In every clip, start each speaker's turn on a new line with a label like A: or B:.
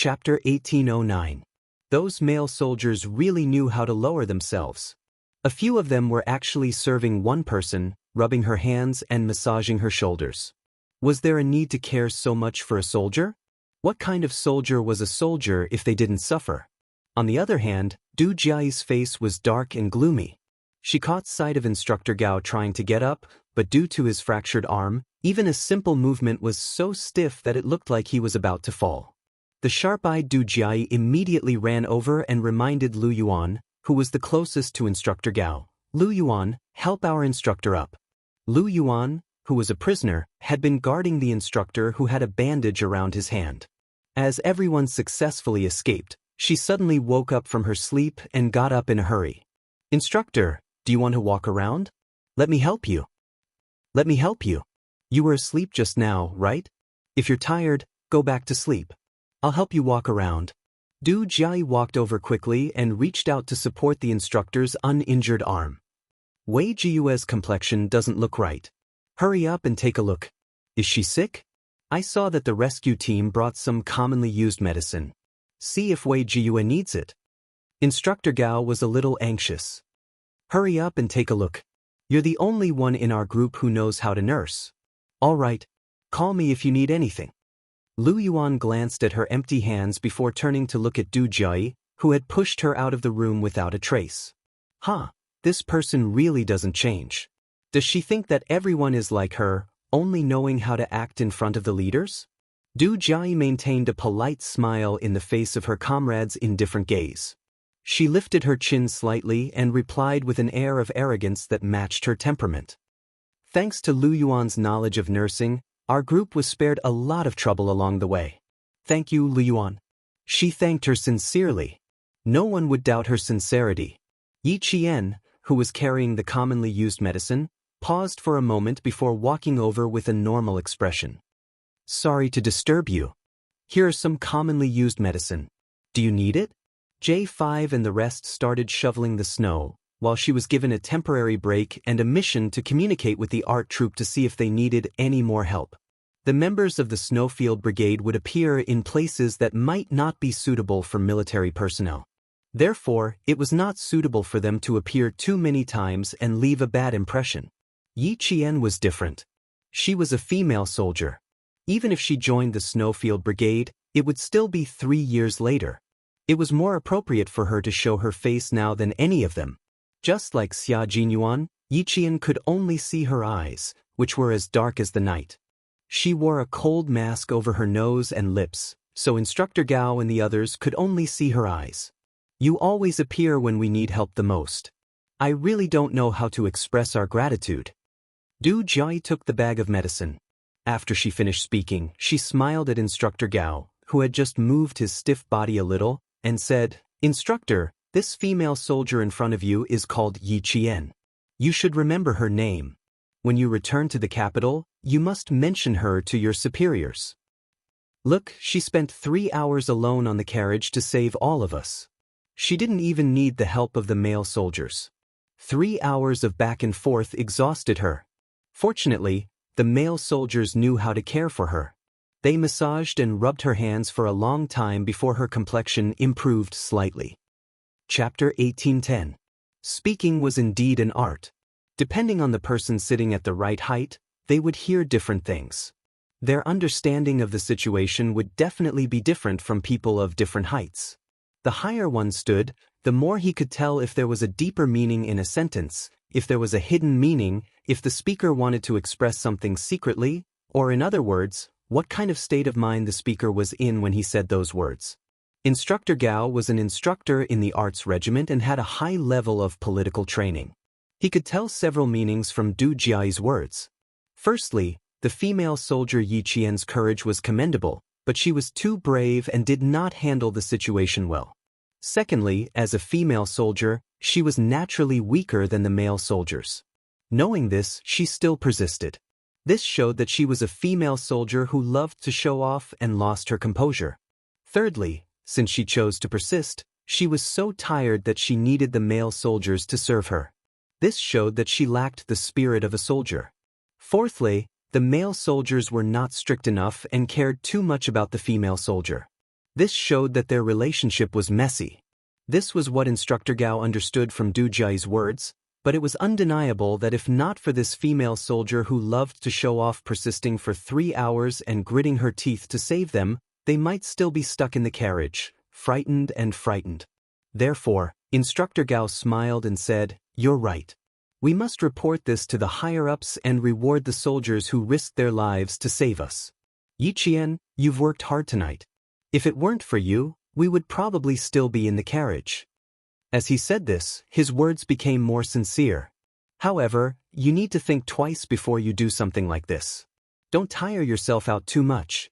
A: Chapter 1809. Those male soldiers really knew how to lower themselves. A few of them were actually serving one person, rubbing her hands and massaging her shoulders. Was there a need to care so much for a soldier? What kind of soldier was a soldier if they didn't suffer? On the other hand, Du Jiai's face was dark and gloomy. She caught sight of Instructor Gao trying to get up, but due to his fractured arm, even a simple movement was so stiff that it looked like he was about to fall. The sharp-eyed Du Jiai immediately ran over and reminded Lu Yuan, who was the closest to Instructor Gao. Lu Yuan, help our instructor up. Lu Yuan, who was a prisoner, had been guarding the instructor who had a bandage around his hand. As everyone successfully escaped, she suddenly woke up from her sleep and got up in a hurry. Instructor, do you want to walk around? Let me help you. Let me help you. You were asleep just now, right? If you're tired, go back to sleep. I'll help you walk around. Du Jiai walked over quickly and reached out to support the instructor's uninjured arm. Wei Jiyue's complexion doesn't look right. Hurry up and take a look. Is she sick? I saw that the rescue team brought some commonly used medicine. See if Wei Jiyue needs it. Instructor Gao was a little anxious. Hurry up and take a look. You're the only one in our group who knows how to nurse. All right. Call me if you need anything. Lu Yuan glanced at her empty hands before turning to look at Du Jiai, who had pushed her out of the room without a trace. This person really doesn't change. Does she think that everyone is like her, only knowing how to act in front of the leaders? Du Jiai maintained a polite smile in the face of her comrade's indifferent gaze. She lifted her chin slightly and replied with an air of arrogance that matched her temperament. Thanks to Lu Yuan's knowledge of nursing, our group was spared a lot of trouble along the way. Thank you, Lu Yuan. She thanked her sincerely. No one would doubt her sincerity. Yi Qian, who was carrying the commonly used medicine, paused for a moment before walking over with a normal expression. Sorry to disturb you. Here are some commonly used medicine. Do you need it? J5 and the rest started shoveling the snow, while she was given a temporary break and a mission to communicate with the art troupe to see if they needed any more help. The members of the Snowfield Brigade would appear in places that might not be suitable for military personnel. Therefore, it was not suitable for them to appear too many times and leave a bad impression. Yi Qian was different. She was a female soldier. Even if she joined the Snowfield Brigade, it would still be 3 years later. It was more appropriate for her to show her face now than any of them. Just like Xia Jinyuan, Yi Qian could only see her eyes, which were as dark as the night. She wore a cold mask over her nose and lips, so Instructor Gao and the others could only see her eyes. You always appear when we need help the most. I really don't know how to express our gratitude. Du Jiai took the bag of medicine. After she finished speaking, she smiled at Instructor Gao, who had just moved his stiff body a little, and said, Instructor, this female soldier in front of you is called Yi Qian. You should remember her name. When you return to the capital, you must mention her to your superiors. Look, she spent 3 hours alone on the carriage to save all of us. She didn't even need the help of the male soldiers. 3 hours of back and forth exhausted her. Fortunately, the male soldiers knew how to care for her. They massaged and rubbed her hands for a long time before her complexion improved slightly. Chapter 1810. Speaking was indeed an art. Depending on the person sitting at the right height, they would hear different things. Their understanding of the situation would definitely be different from people of different heights. The higher one stood, the more he could tell if there was a deeper meaning in a sentence, if there was a hidden meaning, if the speaker wanted to express something secretly, or in other words, what kind of state of mind the speaker was in when he said those words. Instructor Gao was an instructor in the arts regiment and had a high level of political training. He could tell several meanings from Du Jiai's words. Firstly, the female soldier Yi Qian's courage was commendable, but she was too brave and did not handle the situation well. Secondly, as a female soldier, she was naturally weaker than the male soldiers. Knowing this, she still persisted. This showed that she was a female soldier who loved to show off and lost her composure. Thirdly, since she chose to persist, she was so tired that she needed the male soldiers to serve her. This showed that she lacked the spirit of a soldier. Fourthly, the male soldiers were not strict enough and cared too much about the female soldier. This showed that their relationship was messy. This was what Instructor Gao understood from Du Jia's words, but it was undeniable that if not for this female soldier who loved to show off persisting for 3 hours and gritting her teeth to save them, they might still be stuck in the carriage, frightened and frightened. Therefore, Instructor Gao smiled and said, "You're right. We must report this to the higher-ups and reward the soldiers who risked their lives to save us. Yi Qian, you've worked hard tonight. If it weren't for you, we would probably still be in the carriage." As he said this, his words became more sincere. However, you need to think twice before you do something like this. Don't tire yourself out too much.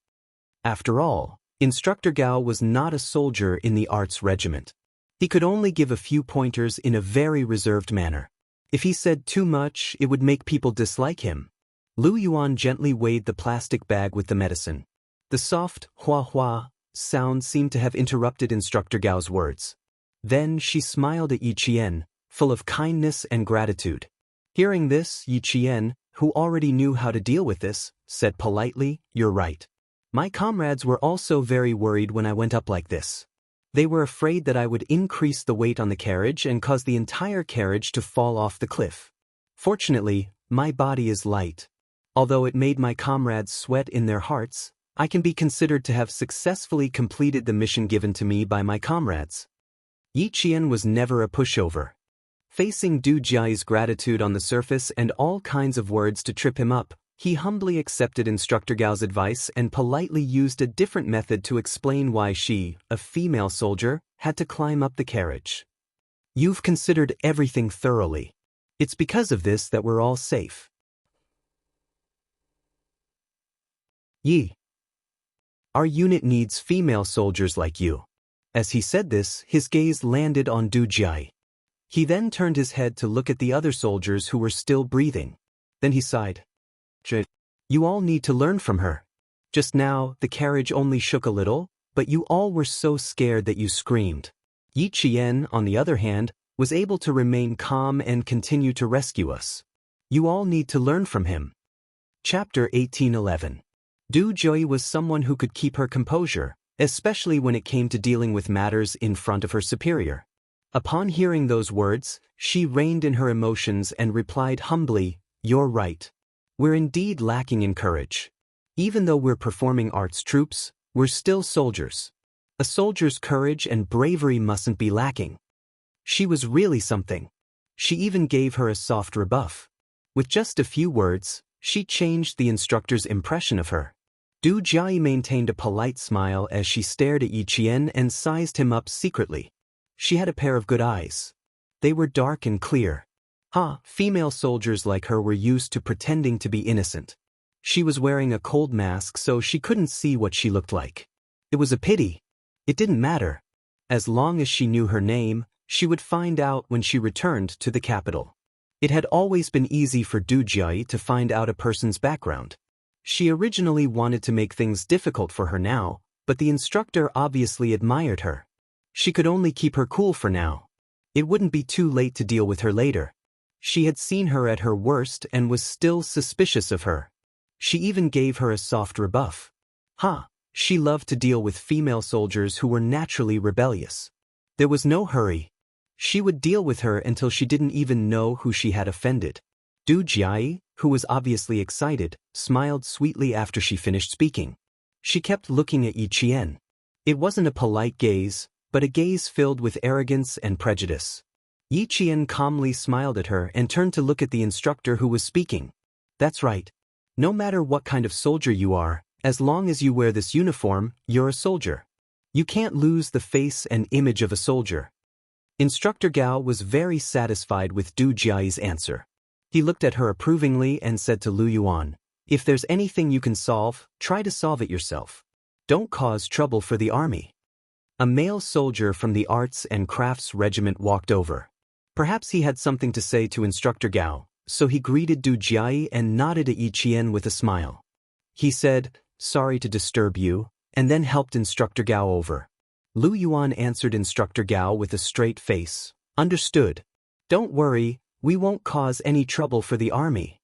A: After all, Instructor Gao was not a soldier in the arts regiment. He could only give a few pointers in a very reserved manner. If he said too much, it would make people dislike him. Lu Yuan gently weighed the plastic bag with the medicine. The soft, hua-hua sound seemed to have interrupted Instructor Gao's words. Then she smiled at Yi Qian, full of kindness and gratitude. Hearing this, Yi Qian, who already knew how to deal with this, said politely, "You're right. My comrades were also very worried when I went up like this. They were afraid that I would increase the weight on the carriage and cause the entire carriage to fall off the cliff. Fortunately, my body is light. Although it made my comrades sweat in their hearts, I can be considered to have successfully completed the mission given to me by my comrades." Yi Qian was never a pushover. Facing Du Jia's gratitude on the surface and all kinds of words to trip him up, he humbly accepted Instructor Gao's advice and politely used a different method to explain why she, a female soldier, had to climb up the carriage. "You've considered everything thoroughly. It's because of this that we're all safe. Yi, our unit needs female soldiers like you." As he said this, his gaze landed on Du Jia. He then turned his head to look at the other soldiers who were still breathing. Then he sighed. "You all need to learn from her. Just now, the carriage only shook a little, but you all were so scared that you screamed." Yi Qian, on the other hand, was able to remain calm and continue to rescue us. You all need to learn from him. Chapter 1811. Du Jia was someone who could keep her composure, especially when it came to dealing with matters in front of her superior. Upon hearing those words, she reined in her emotions and replied humbly, "You're right. We're indeed lacking in courage. Even though we're performing arts troops, we're still soldiers. A soldier's courage and bravery mustn't be lacking." She was really something. She even gave her a soft rebuff. With just a few words, she changed the instructor's impression of her. Du Jia maintained a polite smile as she stared at Yi Qian and sized him up secretly. She had a pair of good eyes. They were dark and clear. Female soldiers like her were used to pretending to be innocent. She was wearing a cold mask so she couldn't see what she looked like. It was a pity. It didn't matter. As long as she knew her name, she would find out when she returned to the capital. It had always been easy for Du Jia to find out a person's background. She originally wanted to make things difficult for her now, but the instructor obviously admired her. She could only keep her cool for now. It wouldn't be too late to deal with her later. She had seen her at her worst and was still suspicious of her. She even gave her a soft rebuff. She loved to deal with female soldiers who were naturally rebellious. There was no hurry. She would deal with her until she didn't even know who she had offended. Du Jia, who was obviously excited, smiled sweetly after she finished speaking. She kept looking at Yi Qian. It wasn't a polite gaze, but a gaze filled with arrogance and prejudice. Yi Qian calmly smiled at her and turned to look at the instructor who was speaking. "That's right. No matter what kind of soldier you are, as long as you wear this uniform, you're a soldier. You can't lose the face and image of a soldier." Instructor Gao was very satisfied with Du Jia's answer. He looked at her approvingly and said to Lu Yuan, "If there's anything you can solve, try to solve it yourself. Don't cause trouble for the army." A male soldier from the Arts and Crafts Regiment walked over. Perhaps he had something to say to Instructor Gao, so he greeted Du Jia and nodded at Yi Qian with a smile. He said, "Sorry to disturb you," and then helped Instructor Gao over. Lu Yuan answered Instructor Gao with a straight face, "Understood. Don't worry, we won't cause any trouble for the army.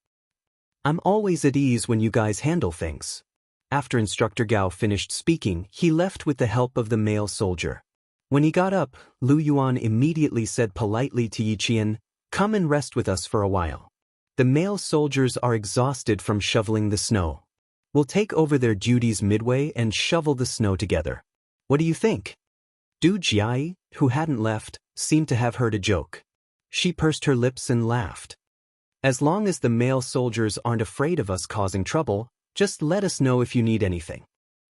A: I'm always at ease when you guys handle things." After Instructor Gao finished speaking, he left with the help of the male soldier. When he got up, Lu Yuan immediately said politely to Yi Qian, "Come and rest with us for a while. The male soldiers are exhausted from shoveling the snow. We'll take over their duties midway and shovel the snow together. What do you think?" Du Jiai, who hadn't left, seemed to have heard a joke. She pursed her lips and laughed. "As long as the male soldiers aren't afraid of us causing trouble, just let us know if you need anything.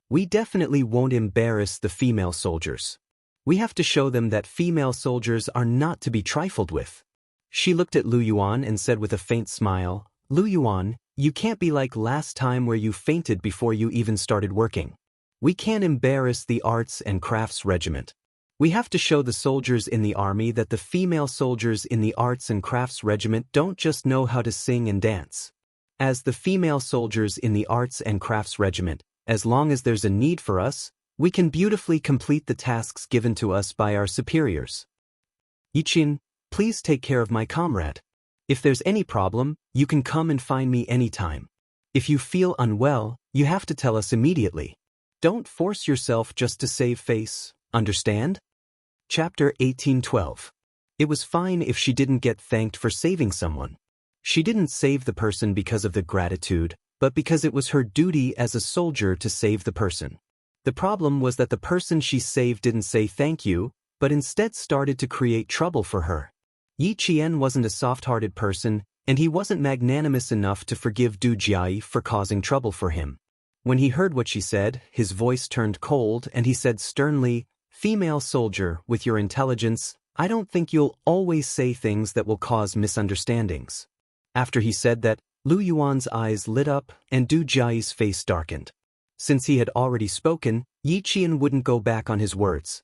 A: We definitely won't embarrass the female soldiers. We have to show them that female soldiers are not to be trifled with." She looked at Lu Yuan and said with a faint smile, "Lu Yuan, you can't be like last time where you fainted before you even started working. We can't embarrass the Arts and Crafts Regiment. We have to show the soldiers in the army that the female soldiers in the Arts and Crafts Regiment don't just know how to sing and dance. As the female soldiers in the Arts and Crafts Regiment, as long as there's a need for us, we can beautifully complete the tasks given to us by our superiors. Yi Qian, please take care of my comrade. If there's any problem, you can come and find me anytime. If you feel unwell, you have to tell us immediately. Don't force yourself just to save face, understand?" Chapter 18:12. It was fine if she didn't get thanked for saving someone. She didn't save the person because of the gratitude, but because it was her duty as a soldier to save the person. The problem was that the person she saved didn't say thank you, but instead started to create trouble for her. Yi Qian wasn't a soft-hearted person, and he wasn't magnanimous enough to forgive Du Jiai for causing trouble for him. When he heard what she said, his voice turned cold and he said sternly, "Female soldier, with your intelligence, I don't think you'll always say things that will cause misunderstandings." After he said that, Lu Yuan's eyes lit up and Du Jiai's face darkened. Since he had already spoken, Yi Qian wouldn't go back on his words.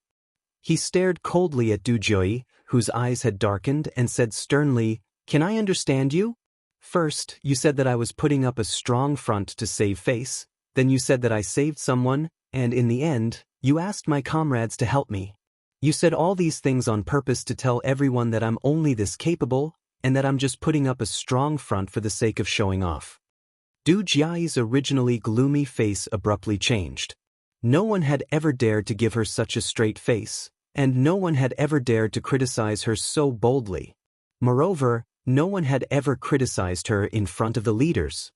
A: He stared coldly at Du Jiai, whose eyes had darkened, and said sternly, "Can I understand you? First, you said that I was putting up a strong front to save face, then you said that I saved someone, and in the end, you asked my comrades to help me. You said all these things on purpose to tell everyone that I'm only this capable, and that I'm just putting up a strong front for the sake of showing off." Du Jiai's originally gloomy face abruptly changed. No one had ever dared to give her such a straight face, and no one had ever dared to criticize her so boldly. Moreover, no one had ever criticized her in front of the leaders.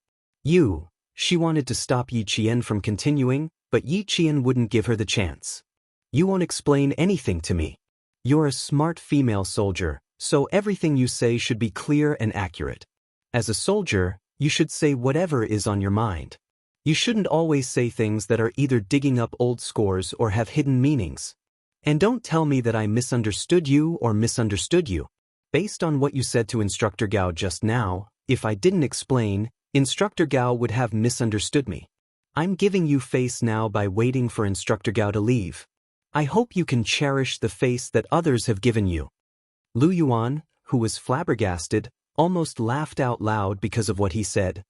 A: She wanted to stop Yi Qian from continuing, but Yi Qian wouldn't give her the chance. "You won't explain anything to me. You're a smart female soldier, so everything you say should be clear and accurate. As a soldier, you should say whatever is on your mind. You shouldn't always say things that are either digging up old scores or have hidden meanings. And don't tell me that I misunderstood you or misunderstood you. Based on what you said to Instructor Gao just now, if I didn't explain, Instructor Gao would have misunderstood me. I'm giving you face now by waiting for Instructor Gao to leave. I hope you can cherish the face that others have given you." Lu Yuan, who was flabbergasted, almost laughed out loud because of what he said.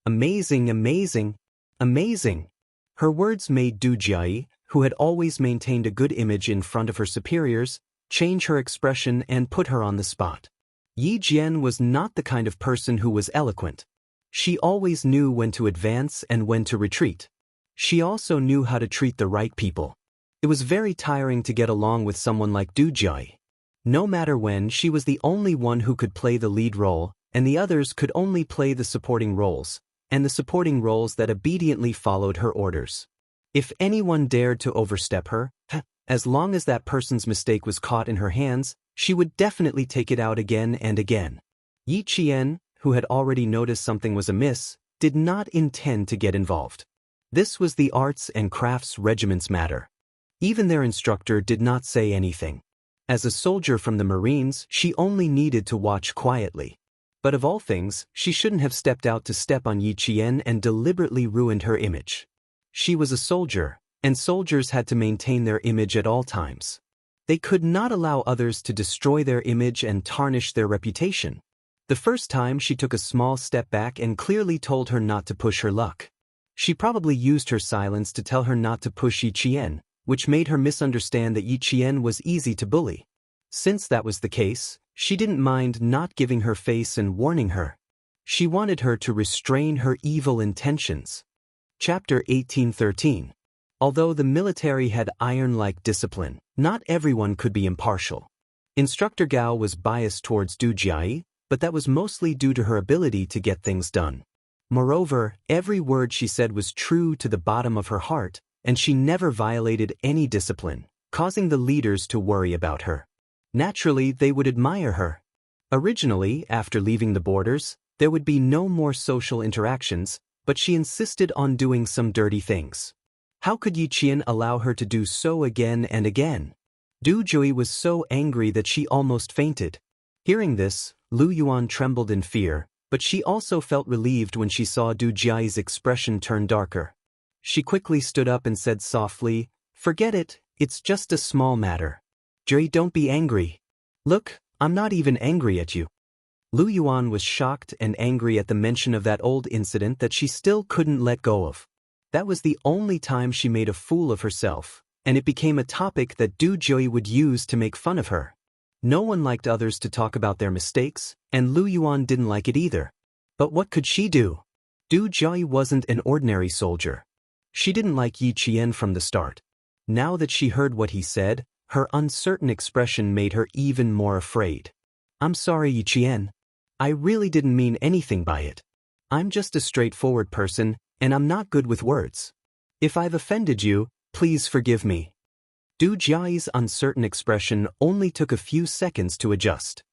A: "Amazing, amazing, amazing." Her words made Du Jiai, who had always maintained a good image in front of her superiors, change her expression and put her on the spot. Yi Jian was not the kind of person who was eloquent. She always knew when to advance and when to retreat. She also knew how to treat the right people. It was very tiring to get along with someone like Du Jiai. No matter when, she was the only one who could play the lead role, and the others could only play the supporting roles, and the supporting roles that obediently followed her orders. If anyone dared to overstep her, as long as that person's mistake was caught in her hands, she would definitely take it out again and again. Yi Qian, who had already noticed something was amiss, did not intend to get involved. This was the Arts and Crafts Regiment's matter. Even their instructor did not say anything. As a soldier from the Marines, she only needed to watch quietly. But of all things, she shouldn't have stepped out to step on Yi Qian and deliberately ruined her image. She was a soldier, and soldiers had to maintain their image at all times. They could not allow others to destroy their image and tarnish their reputation. The first time she took a small step back and clearly told her not to push her luck. She probably used her silence to tell her not to push Yi Qian, which made her misunderstand that Yi Qian was easy to bully. Since that was the case, she didn't mind not giving her face and warning her. She wanted her to restrain her evil intentions. Chapter 1813. Although the military had iron-like discipline, not everyone could be impartial. Instructor Gao was biased towards Du Jiai, but that was mostly due to her ability to get things done. Moreover, every word she said was true to the bottom of her heart, and she never violated any discipline, causing the leaders to worry about her. Naturally, they would admire her. Originally, after leaving the borders, there would be no more social interactions, but she insisted on doing some dirty things. How could Yi Qian allow her to do so again and again? Du Jui was so angry that she almost fainted. Hearing this, Lu Yuan trembled in fear, but she also felt relieved when she saw Du Jiai's expression turn darker. She quickly stood up and said softly, "Forget it, it's just a small matter. Jui, don't be angry. Look, I'm not even angry at you." Lu Yuan was shocked and angry at the mention of that old incident that she still couldn't let go of. That was the only time she made a fool of herself, and it became a topic that Du Jui would use to make fun of her. No one liked others to talk about their mistakes, and Lu Yuan didn't like it either. But what could she do? Du Jui wasn't an ordinary soldier. She didn't like Yi Qian from the start. Now that she heard what he said, her uncertain expression made her even more afraid. "I'm sorry, Yi Qian. I really didn't mean anything by it. I'm just a straightforward person, and I'm not good with words. If I've offended you, please forgive me." Du Jiai's uncertain expression only took a few seconds to adjust.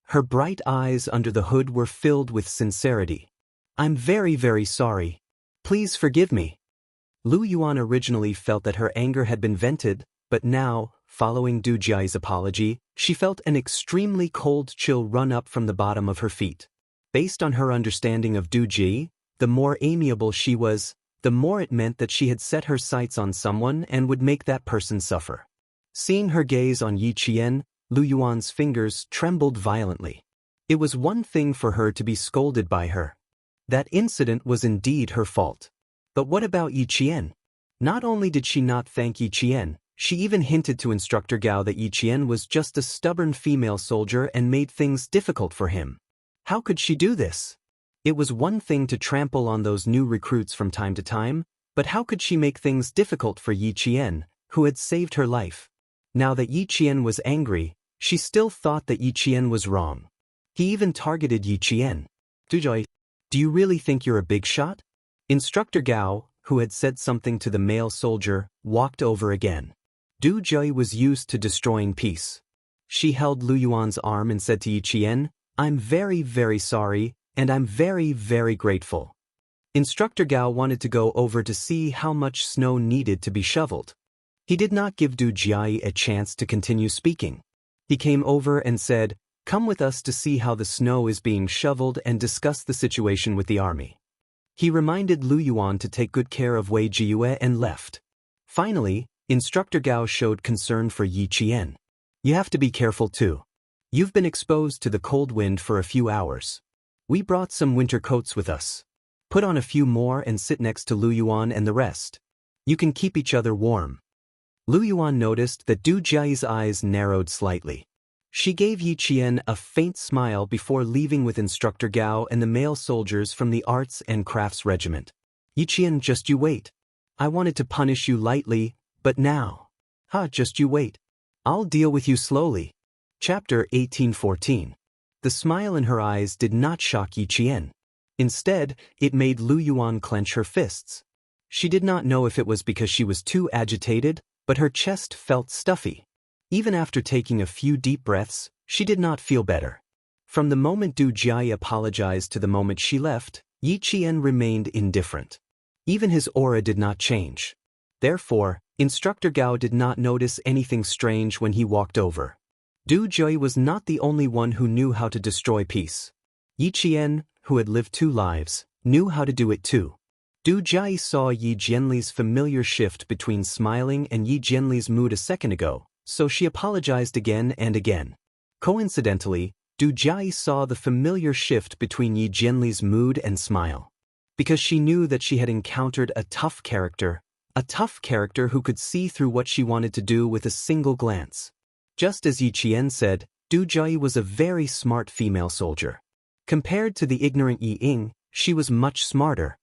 A: Her bright eyes under the hood were filled with sincerity. "I'm very, very sorry. Please forgive me." Lu Yuan originally felt that her anger had been vented, but now, following Du Jiai's apology, she felt an extremely cold chill run up from the bottom of her feet. Based on her understanding of Du Ji, the more amiable she was, the more it meant that she had set her sights on someone and would make that person suffer. Seeing her gaze on Yi Qian, Lu Yuan's fingers trembled violently. It was one thing for her to be scolded by her. That incident was indeed her fault. But what about Yi Qian? Not only did she not thank Yi Qian, she even hinted to Instructor Gao that Yi Qian was just a stubborn female soldier and made things difficult for him. How could she do this? It was one thing to trample on those new recruits from time to time, but how could she make things difficult for Yi Qian, who had saved her life? Now that Yi Qian was angry, she still thought that Yi Qian was wrong. He even targeted Yi Qian. "Du Jui, do you really think you're a big shot?" Instructor Gao, who had said something to the male soldier, walked over again. Du Jui was used to destroying peace. She held Lu Yuan's arm and said to Yi Qian, "I'm very, very sorry, and I'm very, very grateful." Instructor Gao wanted to go over to see how much snow needed to be shoveled. He did not give Du Jiai a chance to continue speaking. He came over and said, "Come with us to see how the snow is being shoveled and discuss the situation with the army." He reminded Lu Yuan to take good care of Wei Jiyue and left. Finally, Instructor Gao showed concern for Yi Qian. "You have to be careful too. You've been exposed to the cold wind for a few hours. We brought some winter coats with us. Put on a few more and sit next to Lu Yuan and the rest. You can keep each other warm." Lu Yuan noticed that Du Jiai's eyes narrowed slightly. She gave Yi Qian a faint smile before leaving with Instructor Gao and the male soldiers from the Arts and Crafts Regiment. "Yi Qian, just you wait. I wanted to punish you lightly, but now. Just you wait. I'll deal with you slowly." Chapter 1814. The smile in her eyes did not shock Yi Qian. Instead, it made Lu Yuan clench her fists. She did not know if it was because she was too agitated, but her chest felt stuffy. Even after taking a few deep breaths, she did not feel better. From the moment Du Jiai apologized to the moment she left, Yi Qian remained indifferent. Even his aura did not change. Therefore, Instructor Gao did not notice anything strange when he walked over. Du Jui was not the only one who knew how to destroy peace. Yi Qian, who had lived 2 lives, knew how to do it too. Du Jiai saw Yi Jianli's familiar shift between smiling and Yi Jianli's mood a second ago, so she apologized again and again. Coincidentally, Du Jiai saw the familiar shift between Yi Jianli's mood and smile. Because she knew that she had encountered a tough character who could see through what she wanted to do with a single glance. Just as Yi Qian said, Du Jiai was a very smart female soldier. Compared to the ignorant Yi Ying, she was much smarter.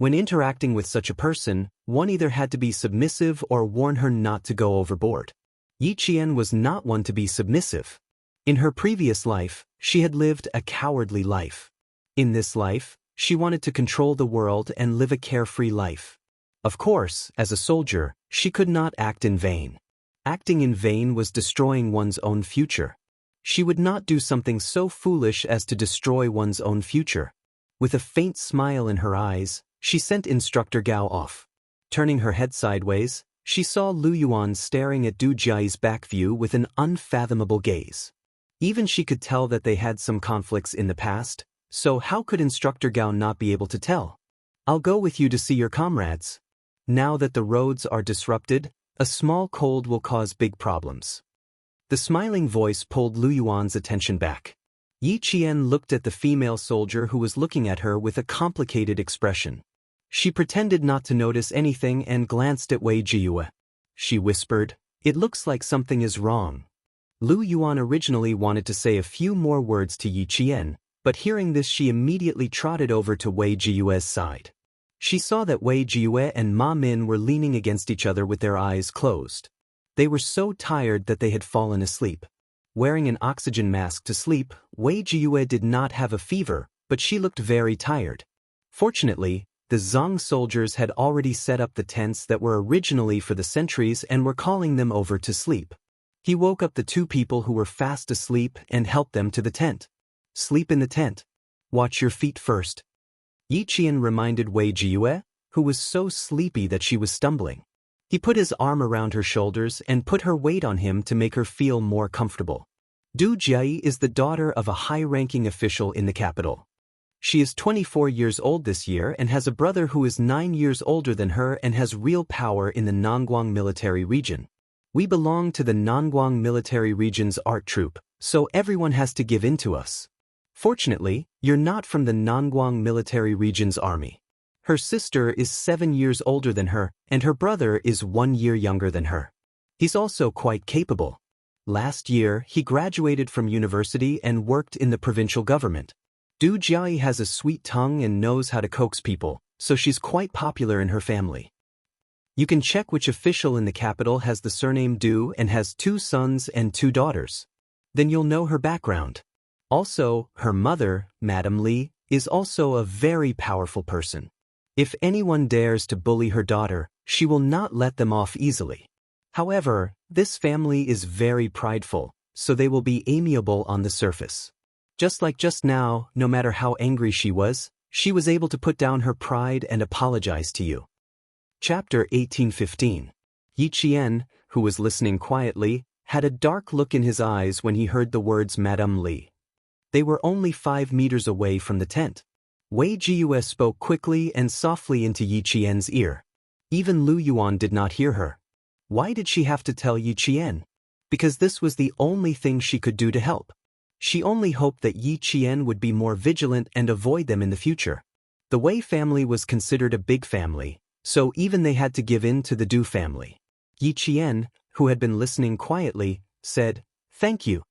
A: When interacting with such a person, one either had to be submissive or warn her not to go overboard. Yi Qian was not one to be submissive. In her previous life, she had lived a cowardly life. In this life, she wanted to control the world and live a carefree life. Of course, as a soldier, she could not act in vain. Acting in vain was destroying one's own future. She would not do something so foolish as to destroy one's own future. With a faint smile in her eyes, she sent Instructor Gao off. Turning her head sideways, she saw Lu Yuan staring at Du Jiayi's back view with an unfathomable gaze. Even she could tell that they had some conflicts in the past, so how could Instructor Gao not be able to tell? I'll go with you to see your comrades. Now that the roads are disrupted, a small cold will cause big problems. The smiling voice pulled Lu Yuan's attention back. Yi Qian looked at the female soldier who was looking at her with a complicated expression. She pretended not to notice anything and glanced at Wei Jiyue. She whispered, "It looks like something is wrong." Lu Yuan originally wanted to say a few more words to Yi Qian, but hearing this she immediately trotted over to Wei Jiyue's side. She saw that Wei Jiyue and Ma Min were leaning against each other with their eyes closed. They were so tired that they had fallen asleep. Wearing an oxygen mask to sleep, Wei Jiyue did not have a fever, but she looked very tired. Fortunately, the Zhang soldiers had already set up the tents that were originally for the sentries and were calling them over to sleep. He woke up the two people who were fast asleep and helped them to the tent. Sleep in the tent. Watch your feet first. Yi Qian reminded Wei Jiyue, who was so sleepy that she was stumbling. He put his arm around her shoulders and put her weight on him to make her feel more comfortable. Du Jiayi is the daughter of a high-ranking official in the capital. She is 24 years old this year and has a brother who is 9 years older than her and has real power in the Nanguang military region. We belong to the Nanguang military region's art troupe, so everyone has to give in to us. Fortunately, you're not from the Nanguang military region's army. Her sister is 7 years older than her, and her brother is 1 year younger than her. He's also quite capable. Last year, he graduated from university and worked in the provincial government. Du Jiayi has a sweet tongue and knows how to coax people, so she's quite popular in her family. You can check which official in the capital has the surname Du and has 2 sons and 2 daughters. Then you'll know her background. Also, her mother, Madame Li, is also a very powerful person. If anyone dares to bully her daughter, she will not let them off easily. However, this family is very prideful, so they will be amiable on the surface. Just like just now, no matter how angry she was able to put down her pride and apologize to you. Chapter 18:15. Yi Qian, who was listening quietly, had a dark look in his eyes when he heard the words Madame Li. They were only 5 meters away from the tent. Wei Jiyue spoke quickly and softly into Yi Qian's ear. Even Lu Yuan did not hear her. Why did she have to tell Yi Qian? Because this was the only thing she could do to help. She only hoped that Yi Qian would be more vigilant and avoid them in the future. The Wei family was considered a big family, so even they had to give in to the Du family. Yi Qian, who had been listening quietly, said, "Thank you."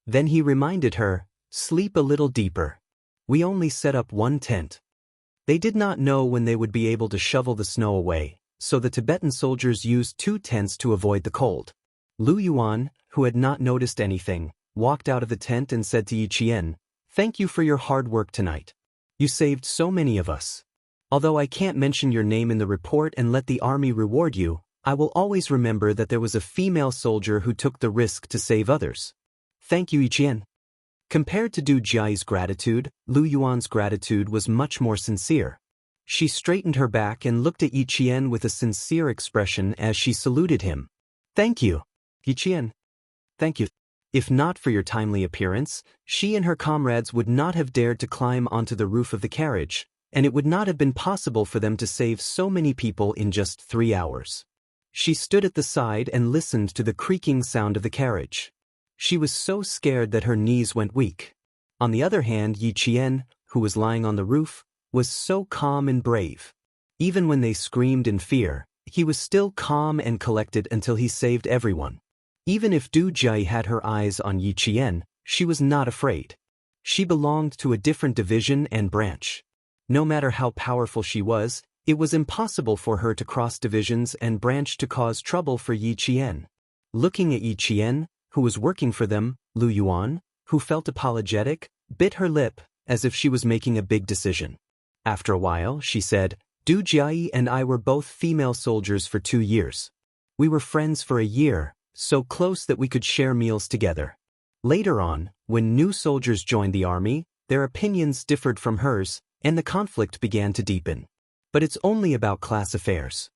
A: Then he reminded her, "Sleep a little deeper. We only set up 1 tent." They did not know when they would be able to shovel the snow away, so the Tibetan soldiers used 2 tents to avoid the cold. Lu Yuan, who had not noticed anything, walked out of the tent and said to Yi Qian, "Thank you for your hard work tonight. You saved so many of us. Although I can't mention your name in the report and let the army reward you, I will always remember that there was a female soldier who took the risk to save others. Thank you, Yi Qian." Compared to Du Jiayi's gratitude, Lu Yuan's gratitude was much more sincere. She straightened her back and looked at Yi Qian with a sincere expression as she saluted him. "Thank you, Yi Qian. Thank you." If not for your timely appearance, she and her comrades would not have dared to climb onto the roof of the carriage, and it would not have been possible for them to save so many people in just 3 hours. She stood at the side and listened to the creaking sound of the carriage. She was so scared that her knees went weak. On the other hand, Yi Qian, who was lying on the roof, was so calm and brave. Even when they screamed in fear, he was still calm and collected until he saved everyone. Even if Du Jiayi had her eyes on Yi Qian, she was not afraid. She belonged to a different division and branch. No matter how powerful she was, It was impossible for her to cross divisions and branch to cause trouble for Yi Qian. Looking at Yi Qian, who was working for them, Lu Yuan, who felt apologetic, bit her lip, as if she was making a big decision. After a while, she said, Du Jiayi and I were both female soldiers for 2 years. We were friends for a year, so close that we could share meals together. Later on, when new soldiers joined the army, their opinions differed from hers, and the conflict began to deepen. But it's only about class affairs.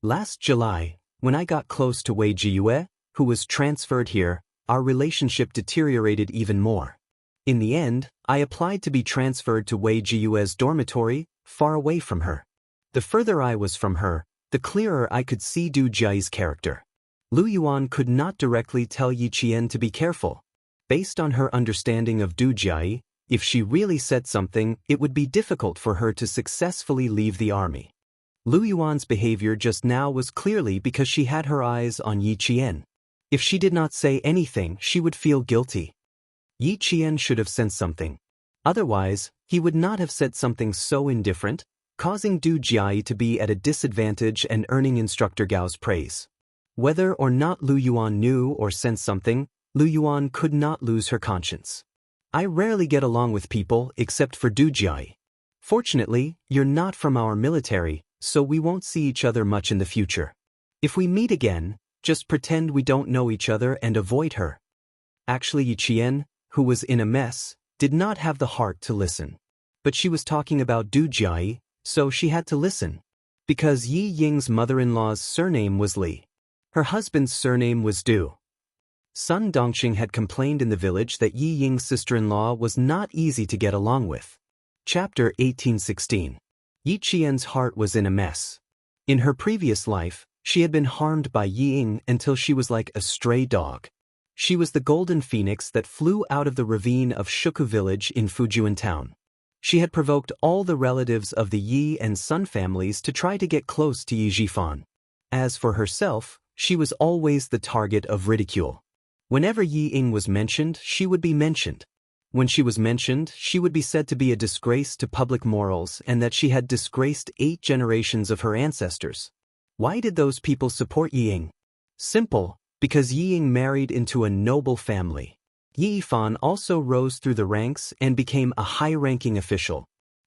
A: Last July, when I got close to Wei Jiyue, who was transferred here, our relationship deteriorated even more. In the end, I applied to be transferred to Wei Jiyue's dormitory, far away from her. The further I was from her, the clearer I could see Du Jiayi's character. Lu Yuan could not directly tell Yi Qian to be careful. Based on her understanding of Du Jiayi, if she really said something, it would be difficult for her to successfully leave the army. Lu Yuan's behavior just now was clearly because she had her eyes on Yi Qian. If she did not say anything, she would feel guilty. Yi Qian should have sensed something. Otherwise, he would not have said something so indifferent, causing Du Jiayi to be at a disadvantage and earning Instructor Gao's praise. Whether or not Lu Yuan knew or sensed something, Lu Yuan could not lose her conscience. I rarely get along with people except for Du Jiayi. Fortunately, you're not from our military, so we won't see each other much in the future. If we meet again, just pretend we don't know each other and avoid her. Actually, Yi Qian, who was in a mess, did not have the heart to listen. But she was talking about Du Jiayi, so she had to listen. Because Yi Ying's mother-in-law's surname was Li. Her husband's surname was Du. Sun Dongqing had complained in the village that Yi Ying's sister-in-law was not easy to get along with. Chapter 1816. Yi Qian's heart was in a mess. In her previous life, she had been harmed by Yi Ying until she was like a stray dog. She was the golden phoenix that flew out of the ravine of Shuku village in Fujian town. She had provoked all the relatives of the Yi and Sun families to try to get close to Yi Jifan. As for herself, she was always the target of ridicule. Whenever Yi Ying was mentioned, she would be mentioned. When she was mentioned, she would be said to be a disgrace to public morals and that she had disgraced 8 generations of her ancestors. Why did those people support Yi Ying? Simple, because Yi Ying married into a noble family. Yi Yifan also rose through the ranks and became a high-ranking official.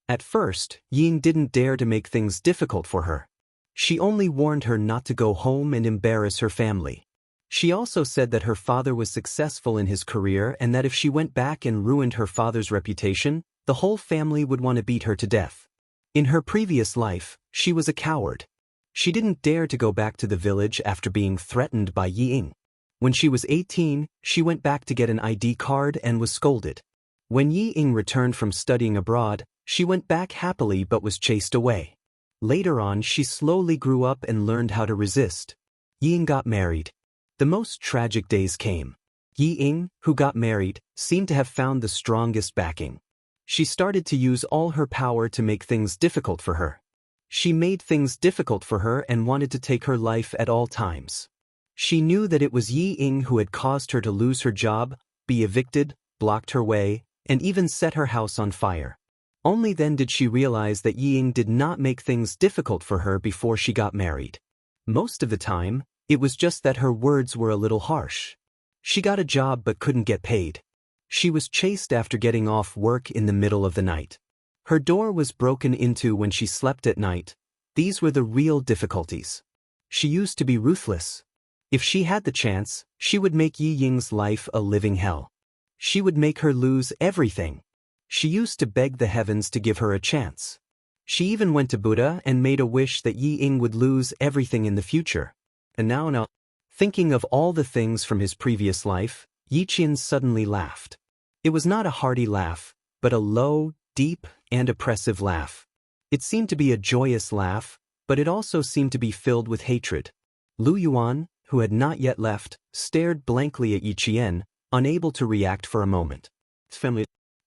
A: At first, Yi Ying didn't dare to make things difficult for her. She only warned her not to go home and embarrass her family. She also said that her father was successful in his career and that if she went back and ruined her father's reputation, the whole family would want to beat her to death. In her previous life, she was a coward. She didn't dare to go back to the village after being threatened by Yi Ying. When she was 18, she went back to get an ID card and was scolded. When Yi Ying returned from studying abroad, she went back happily but was chased away. Later on, she slowly grew up and learned how to resist. Yi Ying got married. The most tragic days came. Yi Ying, who got married, seemed to have found the strongest backing. She started to use all her power to make things difficult for her. She made things difficult for her and wanted to take her life at all times. She knew that it was Yi Ying who had caused her to lose her job, be evicted, blocked her way, and even set her house on fire. Only then did she realize that Yi Ying did not make things difficult for her before she got married. Most of the time, it was just that her words were a little harsh. She got a job but couldn't get paid. She was chased after getting off work in the middle of the night. Her door was broken into when she slept at night. These were the real difficulties. She used to be ruthless. If she had the chance, she would make Yi Ying's life a living hell. She would make her lose everything. She used to beg the heavens to give her a chance. She even went to Buddha and made a wish that Yi Ying would lose everything in the future. And now, thinking of all the things from his previous life, Yi Qian suddenly laughed. It was not a hearty laugh, but a low, deep, and oppressive laugh. It seemed to be a joyous laugh, but it also seemed to be filled with hatred. Lu Yuan, who had not yet left, stared blankly at Yi Qian, unable to react for a moment.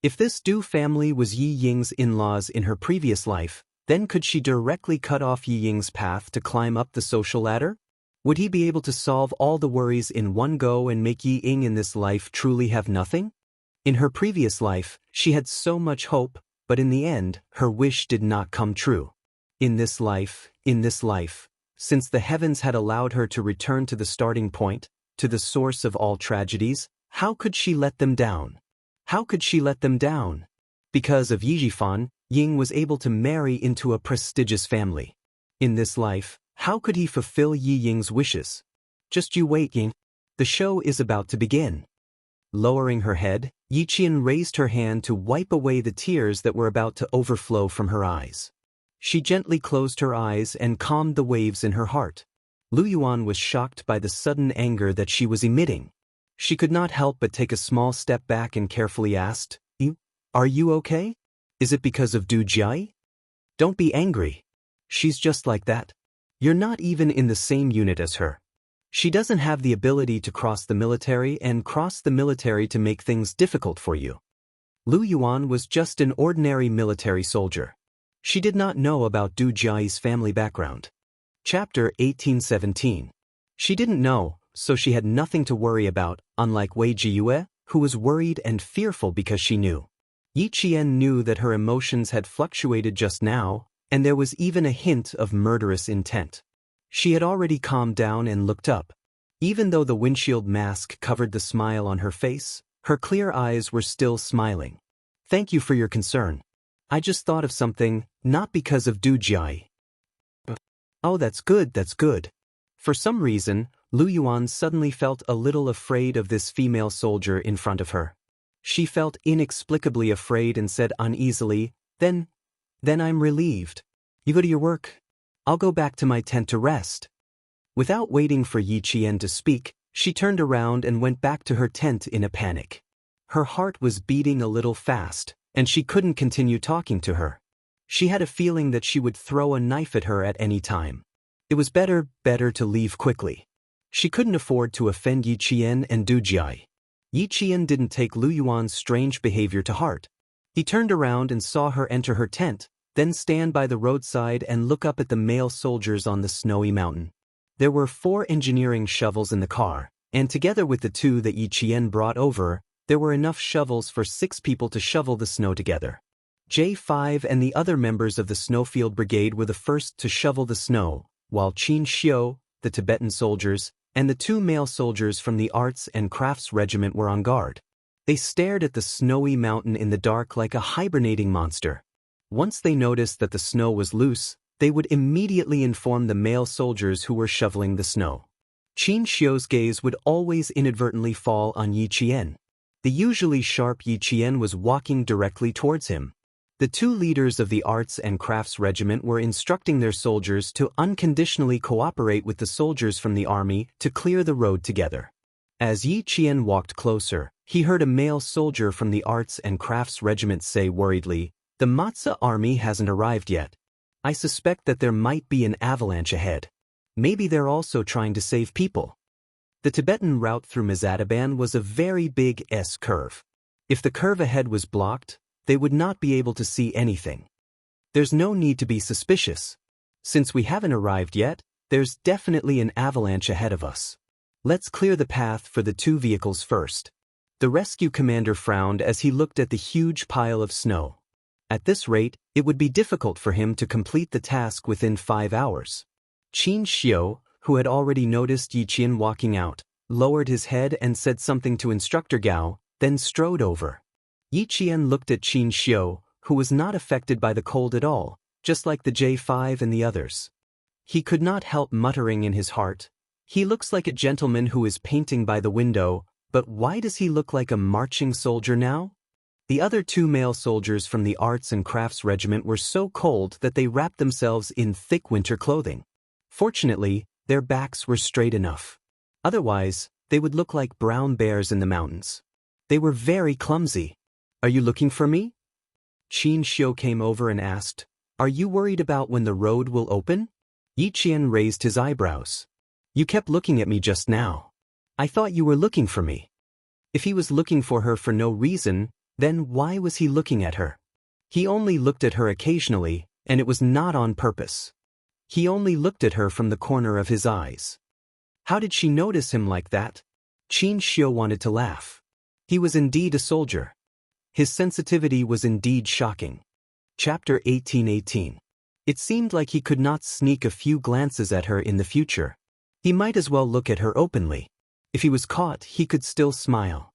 A: If this Du family was Yi Ying's in-laws in her previous life, then could she directly cut off Yi Ying's path to climb up the social ladder? Would he be able to solve all the worries in one go and make Yi Ying in this life truly have nothing? In her previous life, she had so much hope, but in the end, her wish did not come true. In this life, since the heavens had allowed her to return to the starting point, to the source of all tragedies, how could she let them down? How could she let them down? Because of Yijifan, Ying was able to marry into a prestigious family. In this life, how could he fulfill Yi Ying's wishes? Just you wait, Ying. The show is about to begin. Lowering her head, Yi Qian raised her hand to wipe away the tears that were about to overflow from her eyes. She gently closed her eyes and calmed the waves in her heart. Lu Yuan was shocked by the sudden anger that she was emitting. She could not help but take a small step back and carefully asked, "Are you okay? Is it because of Du Jia? Don't be angry. She's just like that. You're not even in the same unit as her. She doesn't have the ability to cross the military to make things difficult for you." Lu Yuan was just an ordinary military soldier. She did not know about Du Jia's family background. Chapter 1817. She didn't know, so she had nothing to worry about, unlike Wei Jiyue, who was worried and fearful because she knew. Yi Qian knew that her emotions had fluctuated just now, and there was even a hint of murderous intent. She had already calmed down and looked up. Even though the windshield mask covered the smile on her face, her clear eyes were still smiling. "Thank you for your concern. I just thought of something, not because of Du Jia." "Oh, that's good, that's good." For some reason, Lu Yuan suddenly felt a little afraid of this female soldier in front of her. She felt inexplicably afraid and said uneasily, Then I'm relieved. You go to your work. I'll go back to my tent to rest." Without waiting for Yi Qian to speak, she turned around and went back to her tent in a panic. Her heart was beating a little fast, and she couldn't continue talking to her. She had a feeling that she would throw a knife at her at any time. It was better to leave quickly. She couldn't afford to offend Yi Qian and Du Jia. Yi Qian didn't take Lu Yuan's strange behavior to heart. He turned around and saw her enter her tent, then stand by the roadside and look up at the male soldiers on the snowy mountain. There were 4 engineering shovels in the car, and together with the 2 that Yi Qian brought over, there were enough shovels for 6 people to shovel the snow together. J5 and the other members of the Snowfield Brigade were the first to shovel the snow, while Qin Xiu, the Tibetan soldiers, and the 2 male soldiers from the Arts and Crafts Regiment were on guard. They stared at the snowy mountain in the dark like a hibernating monster. Once they noticed that the snow was loose, they would immediately inform the male soldiers who were shoveling the snow. Qin Xiu's gaze would always inadvertently fall on Yi Qian. The usually sharp Yi Qian was walking directly towards him. The 2 leaders of the Arts and Crafts Regiment were instructing their soldiers to unconditionally cooperate with the soldiers from the army to clear the road together. As Yi Qian walked closer, he heard a male soldier from the Arts and Crafts Regiment say worriedly, "The Matsa army hasn't arrived yet. I suspect that there might be an avalanche ahead. Maybe they're also trying to save people." The Tibetan route through Mazadaban was a very big S-curve. If the curve ahead was blocked, they would not be able to see anything. There's no need to be suspicious. Since we haven't arrived yet, there's definitely an avalanche ahead of us. Let's clear the path for the 2 vehicles first. The rescue commander frowned as he looked at the huge pile of snow. At this rate, it would be difficult for him to complete the task within 5 hours. Qin Xiu, who had already noticed Yi Qian walking out, lowered his head and said something to Instructor Gao, then strode over. Yi Qian looked at Qin Xiu, who was not affected by the cold at all, just like the J5 and the others. He could not help muttering in his heart, "He looks like a gentleman who is painting by the window, but why does he look like a marching soldier now?" The other 2 male soldiers from the Arts and Crafts Regiment were so cold that they wrapped themselves in thick winter clothing. Fortunately, their backs were straight enough. Otherwise, they would look like brown bears in the mountains. They were very clumsy. "Are you looking for me?" Qin Xiu came over and asked, "Are you worried about when the road will open?" Yi Qian raised his eyebrows. "You kept looking at me just now. I thought you were looking for me." If he was looking for her for no reason, then why was he looking at her? He only looked at her occasionally, and it was not on purpose. He only looked at her from the corner of his eyes. How did she notice him like that? Qin Xiu wanted to laugh. He was indeed a soldier. His sensitivity was indeed shocking. Chapter 1818. It seemed like he could not sneak a few glances at her in the future. He might as well look at her openly. If he was caught, he could still smile.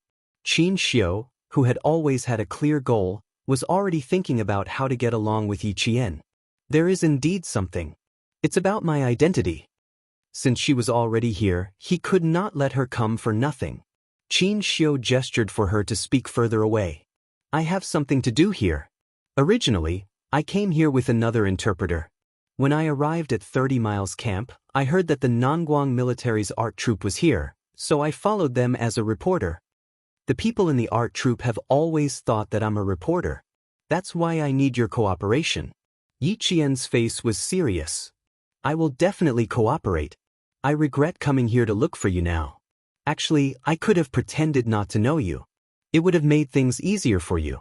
A: Qin Xiu, who had always had a clear goal, was already thinking about how to get along with Yi Qian. There is indeed something. It's about my identity. Since she was already here, he could not let her come for nothing. Qin Xiu gestured for her to speak further away. I have something to do here. Originally, I came here with another interpreter. When I arrived at 30 Miles Camp, I heard that the Nanguang military's art troupe was here, so I followed them as a reporter. The people in the art troupe have always thought that I'm a reporter. That's why I need your cooperation. Yi Qian's face was serious. I will definitely cooperate. I regret coming here to look for you now. Actually, I could have pretended not to know you. It would have made things easier for you.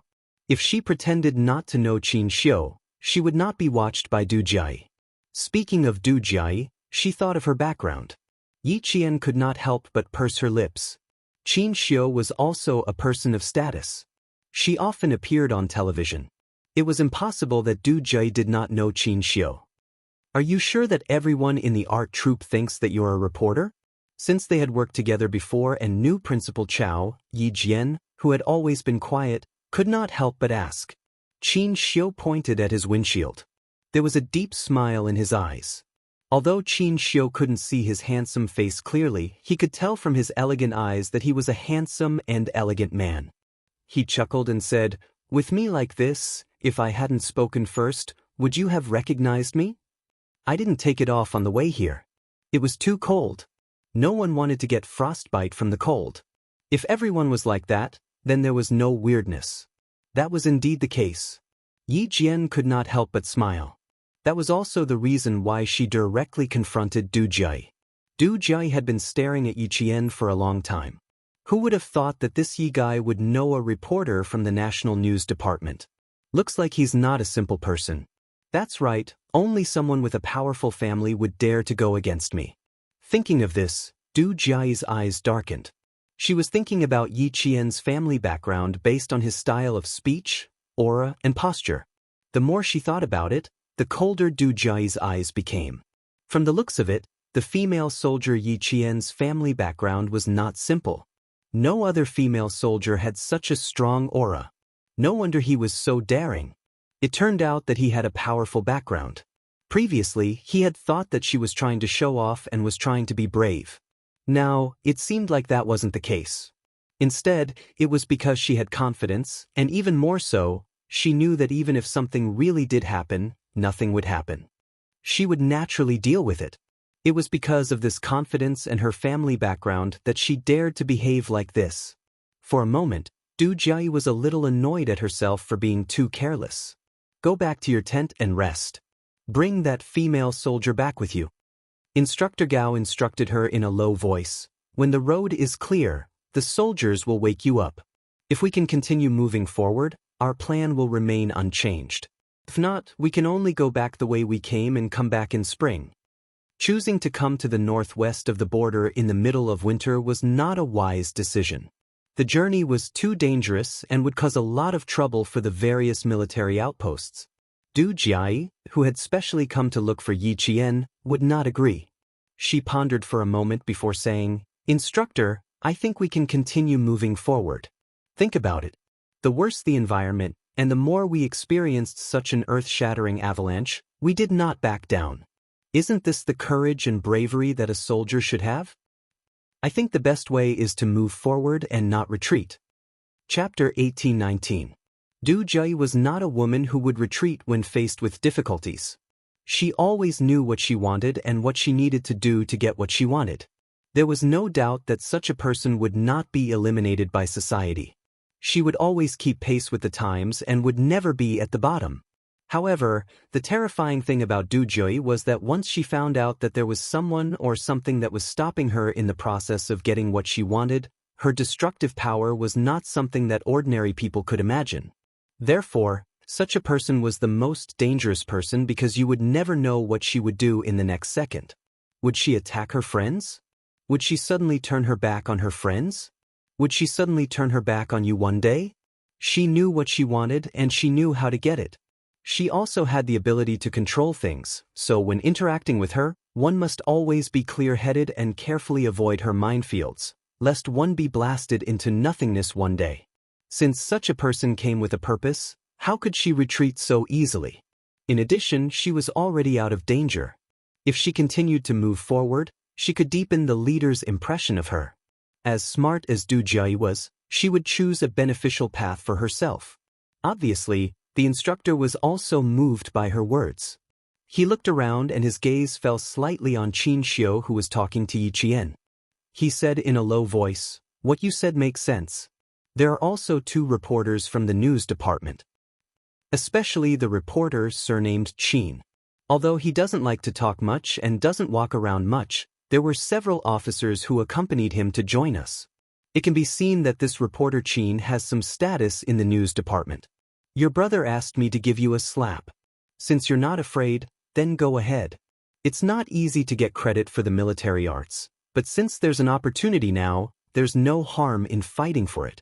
A: If she pretended not to know Qin Xiu, she would not be watched by Du Jiai. Speaking of Du Jiai, she thought of her background. Yi Qian could not help but purse her lips. Qin Xiu was also a person of status. She often appeared on television. It was impossible that Du Jiai did not know Qin Xiu. Are you sure that everyone in the art troupe thinks that you're a reporter? Since they had worked together before and knew Principal Chao, Yi Jian, who had always been quiet, could not help but ask. Qin Xiu pointed at his windshield. There was a deep smile in his eyes. Although Qin Xiu couldn't see his handsome face clearly, he could tell from his elegant eyes that he was a handsome and elegant man. He chuckled and said, "With me like this, if I hadn't spoken first, would you have recognized me? I didn't take it off on the way here. It was too cold. No one wanted to get frostbite from the cold. If everyone was like that, then there was no weirdness." That was indeed the case. Yi Jian could not help but smile. That was also the reason why she directly confronted Du Jiai. Du Jiai had been staring at Yi Qian for a long time. Who would have thought that this Yi guy would know a reporter from the National News Department? Looks like he's not a simple person. That's right, only someone with a powerful family would dare to go against me. Thinking of this, Du Jiai's eyes darkened. She was thinking about Yi Qian's family background based on his style of speech, aura, and posture. The more she thought about it, the colder Du Jiai's eyes became. From the looks of it, the female soldier Yi Qian's family background was not simple. No other female soldier had such a strong aura. No wonder he was so daring. It turned out that he had a powerful background. Previously, he had thought that she was trying to show off and was trying to be brave. Now, it seemed like that wasn't the case. Instead, it was because she had confidence, and even more so, she knew that even if something really did happen, nothing would happen. She would naturally deal with it. It was because of this confidence and her family background that she dared to behave like this. For a moment, Du Jiai was a little annoyed at herself for being too careless. Go back to your tent and rest. Bring that female soldier back with you. Instructor Gao instructed her in a low voice. When the road is clear, the soldiers will wake you up. If we can continue moving forward, our plan will remain unchanged. If not, we can only go back the way we came and come back in spring. Choosing to come to the northwest of the border in the middle of winter was not a wise decision. The journey was too dangerous and would cause a lot of trouble for the various military outposts. Du Jiai, who had specially come to look for Yi Qian, would not agree. She pondered for a moment before saying, "Instructor, I think we can continue moving forward. Think about it. The worse the environment, and the more we experienced such an earth-shattering avalanche, we did not back down. Isn't this the courage and bravery that a soldier should have? I think the best way is to move forward and not retreat." Chapter 18-19. Du Jiai was not a woman who would retreat when faced with difficulties. She always knew what she wanted and what she needed to do to get what she wanted. There was no doubt that such a person would not be eliminated by society. She would always keep pace with the times and would never be at the bottom. However, the terrifying thing about Du Jiai was that once she found out that there was someone or something that was stopping her in the process of getting what she wanted, her destructive power was not something that ordinary people could imagine. Therefore, such a person was the most dangerous person because you would never know what she would do in the next second. Would she attack her friends? Would she suddenly turn her back on her friends? Would she suddenly turn her back on you one day? She knew what she wanted and she knew how to get it. She also had the ability to control things, so when interacting with her, one must always be clear-headed and carefully avoid her minefields, lest one be blasted into nothingness one day. Since such a person came with a purpose, how could she retreat so easily? In addition, she was already out of danger. If she continued to move forward, she could deepen the leader's impression of her. As smart as Du Jiayi was, she would choose a beneficial path for herself. Obviously, the instructor was also moved by her words. He looked around and his gaze fell slightly on Qin Xiu, who was talking to Yi Qian. He said in a low voice, "What you said makes sense. There are also 2 reporters from the news department. Especially the reporter surnamed Qin. Although he doesn't like to talk much and doesn't walk around much, there were several officers who accompanied him to join us. It can be seen that this reporter Qin has some status in the news department. Your brother asked me to give you a slap. Since you're not afraid, then go ahead. It's not easy to get credit for the military arts, but since there's an opportunity now, there's no harm in fighting for it."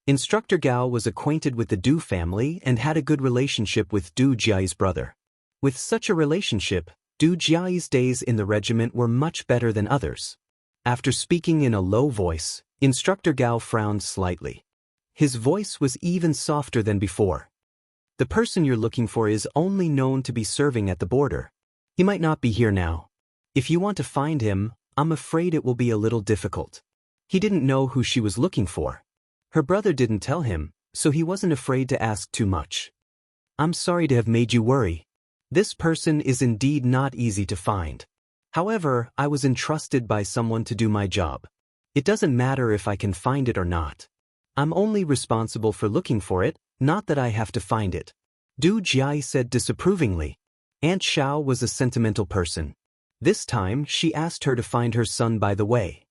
A: Instructor Gao was acquainted with the Du family and had a good relationship with Du Jiayi's brother. With such a relationship, Du Jiayi's days in the regiment were much better than others. After speaking in a low voice, Instructor Gao frowned slightly. His voice was even softer than before. "The person you're looking for is only known to be serving at the border. He might not be here now. If you want to find him, I'm afraid it will be a little difficult." He didn't know who she was looking for. Her brother didn't tell him, so he wasn't afraid to ask too much. "I'm sorry to have made you worry. This person is indeed not easy to find. However, I was entrusted by someone to do my job. It doesn't matter if I can find it or not. I'm only responsible for looking for it, not that I have to find it." Du Jiayi said disapprovingly. Aunt Xiao was a sentimental person. This time, she asked her to find her son by the way.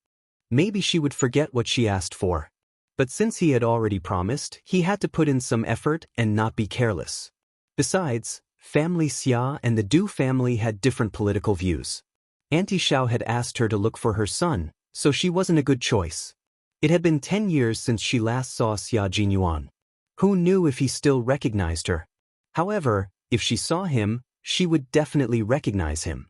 A: Maybe she would forget what she asked for. But since he had already promised, he had to put in some effort and not be careless. Besides, Family Xia and the Du family had different political views. Auntie Xiao had asked her to look for her son, so she wasn't a good choice. It had been 10 years since she last saw Xia Jinyuan. Who knew if he still recognized her? However, if she saw him, she would definitely recognize him.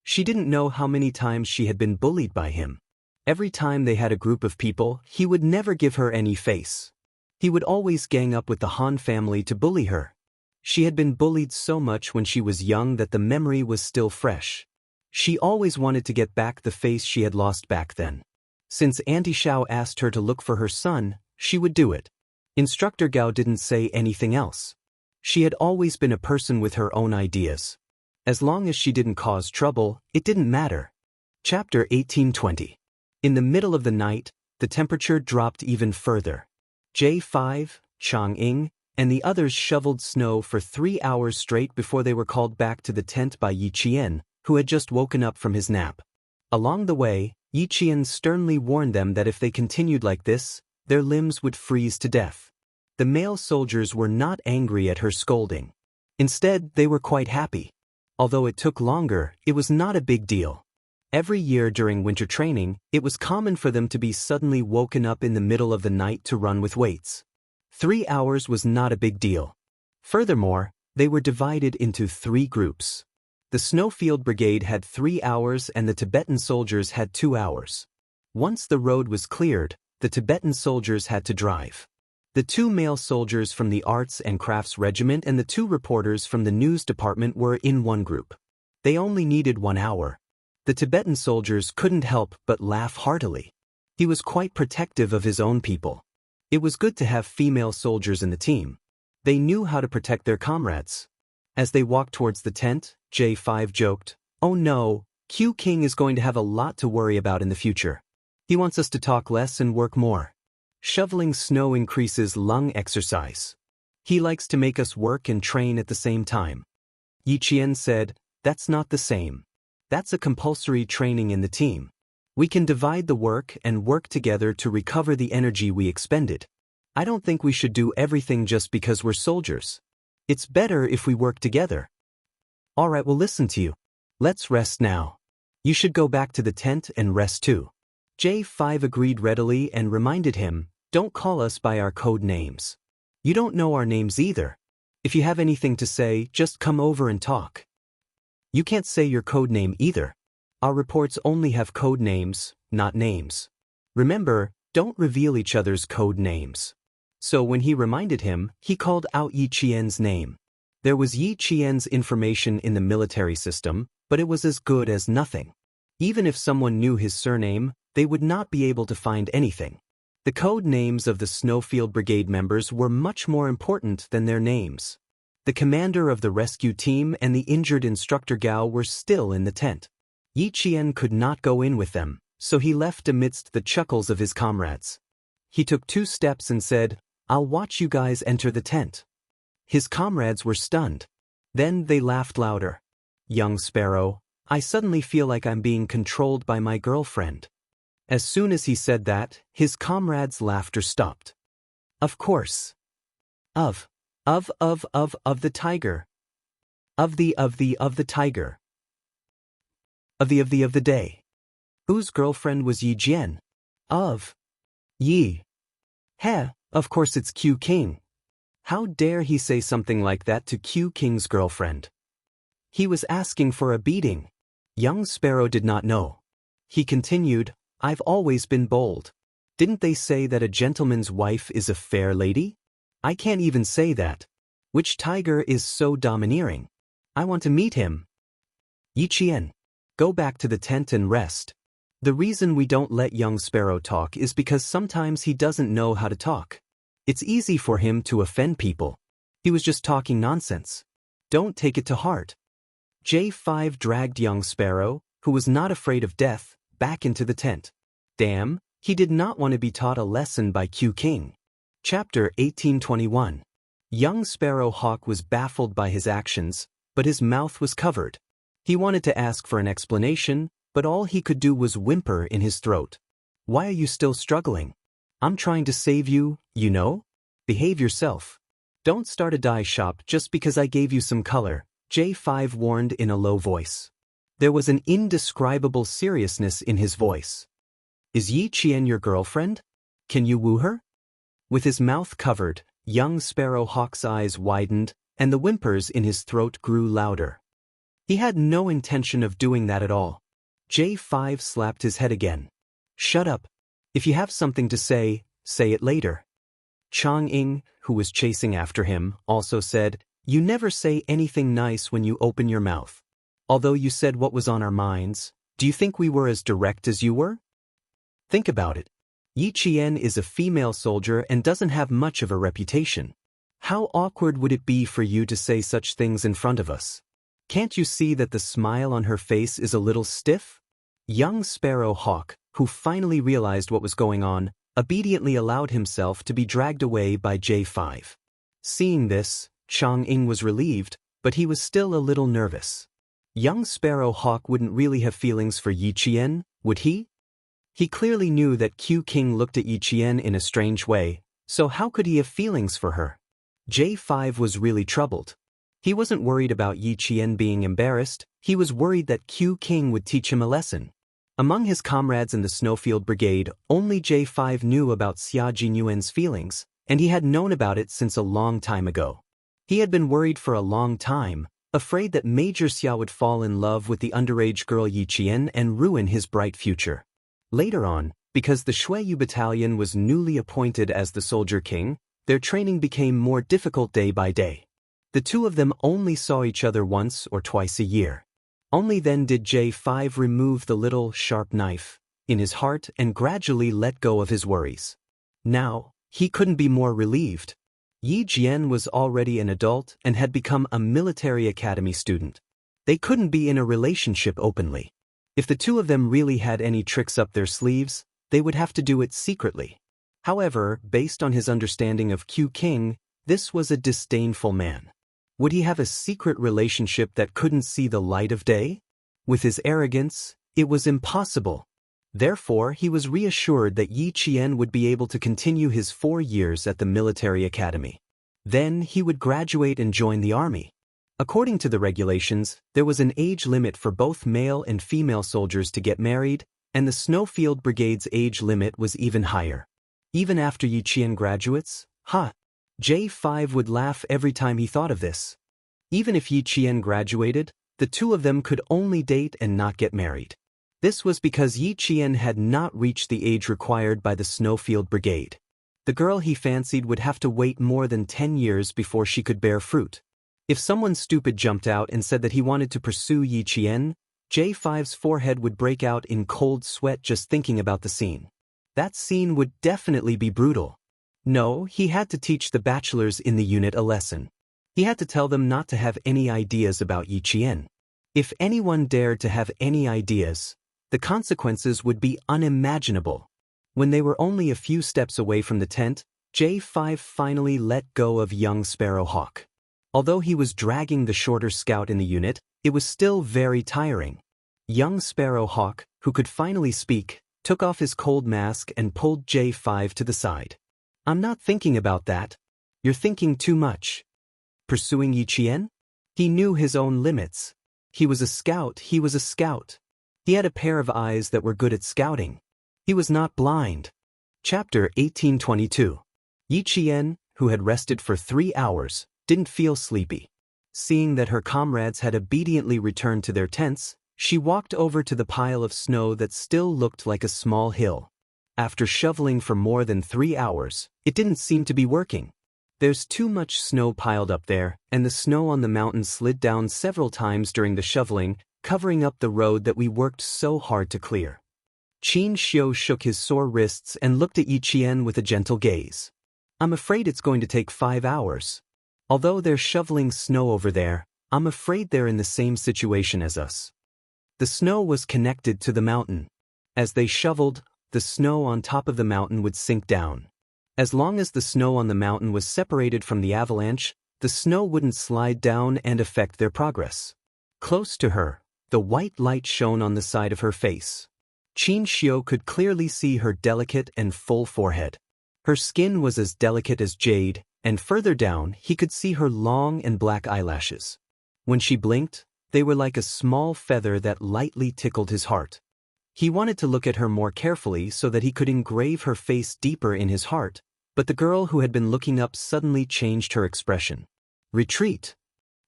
A: She didn't know how many times she had been bullied by him. Every time they had a group of people, he would never give her any face. He would always gang up with the Han family to bully her. She had been bullied so much when she was young that the memory was still fresh. She always wanted to get back the face she had lost back then. Since Auntie Xiao asked her to look for her son, she would do it. Instructor Gao didn't say anything else. She had always been a person with her own ideas. As long as she didn't cause trouble, it didn't matter. Chapter 1820. In the middle of the night, the temperature dropped even further. J5, Chang'ing, and the others shoveled snow for 3 hours straight before they were called back to the tent by Yi Qian, who had just woken up from his nap. Along the way, Yi Qian sternly warned them that if they continued like this, their limbs would freeze to death. The male soldiers were not angry at her scolding. Instead, they were quite happy. Although it took longer, it was not a big deal. Every year during winter training, it was common for them to be suddenly woken up in the middle of the night to run with weights. 3 hours was not a big deal. Furthermore, they were divided into 3 groups. The Snowfield Brigade had 3 hours and the Tibetan soldiers had 2 hours. Once the road was cleared, the Tibetan soldiers had to drive. The 2 male soldiers from the Arts and Crafts Regiment and the 2 reporters from the News Department were in one group. They only needed 1 hour. The Tibetan soldiers couldn't help but laugh heartily. He was quite protective of his own people. It was good to have female soldiers in the team. They knew how to protect their comrades. As they walked towards the tent, J5 joked, "Oh no, Q King is going to have a lot to worry about in the future. He wants us to talk less and work more. Shoveling snow increases lung exercise. He likes to make us work and train at the same time." Yi Qian said, "That's not the same. That's a compulsory training in the team. We can divide the work and work together to recover the energy we expended. I don't think we should do everything just because we're soldiers. It's better if we work together." "All right, we'll listen to you. Let's rest now. You should go back to the tent and rest too." J5 agreed readily and reminded him, "Don't call us by our code names. You don't know our names either. If you have anything to say, just come over and talk. You can't say your code name either. Our reports only have code names, not names. Remember, don't reveal each other's code names. So when he reminded him, he called out Yi Qian's name. There was Yi Qian's information in the military system, but it was as good as nothing. Even if someone knew his surname, they would not be able to find anything. The code names of the Snowfield Brigade members were much more important than their names. The commander of the rescue team and the injured instructor Gao were still in the tent. Yi Qian could not go in with them, so he left amidst the chuckles of his comrades. He took 2 steps and said, "I'll watch you guys enter the tent." His comrades were stunned. Then they laughed louder. "Young Sparrow, I suddenly feel like I'm being controlled by my girlfriend." As soon as he said that, his comrades' laughter stopped. Of course. Of the tiger. Of the tiger. Of the day. Whose girlfriend was Yi Jian? Of Yi. Heh, of course it's Q King. How dare he say something like that to Q King's girlfriend? He was asking for a beating. Young Sparrow did not know. He continued, "I've always been bold. Didn't they say that a gentleman's wife is a fair lady? I can't even say that. Which tiger is so domineering? I want to meet him." Yi Qian, go back to the tent and rest. The reason we don't let young Sparrow talk is because sometimes he doesn't know how to talk. It's easy for him to offend people. He was just talking nonsense. Don't take it to heart. J5 dragged young Sparrow, who was not afraid of death, back into the tent. Damn, he did not want to be taught a lesson by Q King. Chapter 1821. Young Sparrow Hawk was baffled by his actions, but his mouth was covered. He wanted to ask for an explanation, but all he could do was whimper in his throat. "Why are you still struggling? I'm trying to save you, you know? Behave yourself. Don't start a dye shop just because I gave you some color," J5 warned in a low voice. There was an indescribable seriousness in his voice. "Is Yi Qian your girlfriend? Can you woo her?" With his mouth covered, young Sparrow Hawk's eyes widened, and the whimpers in his throat grew louder. He had no intention of doing that at all. J5 slapped his head again. "Shut up. If you have something to say it later." Chang Ying, who was chasing after him, also said, "You never say anything nice when you open your mouth. Although you said what was on our minds, do you think we were as direct as you were? Think about it. Yi Qian is a female soldier and doesn't have much of a reputation. How awkward would it be for you to say such things in front of us? Can't you see that the smile on her face is a little stiff?" Young Sparrow Hawk, who finally realized what was going on, obediently allowed himself to be dragged away by J5. Seeing this, Chang Ying was relieved, but he was still a little nervous. Young Sparrow Hawk wouldn't really have feelings for Yi Qian, would he? He clearly knew that Q King looked at Yi Qian in a strange way, so how could he have feelings for her? J5 was really troubled. He wasn't worried about Yi Qian being embarrassed, he was worried that Q King would teach him a lesson. Among his comrades in the Snowfield Brigade, only J5 knew about Xia Jinyuan's feelings, and he had known about it since a long time ago. He had been worried for a long time, afraid that Major Xia would fall in love with the underage girl Yi Qian and ruin his bright future. Later on, because the Shuiyu Battalion was newly appointed as the Soldier King, their training became more difficult day by day. The two of them only saw each other once or twice a year. Only then did J5 remove the little, sharp knife in his heart and gradually let go of his worries. Now, he couldn't be more relieved. Yi Jian was already an adult and had become a military academy student. They couldn't be in a relationship openly. If the two of them really had any tricks up their sleeves, they would have to do it secretly. However, based on his understanding of Q King, this was a disdainful man. Would he have a secret relationship that couldn't see the light of day? With his arrogance, it was impossible. Therefore, he was reassured that Yi Qian would be able to continue his 4 years at the military academy. Then he would graduate and join the army. According to the regulations, there was an age limit for both male and female soldiers to get married, and the Snowfield Brigade's age limit was even higher. Even after Yi Qian graduates, J5 would laugh every time he thought of this. Even if Yi Qian graduated, the two of them could only date and not get married. This was because Yi Qian had not reached the age required by the Snowfield Brigade. The girl he fancied would have to wait more than 10 years before she could bear fruit. If someone stupid jumped out and said that he wanted to pursue Yi Qian, J5's forehead would break out in cold sweat just thinking about the scene. That scene would definitely be brutal. No, he had to teach the bachelors in the unit a lesson. He had to tell them not to have any ideas about Yi Qian. If anyone dared to have any ideas, the consequences would be unimaginable. When they were only a few steps away from the tent, J5 finally let go of young Sparrowhawk. Although he was dragging the shorter scout in the unit, it was still very tiring. Young Sparrowhawk, who could finally speak, took off his cold mask and pulled J5 to the side. "I'm not thinking about that. You're thinking too much." Pursuing Yi Qian? He knew his own limits. He was a scout. He had a pair of eyes that were good at scouting. He was not blind. Chapter 1822. Yi Qian, who had rested for 3 hours, didn't feel sleepy. Seeing that her comrades had obediently returned to their tents, she walked over to the pile of snow that still looked like a small hill. After shoveling for more than 3 hours, it didn't seem to be working. There's too much snow piled up there, and the snow on the mountain slid down several times during the shoveling, covering up the road that we worked so hard to clear. Qin Xiu shook his sore wrists and looked at Yi Qian with a gentle gaze. "I'm afraid it's going to take 5 hours. Although they're shoveling snow over there, I'm afraid they're in the same situation as us." The snow was connected to the mountain. As they shoveled, the snow on top of the mountain would sink down. As long as the snow on the mountain was separated from the avalanche, the snow wouldn't slide down and affect their progress. Close to her, the white light shone on the side of her face. Qin Xiu could clearly see her delicate and full forehead. Her skin was as delicate as jade, and further down he could see her long and black eyelashes. When she blinked, they were like a small feather that lightly tickled his heart. He wanted to look at her more carefully so that he could engrave her face deeper in his heart, but the girl who had been looking up suddenly changed her expression. "Retreat."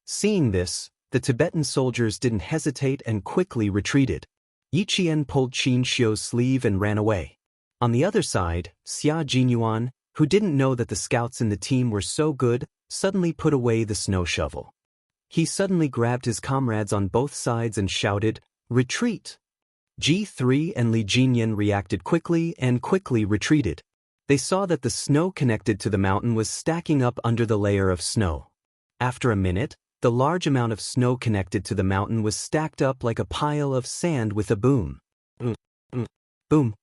A: Seeing this, the Tibetan soldiers didn't hesitate and quickly retreated. Yi Qian pulled Qin Xiu's sleeve and ran away. On the other side, Xia Jinyuan, who didn't know that the scouts in the team were so good, suddenly put away the snow shovel. He suddenly grabbed his comrades on both sides and shouted, "Retreat!" G3 and Li Jinyan reacted quickly and quickly retreated. They saw that the snow connected to the mountain was stacking up under the layer of snow. After a minute, the large amount of snow connected to the mountain was stacked up like a pile of sand with a boom. Boom.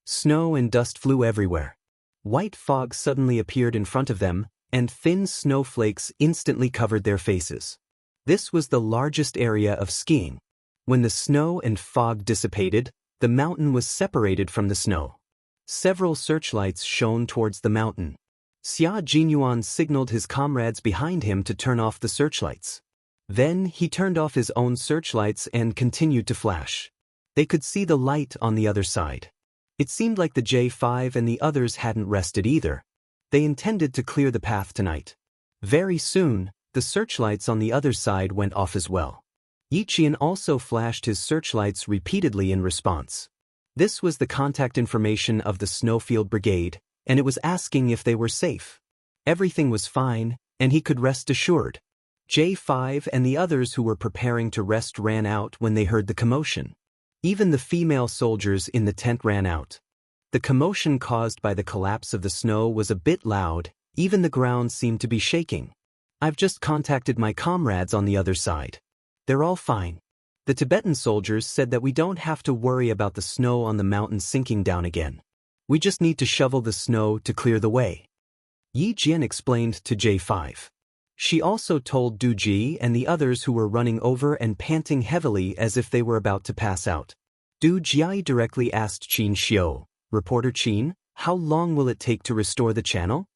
A: Snow and dust flew everywhere. White fog suddenly appeared in front of them, and thin snowflakes instantly covered their faces. This was the largest area of skiing. When the snow and fog dissipated, the mountain was separated from the snow. Several searchlights shone towards the mountain. Xia Jinyuan signaled his comrades behind him to turn off the searchlights. Then he turned off his own searchlights and continued to flash. They could see the light on the other side. It seemed like the J5 and the others hadn't rested either. They intended to clear the path tonight. Very soon, the searchlights on the other side went off as well. Yi Qian also flashed his searchlights repeatedly in response. This was the contact information of the Snowfield Brigade, and it was asking if they were safe. Everything was fine, and he could rest assured. J5 and the others who were preparing to rest ran out when they heard the commotion. Even the female soldiers in the tent ran out. The commotion caused by the collapse of the snow was a bit loud, even the ground seemed to be shaking. "I've just contacted my comrades on the other side. They're all fine. The Tibetan soldiers said that we don't have to worry about the snow on the mountain sinking down again. We just need to shovel the snow to clear the way." Yi Jian explained to J5. She also told Du Ji and the others who were running over and panting heavily as if they were about to pass out. Du Ji directly asked Qin Xiu, "Reporter Qin, how long will it take to restore the channel?"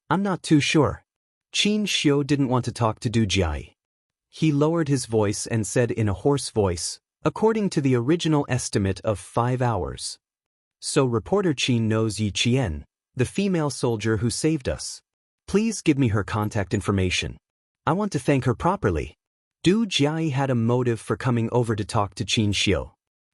A: "I'm not too sure." Qin Xiu didn't want to talk to Du Ji. He lowered his voice and said in a hoarse voice, "According to the original estimate of 5 hours. So Reporter Qin knows Yi Qian, the female soldier who saved us. Please give me her contact information. I want to thank her properly. Du Jiai had a motive for coming over to talk to Qin Xiu.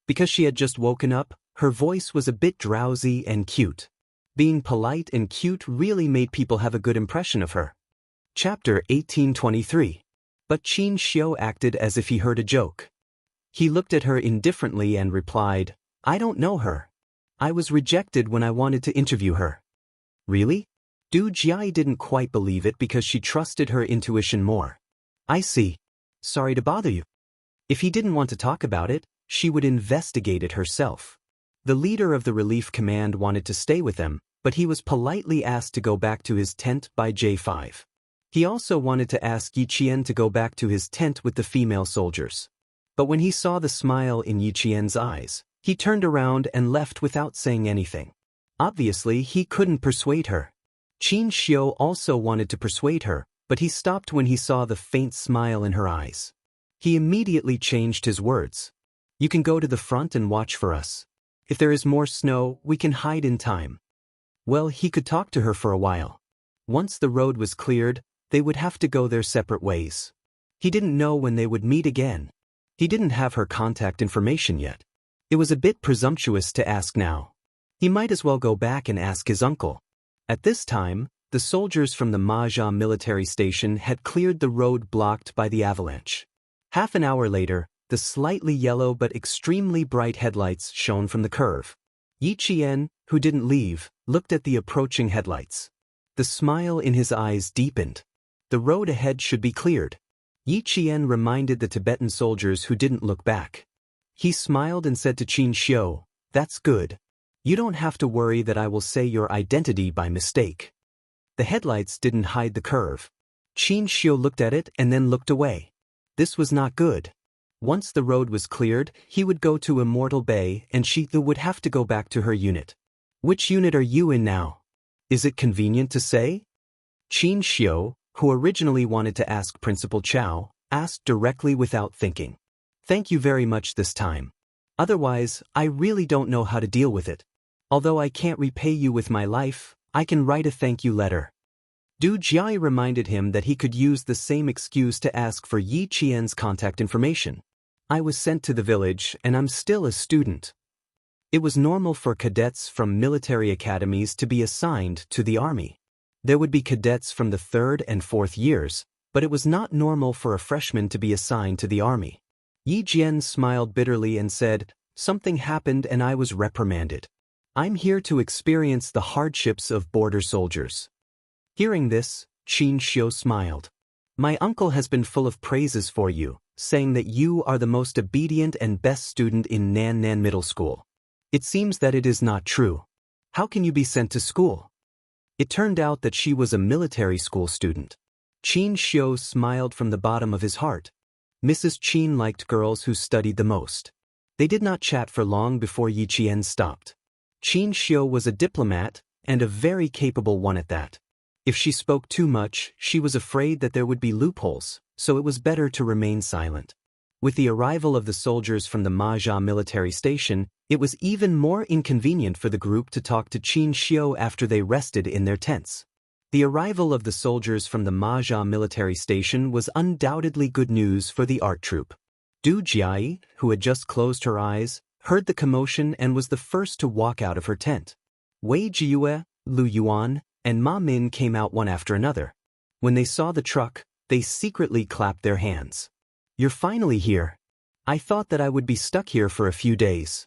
A: Because she had just woken up, her voice was a bit drowsy and cute. Being polite and cute really made people have a good impression of her. Chapter 1823. But Qin Xiu acted as if he heard a joke. He looked at her indifferently and replied, I don't know her. I was rejected when I wanted to interview her. Really? Du Jiai didn't quite believe it because she trusted her intuition more. I see. Sorry to bother you. If he didn't want to talk about it, she would investigate it herself. The leader of the relief command wanted to stay with them, but he was politely asked to go back to his tent by J5. He also wanted to ask Yi Qian to go back to his tent with the female soldiers. But when he saw the smile in Yi Qian's eyes, he turned around and left without saying anything. Obviously, he couldn't persuade her. Qin Xiu also wanted to persuade her, but he stopped when he saw the faint smile in her eyes. He immediately changed his words. You can go to the front and watch for us. If there is more snow, we can hide in time. Well, he could talk to her for a while. Once the road was cleared, they would have to go their separate ways. He didn't know when they would meet again. He didn't have her contact information yet. It was a bit presumptuous to ask now. He might as well go back and ask his uncle. At this time, the soldiers from the Maja military station had cleared the road blocked by the avalanche. Half an hour later, the slightly yellow but extremely bright headlights shone from the curve. Yi Qian, who didn't leave, looked at the approaching headlights. The smile in his eyes deepened. The road ahead should be cleared. Yi Qian reminded the Tibetan soldiers who didn't look back. He smiled and said to Qin Xiu, That's good. You don't have to worry that I will say your identity by mistake. The headlights didn't hide the curve. Qin Xiu looked at it and then looked away. This was not good. Once the road was cleared, he would go to Immortal Bay and she would have to go back to her unit. Which unit are you in now? Is it convenient to say? Qin Xiu, who originally wanted to ask Principal Chow, asked directly without thinking. Thank you very much this time. Otherwise, I really don't know how to deal with it. Although I can't repay you with my life, I can write a thank you letter. Du Jiai reminded him that he could use the same excuse to ask for Yi Qian's contact information. I was sent to the village and I'm still a student. It was normal for cadets from military academies to be assigned to the army. There would be cadets from the 3rd and 4th years, but it was not normal for a freshman to be assigned to the army. Yi Jian smiled bitterly and said, Something happened and I was reprimanded. I'm here to experience the hardships of border soldiers. Hearing this, Qin Xiu smiled. My uncle has been full of praises for you, saying that you are the most obedient and best student in Nan Nan Middle School. It seems that it is not true. How can you be sent to school? It turned out that she was a military school student. Qin Xiu smiled from the bottom of his heart. Mrs. Qin liked girls who studied the most. They did not chat for long before Yi Qian stopped. Qin Xiu was a diplomat, and a very capable one at that. If she spoke too much, she was afraid that there would be loopholes, so it was better to remain silent. With the arrival of the soldiers from the Maja military station, it was even more inconvenient for the group to talk to Qin Xiu after they rested in their tents. The arrival of the soldiers from the Maja military station was undoubtedly good news for the art troupe. Du Jiai, who had just closed her eyes, heard the commotion and was the first to walk out of her tent. Wei Jiue, Lu Yuan, and Ma Min came out one after another. When they saw the truck, they secretly clapped their hands. You're finally here. I thought that I would be stuck here for a few days.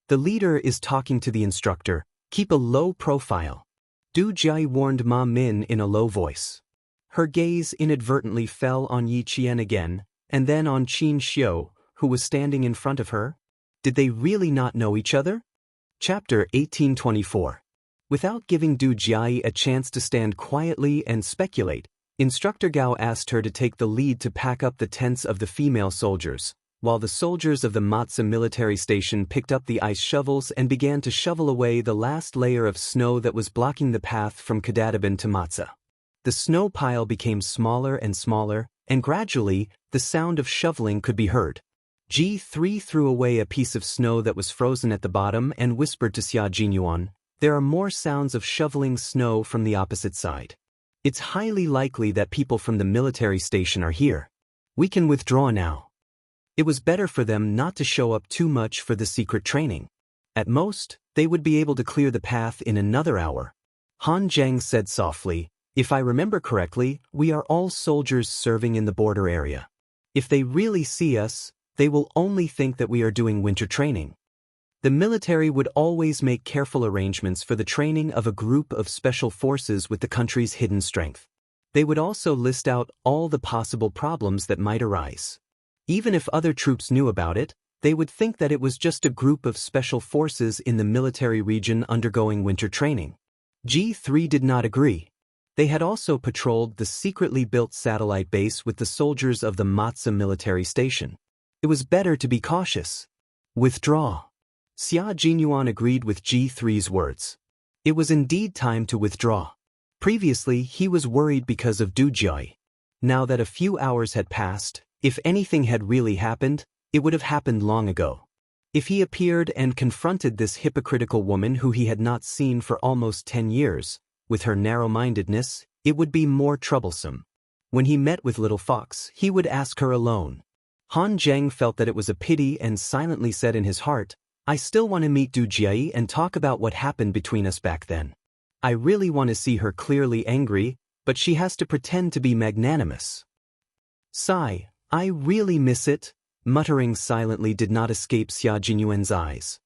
A: The leader is talking to the instructor. Keep a low profile. Du Jiai warned Ma Min in a low voice. Her gaze inadvertently fell on Yi Qian again, and then on Qin Xiu, who was standing in front of her. Did they really not know each other? Chapter 1824. Without giving Du Jiai a chance to stand quietly and speculate, Instructor Gao asked her to take the lead to pack up the tents of the female soldiers, while the soldiers of the Matza military station picked up the ice shovels and began to shovel away the last layer of snow that was blocking the path from Kadadaban to Matza. The snow pile became smaller and smaller, and gradually, the sound of shoveling could be heard. G3 threw away a piece of snow that was frozen at the bottom and whispered to Xia Jinyuan, There are more sounds of shoveling snow from the opposite side. It's highly likely that people from the military station are here. We can withdraw now. It was better for them not to show up too much for the secret training. At most, they would be able to clear the path in another hour. Han Zheng said softly, "If I remember correctly, we are all soldiers serving in the border area. If they really see us, they will only think that we are doing winter training." The military would always make careful arrangements for the training of a group of special forces with the country's hidden strength. They would also list out all the possible problems that might arise. Even if other troops knew about it, they would think that it was just a group of special forces in the military region undergoing winter training. G3 did not agree. They had also patrolled the secretly built satellite base with the soldiers of the Matsa military station. It was better to be cautious. Withdraw. Xia Jinyuan agreed with G3's words. It was indeed time to withdraw. Previously, he was worried because of Du Jiai. Now that a few hours had passed, if anything had really happened, it would have happened long ago. If he appeared and confronted this hypocritical woman who he had not seen for almost 10 years, with her narrow-mindedness, it would be more troublesome. When he met with Little Fox, he would ask her alone. Han Zheng felt that it was a pity and silently said in his heart, "I still want to meet Du Jiai and talk about what happened between us back then. I really want to see her clearly angry, but she has to pretend to be magnanimous." Sigh, "I really miss it," muttering silently did not escape Xia Jinyuan's eyes.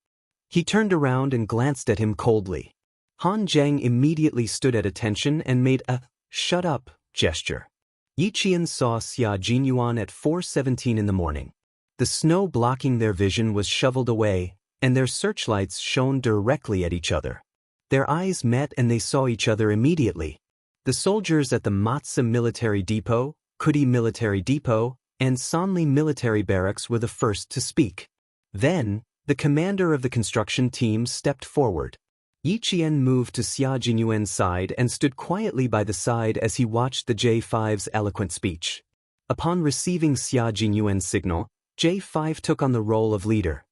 A: He turned around and glanced at him coldly. Han Zheng immediately stood at attention and made a "shut up" gesture. Yi Qian saw Xia Jinyuan at 4:17 in the morning. The snow blocking their vision was shoveled away, and their searchlights shone directly at each other. Their eyes met and they saw each other immediately. The soldiers at the Matsa Military Depot, Kudi Military Depot, and Sanli Military Barracks were the first to speak. Then, the commander of the construction team stepped forward. Yi Qian moved to Xia Jinyuan's side and stood quietly by the side as he watched the J5's eloquent speech. Upon receiving Xia Jinyuan's signal, J5 took on the role of leader.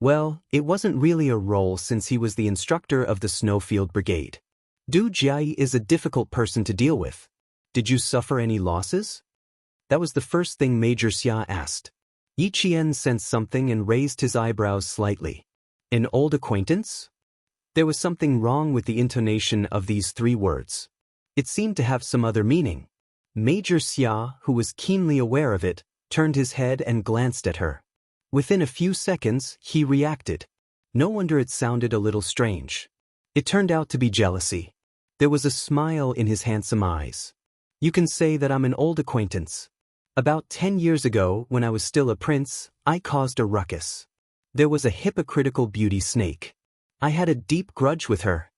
A: Well, it wasn't really a role since he was the instructor of the Snowfield Brigade. Du Jiai is a difficult person to deal with. Did you suffer any losses? That was the first thing Major Xia asked. Yi Qian sensed something and raised his eyebrows slightly. An old acquaintance? There was something wrong with the intonation of these 3 words. It seemed to have some other meaning. Major Xia, who was keenly aware of it, turned his head and glanced at her. Within a few seconds, he reacted. No wonder it sounded a little strange. It turned out to be jealousy. There was a smile in his handsome eyes. "You can say that I'm an old acquaintance. About 10 years ago, when I was still a prince, I caused a ruckus. There was a hypocritical beauty snake. I had a deep grudge with her."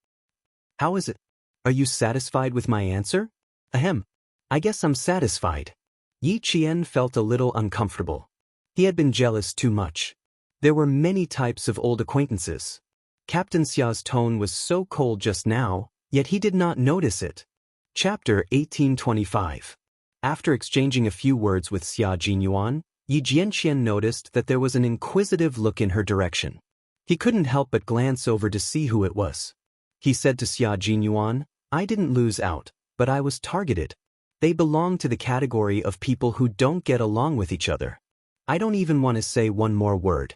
A: "How is it? Are you satisfied with my answer?" "Ahem. I guess I'm satisfied." Yi Qian felt a little uncomfortable. He had been jealous too much. There were many types of old acquaintances. Captain Xia's tone was so cold just now, yet he did not notice it. Chapter 1825. After exchanging a few words with Xia Jinyuan, Yi Jianqian noticed that there was an inquisitive look in her direction. He couldn't help but glance over to see who it was. He said to Xia Jinyuan, "I didn't lose out, but I was targeted. They belong to the category of people who don't get along with each other. I don't even want to say one more word.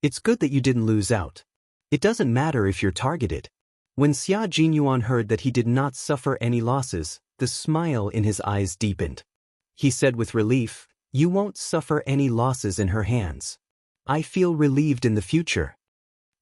A: It's good that you didn't lose out. It doesn't matter if you're targeted." When Xia Jinyuan heard that he did not suffer any losses, the smile in his eyes deepened. He said with relief, "You won't suffer any losses in her hands. I feel relieved in the future."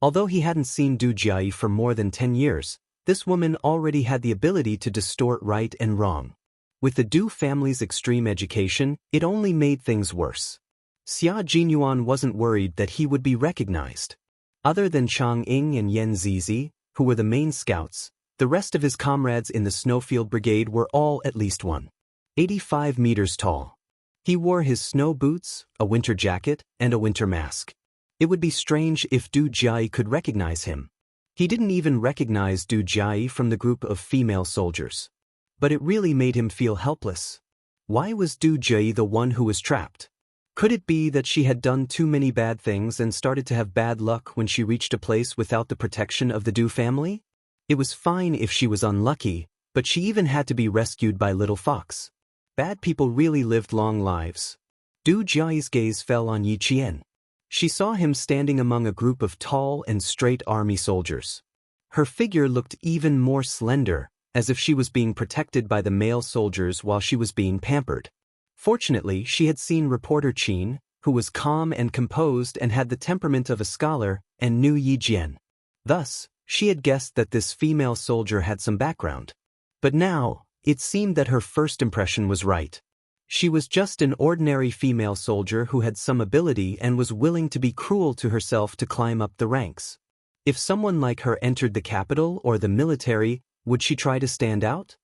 A: Although he hadn't seen Du Jiai for more than 10 years, this woman already had the ability to distort right and wrong. With the Du family's extreme education, it only made things worse. Xia Jinyuan wasn't worried that he would be recognized. Other than Chang Ying and Yan Zizi, who were the main scouts, the rest of his comrades in the Snowfield Brigade were all at least 185 meters tall. He wore his snow boots, a winter jacket, and a winter mask. It would be strange if Du Jiai could recognize him. He didn't even recognize Du Jiai from the group of female soldiers. But it really made him feel helpless. Why was Du Jiai the one who was trapped? Could it be that she had done too many bad things and started to have bad luck when she reached a place without the protection of the Du family? It was fine if she was unlucky, But she even had to be rescued by Little Fox. Bad people really lived long lives. Du Jiayi's gaze fell on Yi Qian. She saw him standing among a group of tall and straight army soldiers. Her figure looked even more slender, as if she was being protected by the male soldiers while she was being pampered. Fortunately, she had seen reporter Qin, who was calm and composed and had the temperament of a scholar, and knew Yi Jian. Thus, she had guessed that this female soldier had some background. But now, it seemed that her first impression was right. She was just an ordinary female soldier who had some ability and was willing to be cruel to herself to climb up the ranks. If someone like her entered the capital or the military, would she try to stand out?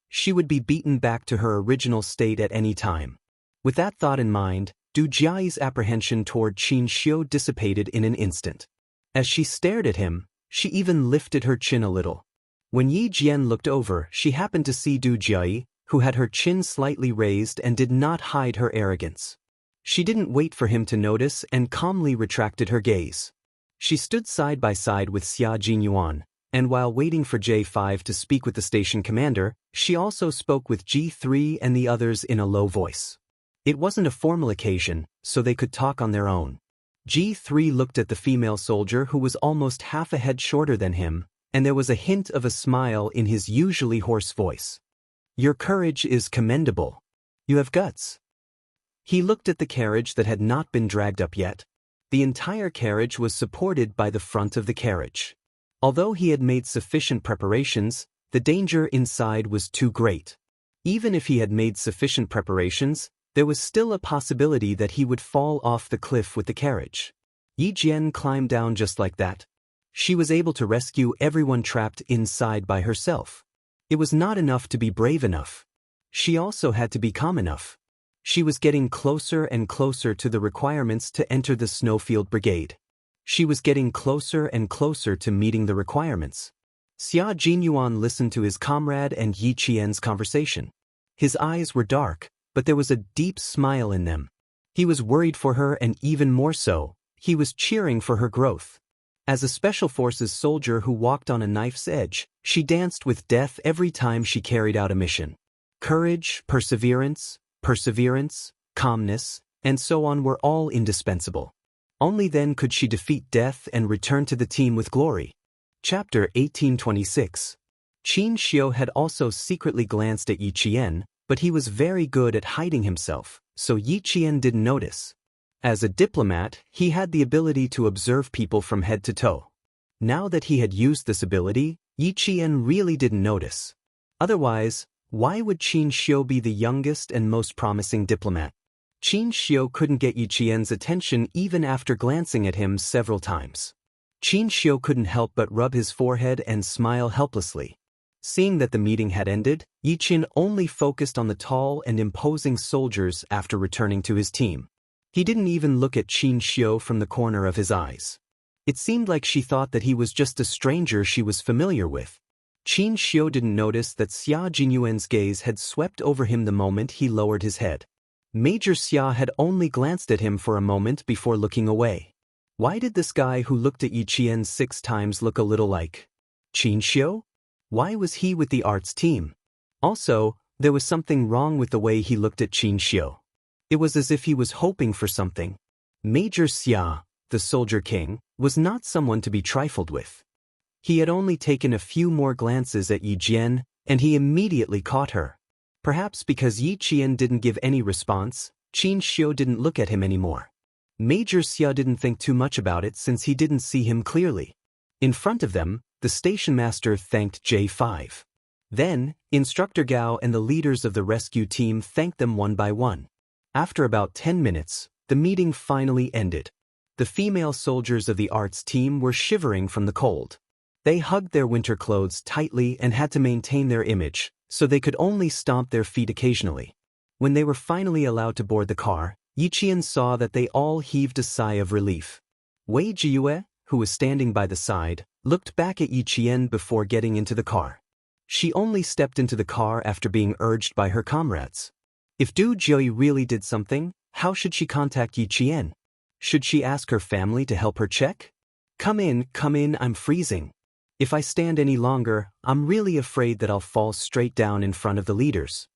A: She would be beaten back to her original state at any time. With that thought in mind, Du Jiayi's apprehension toward Qin Xiu dissipated in an instant. As she stared at him, she even lifted her chin a little. When Yi Jian looked over, she happened to see Du Jiayi, who had her chin slightly raised and did not hide her arrogance. She didn't wait for him to notice and calmly retracted her gaze. She stood side by side with Xia Jinyuan, and while waiting for J5 to speak with the station commander, she also spoke with G3 and the others in a low voice. It wasn't a formal occasion, so they could talk on their own. G3 looked at the female soldier who was almost half a head shorter than him, and there was a hint of a smile in his usually hoarse voice. "Your courage is commendable. You have guts." He looked at the carriage that had not been dragged up yet. The entire carriage was supported by the front of the carriage. Although he had made sufficient preparations, the danger inside was too great. Even if he had made sufficient preparations, there was still a possibility that he would fall off the cliff with the carriage. Yi Jian climbed down just like that. She was able to rescue everyone trapped inside by herself. It was not enough to be brave enough. She also had to be calm enough. She was getting closer and closer to the requirements to enter the Snowfield Brigade. She was getting closer and closer to meeting the requirements. Xia Jinyuan listened to his comrade and Yi Qian's conversation. His eyes were dark, but there was a deep smile in them. He was worried for her, and even more so, he was cheering for her growth. As a Special Forces soldier who walked on a knife's edge, she danced with death every time she carried out a mission. Courage, perseverance, calmness, and so on were all indispensable. Only then could she defeat death and return to the team with glory. Chapter 1826. Qin Xiu had also secretly glanced at Yi Qian, but he was very good at hiding himself, so Yi Qian didn't notice. As a diplomat, he had the ability to observe people from head to toe. Now that he had used this ability, Yi Qian really didn't notice. Otherwise, why would Qin Xiu be the youngest and most promising diplomat? Qin Xiu couldn't get Yi Qian's attention even after glancing at him several times. Qin Xiu couldn't help but rub his forehead and smile helplessly. Seeing that the meeting had ended, Yi Qian only focused on the tall and imposing soldiers after returning to his team. He didn't even look at Qin Xiu from the corner of his eyes. It seemed like she thought that he was just a stranger she was familiar with. Qin Xiu didn't notice that Xia Jinyuan's gaze had swept over him the moment he lowered his head. Major Xia had only glanced at him for a moment before looking away. Why did this guy who looked at Yi Qian 6 times look a little like Qin Xiu? Why was he with the arts team? Also, there was something wrong with the way he looked at Qin Xiu. It was as if he was hoping for something. Major Xia, the Soldier King, was not someone to be trifled with. He had only taken a few more glances at Yi Jian, and he immediately caught her. Perhaps because Yi Qian didn't give any response, Qin Xiu didn't look at him anymore. Major Xia didn't think too much about it since he didn't see him clearly. In front of them, the station master thanked J5. Then, Instructor Gao and the leaders of the rescue team thanked them one by one. After about 10 minutes, the meeting finally ended. The female soldiers of the arts team were shivering from the cold. They hugged their winter clothes tightly and had to maintain their image, so they could only stomp their feet occasionally. When they were finally allowed to board the car, Yi Qian saw that they all heaved a sigh of relief. Wei Jiyue, who was standing by the side, looked back at Yi Qian before getting into the car. She only stepped into the car after being urged by her comrades. If Du Jiayi really did something, how should she contact Yi Qian? Should she ask her family to help her check? Come in, I'm freezing." If I stand any longer, I'm really afraid that I'll fall straight down in front of the leaders.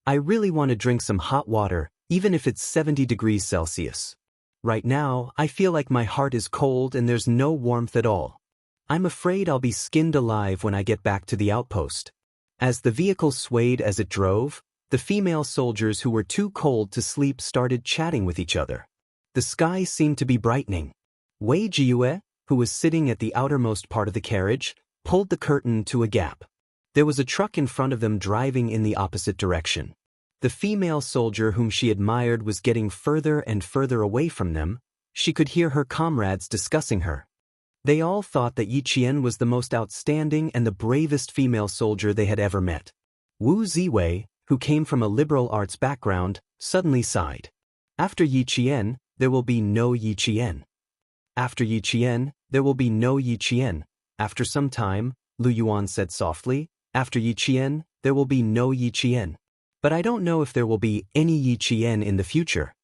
A: I really want to drink some hot water, even if it's 70 degrees Celsius. Right now, I feel like my heart is cold and there's no warmth at all. I'm afraid I'll be skinned alive when I get back to the outpost. As the vehicle swayed as it drove, the female soldiers who were too cold to sleep started chatting with each other. The sky seemed to be brightening. Wei Jiyue, who was sitting at the outermost part of the carriage, pulled the curtain to a gap. There was a truck in front of them driving in the opposite direction. The female soldier whom she admired was getting further and further away from them. She could hear her comrades discussing her. They all thought that Yi Qian was the most outstanding and the bravest female soldier they had ever met. Wu Ziwei, who came from a liberal arts background, suddenly sighed. After Yi Qian, there will be no Yi Qian. After Yi Qian, there will be no Yi Qian. After some time, Lu Yuan said softly, after Yi Qian, there will be no Yi Qian. But I don't know if there will be any Yi Qian in the future.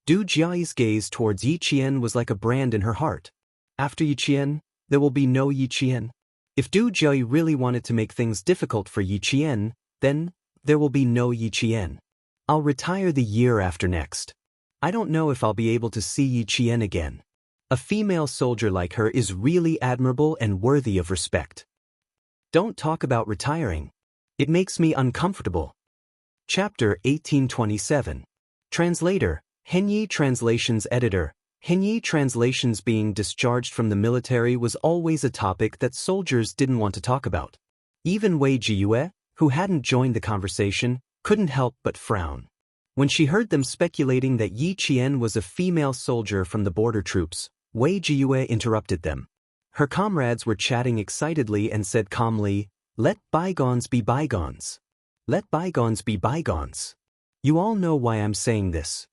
A: Du Jiayi's gaze towards Yi Qian was like a brand in her heart. After Yi Qian, there will be no Yi Qian. If Du Jiayi really wanted to make things difficult for Yi Qian, then there will be no Yi Qian. I'll retire the year after next. I don't know if I'll be able to see Yi Qian again. A female soldier like her is really admirable and worthy of respect. Don't talk about retiring. It makes me uncomfortable. Chapter 1827. Translator, Henyi Translations Editor. Henyi Translations being discharged from the military was always a topic that soldiers didn't want to talk about. Even Wei Jiyue, who hadn't joined the conversation, couldn't help but frown. When she heard them speculating that Yi Qian was a female soldier from the border troops, Wei Jiyue interrupted them. Her comrades were chatting excitedly and said calmly, "Let bygones be bygones. Let bygones be bygones. You all know why I'm saying this."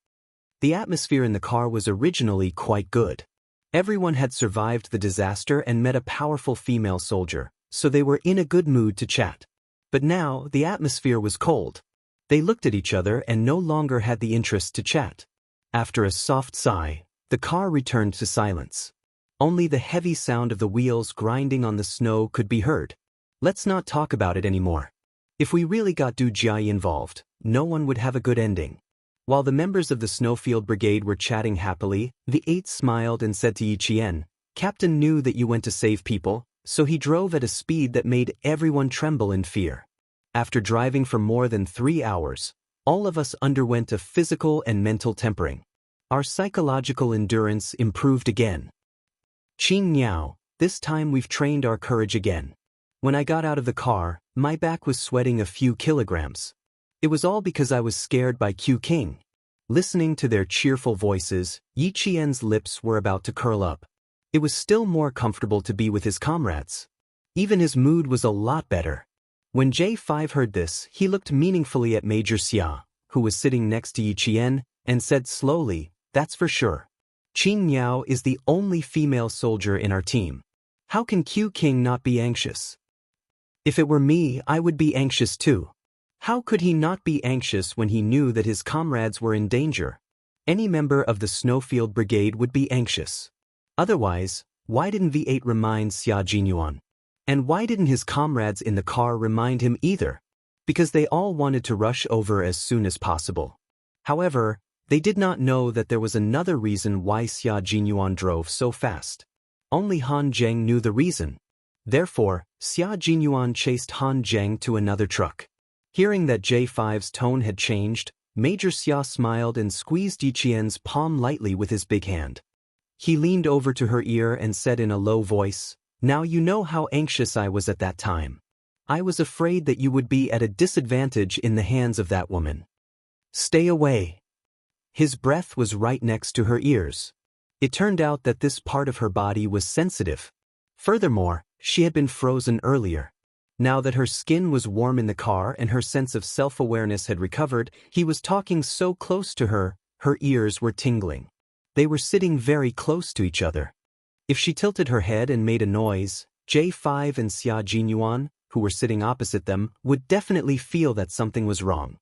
A: The atmosphere in the car was originally quite good. Everyone had survived the disaster and met a powerful female soldier, so they were in a good mood to chat. But now, the atmosphere was cold. They looked at each other and no longer had the interest to chat. After a soft sigh, the car returned to silence. Only the heavy sound of the wheels grinding on the snow could be heard. Let's not talk about it anymore. If we really got Du Jiayi involved, no one would have a good ending. While the members of the Snowfield Brigade were chatting happily, the eight smiled and said to Yi Qian, "Captain knew that you went to save people, so he drove at a speed that made everyone tremble in fear." After driving for more than 3 hours, all of us underwent a physical and mental tempering. Our psychological endurance improved again. Qing Niao, this time we've trained our courage again. When I got out of the car, my back was sweating a few kilograms. It was all because I was scared by Q King. Listening to their cheerful voices, Yi Qian's lips were about to curl up. It was still more comfortable to be with his comrades. Even his mood was a lot better. When J5 heard this, he looked meaningfully at Major Xia, who was sitting next to Yi Qian, and said slowly, "That's for sure. Qing Niao is the only female soldier in our team. How can Q King not be anxious? If it were me, I would be anxious too." How could he not be anxious when he knew that his comrades were in danger? Any member of the Snowfield Brigade would be anxious. Otherwise, why didn't V8 remind Xia Jinyuan? And why didn't his comrades in the car remind him either? Because they all wanted to rush over as soon as possible. However, they did not know that there was another reason why Xia Jinyuan drove so fast. Only Han Zheng knew the reason. Therefore, Xia Jinyuan chased Han Zheng to another truck. Hearing that J5's tone had changed, Major Xia smiled and squeezed Yi Qian's palm lightly with his big hand. He leaned over to her ear and said in a low voice, "Now you know how anxious I was at that time. I was afraid that you would be at a disadvantage in the hands of that woman. Stay away." His breath was right next to her ears. It turned out that this part of her body was sensitive. Furthermore, she had been frozen earlier. Now that her skin was warm in the car and her sense of self-awareness had recovered, he was talking so close to her, her ears were tingling. They were sitting very close to each other. If she tilted her head and made a noise, J5 and Xia Jinyuan, who were sitting opposite them, would definitely feel that something was wrong.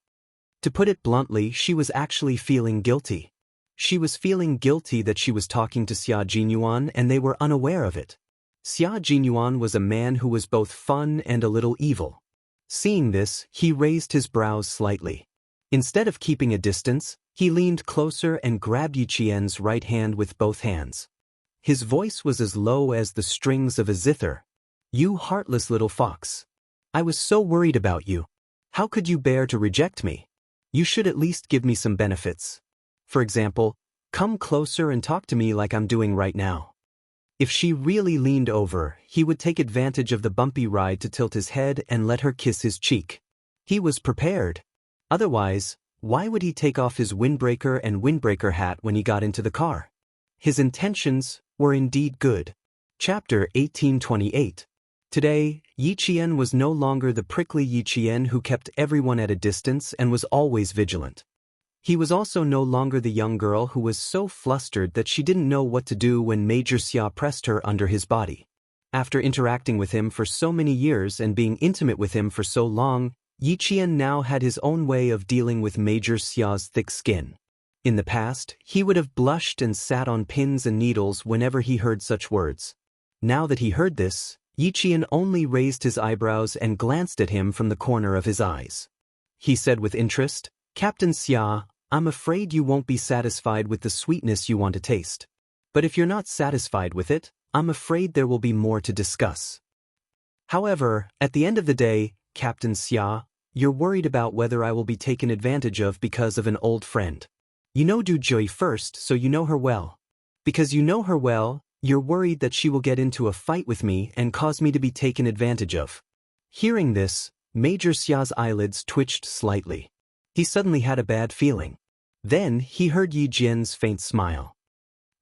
A: To put it bluntly, she was actually feeling guilty. She was feeling guilty that she was talking to Xia Jinyuan and they were unaware of it. Xia Jinyuan was a man who was both fun and a little evil. Seeing this, he raised his brows slightly. Instead of keeping a distance, he leaned closer and grabbed Yi Qian's right hand with both hands. His voice was as low as the strings of a zither. "You heartless little fox. I was so worried about you. How could you bear to reject me? You should at least give me some benefits. For example, come closer and talk to me like I'm doing right now." If she really leaned over, he would take advantage of the bumpy ride to tilt his head and let her kiss his cheek. He was prepared. Otherwise, why would he take off his windbreaker and windbreaker hat when he got into the car? His intentions were indeed good. Chapter 1828. Today, Yi Qian was no longer the prickly Yi Qian who kept everyone at a distance and was always vigilant. He was also no longer the young girl who was so flustered that she didn't know what to do when Major Xia pressed her under his body. After interacting with him for so many years and being intimate with him for so long, Yi Qian now had his own way of dealing with Major Xia's thick skin. In the past, he would have blushed and sat on pins and needles whenever he heard such words. Now that he heard this, Yi Qian only raised his eyebrows and glanced at him from the corner of his eyes. He said with interest, "Captain Xia, I'm afraid you won't be satisfied with the sweetness you want to taste. But if you're not satisfied with it, I'm afraid there will be more to discuss. However, at the end of the day, Captain Xia, you're worried about whether I will be taken advantage of because of an old friend. You know Du Jui first, so you know her well. Because you know her well, you're worried that she will get into a fight with me and cause me to be taken advantage of." Hearing this, Major Xia's eyelids twitched slightly. He suddenly had a bad feeling. Then he heard Yi Jian's faint smile.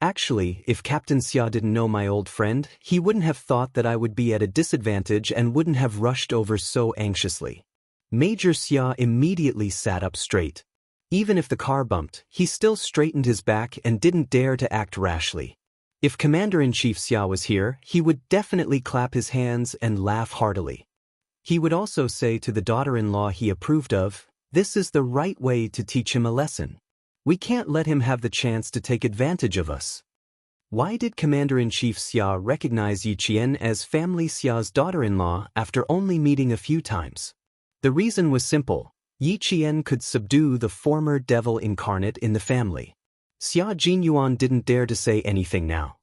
A: "Actually, if Captain Xia didn't know my old friend, he wouldn't have thought that I would be at a disadvantage and wouldn't have rushed over so anxiously." Major Xia immediately sat up straight. Even if the car bumped, he still straightened his back and didn't dare to act rashly. If Commander-in-Chief Xia was here, he would definitely clap his hands and laugh heartily. He would also say to the daughter-in-law he approved of, "This is the right way to teach him a lesson. We can't let him have the chance to take advantage of us." Why did Commander-in-Chief Xia recognize Yi Qian as Family Xia's daughter-in-law after only meeting a few times? The reason was simple. Yi Qian could subdue the former devil incarnate in the family. Xia Jinyuan didn't dare to say anything now.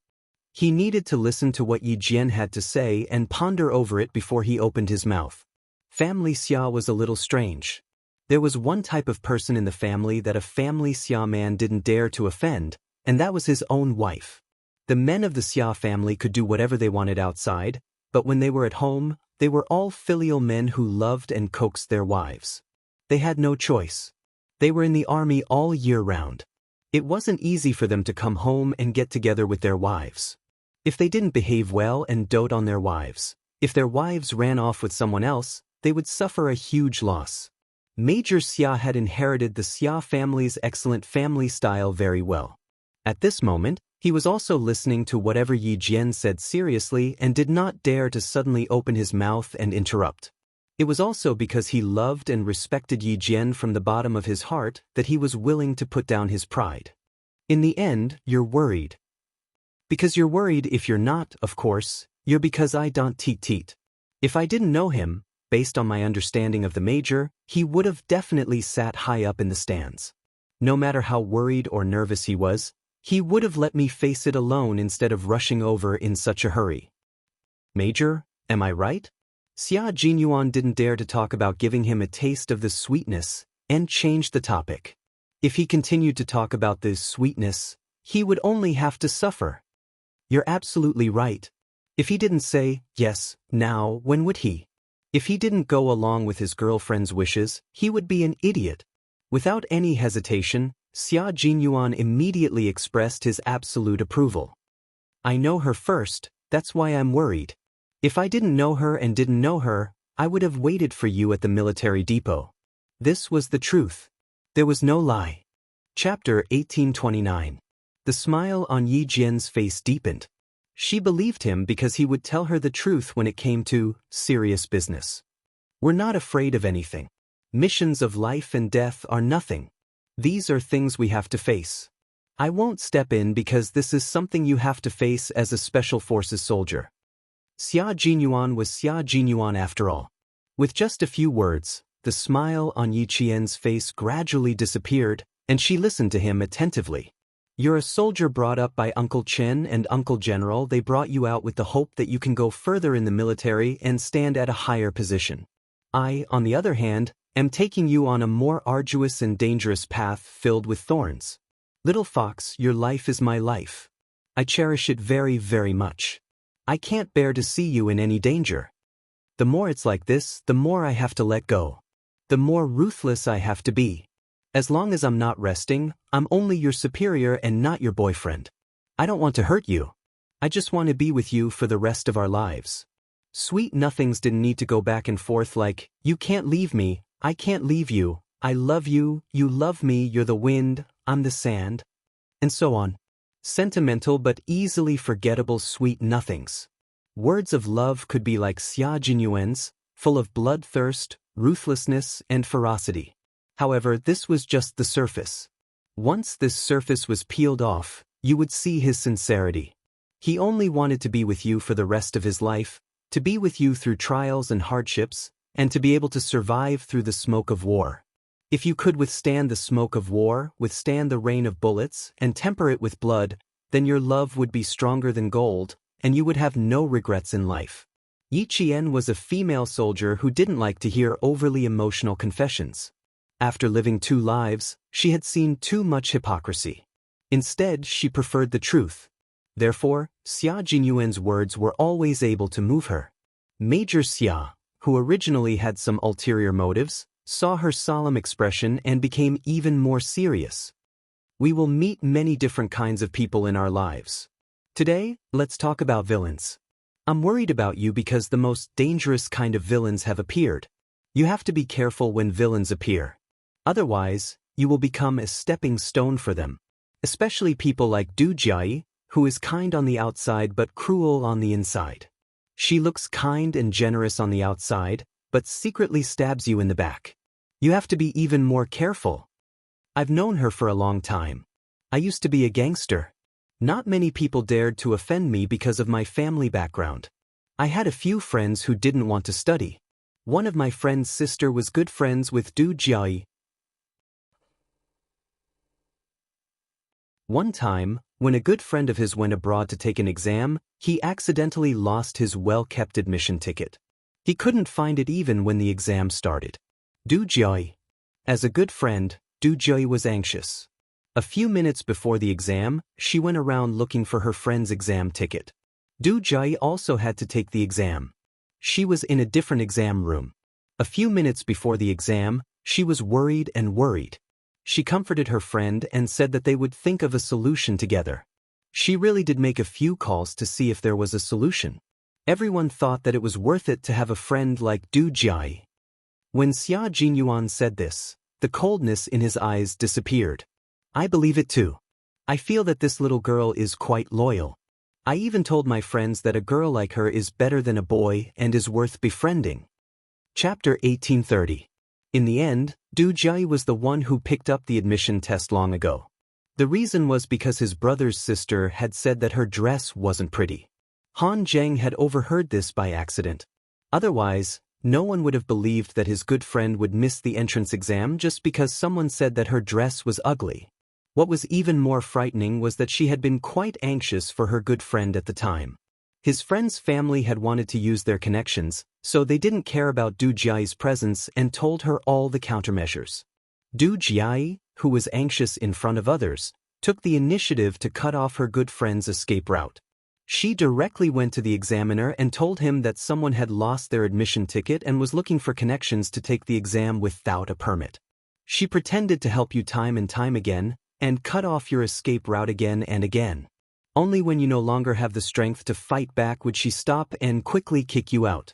A: He needed to listen to what Yi Jian had to say and ponder over it before he opened his mouth. Family Xia was a little strange. There was one type of person in the family that a Family Xia man didn't dare to offend, and that was his own wife. The men of the Xia family could do whatever they wanted outside, but when they were at home, they were all filial men who loved and coaxed their wives. They had no choice. They were in the army all year round. It wasn't easy for them to come home and get together with their wives. If they didn't behave well and dote on their wives, if their wives ran off with someone else, they would suffer a huge loss. Major Xia had inherited the Xia family's excellent family style very well. At this moment, he was also listening to whatever Yi Jian said seriously and did not dare to suddenly open his mouth and interrupt. It was also because he loved and respected Yi Jian from the bottom of his heart that he was willing to put down his pride. In the end, you're worried. Because you're worried. If you're not, of course, you're because I don't teet. If I didn't know him, based on my understanding of the Major, he would have definitely sat high up in the stands. No matter how worried or nervous he was, he would have let me face it alone instead of rushing over in such a hurry. Major, am I right? Xia Jinyuan didn't dare to talk about giving him a taste of the sweetness, and changed the topic. If he continued to talk about this sweetness, he would only have to suffer. You're absolutely right. If he didn't say, yes, now, when would he? If he didn't go along with his girlfriend's wishes, he would be an idiot. Without any hesitation, Xia Jinyuan immediately expressed his absolute approval. I know her first, that's why I'm worried. If I didn't know her and didn't know her, I would have waited for you at the military depot. This was the truth. There was no lie. Chapter 1829. The smile on Yi Jian's face deepened. She believed him because he would tell her the truth when it came to serious business. We're not afraid of anything. Missions of life and death are nothing. These are things we have to face. I won't step in because this is something you have to face as a special forces soldier. Xia Jinyuan was Xia Jinyuan after all. With just a few words, the smile on Yi Qian's face gradually disappeared, and she listened to him attentively. You're a soldier brought up by Uncle Chen and Uncle General. They brought you out with the hope that you can go further in the military and stand at a higher position. I, on the other hand, am taking you on a more arduous and dangerous path filled with thorns. Little fox, your life is my life. I cherish it very, very much. I can't bear to see you in any danger. The more it's like this, the more I have to let go. The more ruthless I have to be. As long as I'm not resting, I'm only your superior and not your boyfriend. I don't want to hurt you. I just want to be with you for the rest of our lives. Sweet nothings didn't need to go back and forth like, you can't leave me, I can't leave you, I love you, you love me, you're the wind, I'm the sand, and so on. Sentimental but easily forgettable sweet nothings. Words of love could be like Xia Jinyuan's, full of bloodthirst, ruthlessness, and ferocity. However, this was just the surface. Once this surface was peeled off, you would see his sincerity. He only wanted to be with you for the rest of his life, to be with you through trials and hardships, and to be able to survive through the smoke of war. If you could withstand the smoke of war, withstand the rain of bullets, and temper it with blood, then your love would be stronger than gold, and you would have no regrets in life. Yi Qian was a female soldier who didn't like to hear overly emotional confessions. After living 2 lives, she had seen too much hypocrisy. Instead, she preferred the truth. Therefore, Xia Jinyuan's words were always able to move her. Major Xia, who originally had some ulterior motives, saw her solemn expression and became even more serious. We will meet many different kinds of people in our lives. Today, let's talk about villains. I'm worried about you because the most dangerous kind of villains have appeared. You have to be careful when villains appear. Otherwise, you will become a stepping stone for them. Especially people like Du Jiai, who is kind on the outside but cruel on the inside. She looks kind and generous on the outside, but secretly stabs you in the back. You have to be even more careful. I've known her for a long time. I used to be a gangster. Not many people dared to offend me because of my family background. I had a few friends who didn't want to study. One of my friend's sister was good friends with Du Jiai. One time, when a good friend of his went abroad to take an exam, he accidentally lost his well-kept admission ticket. He couldn't find it even when the exam started. Du Jiai. As a good friend, Du Jiai was anxious. A few minutes before the exam, she went around looking for her friend's exam ticket. Du Jiai also had to take the exam. She was in a different exam room. A few minutes before the exam, she was worried and worried. She comforted her friend and said that they would think of a solution together. She really did make a few calls to see if there was a solution. Everyone thought that it was worth it to have a friend like Du Jiai. When Xia Jinyuan said this, the coldness in his eyes disappeared. I believe it too. I feel that this little girl is quite loyal. I even told my friends that a girl like her is better than a boy and is worth befriending. Chapter 1830. In the end, Du Jiai was the one who picked up the admission test long ago. The reason was because his brother's sister had said that her dress wasn't pretty. Han Zheng had overheard this by accident. Otherwise, no one would have believed that his good friend would miss the entrance exam just because someone said that her dress was ugly. What was even more frightening was that she had been quite anxious for her good friend at the time. His friend's family had wanted to use their connections, so they didn't care about Du Jiai's presence and told her all the countermeasures. Du Jiai, who was anxious in front of others, took the initiative to cut off her good friend's escape route. She directly went to the examiner and told him that someone had lost their admission ticket and was looking for connections to take the exam without a permit. She pretended to help you time and time again, and cut off your escape route again and again. Only when you no longer have the strength to fight back would she stop and quickly kick you out.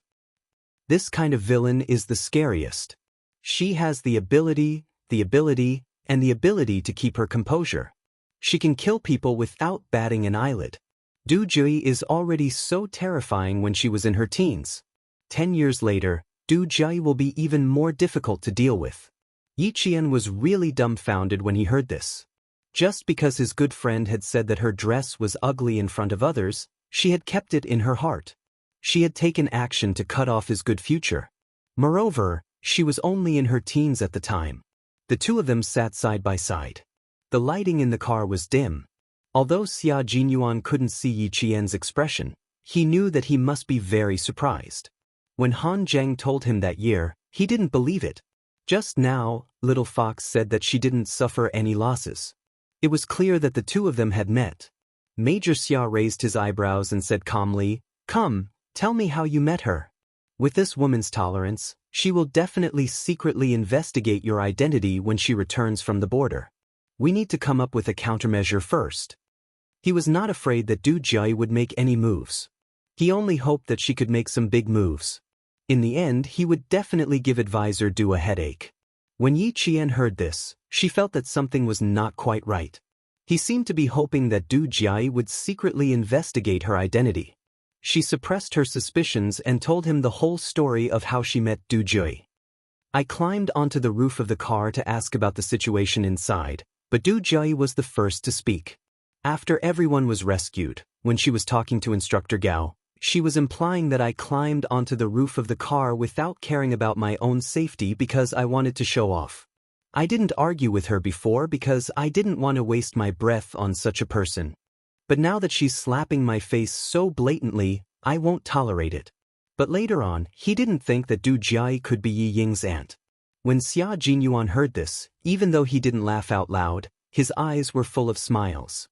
A: This kind of villain is the scariest. She has the ability to keep her composure. She can kill people without batting an eyelid. Du Jiai is already so terrifying when she was in her teens. 10 years later, Du Jiai will be even more difficult to deal with. Yi Qian was really dumbfounded when he heard this. Just because his good friend had said that her dress was ugly in front of others, she had kept it in her heart. She had taken action to cut off his good future. Moreover, she was only in her teens at the time. The two of them sat side by side. The lighting in the car was dim. Although Xia Jinyuan couldn't see Yi Qian's expression, he knew that he must be very surprised. When Han Zheng told him that year, he didn't believe it. Just now, Little Fox said that she didn't suffer any losses. It was clear that the two of them had met. Major Xia raised his eyebrows and said calmly, "Come, tell me how you met her. With this woman's tolerance, she will definitely secretly investigate your identity when she returns from the border. We need to come up with a countermeasure first." He was not afraid that Du Jie would make any moves. He only hoped that she could make some big moves. In the end, he would definitely give advisor Du a headache. When Yi Qian heard this, she felt that something was not quite right. He seemed to be hoping that Du Jie would secretly investigate her identity. She suppressed her suspicions and told him the whole story of how she met Du Jie. "I climbed onto the roof of the car to ask about the situation inside, but Du Jie was the first to speak. After everyone was rescued, when she was talking to Instructor Gao, she was implying that I climbed onto the roof of the car without caring about my own safety because I wanted to show off. I didn't argue with her before because I didn't want to waste my breath on such a person. But now that she's slapping my face so blatantly, I won't tolerate it." But later on, he didn't think that Du Jie could be Yi Ying's aunt. When Xia Jinyuan heard this, even though he didn't laugh out loud, his eyes were full of smiles.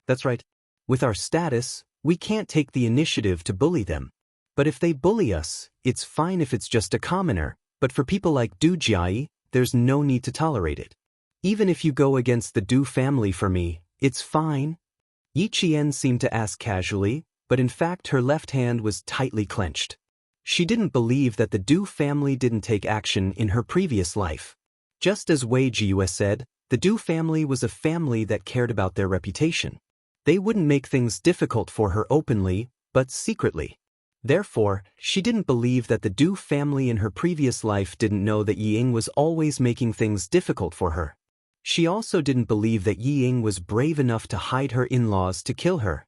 A: "That's right. With our status, we can't take the initiative to bully them. But if they bully us, it's fine if it's just a commoner, but for people like Du Jie, there's no need to tolerate it. Even if you go against the Du family for me, it's fine." Yi Qian seemed to ask casually, but in fact her left hand was tightly clenched. She didn't believe that the Du family didn't take action in her previous life. Just as Wei Jiyue said, the Du family was a family that cared about their reputation. They wouldn't make things difficult for her openly, but secretly. Therefore, she didn't believe that the Du family in her previous life didn't know that Yi Ying was always making things difficult for her. She also didn't believe that Yi Ying was brave enough to hide her in-laws to kill her.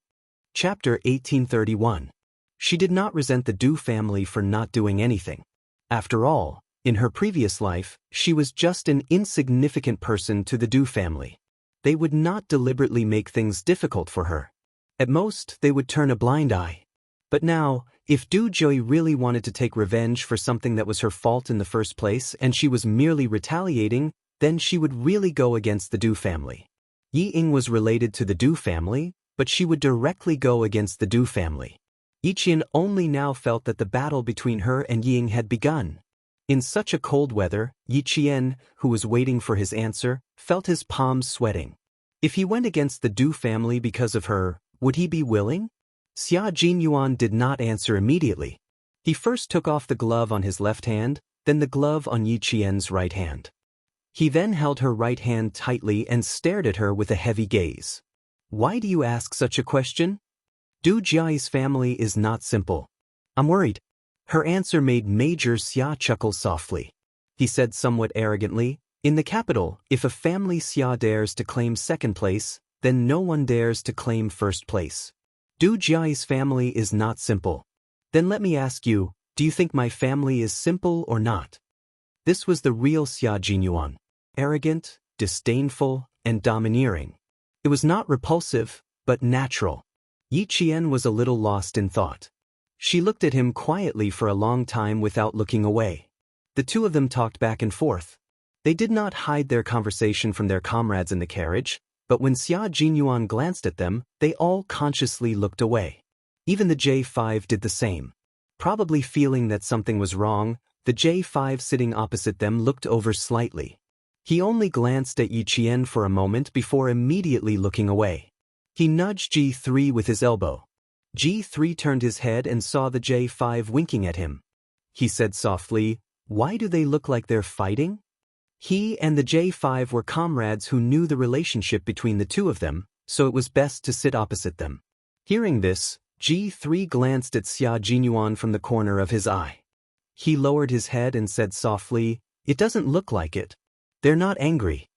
A: Chapter 1831. She did not resent the Du family for not doing anything. After all, in her previous life, she was just an insignificant person to the Du family. They would not deliberately make things difficult for her. At most, they would turn a blind eye. But now, if Du Jie really wanted to take revenge for something that was her fault in the first place and she was merely retaliating, then she would really go against the Du family. Yi Ying was related to the Du family, but she would directly go against the Du family. Yi Qian only now felt that the battle between her and Yi Ying had begun. In such a cold weather, Yi Qian, who was waiting for his answer, felt his palms sweating. If he went against the Du family because of her, would he be willing? Xia Jinyuan did not answer immediately. He first took off the glove on his left hand, then the glove on Yi Qian's right hand. He then held her right hand tightly and stared at her with a heavy gaze. "Why do you ask such a question? Du Jie's family is not simple. I'm worried." Her answer made Major Xia chuckle softly. He said somewhat arrogantly, "In the capital, if a family Xia dares to claim second place, then no one dares to claim first place. Du Jie's family is not simple. Then let me ask you, do you think my family is simple or not?" This was the real Xia Jinyuan. Arrogant, disdainful, and domineering. It was not repulsive, but natural. Yi Qian was a little lost in thought. She looked at him quietly for a long time without looking away. The two of them talked back and forth. They did not hide their conversation from their comrades in the carriage, but when Xia Jinyuan glanced at them, they all consciously looked away. Even the J5 did the same. Probably feeling that something was wrong, the J5 sitting opposite them looked over slightly. He only glanced at Yi Qian for a moment before immediately looking away. He nudged G3 with his elbow. G3 turned his head and saw the J5 winking at him. He said softly, "Why do they look like they're fighting?" He and the J5 were comrades who knew the relationship between the two of them, so it was best to sit opposite them. Hearing this, G3 glanced at Xia Jinyuan from the corner of his eye. He lowered his head and said softly, "It doesn't look like it. They're not angry.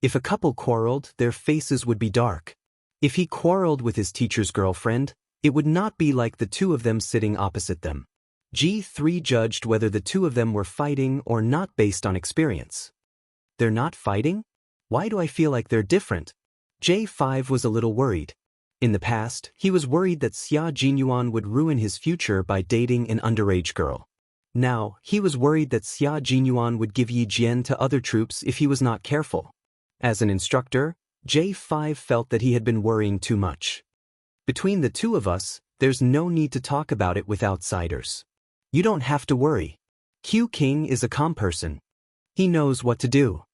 A: If a couple quarreled, their faces would be dark. If he quarreled with his teacher's girlfriend, It would not be like the two of them sitting opposite them. G3 judged whether the two of them were fighting or not based on experience. They're not fighting? Why do I feel like they're different? J5 was a little worried. In the past, he was worried that Xia Jinyuan would ruin his future by dating an underage girl. Now, he was worried that Xia Jinyuan would give Yi Jian to other troops if he was not careful. As an instructor, J5 felt that he had been worrying too much. Between the two of us, there's no need to talk about it with outsiders. You don't have to worry. Q King is a calm person. He knows what to do.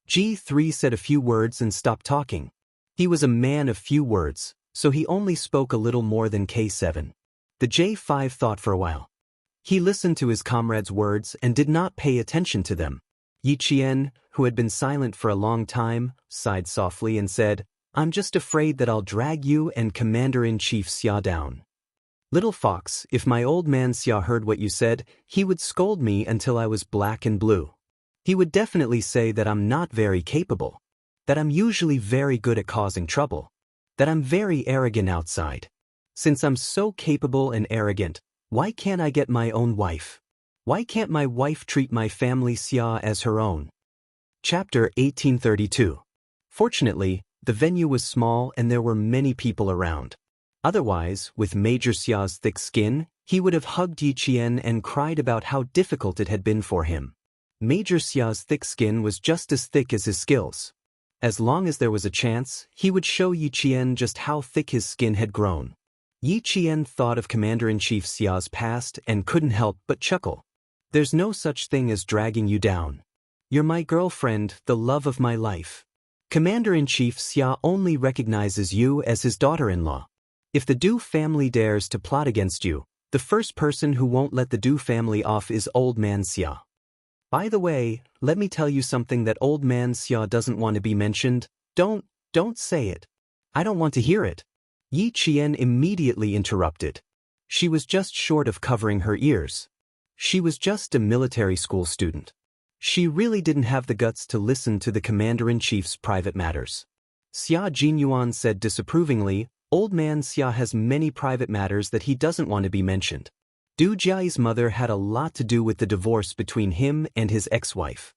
A: G3 said a few words and stopped talking. He was a man of few words, so he only spoke a little more than K7. The J5 thought for a while. He listened to his comrade's words and did not pay attention to them. Yi Qian, who had been silent for a long time, sighed softly and said, "I'm just afraid that I'll drag you and Commander-in-Chief Xia down. Little fox, if my old man Xia heard what you said, he would scold me until I was black and blue. He would definitely say that I'm not very capable, that I'm usually very good at causing trouble, that I'm very arrogant outside. Since I'm so capable and arrogant, why can't I get my own wife? Why can't my wife treat my family Xia as her own?" Chapter 1832. Fortunately, the venue was small and there were many people around. Otherwise, with Major Xia's thick skin, he would have hugged Yi Qian and cried about how difficult it had been for him. Major Xia's thick skin was just as thick as his skills. As long as there was a chance, he would show Yi Qian just how thick his skin had grown. Yi Qian thought of Commander-in-Chief Xia's past and couldn't help but chuckle. There's no such thing as dragging you down. You're my girlfriend, the love of my life. Commander-in-Chief Xia only recognizes you as his daughter-in-law. If the Du family dares to plot against you, the first person who won't let the Du family off is Old Man Xia. By the way, let me tell you something that Old Man Xia doesn't want to be mentioned. Don't say it. I don't want to hear it. Yi Qian immediately interrupted. She was just short of covering her ears. She was just a military school student. She really didn't have the guts to listen to the Commander-in-Chief's private matters. Xia Jinyuan said disapprovingly, "Old Man Xia has many private matters that he doesn't want to be mentioned." Du Jiai's mother had a lot to do with the divorce between him and his ex-wife.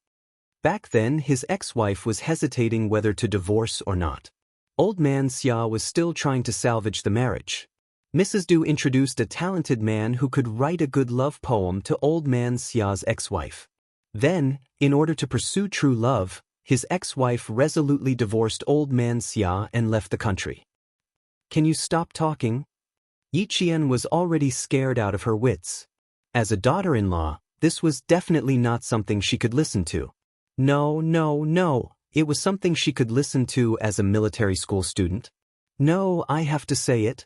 A: Back then, his ex-wife was hesitating whether to divorce or not. Old Man Xia was still trying to salvage the marriage. Mrs. Du introduced a talented man who could write a good love poem to Old Man Xia's ex-wife. Then, in order to pursue true love, his ex-wife resolutely divorced Old Man Xia and left the country. Can you stop talking? Yi Qian was already scared out of her wits. As a daughter-in-law, this was definitely not something she could listen to. No. It was something she could listen to as a military school student. No, I have to say it.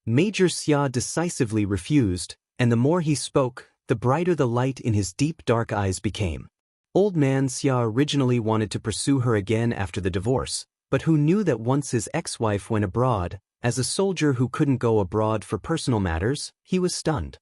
A: Major Xia decisively refused, and the more he spoke, the brighter the light in his deep dark eyes became. Old Man Xia originally wanted to pursue her again after the divorce, but who knew that once his ex-wife went abroad, as a soldier who couldn't go abroad for personal matters, he was stunned.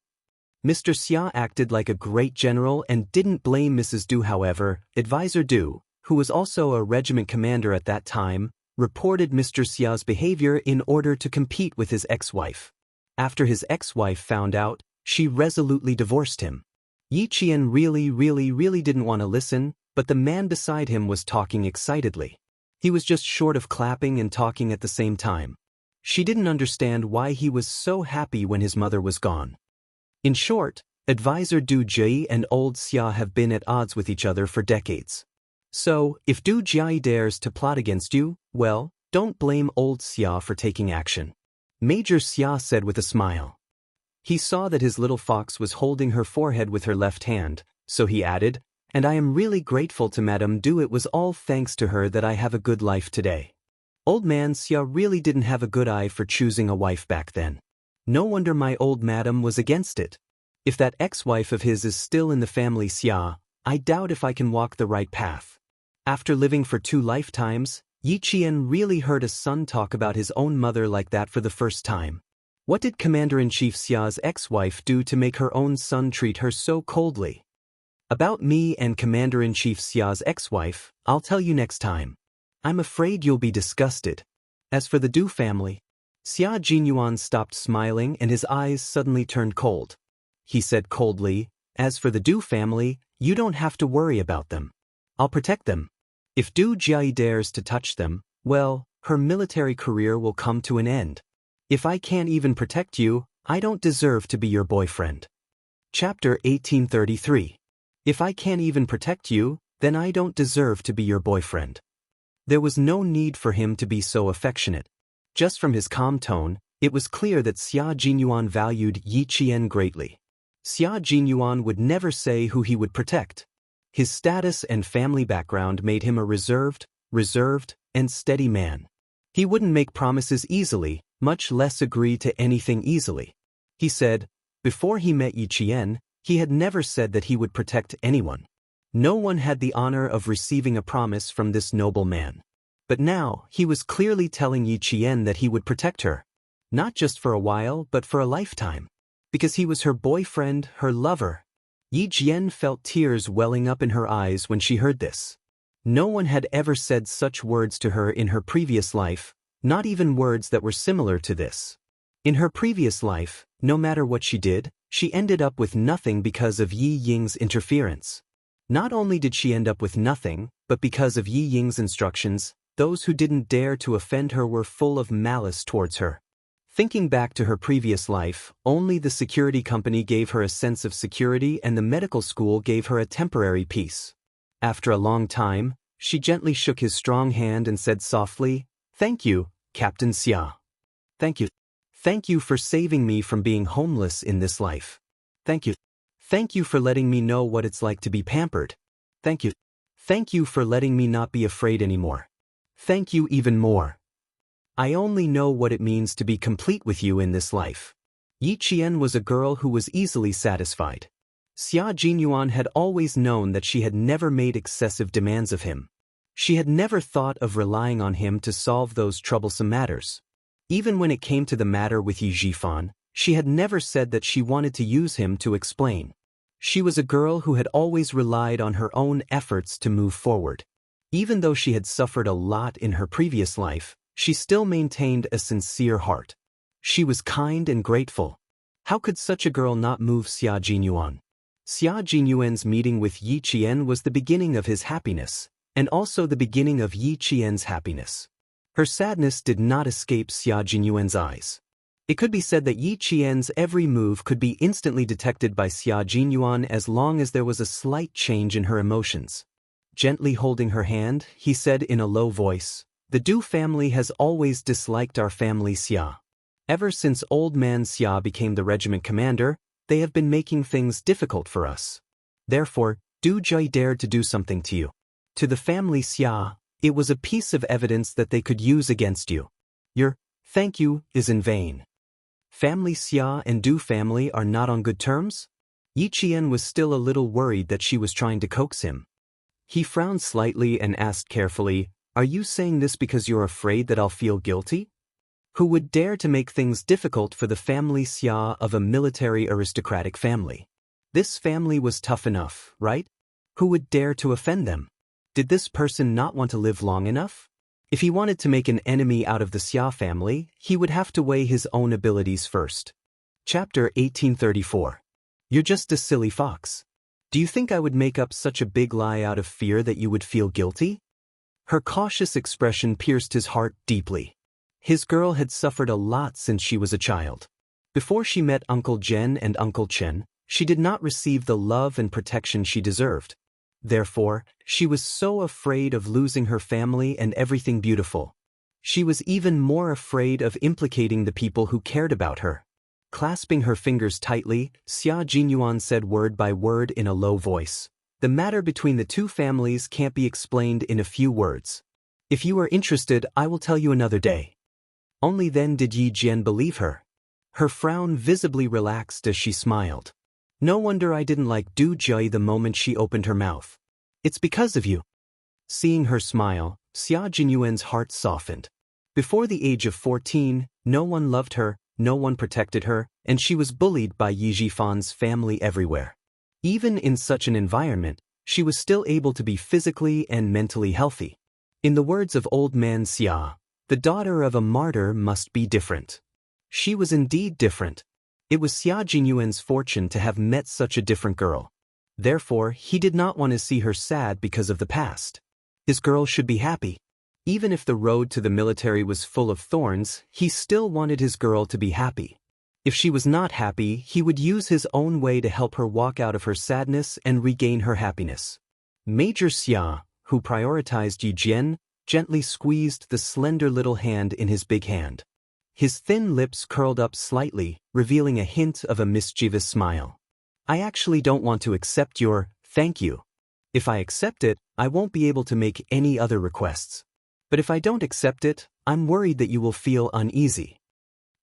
A: Mr. Xia acted like a great general and didn't blame Mrs. Du. However, Advisor Du, who was also a regiment commander at that time, reported Mr. Xia's behavior in order to compete with his ex-wife. After his ex-wife found out, she resolutely divorced him. Yi Qian really didn't want to listen, but the man beside him was talking excitedly. He was just short of clapping and talking at the same time. She didn't understand why he was so happy when his mother was gone. In short, Advisor Du Jie and Old Xia have been at odds with each other for decades. So, if Du Jie dares to plot against you, well, don't blame Old Xia for taking action. Major Xia said with a smile. He saw that his little fox was holding her forehead with her left hand, so he added, "And I am really grateful to Madame Du. It was all thanks to her that I have a good life today." Old Man Xia really didn't have a good eye for choosing a wife back then. No wonder my old madam was against it. If that ex-wife of his is still in the family Xia, I doubt if I can walk the right path. After living for 2 lifetimes, Yi Qian really heard a son talk about his own mother like that for the first time. What did Commander-in-Chief Xia's ex-wife do to make her own son treat her so coldly? About me and Commander-in-Chief Xia's ex-wife, I'll tell you next time. I'm afraid you'll be disgusted. As for the Du family, Xia Jinyuan stopped smiling and his eyes suddenly turned cold. He said coldly, "As for the Du family, you don't have to worry about them. I'll protect them. If Du Jiai dares to touch them, well, her military career will come to an end. If I can't even protect you, I don't deserve to be your boyfriend." Chapter 1833. If I can't even protect you, then I don't deserve to be your boyfriend. There was no need for him to be so affectionate. Just from his calm tone, it was clear that Xia Jinyuan valued Yi Qian greatly. Xia Jinyuan would never say who he would protect. His status and family background made him a reserved, and steady man. He wouldn't make promises easily, much less agree to anything easily. He said, before he met Yi Qian, he had never said that he would protect anyone. No one had the honor of receiving a promise from this noble man. But now, he was clearly telling Yi Qian that he would protect her. Not just for a while, but for a lifetime. Because he was her boyfriend, her lover. Yi Qian felt tears welling up in her eyes when she heard this. No one had ever said such words to her in her previous life, not even words that were similar to this. In her previous life, no matter what she did, she ended up with nothing because of Yi Ying's interference. Not only did she end up with nothing, but because of Yi Ying's instructions, those who didn't dare to offend her were full of malice towards her. Thinking back to her previous life, only the security company gave her a sense of security and the medical school gave her a temporary peace. After a long time, she gently shook his strong hand and said softly, "Thank you, Captain Xia. Thank you. Thank you for saving me from being homeless in this life. Thank you. Thank you for letting me know what it's like to be pampered. Thank you. Thank you for letting me not be afraid anymore. Thank you even more. I only know what it means to be complete with you in this life." Yi Qian was a girl who was easily satisfied. Xia Jinyuan had always known that she had never made excessive demands of him. She had never thought of relying on him to solve those troublesome matters. Even when it came to the matter with Yi Zhifan, she had never said that she wanted to use him to explain. She was a girl who had always relied on her own efforts to move forward. Even though she had suffered a lot in her previous life, she still maintained a sincere heart. She was kind and grateful. How could such a girl not move Xia Jinyuan? Xia Jinyuan's meeting with Yi Qian was the beginning of his happiness, and also the beginning of Yi Qian's happiness. Her sadness did not escape Xia Jinyuan's eyes. It could be said that Yi Qian's every move could be instantly detected by Xia Jinyuan as long as there was a slight change in her emotions. Gently holding her hand, he said in a low voice, "The Du family has always disliked our family Xia. Ever since old man Xia became the regiment commander, they have been making things difficult for us. Therefore, Du Jai dared to do something to you. To the family Xia, it was a piece of evidence that they could use against you. Your thank you is in vain." Family Xia and Du family are not on good terms? Yi Qian was still a little worried that she was trying to coax him. He frowned slightly and asked carefully, "Are you saying this because you're afraid that I'll feel guilty? Who would dare to make things difficult for the family Xia of a military aristocratic family? This family was tough enough, right? Who would dare to offend them? Did this person not want to live long enough? If he wanted to make an enemy out of the Xia family, he would have to weigh his own abilities first." Chapter 1834. You're just a silly fox. Do you think I would make up such a big lie out of fear that you would feel guilty? Her cautious expression pierced his heart deeply. His girl had suffered a lot since she was a child. Before she met Uncle Zhen and Uncle Chen, she did not receive the love and protection she deserved. Therefore, she was so afraid of losing her family and everything beautiful. She was even more afraid of implicating the people who cared about her. Clasping her fingers tightly, Xia Jinyuan said word by word in a low voice, "The matter between the two families can't be explained in a few words. If you are interested, I will tell you another day." Only then did Yi Jian believe her. Her frown visibly relaxed as she smiled. "No wonder I didn't like Du Jai the moment she opened her mouth. It's because of you." Seeing her smile, Xia Jinyuan's heart softened. Before the age of 14, no one loved her, no one protected her, and she was bullied by Yi Zhifan's family everywhere. Even in such an environment, she was still able to be physically and mentally healthy. In the words of old man Xia, The daughter of a martyr must be different. She was indeed different. It was Xia Jinyuan's fortune to have met such a different girl. Therefore, he did not want to see her sad because of the past. His girl should be happy. Even if the road to the military was full of thorns, he still wanted his girl to be happy. If she was not happy, he would use his own way to help her walk out of her sadness and regain her happiness. Major Xia, who prioritized Yi Jian, gently squeezed the slender little hand in his big hand. His thin lips curled up slightly, revealing a hint of a mischievous smile. I actually don't want to accept your thank you. If I accept it, I won't be able to make any other requests. But if I don't accept it, I'm worried that you will feel uneasy.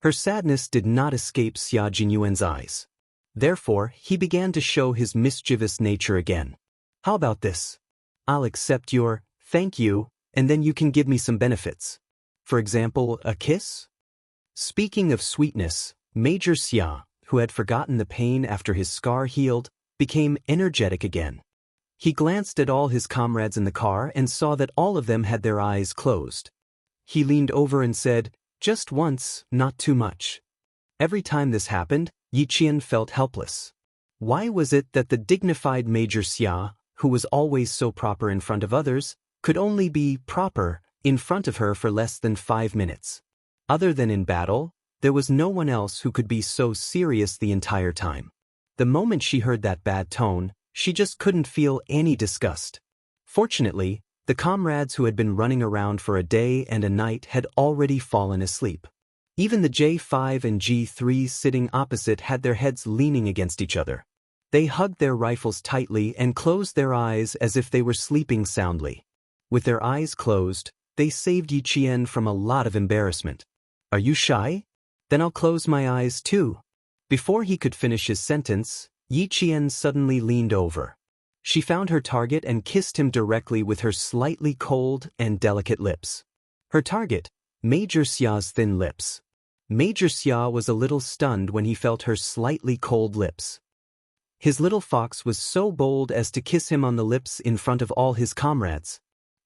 A: Her sadness did not escape Xia Jinyuan's eyes. Therefore, he began to show his mischievous nature again. How about this? I'll accept your thank you, and then you can give me some benefits. For example, a kiss? Speaking of sweetness, Major Xia, who had forgotten the pain after his scar healed, became energetic again. He glanced at all his comrades in the car and saw that all of them had their eyes closed. He leaned over and said, "Just once, not too much." Every time this happened, Yi Qian felt helpless. Why was it that the dignified Major Xia, who was always so proper in front of others, could only be proper in front of her for less than 5 minutes? Other than in battle, there was no one else who could be so serious the entire time. The moment she heard that bad tone, she just couldn't feel any disgust. Fortunately, the comrades who had been running around for a day and a night had already fallen asleep. Even the J5 and G3 sitting opposite had their heads leaning against each other. They hugged their rifles tightly and closed their eyes as if they were sleeping soundly. With their eyes closed, they saved Yi Qian from a lot of embarrassment. Are you shy? Then I'll close my eyes too. Before he could finish his sentence, Yi Qian suddenly leaned over. She found her target and kissed him directly with her slightly cold and delicate lips. Her target, Major Xia's thin lips. Major Xia was a little stunned when he felt her slightly cold lips. His little fox was so bold as to kiss him on the lips in front of all his comrades.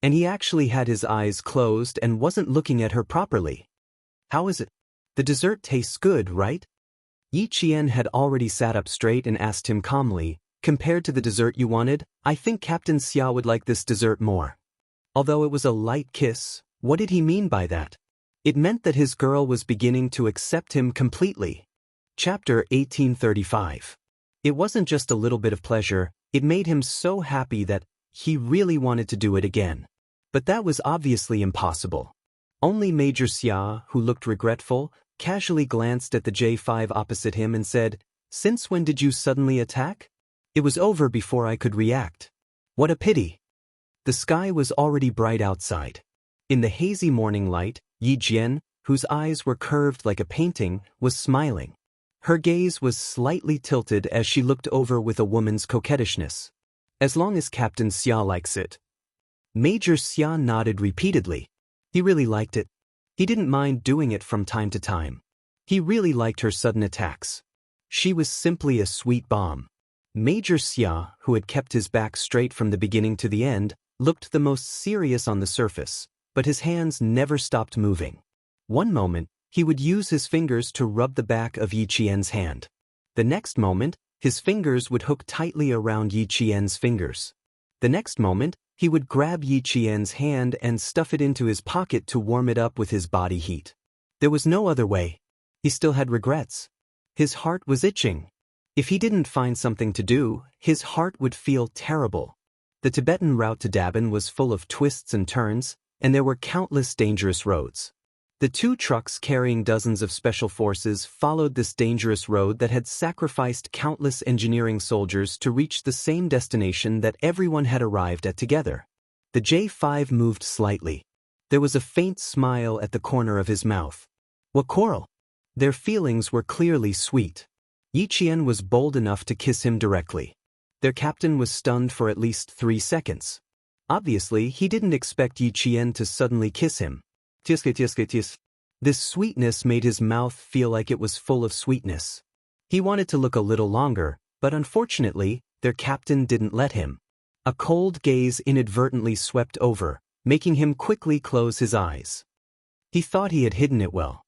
A: And he actually had his eyes closed and wasn't looking at her properly. How is it? The dessert tastes good, right? Yi Qian had already sat up straight and asked him calmly, compared to the dessert you wanted, I think Captain Xia would like this dessert more. Although it was a light kiss, what did he mean by that? It meant that his girl was beginning to accept him completely. Chapter 1835. It wasn't just a little bit of pleasure, it made him so happy that he really wanted to do it again. But that was obviously impossible. Only Major Xia, who looked regretful, casually glanced at the J5 opposite him and said, "Since when did you suddenly attack? It was over before I could react. What a pity." The sky was already bright outside. In the hazy morning light, Yi Jian, whose eyes were curved like a painting, was smiling. Her gaze was slightly tilted as she looked over with a woman's coquettishness. As long as Captain Xia likes it. Major Xia nodded repeatedly. He really liked it. He didn't mind doing it from time to time. He really liked her sudden attacks. She was simply a sweet bomb. Major Xia, who had kept his back straight from the beginning to the end, looked the most serious on the surface, but his hands never stopped moving. One moment, he would use his fingers to rub the back of Yi Qian's hand. The next moment, his fingers would hook tightly around Yi Qian's fingers. The next moment, he would grab Yi Qian's hand and stuff it into his pocket to warm it up with his body heat. There was no other way. He still had regrets. His heart was itching. If he didn't find something to do, his heart would feel terrible. The Tibetan route to Dabin was full of twists and turns, and there were countless dangerous roads. The 2 trucks carrying dozens of special forces followed this dangerous road that had sacrificed countless engineering soldiers to reach the same destination that everyone had arrived at together. The J5 moved slightly. There was a faint smile at the corner of his mouth. What quarrel? Their feelings were clearly sweet. Yi Qian was bold enough to kiss him directly. Their captain was stunned for at least 3 seconds. Obviously, he didn't expect Yi Qian to suddenly kiss him. This sweetness made his mouth feel like it was full of sweetness. He wanted to look a little longer, but unfortunately, their captain didn't let him. A cold gaze inadvertently swept over, making him quickly close his eyes. He thought he had hidden it well.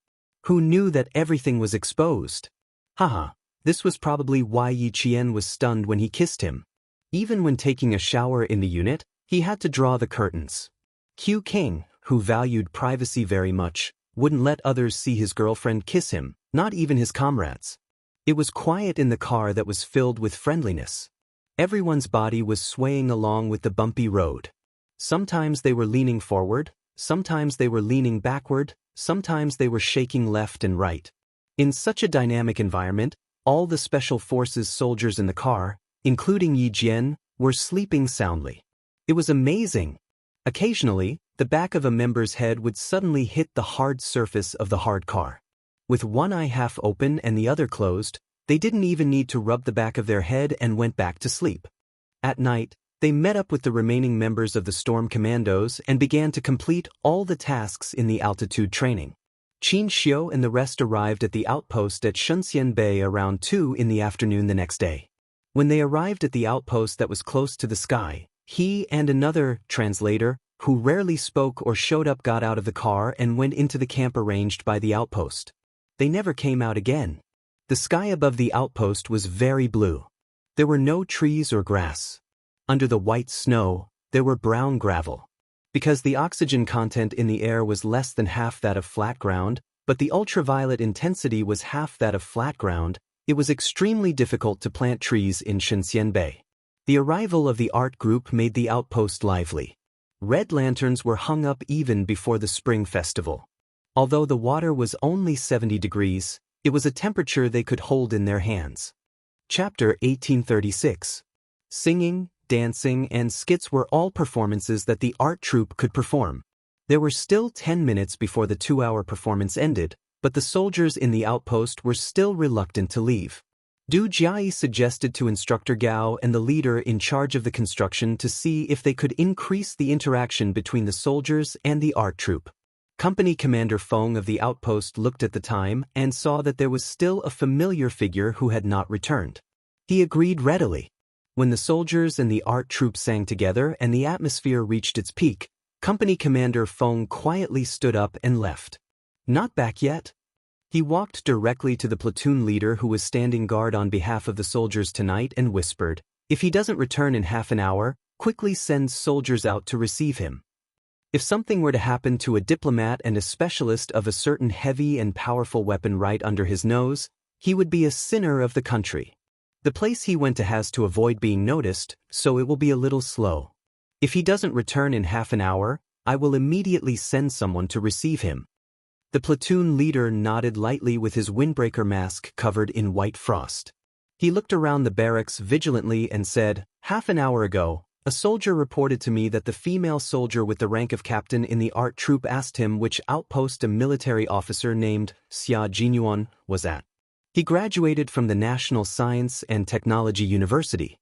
A: Who knew that everything was exposed? Haha, this was probably why Yi Qian was stunned when he kissed him. Even when taking a shower in the unit, he had to draw the curtains. Q King, who valued privacy very much, wouldn't let others see his girlfriend kiss him, not even his comrades. It was quiet in the car that was filled with friendliness. Everyone's body was swaying along with the bumpy road. Sometimes they were leaning forward, sometimes they were leaning backward, sometimes they were shaking left and right. In such a dynamic environment, all the special forces soldiers in the car, including Yi Jian, were sleeping soundly. It was amazing. Occasionally, the back of a member's head would suddenly hit the hard surface of the hard car. With one eye half open and the other closed, they didn't even need to rub the back of their head and went back to sleep. At night, they met up with the remaining members of the Storm Commandos and began to complete all the tasks in the altitude training. Qin Xiu and the rest arrived at the outpost at Shunxian Bay around 2 in the afternoon the next day. When they arrived at the outpost that was close to the sky, he and another translator, who rarely spoke or showed up, got out of the car and went into the camp arranged by the outpost. They never came out again. The sky above the outpost was very blue. There were no trees or grass. Under the white snow, there were brown gravel. Because the oxygen content in the air was less than half that of flat ground, but the ultraviolet intensity was half that of flat ground, it was extremely difficult to plant trees in Shunxian Bay. The arrival of the art group made the outpost lively. Red lanterns were hung up even before the spring festival. Although the water was only 70 degrees, it was a temperature they could hold in their hands. Chapter 1836. Singing, dancing, and skits were all performances that the art troupe could perform. There were still 10 minutes before the 2-hour performance ended, but the soldiers in the outpost were still reluctant to leave. Du Jiayi suggested to Instructor Gao and the leader in charge of the construction to see if they could increase the interaction between the soldiers and the art troupe. Company Commander Feng of the outpost looked at the time and saw that there was still a familiar figure who had not returned. He agreed readily. When the soldiers and the art troupe sang together and the atmosphere reached its peak, Company Commander Feng quietly stood up and left. Not back yet? He walked directly to the platoon leader who was standing guard on behalf of the soldiers tonight and whispered, "If he doesn't return in half an hour, quickly send soldiers out to receive him." If something were to happen to a diplomat and a specialist of a certain heavy and powerful weapon right under his nose, he would be a sinner of the country. The place he went to has to avoid being noticed, so it will be a little slow. If he doesn't return in half an hour, I will immediately send someone to receive him. The platoon leader nodded lightly with his windbreaker mask covered in white frost. He looked around the barracks vigilantly and said, "Half an hour ago, a soldier reported to me that the female soldier with the rank of captain in the art troupe asked him which outpost a military officer named Xia Jinyuan was at. He graduated from the National Science and Technology University."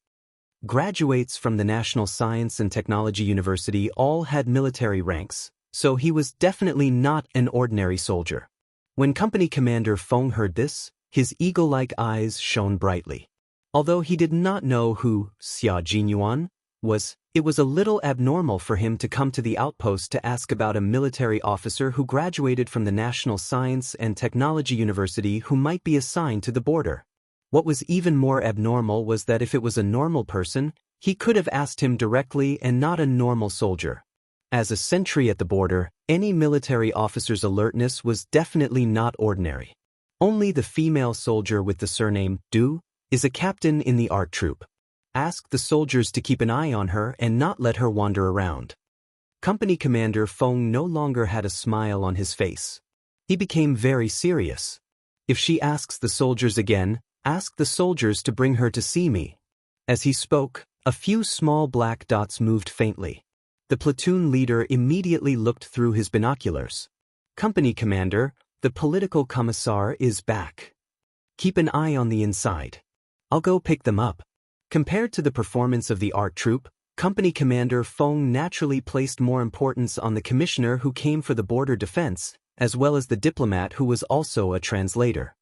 A: Graduates from the National Science and Technology University all had military ranks, so he was definitely not an ordinary soldier. When Company Commander Feng heard this, his eagle-like eyes shone brightly. Although he did not know who Xia Jinyuan was, it was a little abnormal for him to come to the outpost to ask about a military officer who graduated from the National Science and Technology University who might be assigned to the border. What was even more abnormal was that if it was a normal person, he could have asked him directly and not a normal soldier. As a sentry at the border, any military officer's alertness was definitely not ordinary. Only the female soldier with the surname Du is a captain in the art troupe. Ask the soldiers to keep an eye on her and not let her wander around. Company Commander Feng no longer had a smile on his face. He became very serious. "If she asks the soldiers again, ask the soldiers to bring her to see me." As he spoke, a few small black dots moved faintly. The platoon leader immediately looked through his binoculars. "Company Commander, the political commissar is back. Keep an eye on the inside. I'll go pick them up." Compared to the performance of the art troupe, Company Commander Feng naturally placed more importance on the commissioner who came for the border defense, as well as the diplomat who was also a translator.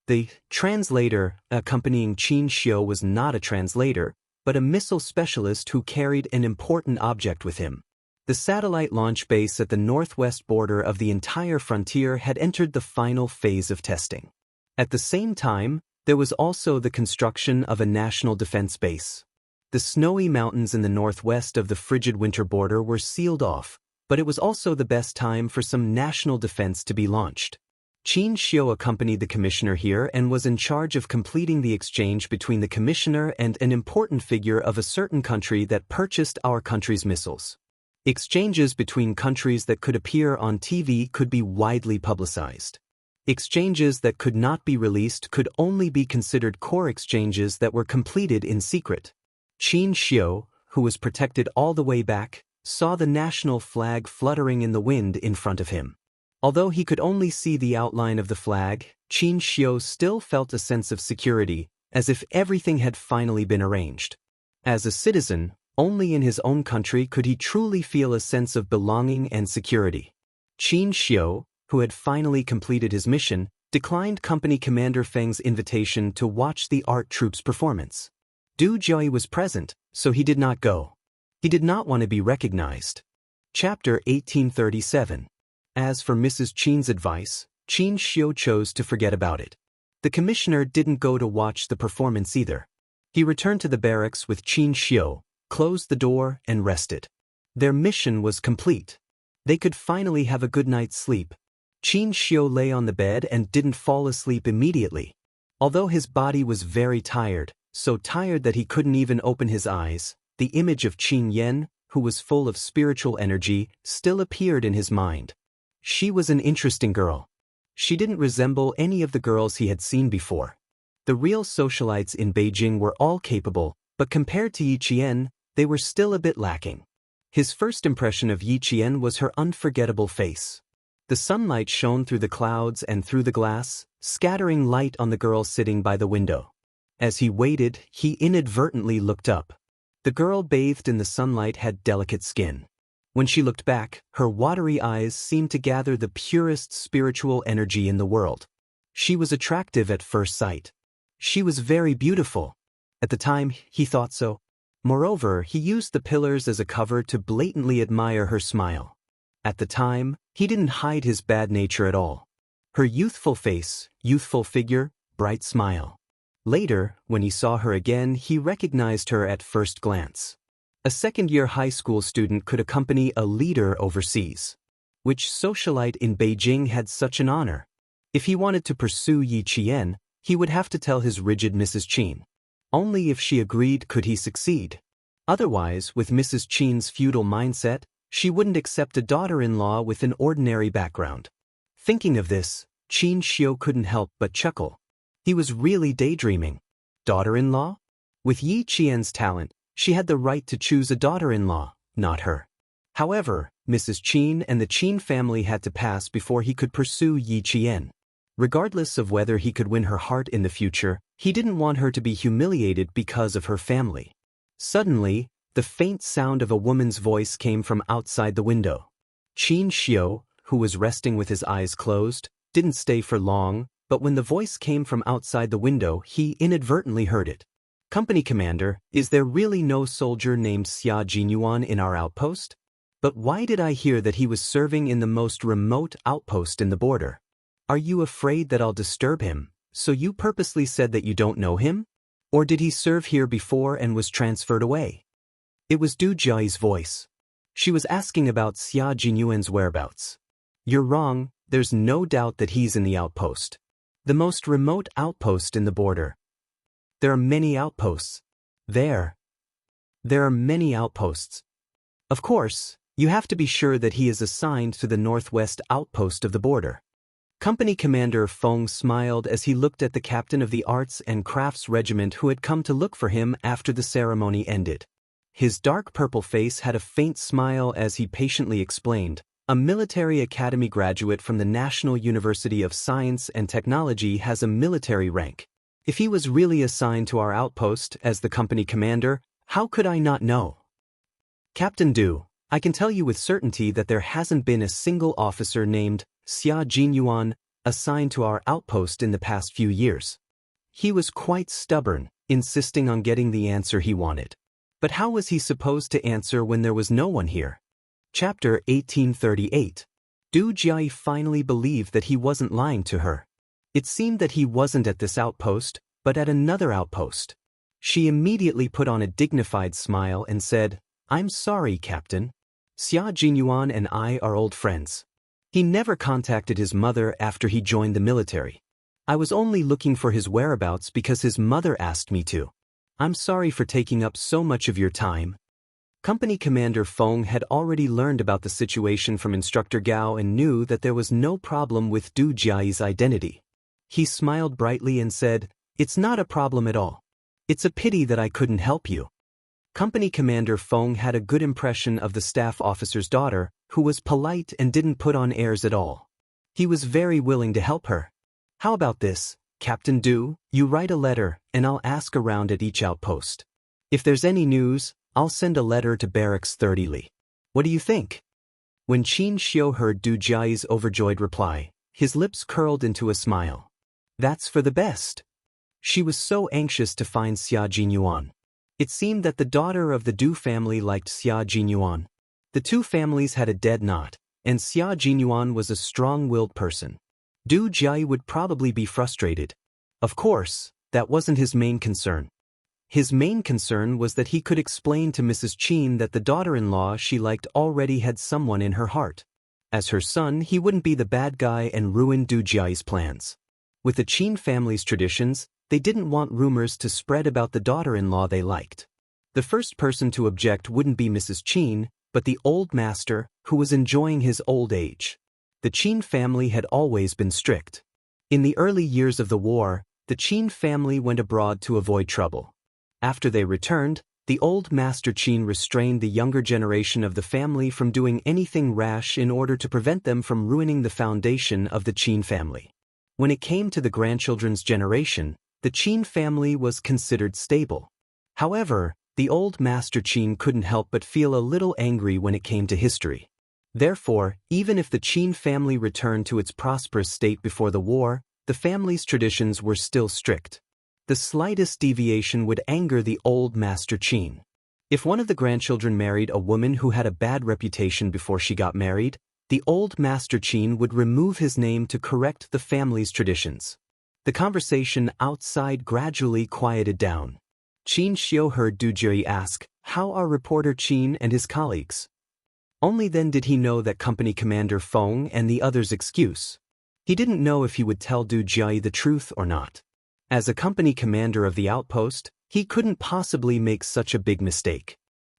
A: The translator accompanying Qin Xiu was not a translator, but a missile specialist who carried an important object with him. The satellite launch base at the northwest border of the entire frontier had entered the final phase of testing. At the same time, there was also the construction of a national defense base. The snowy mountains in the northwest of the frigid winter border were sealed off, but it was also the best time for some national defense to be launched. Qin Xiu accompanied the commissioner here and was in charge of completing the exchange between the commissioner and an important figure of a certain country that purchased our country's missiles. Exchanges between countries that could appear on TV could be widely publicized. Exchanges that could not be released could only be considered core exchanges that were completed in secret. Qin Xiu, who was protected all the way back, saw the national flag fluttering in the wind in front of him. Although he could only see the outline of the flag, Qin Xiu still felt a sense of security, as if everything had finally been arranged. As a citizen, only in his own country could he truly feel a sense of belonging and security. Qin Xiu, who had finally completed his mission, declined Company Commander Feng's invitation to watch the art troupe's performance. Du Jiaoyi was present, so he did not go. He did not want to be recognized. Chapter 1837. As for Mrs. Qin's advice, Qin Xiu chose to forget about it. The commissioner didn't go to watch the performance either. He returned to the barracks with Qin Xiu, closed the door, and rested. Their mission was complete. They could finally have a good night's sleep. Qin Xiu lay on the bed and didn't fall asleep immediately. Although his body was very tired, so tired that he couldn't even open his eyes, the image of Qin Yan, who was full of spiritual energy, still appeared in his mind. She was an interesting girl. She didn't resemble any of the girls he had seen before. The real socialites in Beijing were all capable, but compared to Yi Qian, they were still a bit lacking. His first impression of Yi Qian was her unforgettable face. The sunlight shone through the clouds and through the glass, scattering light on the girl sitting by the window. As he waited, he inadvertently looked up. The girl bathed in the sunlight had delicate skin. When she looked back, her watery eyes seemed to gather the purest spiritual energy in the world. She was attractive at first sight. She was very beautiful. At the time, he thought so. Moreover, he used the pillars as a cover to blatantly admire her smile. At the time, he didn't hide his bad nature at all. Her youthful face, youthful figure, bright smile. Later, when he saw her again, he recognized her at first glance. A second-year high school student could accompany a leader overseas. Which socialite in Beijing had such an honor? If he wanted to pursue Yi Qian, he would have to tell his rigid Mrs. Qin. Only if she agreed could he succeed. Otherwise, with Mrs. Qin's feudal mindset, she wouldn't accept a daughter-in-law with an ordinary background. Thinking of this, Qin Xiu couldn't help but chuckle. He was really daydreaming. Daughter-in-law? With Yi Qian's talent, she had the right to choose a daughter-in-law, not her. However, Mrs. Qin and the Qin family had to pass before he could pursue Yi Qian. Regardless of whether he could win her heart in the future, he didn't want her to be humiliated because of her family. Suddenly, the faint sound of a woman's voice came from outside the window. Qin Xiu, who was resting with his eyes closed, didn't stay for long, but when the voice came from outside the window, he inadvertently heard it. Company Commander, is there really no soldier named Xia Jinyuan in our outpost? But why did I hear that he was serving in the most remote outpost in the border? Are you afraid that I'll disturb him, so you purposely said that you don't know him? Or did he serve here before and was transferred away? It was Du Jiaoyi's voice. She was asking about Xia Jinyuan's whereabouts. You're wrong, there's no doubt that he's in the outpost. The most remote outpost in the border. There are many outposts. There are many outposts. Of course, you have to be sure that he is assigned to the northwest outpost of the border. Company Commander Feng smiled as he looked at the captain of the Arts and Crafts Regiment who had come to look for him after the ceremony ended. His dark purple face had a faint smile as he patiently explained, a military academy graduate from the National University of Science and Technology has a military rank. If he was really assigned to our outpost as the company commander, how could I not know? Captain Du, I can tell you with certainty that there hasn't been a single officer named Xia Jinyuan assigned to our outpost in the past few years. He was quite stubborn, insisting on getting the answer he wanted. But how was he supposed to answer when there was no one here? Chapter 1838. Du Jia finally believed that he wasn't lying to her. It seemed that he wasn't at this outpost, but at another outpost. She immediately put on a dignified smile and said, "I'm sorry, Captain. Xia Jinyuan and I are old friends. He never contacted his mother after he joined the military. I was only looking for his whereabouts because his mother asked me to. I'm sorry for taking up so much of your time." Company Commander Feng had already learned about the situation from Instructor Gao and knew that there was no problem with Du Jia's identity. He smiled brightly and said, "It's not a problem at all. It's a pity that I couldn't help you." Company Commander Feng had a good impression of the staff officer's daughter, who was polite and didn't put on airs at all. He was very willing to help her. "How about this, Captain Du? You write a letter, and I'll ask around at each outpost. If there's any news, I'll send a letter to Barracks 30 Li. What do you think?" When Qin Xiu heard Du Jia's overjoyed reply, his lips curled into a smile. That's for the best. She was so anxious to find Xia Jinyuan. It seemed that the daughter of the Du family liked Xia Jinyuan. The two families had a dead knot, and Xia Jinyuan was a strong-willed person. Du Jia would probably be frustrated. Of course, that wasn't his main concern. His main concern was that he could explain to Mrs. Qin that the daughter-in-law she liked already had someone in her heart. As her son, he wouldn't be the bad guy and ruin Du Jia's plans. With the Qin family's traditions, they didn't want rumors to spread about the daughter-in-law they liked. The first person to object wouldn't be Mrs. Qin, but the old master, who was enjoying his old age. The Qin family had always been strict. In the early years of the war, the Qin family went abroad to avoid trouble. After they returned, the old master Qin restrained the younger generation of the family from doing anything rash in order to prevent them from ruining the foundation of the Qin family. When it came to the grandchildren's generation, the Qin family was considered stable. However, the old master Qin couldn't help but feel a little angry when it came to history. Therefore, even if the Qin family returned to its prosperous state before the war, the family's traditions were still strict. The slightest deviation would anger the old master Qin. If one of the grandchildren married a woman who had a bad reputation before she got married, the old master Qin would remove his name to correct the family's traditions. The conversation outside gradually quieted down. Qin Xiu heard Du Jia ask, "How are reporter Qin and his colleagues?" Only then did he know that Company Commander Feng and the others' excuse. He didn't know if he would tell Du Jia the truth or not. As a company commander of the outpost, he couldn't possibly make such a big mistake.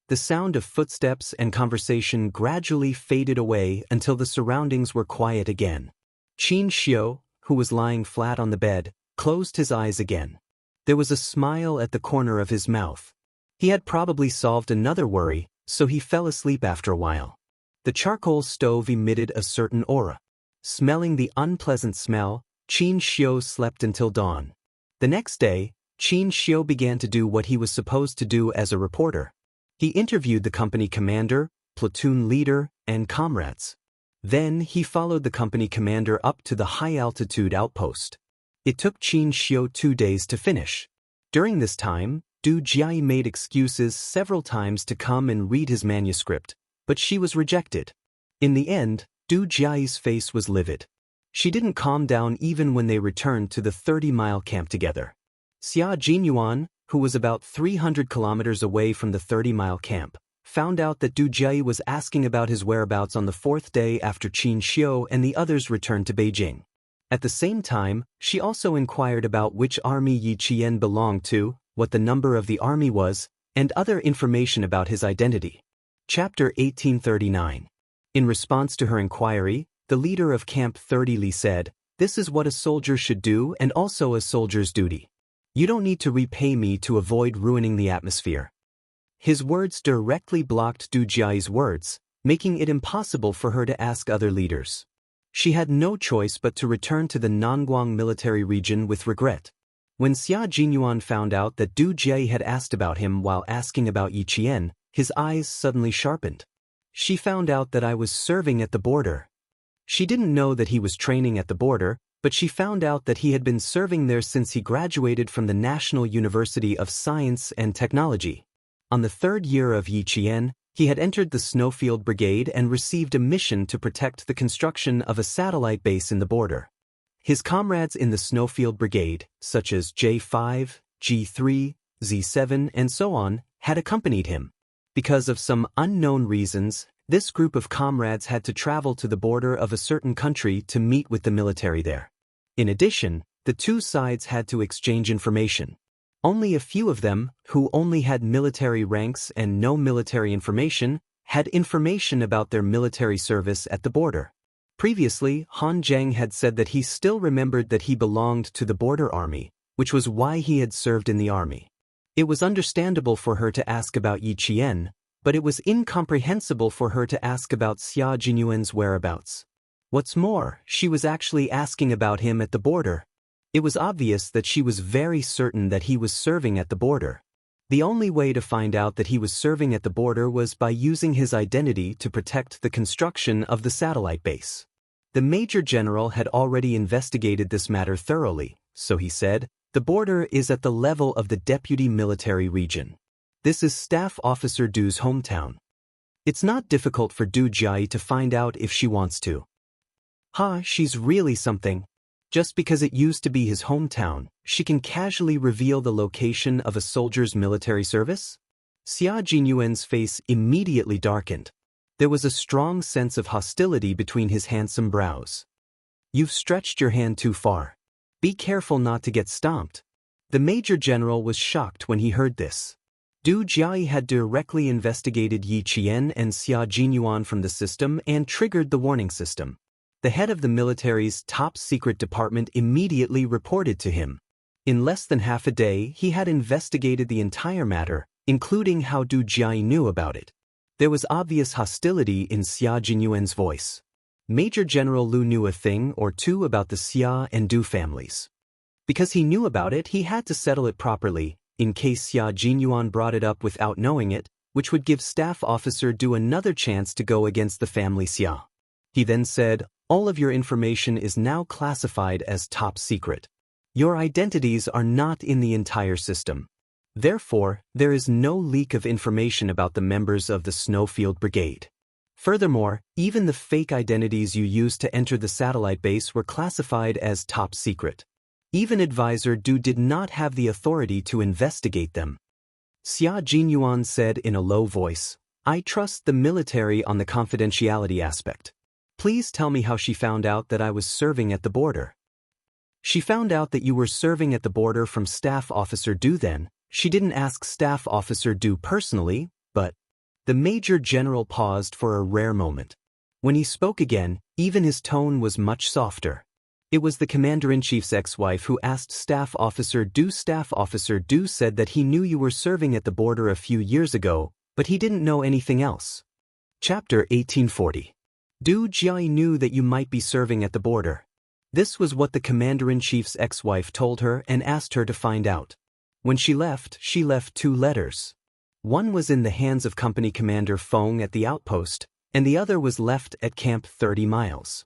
A: The sound of footsteps and conversation gradually faded away until the surroundings were quiet again. Qin Xiu, who was lying flat on the bed, closed his eyes again. There was a smile at the corner of his mouth. He had probably solved another worry, so he fell asleep after a while. The charcoal stove emitted a certain aura. Smelling the unpleasant smell, Qin Xiu slept until dawn. The next day, Qin Xiu began to do what he was supposed to do as a reporter. He interviewed the company commander, platoon leader, and comrades. Then he followed the company commander up to the high-altitude outpost. It took Qin Xiu 2 days to finish. During this time, Du Jia made excuses several times to come and read his manuscript, but she was rejected. In the end, Du Jia's face was livid. She didn't calm down even when they returned to the 30-mile camp together. Xia Jinyuan, who was about 300 kilometers away from the 30-mile camp, found out that Du Jia was asking about his whereabouts on the 4th day after Qin Xiu and the others returned to Beijing. At the same time, she also inquired about which army Yi Qian belonged to, what the number of the army was, and other information about his identity. Chapter 1839. In response to her inquiry, the leader of Camp 30 Li said, "This is what a soldier should do and also a soldier's duty. You don't need to repay me to avoid ruining the atmosphere." His words directly blocked Du Jia's words, making it impossible for her to ask other leaders. She had no choice but to return to the Nanguang military region with regret. When Xia Jinyuan found out that Du Jia had asked about him while asking about Yi Qian, his eyes suddenly sharpened. "She found out that I was serving at the border." She didn't know that he was training at the border, but she found out that he had been serving there since he graduated from the National University of Science and Technology. On the 3rd year of Yi Qian, He had entered the Snowfield Brigade and received a mission to protect the construction of a satellite base in the border. His comrades in the Snowfield Brigade, such as J5, G3, Z7, and so on, had accompanied him. Because of some unknown reasons, this group of comrades had to travel to the border of a certain country to meet with the military there. In addition, the two sides had to exchange information. Only a few of them, who only had military ranks and no military information, had information about their military service at the border. Previously, Han Zheng had said that he still remembered that he belonged to the border army, which was why he had served in the army. It was understandable for her to ask about Yi Qian, but it was incomprehensible for her to ask about Xia Jinyuan's whereabouts. What's more, she was actually asking about him at the border. It was obvious that she was very certain that he was serving at the border. The only way to find out that he was serving at the border was by using his identity to protect the construction of the satellite base. The Major General had already investigated this matter thoroughly, so he said, "The border is at the level of the Deputy Military Region. This is Staff Officer Du's hometown. It's not difficult for Du Jiayi to find out if she wants to." She's really something. Just because it used to be his hometown, she can casually reveal the location of a soldier's military service? Xia Jinyuan's face immediately darkened. There was a strong sense of hostility between his handsome brows. "You've stretched your hand too far. Be careful not to get stomped." The Major General was shocked when he heard this. Du Jiayi had directly investigated Yi Qian and Xia Jinyuan from the system and triggered the warning system. The head of the military's top-secret department immediately reported to him. In less than half a day, he had investigated the entire matter, including how Du Jiayi knew about it. There was obvious hostility in Xia Jinyuan's voice. Major General Lu knew a thing or two about the Xia and Du families. Because he knew about it, he had to settle it properly, in case Xia Jinyuan brought it up without knowing it, which would give Staff Officer Du another chance to go against the family Xia. He then said, "All of your information is now classified as top secret. Your identities are not in the entire system. Therefore, there is no leak of information about the members of the Snowfield Brigade. Furthermore, even the fake identities you used to enter the satellite base were classified as top secret. Even Advisor Du did not have the authority to investigate them." Xia Jinyuan said in a low voice, "I trust the military on the confidentiality aspect. Please tell me how she found out that I was serving at the border." "She found out that you were serving at the border from Staff Officer Du then. She didn't ask Staff Officer Du personally, but..." The Major General paused for a rare moment. When he spoke again, even his tone was much softer. "It was the Commander-in-Chief's ex-wife who asked Staff Officer Du. Staff Officer Du said that he knew you were serving at the border a few years ago, but he didn't know anything else." Chapter 1840. Du Jiayi knew that you might be serving at the border. This was what the Commander-in-Chief's ex-wife told her and asked her to find out. When she left 2 letters. One was in the hands of Company Commander Feng at the outpost, and the other was left at Camp 30 Miles.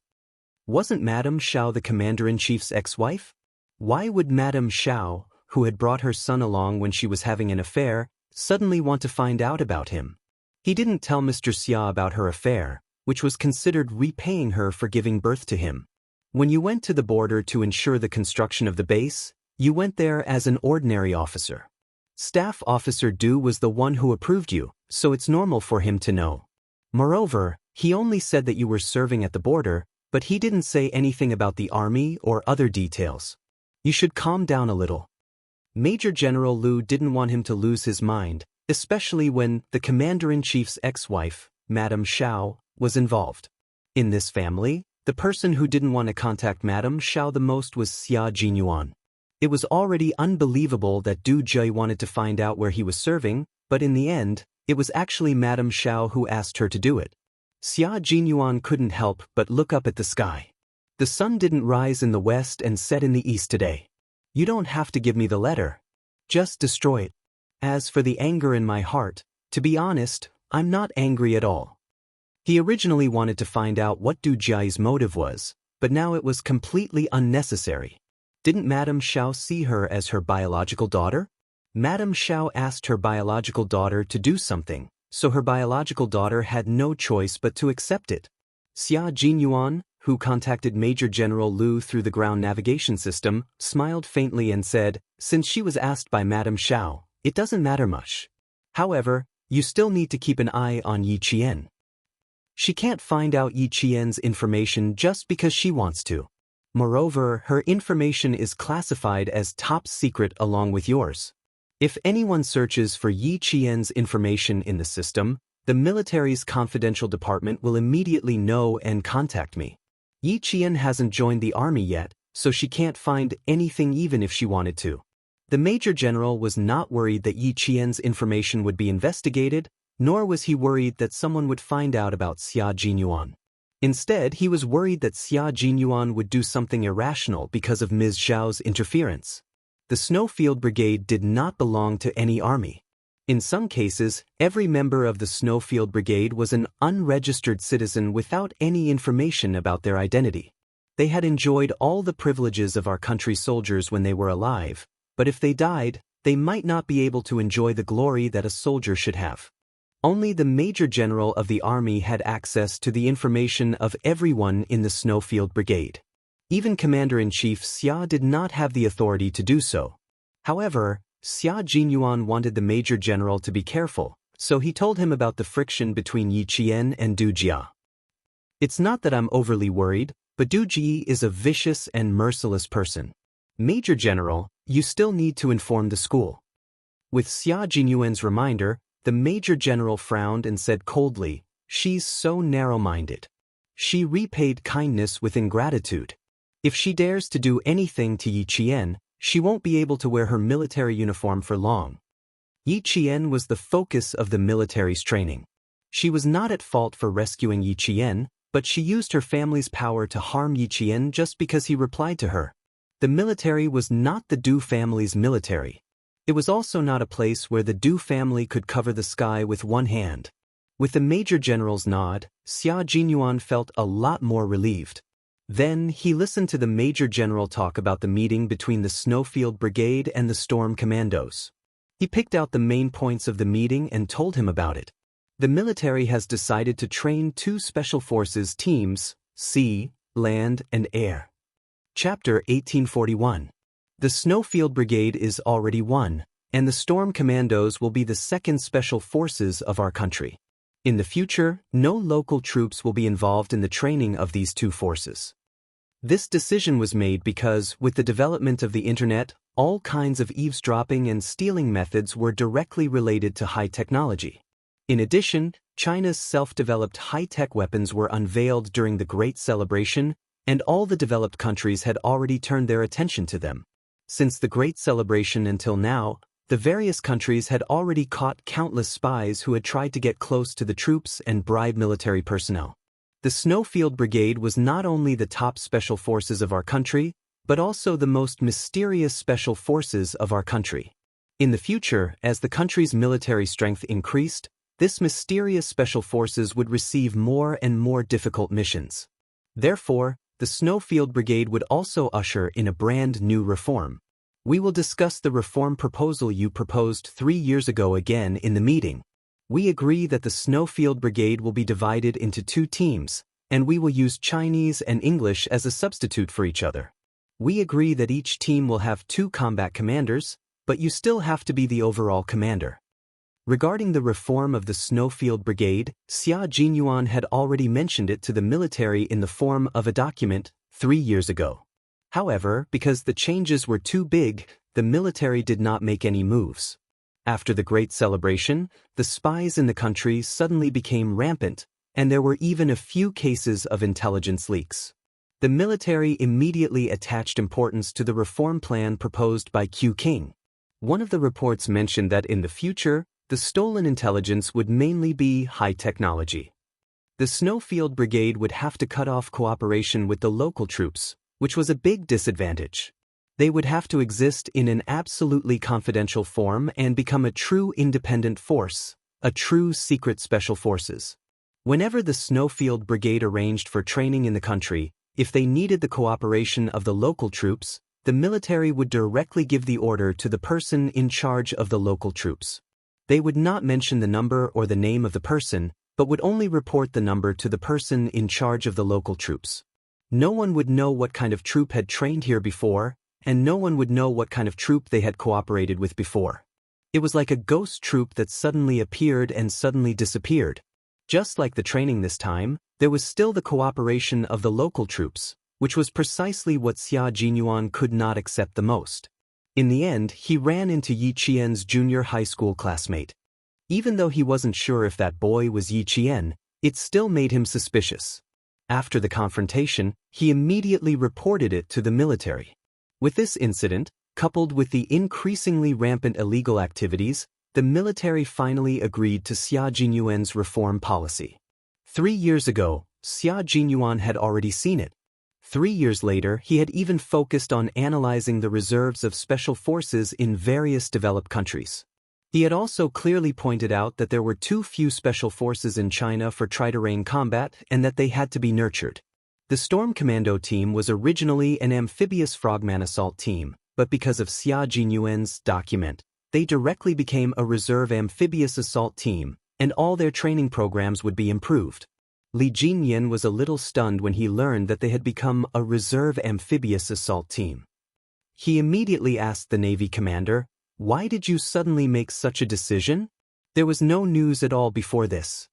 A: Wasn't Madame Xiao the Commander-in-Chief's ex-wife? Why would Madame Xiao, who had brought her son along when she was having an affair, suddenly want to find out about him? He didn't tell Mr. Xia about her affair, which was considered repaying her for giving birth to him. When you went to the border to ensure the construction of the base, you went there as an ordinary officer. Staff Officer Du was the one who approved you, so it's normal for him to know. Moreover, he only said that you were serving at the border, but he didn't say anything about the army or other details. You should calm down a little." Major General Lu didn't want him to lose his mind, especially when the Commander-in-Chief's ex-wife, Madame Xiao, was involved. In this family, the person who didn't want to contact Madame Xiao the most was Xia Jinyuan. It was already unbelievable that Du Jiayi wanted to find out where he was serving, but in the end, it was actually Madame Xiao who asked her to do it. Xia Jinyuan couldn't help but look up at the sky. "The sun didn't rise in the west and set in the east today. You don't have to give me the letter. Just destroy it. As for the anger in my heart, to be honest, I'm not angry at all." He originally wanted to find out what Du Jiayi's motive was, but now it was completely unnecessary. Didn't Madame Xiao see her as her biological daughter? Madame Xiao asked her biological daughter to do something, so her biological daughter had no choice but to accept it. Xia Jinyuan, who contacted Major General Liu through the ground navigation system, smiled faintly and said, since she was asked by Madame Xiao, it doesn't matter much. However, you still need to keep an eye on Yi Qian. She can't find out Yi Qian's information just because she wants to. Moreover, her information is classified as top secret along with yours. If anyone searches for Yi Qian's information in the system, the military's confidential department will immediately know and contact me. Yi Qian hasn't joined the army yet, so she can't find anything even if she wanted to. The Major General was not worried that Yi Qian's information would be investigated, nor was he worried that someone would find out about Xia Jinyuan. Instead, he was worried that Xia Jinyuan would do something irrational because of Ms. Zhao's interference. The Snowfield Brigade did not belong to any army. In some cases, every member of the Snowfield Brigade was an unregistered citizen without any information about their identity. They had enjoyed all the privileges of our country's soldiers when they were alive, but if they died, they might not be able to enjoy the glory that a soldier should have. Only the Major General of the army had access to the information of everyone in the Snowfield Brigade. Even Commander-in-Chief Xia did not have the authority to do so. However, Xia Jinyuan wanted the Major General to be careful, so he told him about the friction between Yi Qian and Du Jia. It's not that I'm overly worried, but Du Ji is a vicious and merciless person. Major General, you still need to inform the school. With Xia Jinyuan's reminder, the Major General frowned and said coldly, she's so narrow-minded. She repaid kindness with ingratitude. If she dares to do anything to Yi Qian, she won't be able to wear her military uniform for long. Yi Qian was the focus of the military's training. She was not at fault for rescuing Yi Qian, but she used her family's power to harm Yi Qian just because he replied to her. The military was not the Du family's military. It was also not a place where the Du family could cover the sky with one hand. With the Major General's nod, Xia Jinyuan felt a lot more relieved. Then, he listened to the Major General talk about the meeting between the Snowfield Brigade and the Storm Commandos. He picked out the main points of the meeting and told him about it. The military has decided to train 2 special forces teams, sea, land, and air. Chapter 1841. The Snowfield Brigade is already one, and the Storm Commandos will be the 2nd special forces of our country. In the future, no local troops will be involved in the training of these 2 forces. This decision was made because, with the development of the internet, all kinds of eavesdropping and stealing methods were directly related to high technology. In addition, China's self-developed high-tech weapons were unveiled during the Great Celebration, and all the developed countries had already turned their attention to them. Since the Great Celebration until now, the various countries had already caught countless spies who had tried to get close to the troops and bribe military personnel. The Snowfield Brigade was not only the top special forces of our country, but also the most mysterious special forces of our country. In the future, as the country's military strength increased, this mysterious special forces would receive more and more difficult missions. Therefore, the Snowfield Brigade would also usher in a brand new reform. We will discuss the reform proposal you proposed 3 years ago again in the meeting. We agree that the Snowfield Brigade will be divided into 2 teams, and we will use Chinese and English as a substitute for each other. We agree that each team will have 2 combat commanders, but you still have to be the overall commander. Regarding the reform of the Snowfield Brigade, Xia Jinyuan had already mentioned it to the military in the form of a document 3 years ago. However, because the changes were too big, the military did not make any moves. After the Great Celebration, the spies in the country suddenly became rampant, and there were even a few cases of intelligence leaks. The military immediately attached importance to the reform plan proposed by Q King. One of the reports mentioned that in the future, the stolen intelligence would mainly be high technology. The Snowfield Brigade would have to cut off cooperation with the local troops, which was a big disadvantage. They would have to exist in an absolutely confidential form and become a true independent force, a true secret special forces. Whenever the Snowfield Brigade arranged for training in the country, if they needed the cooperation of the local troops, the military would directly give the order to the person in charge of the local troops. They would not mention the number or the name of the person, but would only report the number to the person in charge of the local troops. No one would know what kind of troop had trained here before, and no one would know what kind of troop they had cooperated with before. It was like a ghost troop that suddenly appeared and suddenly disappeared. Just like the training this time, there was still the cooperation of the local troops, which was precisely what Xia Jinyuan could not accept the most. In the end, he ran into Yi Qian's junior high school classmate. Even though he wasn't sure if that boy was Yi Qian, it still made him suspicious. After the confrontation, he immediately reported it to the military. With this incident, coupled with the increasingly rampant illegal activities, the military finally agreed to Xia Jinyuan's reform policy. 3 years ago, Xia Jinyuan had already seen it. 3 years later, he had even focused on analyzing the reserves of special forces in various developed countries. He had also clearly pointed out that there were too few special forces in China for try-terrain combat and that they had to be nurtured. The Storm Commando team was originally an amphibious frogman assault team, but because of Xia Jinyuan's document, they directly became a reserve amphibious assault team, and all their training programs would be improved. Li Jinyan was a little stunned when he learned that they had become a reserve amphibious assault team. He immediately asked the Navy commander, "Why did you suddenly make such a decision? There was no news at all before this."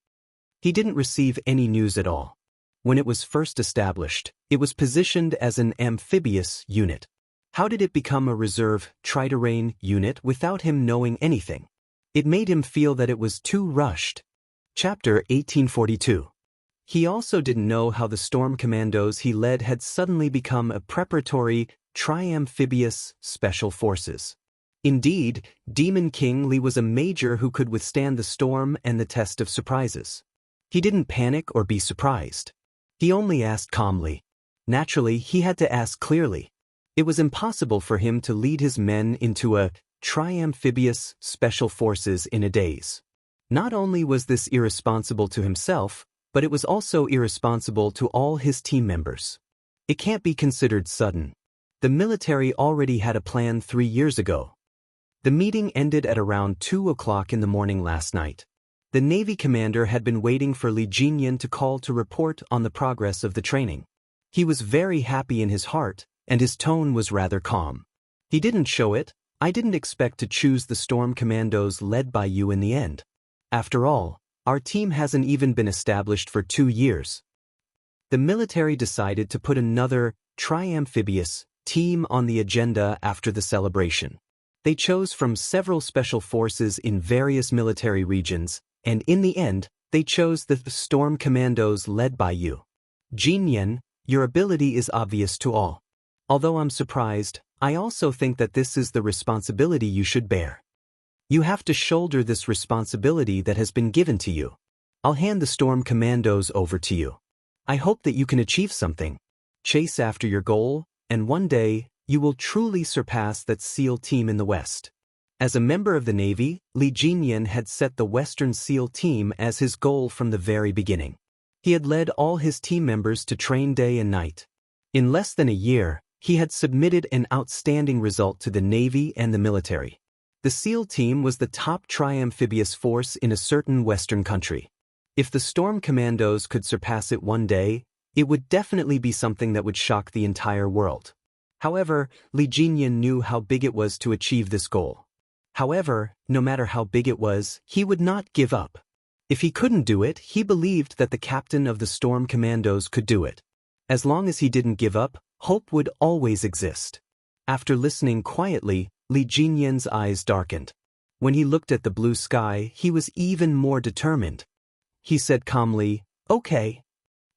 A: He didn't receive any news at all. When it was first established, it was positioned as an amphibious unit. How did it become a reserve, try-terrain unit without him knowing anything? It made him feel that it was too rushed. Chapter 1842. He also didn't know how the Storm Commandos he led had suddenly become a preparatory, tri-amphibious special forces. Indeed, Demon King Li was a major who could withstand the storm and the test of surprises. He didn't panic or be surprised. He only asked calmly. Naturally, he had to ask clearly. It was impossible for him to lead his men into a tri-amphibious special forces in a daze. Not only was this irresponsible to himself, but it was also irresponsible to all his team members. It can't be considered sudden. The military already had a plan 3 years ago. The meeting ended at around 2 o'clock in the morning last night. The Navy commander had been waiting for Li Jinyan to call to report on the progress of the training. He was very happy in his heart, and his tone was rather calm. He didn't show it. "I didn't expect to choose the Storm Commandos led by you in the end. After all, our team hasn't even been established for 2 years. The military decided to put another tri-amphibious team on the agenda after the celebration. They chose from several special forces in various military regions, and in the end, they chose the Storm Commandos led by you. Jinyan, your ability is obvious to all. Although I'm surprised, I also think that this is the responsibility you should bear. You have to shoulder this responsibility that has been given to you. I'll hand the Storm Commandos over to you. I hope that you can achieve something. Chase after your goal, and one day, you will truly surpass that SEAL team in the West." As a member of the Navy, Li Jinyan had set the Western SEAL team as his goal from the very beginning. He had led all his team members to train day and night. In less than a year, he had submitted an outstanding result to the Navy and the military. The SEAL team was the top tri-amphibious force in a certain Western country. If the Storm Commandos could surpass it one day, it would definitely be something that would shock the entire world. However, Li Jinyan knew how big it was to achieve this goal. However, no matter how big it was, he would not give up. If he couldn't do it, he believed that the captain of the Storm Commandos could do it. As long as he didn't give up, hope would always exist. After listening quietly, Li Jinyan's eyes darkened. When he looked at the blue sky, he was even more determined. He said calmly, "Okay."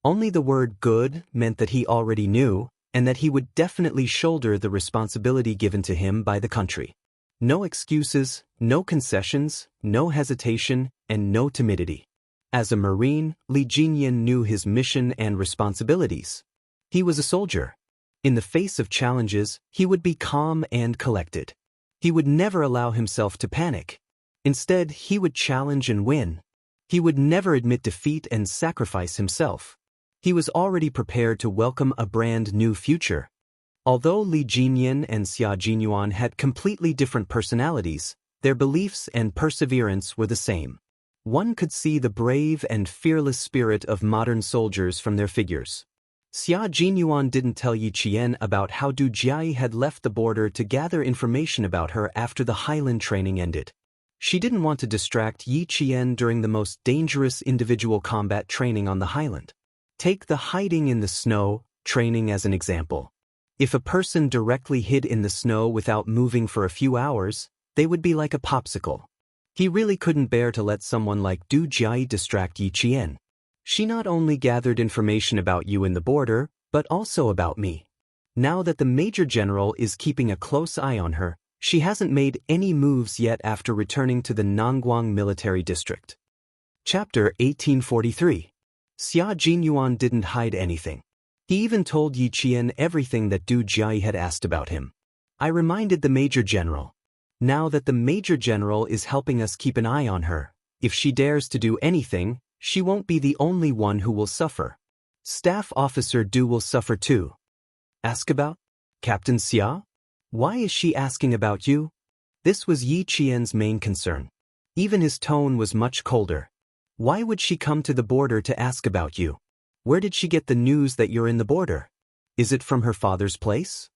A: Only the word "good" meant that he already knew, and that he would definitely shoulder the responsibility given to him by the country. No excuses, no concessions, no hesitation, and no timidity. As a Marine, Li Jinyan knew his mission and responsibilities. He was a soldier. In the face of challenges, he would be calm and collected. He would never allow himself to panic. Instead, he would challenge and win. He would never admit defeat and sacrifice himself. He was already prepared to welcome a brand new future. Although Li Jinyan and Xia Jinyuan had completely different personalities, Their beliefs and perseverance were the same. One could see the brave and fearless spirit of modern soldiers from their figures. Xia Jinyuan didn't tell Yi Qian about how Du Jiayi had left the border to gather information about her after the Highland training ended. She didn't want to distract Yi Qian during the most dangerous individual combat training on the Highland. Take the hiding in the snow training as an example. If a person directly hid in the snow without moving for a few hours, they would be like a popsicle. He really couldn't bear to let someone like Du Jiayi distract Yi Qian. She not only gathered information about you in the border, but also about me. Now that the Major General is keeping a close eye on her, she hasn't made any moves yet after returning to the Nangguang military district. Chapter 1843. Xia Jinyuan didn't hide anything. He even told Yi Qian everything that Du Jiayi had asked about him. I reminded the Major General. Now that the Major General is helping us keep an eye on her, if she dares to do anything, she won't be the only one who will suffer. Staff Officer Du will suffer too. Ask about? Captain Xia? Why is she asking about you? This was Yi Qian's main concern. Even his tone was much colder. Why would she come to the border to ask about you? Where did she get the news that you're in the border? Is it from her father's place?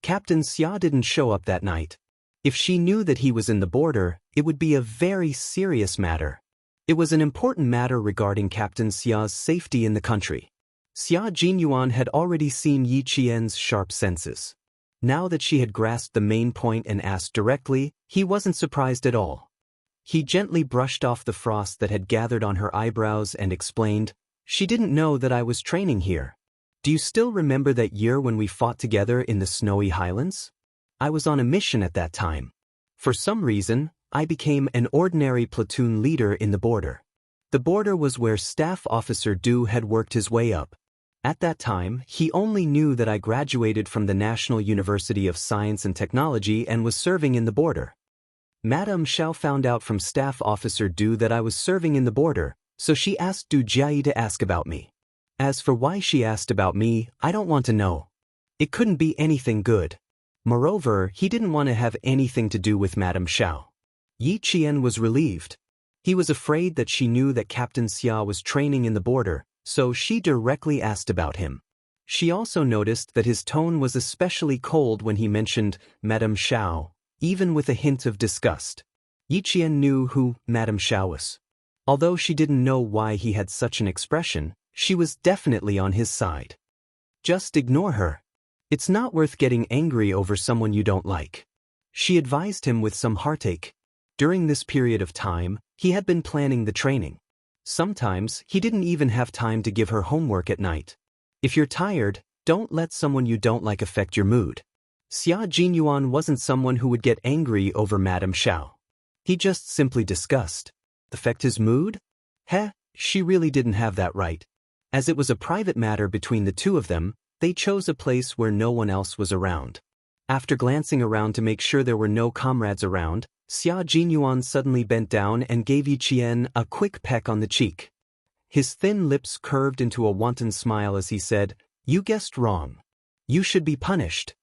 A: Captain Xia didn't show up that night. If she knew that he was in the border, it would be a very serious matter. It was an important matter regarding Captain Xia's safety in the country. Xia Jinyuan had already seen Yi Qian's sharp senses. Now that she had grasped the main point and asked directly, he wasn't surprised at all. He gently brushed off the frost that had gathered on her eyebrows and explained, "She didn't know that I was training here. Do you still remember that year when we fought together in the snowy highlands? I was on a mission at that time. For some reason, I became an ordinary platoon leader in the border. The border was where Staff Officer Du had worked his way up. At that time, he only knew that I graduated from the National University of Science and Technology and was serving in the border. Madame Xiao found out from Staff Officer Du that I was serving in the border, so she asked Du Jiayi to ask about me. As for why she asked about me, I don't want to know. It couldn't be anything good. Moreover, he didn't want to have anything to do with Madame Xiao." Yi Qian was relieved. He was afraid that she knew that Captain Xia was training in the border, so she directly asked about him. She also noticed that his tone was especially cold when he mentioned Madame Xiao, even with a hint of disgust. Yi Qian knew who Madame Xiao was. Although she didn't know why he had such an expression, she was definitely on his side. Just ignore her. It's not worth getting angry over someone you don't like. She advised him with some heartache. During this period of time, he had been planning the training. Sometimes, he didn't even have time to give her homework at night. If you're tired, don't let someone you don't like affect your mood. Xia Jinyuan wasn't someone who would get angry over Madame Xiao. He just simply discussed. Affect his mood? She really didn't have that right. As it was a private matter between the two of them, they chose a place where no one else was around. After glancing around to make sure there were no comrades around, Xia Jinyuan suddenly bent down and gave Yi Qian a quick peck on the cheek. His thin lips curved into a wanton smile as he said, "You guessed wrong. You should be punished.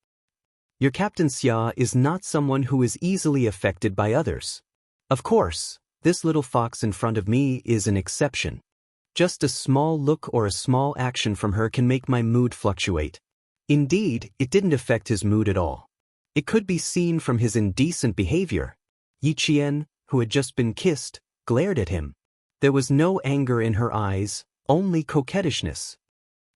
A: Your Captain Xia is not someone who is easily affected by others. Of course, this little fox in front of me is an exception. Just a small look or a small action from her can make my mood fluctuate." Indeed, it didn't affect his mood at all. It could be seen from his indecent behavior. Yi Qian, who had just been kissed, glared at him. There was no anger in her eyes, only coquettishness.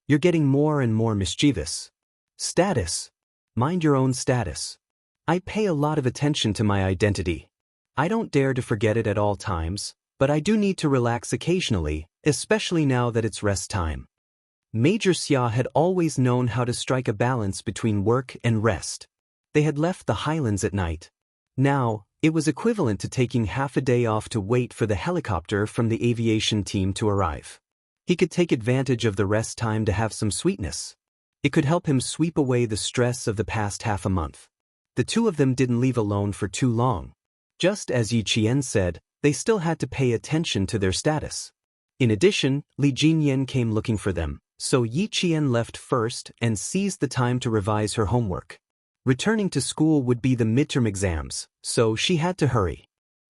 A: "You're getting more and more mischievous. Status. Mind your own status. I pay a lot of attention to my identity. I don't dare to forget it at all times, but I do need to relax occasionally, especially now that it's rest time." Major Xia had always known how to strike a balance between work and rest. They had left the highlands at night. Now, it was equivalent to taking half a day off to wait for the helicopter from the aviation team to arrive. He could take advantage of the rest time to have some sweetness. It could help him sweep away the stress of the past half a month. The two of them didn't leave alone for too long. Just as Yi Qian said, they still had to pay attention to their status. In addition, Li Jinyan came looking for them, so Yi Qian left first and seized the time to revise her homework. Returning to school would be the midterm exams, so she had to hurry.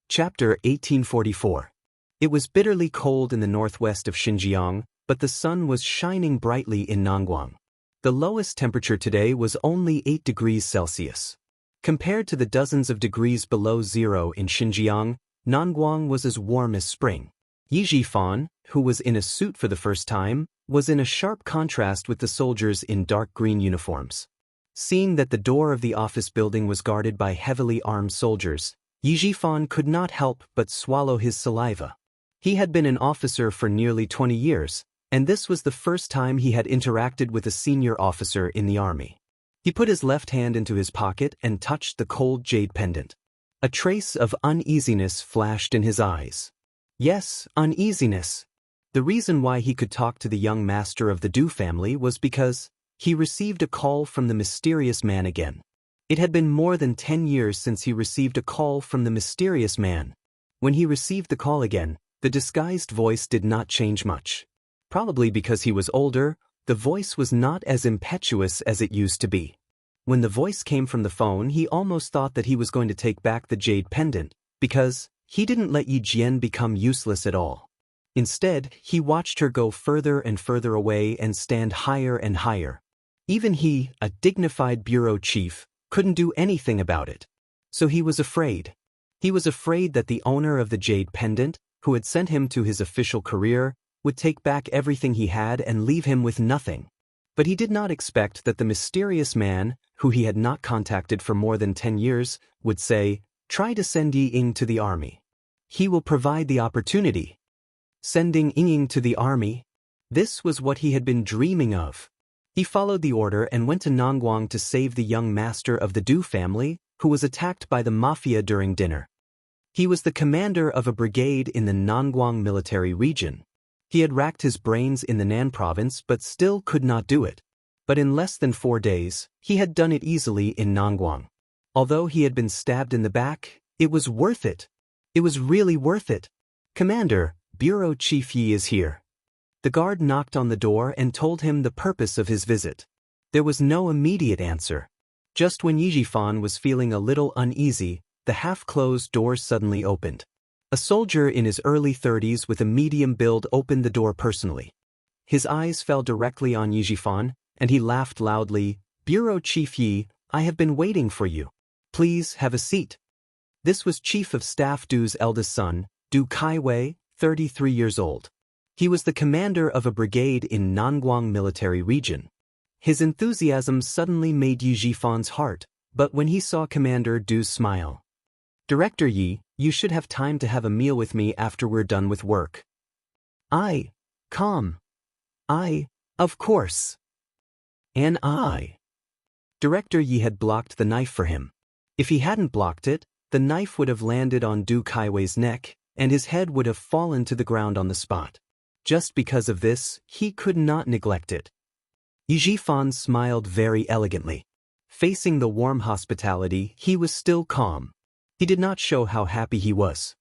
A: Chapter 1844. It was bitterly cold in the northwest of Xinjiang, but the sun was shining brightly in Nangguang. The lowest temperature today was only 8 degrees Celsius. Compared to the dozens of degrees below zero in Xinjiang, Nangguang was as warm as spring. Yi Jifan, who was in a suit for the first time, was in a sharp contrast with the soldiers in dark green uniforms. Seeing that the door of the office building was guarded by heavily armed soldiers, Yi Jifan could not help but swallow his saliva. He had been an officer for nearly 20 years, and this was the first time he had interacted with a senior officer in the army. He put his left hand into his pocket and touched the cold jade pendant. A trace of uneasiness flashed in his eyes. Yes, uneasiness. The reason why he could talk to the young master of the Du family was because he received a call from the mysterious man again. It had been more than 10 years since he received a call from the mysterious man. When he received the call again, the disguised voice did not change much. Probably because he was older, the voice was not as impetuous as it used to be. When the voice came from the phone, he almost thought that he was going to take back the jade pendant, because he didn't let Yi Jian become useless at all. Instead, he watched her go further and further away and stand higher and higher. Even he, a dignified bureau chief, couldn't do anything about it. So he was afraid. He was afraid that the owner of the jade pendant, who had sent him to his official career, would take back everything he had and leave him with nothing. But he did not expect that the mysterious man, who he had not contacted for more than 10 years, would say, "Try to send Yi Ying to the army. He will provide the opportunity." Sending Yi Ying to the army? This was what he had been dreaming of. He followed the order and went to Nangguang to save the young master of the Du family, who was attacked by the mafia during dinner. He was the commander of a brigade in the Nangguang military region. He had racked his brains in the Nan province but still could not do it. But in less than 4 days, he had done it easily in Nangguang. Although he had been stabbed in the back, it was worth it. It was really worth it. "Commander, Bureau Chief Yi is here." The guard knocked on the door and told him the purpose of his visit. There was no immediate answer. Just when Yi Jifan was feeling a little uneasy, the half-closed door suddenly opened. A soldier in his early 30s with a medium build opened the door personally. His eyes fell directly on Yi Jifan, and he laughed loudly. "Bureau Chief Yi, I have been waiting for you. Please have a seat." This was Chief of Staff Du's eldest son, Du Kaiwei, 33 years old. He was the commander of a brigade in Nangguang military region. His enthusiasm suddenly made Yi Jifan's heart, but when he saw Commander Du's smile. "Director Yi, you should have time to have a meal with me after we're done with work." Calm. Of course. And Director Yi had blocked the knife for him. If he hadn't blocked it, the knife would have landed on Du Kaiwei's neck, and his head would have fallen to the ground on the spot. Just because of this, he could not neglect it. Yi Jifan smiled very elegantly. Facing the warm hospitality, he was still calm. He did not show how happy he was.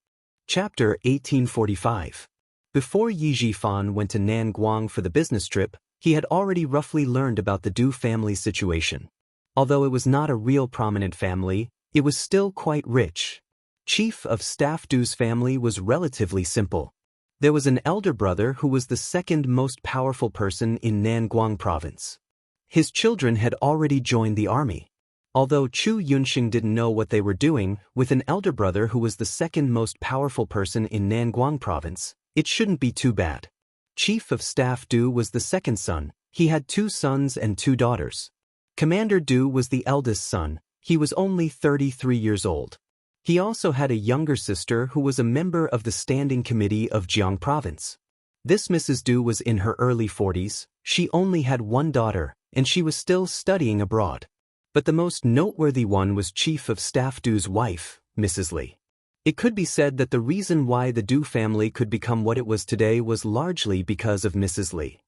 A: Chapter 1845. Before Yi Jifan went to Nangguang for the business trip, he had already roughly learned about the Du family's situation. Although it was not a real prominent family, it was still quite rich. Chief of Staff Du's family was relatively simple. There was an elder brother who was the second most powerful person in Nangguang province. His children had already joined the army. Although Chu Yunxing didn't know what they were doing, with an elder brother who was the second most powerful person in Nangguang province, it shouldn't be too bad. Chief of Staff Du was the second son. He had 2 sons and 2 daughters. Commander Du was the eldest son. He was only 33 years old. He also had a younger sister who was a member of the Standing Committee of Jiang Province. This Mrs. Du was in her early 40s, she only had 1 daughter, and she was still studying abroad. But the most noteworthy one was Chief of Staff Du's wife, Mrs. Li. It could be said that the reason why the Du family could become what it was today was largely because of Mrs. Li.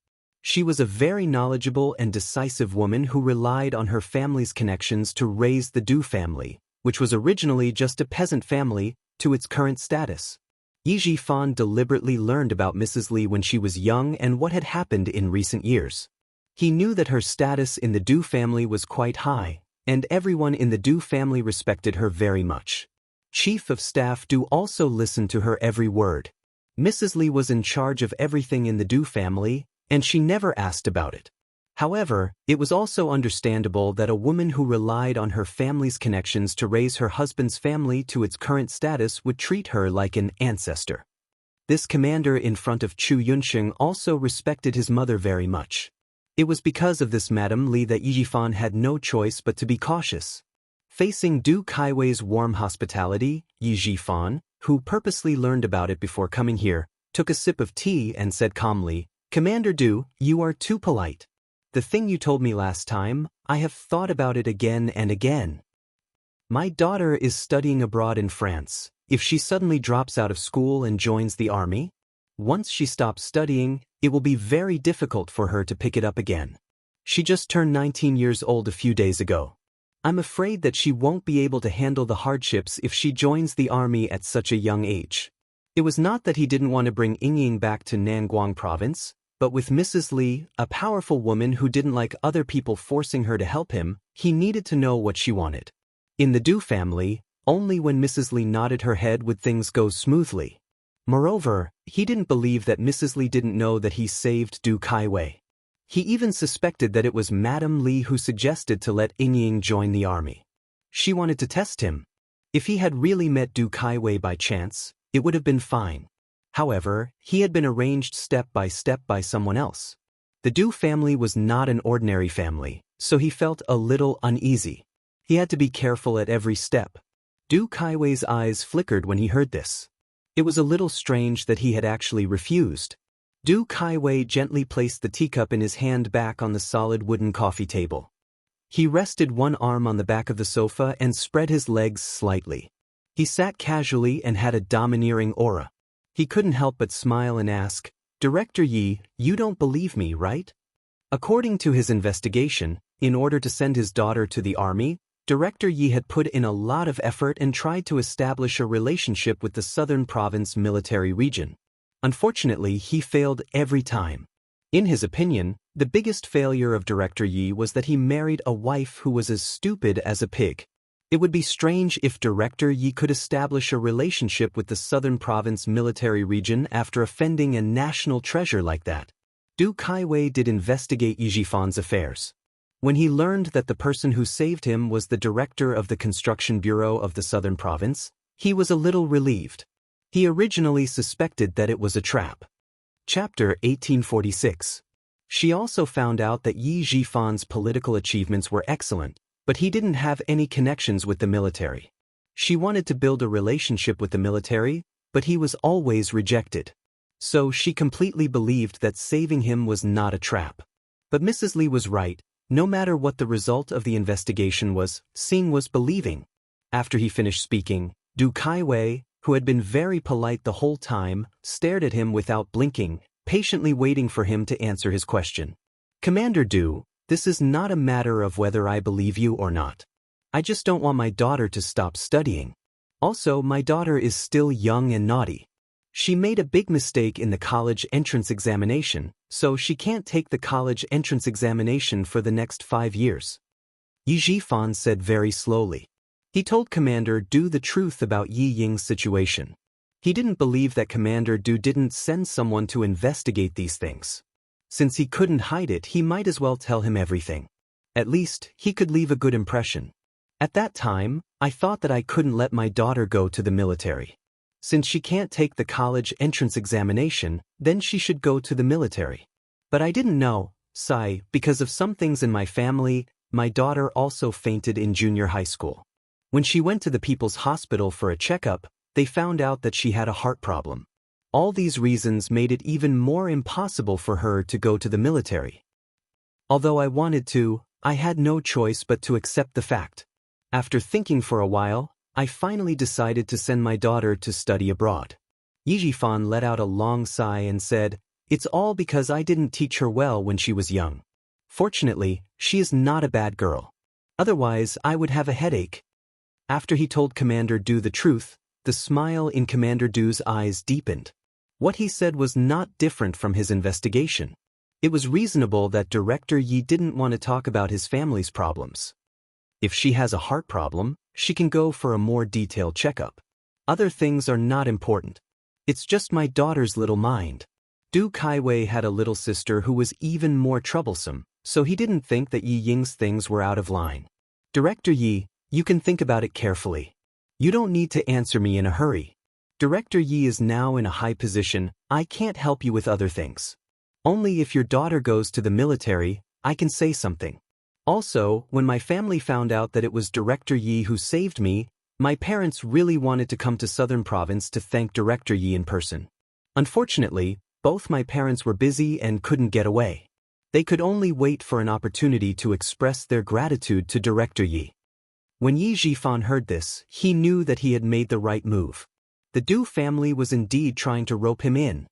A: She was a very knowledgeable and decisive woman who relied on her family's connections to raise the Du family, which was originally just a peasant family, to its current status. Yi Jifan deliberately learned about Mrs. Li when she was young and what had happened in recent years. He knew that her status in the Du family was quite high, and everyone in the Du family respected her very much. Chief of Staff Du also listened to her every word. Mrs. Li was in charge of everything in the Du family, and she never asked about it. However, it was also understandable that a woman who relied on her family's connections to raise her husband's family to its current status would treat her like an ancestor. This commander in front of Chu Yunsheng also respected his mother very much. It was because of this Madame Li that Yi Jifan had no choice but to be cautious. Facing Du Kaiwei's warm hospitality, Yi Jifan, who purposely learned about it before coming here, took a sip of tea and said calmly, "Commander Du, you are too polite. The thing you told me last time, I have thought about it again and again. My daughter is studying abroad in France. If she suddenly drops out of school and joins the army, once she stops studying, it will be very difficult for her to pick it up again. She just turned 19 years old a few days ago. I'm afraid that she won't be able to handle the hardships if she joins the army at such a young age." It was not that he didn't want to bring Yingying back to Nanguang province, but with Mrs. Li, a powerful woman who didn't like other people forcing her to help him, he needed to know what she wanted. In the Du family, only when Mrs. Li nodded her head would things go smoothly. Moreover, he didn't believe that Mrs. Li didn't know that he saved Du Kaiwei. He even suspected that it was Madame Li who suggested to let Yingying join the army. She wanted to test him. If he had really met Du Kaiwei by chance, it would have been fine. However, he had been arranged step by someone else. The Du family was not an ordinary family, so he felt a little uneasy. He had to be careful at every step. Du Kaiwei's eyes flickered when he heard this. It was a little strange that he had actually refused. Du Kaiwei gently placed the teacup in his hand back on the solid wooden coffee table. He rested one arm on the back of the sofa and spread his legs slightly. He sat casually and had a domineering aura. He couldn't help but smile and ask, "Director Yi, you don't believe me, right?" According to his investigation, in order to send his daughter to the army, Director Yi had put in a lot of effort and tried to establish a relationship with the Southern Province military region. Unfortunately, he failed every time. In his opinion, the biggest failure of Director Yi was that he married a wife who was as stupid as a pig. It would be strange if Director Yi could establish a relationship with the Southern Province military region after offending a national treasure like that. Du Kaiwei did investigate Yi Jifan's affairs. When he learned that the person who saved him was the director of the construction bureau of the Southern Province, he was a little relieved. He originally suspected that it was a trap. Chapter 1846. She also found out that Yi Jifan's political achievements were excellent, but he didn't have any connections with the military. She wanted to build a relationship with the military, but he was always rejected. So she completely believed that saving him was not a trap. But Mrs. Li was right. No matter what the result of the investigation was, seeing was believing. After he finished speaking, Du Kaiwei, who had been very polite the whole time, stared at him without blinking, patiently waiting for him to answer his question. "Commander Du, this is not a matter of whether I believe you or not. I just don't want my daughter to stop studying. Also, my daughter is still young and naughty. She made a big mistake in the college entrance examination, so she can't take the college entrance examination for the next 5 years." Yi Jifan said very slowly. He told Commander Du the truth about Yi Ying's situation. He didn't believe that Commander Du didn't send someone to investigate these things. Since he couldn't hide it, he might as well tell him everything. At least, he could leave a good impression. "At that time, I thought that I couldn't let my daughter go to the military. Since she can't take the college entrance examination, then she should go to the military. But I didn't know, because of some things in my family, my daughter also fainted in junior high school. When she went to the People's Hospital for a checkup, they found out that she had a heart problem. All these reasons made it even more impossible for her to go to the military. Although I wanted to, I had no choice but to accept the fact. After thinking for a while, I finally decided to send my daughter to study abroad." Yi Jifan let out a long sigh and said, "It's all because I didn't teach her well when she was young. Fortunately, she is not a bad girl. Otherwise, I would have a headache." After he told Commander Du the truth, the smile in Commander Du's eyes deepened. What he said was not different from his investigation. It was reasonable that Director Yi didn't want to talk about his family's problems. If she has a heart problem, she can go for a more detailed checkup. Other things are not important. It's just my daughter's little mind. Du Kaiwei had a little sister who was even more troublesome, so he didn't think that Yi Ying's things were out of line. Director Yi, you can think about it carefully. You don't need to answer me in a hurry. Director Yi is now in a high position, I can't help you with other things. Only if your daughter goes to the military, I can say something. Also, when my family found out that it was Director Yi who saved me, my parents really wanted to come to Southern Province to thank Director Yi in person. Unfortunately, both my parents were busy and couldn't get away. They could only wait for an opportunity to express their gratitude to Director Yi. When Yi Jifan heard this, he knew that he had made the right move. The Du family was indeed trying to rope him in.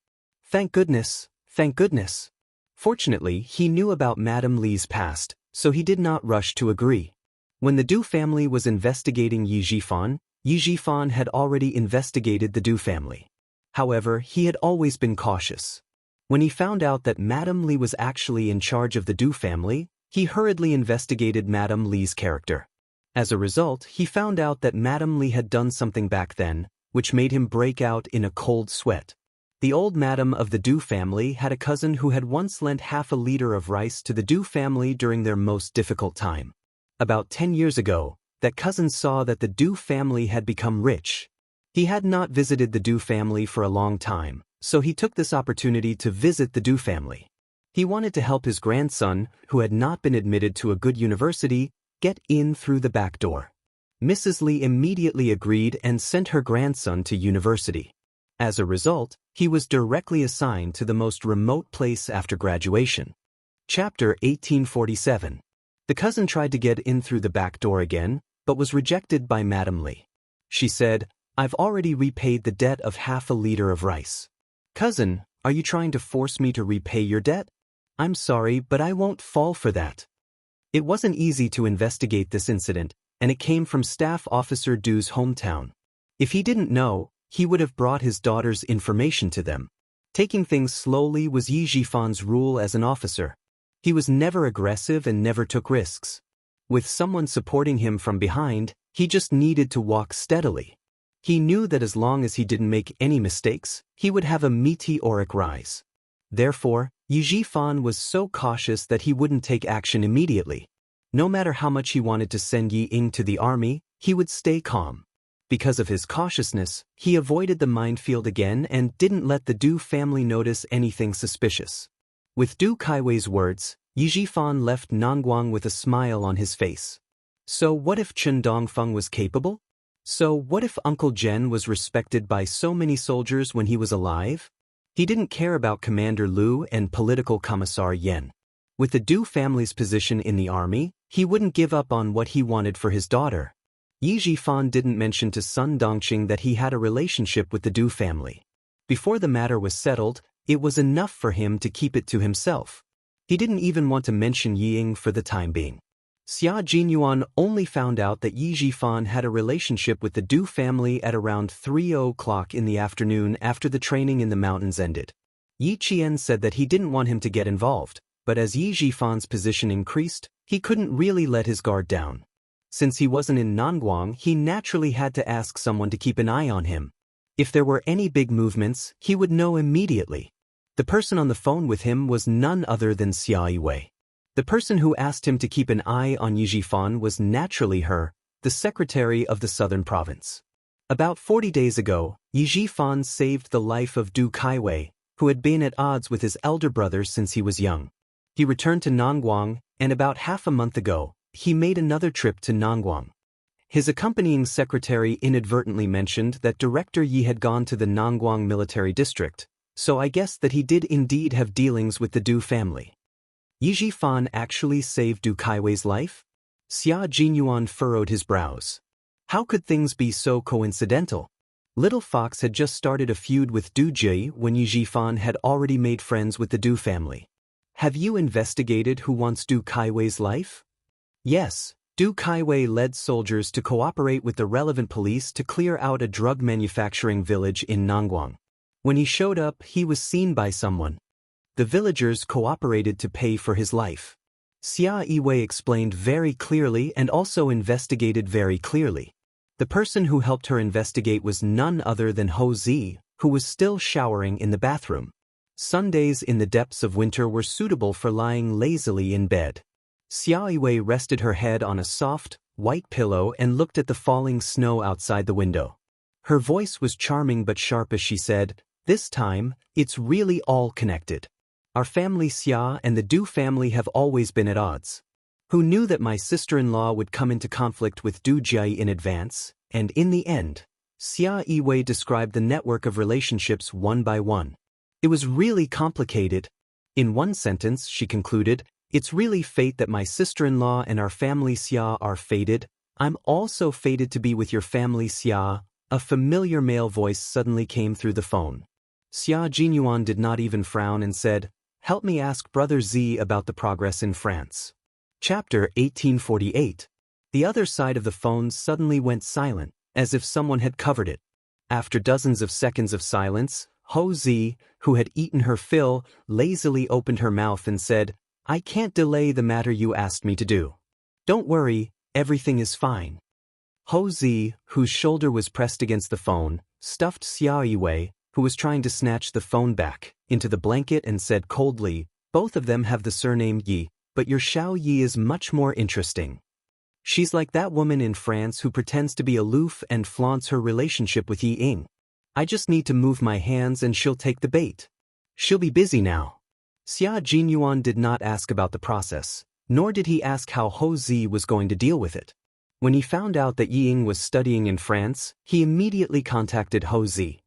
A: Thank goodness, thank goodness. Fortunately, he knew about Madame Li's past, so he did not rush to agree. When the Du family was investigating Yi Jifan had already investigated the Du family. However, he had always been cautious. When he found out that Madame Li was actually in charge of the Du family, he hurriedly investigated Madame Li's character. As a result, he found out that Madame Li had done something back then, which made him break out in a cold sweat. The old madam of the Du family had a cousin who had once lent half a liter of rice to the Du family during their most difficult time. About 10 years ago, that cousin saw that the Du family had become rich. He had not visited the Du family for a long time, so he took this opportunity to visit the Du family. He wanted to help his grandson, who had not been admitted to a good university, get in through the back door. Mrs. Li immediately agreed and sent her grandson to university. As a result, he was directly assigned to the most remote place after graduation. Chapter 1847. The cousin tried to get in through the back door again, but was rejected by Madame Li. She said, I've already repaid the debt of half a liter of rice. Cousin, are you trying to force me to repay your debt? I'm sorry, but I won't fall for that. It wasn't easy to investigate this incident, and it came from Staff Officer Du's hometown. If he didn't know, he would have brought his daughter's information to them. Taking things slowly was Yi Jifan's rule as an officer. He was never aggressive and never took risks. With someone supporting him from behind, he just needed to walk steadily. He knew that as long as he didn't make any mistakes, he would have a meteoric rise. Therefore, Yi Jifan was so cautious that he wouldn't take action immediately. No matter how much he wanted to send Yi Ying to the army, he would stay calm. Because of his cautiousness, he avoided the minefield again and didn't let the Du family notice anything suspicious. With Du Kaiwei's words, Yi Jifan left Nangguang with a smile on his face. So what if Chen Dongfeng was capable? So what if Uncle Zhen was respected by so many soldiers when he was alive? He didn't care about Commander Liu and Political Commissar Yan. With the Du family's position in the army, he wouldn't give up on what he wanted for his daughter. Yi Jifan didn't mention to Sun Dongqing that he had a relationship with the Du family. Before the matter was settled, it was enough for him to keep it to himself. He didn't even want to mention Yi Ying for the time being. Xia Jinyuan only found out that Yi Jifan had a relationship with the Du family at around 3:00 in the afternoon after the training in the mountains ended. Yi Qian said that he didn't want him to get involved, but as Yi Jifan's position increased, he couldn't really let his guard down. Since he wasn't in Nangguang, he naturally had to ask someone to keep an eye on him. If there were any big movements, he would know immediately. The person on the phone with him was none other than Xia Yiwei. The person who asked him to keep an eye on Yi Jifan was naturally her, the secretary of the southern province. About 40 days ago, Yi Jifan saved the life of Du Kaiwei, who had been at odds with his elder brother since he was young. He returned to Nangguang, and about half a month ago, he made another trip to Nangguang. His accompanying secretary inadvertently mentioned that Director Yi had gone to the Nangguang military district, so I guessed that he did indeed have dealings with the Du family. Yi Jifan actually saved Du Kaiwei's life? Xia Jinyuan furrowed his brows. How could things be so coincidental? Little Fox had just started a feud with Du Ji when Yi Jifan had already made friends with the Du family. Have you investigated who wants Du Kaiwei's life? Yes, Du Kaiwei led soldiers to cooperate with the relevant police to clear out a drug manufacturing village in Nangguang. When he showed up, he was seen by someone. The villagers cooperated to pay for his life. Xia Yiwei explained very clearly and also investigated very clearly. The person who helped her investigate was none other than Ho Zi, who was still showering in the bathroom. Sundays in the depths of winter were suitable for lying lazily in bed. Xia Yiwei rested her head on a soft, white pillow and looked at the falling snow outside the window. Her voice was charming but sharp as she said, "This time, it's really all connected. Our family Xia and the Du family have always been at odds. Who knew that my sister-in-law would come into conflict with Du Jiayi in advance, and in the end?" Xia Yiwei described the network of relationships one by one. It was really complicated. In one sentence, she concluded, "It's really fate that my sister-in-law and our family Xia are fated. I'm also fated to be with your family Xia." A familiar male voice suddenly came through the phone. Xia Jinyuan did not even frown and said, "Help me ask Brother Z about the progress in France." Chapter 1848. The other side of the phone suddenly went silent, as if someone had covered it. After dozens of seconds of silence, Ho Zi, who had eaten her fill, lazily opened her mouth and said, "I can't delay the matter you asked me to do. Don't worry, everything is fine." Ho Zi, whose shoulder was pressed against the phone, stuffed Xia Yiwei, who was trying to snatch the phone back, into the blanket and said coldly, "Both of them have the surname Yi, but your Xiao Yi is much more interesting. She's like that woman in France who pretends to be aloof and flaunts her relationship with Yi Ying. I just need to move my hands and she'll take the bait. She'll be busy now." Xia Jinyuan did not ask about the process, nor did he ask how Ho Zi was going to deal with it. When he found out that Yi Ying was studying in France, he immediately contacted Ho Zi.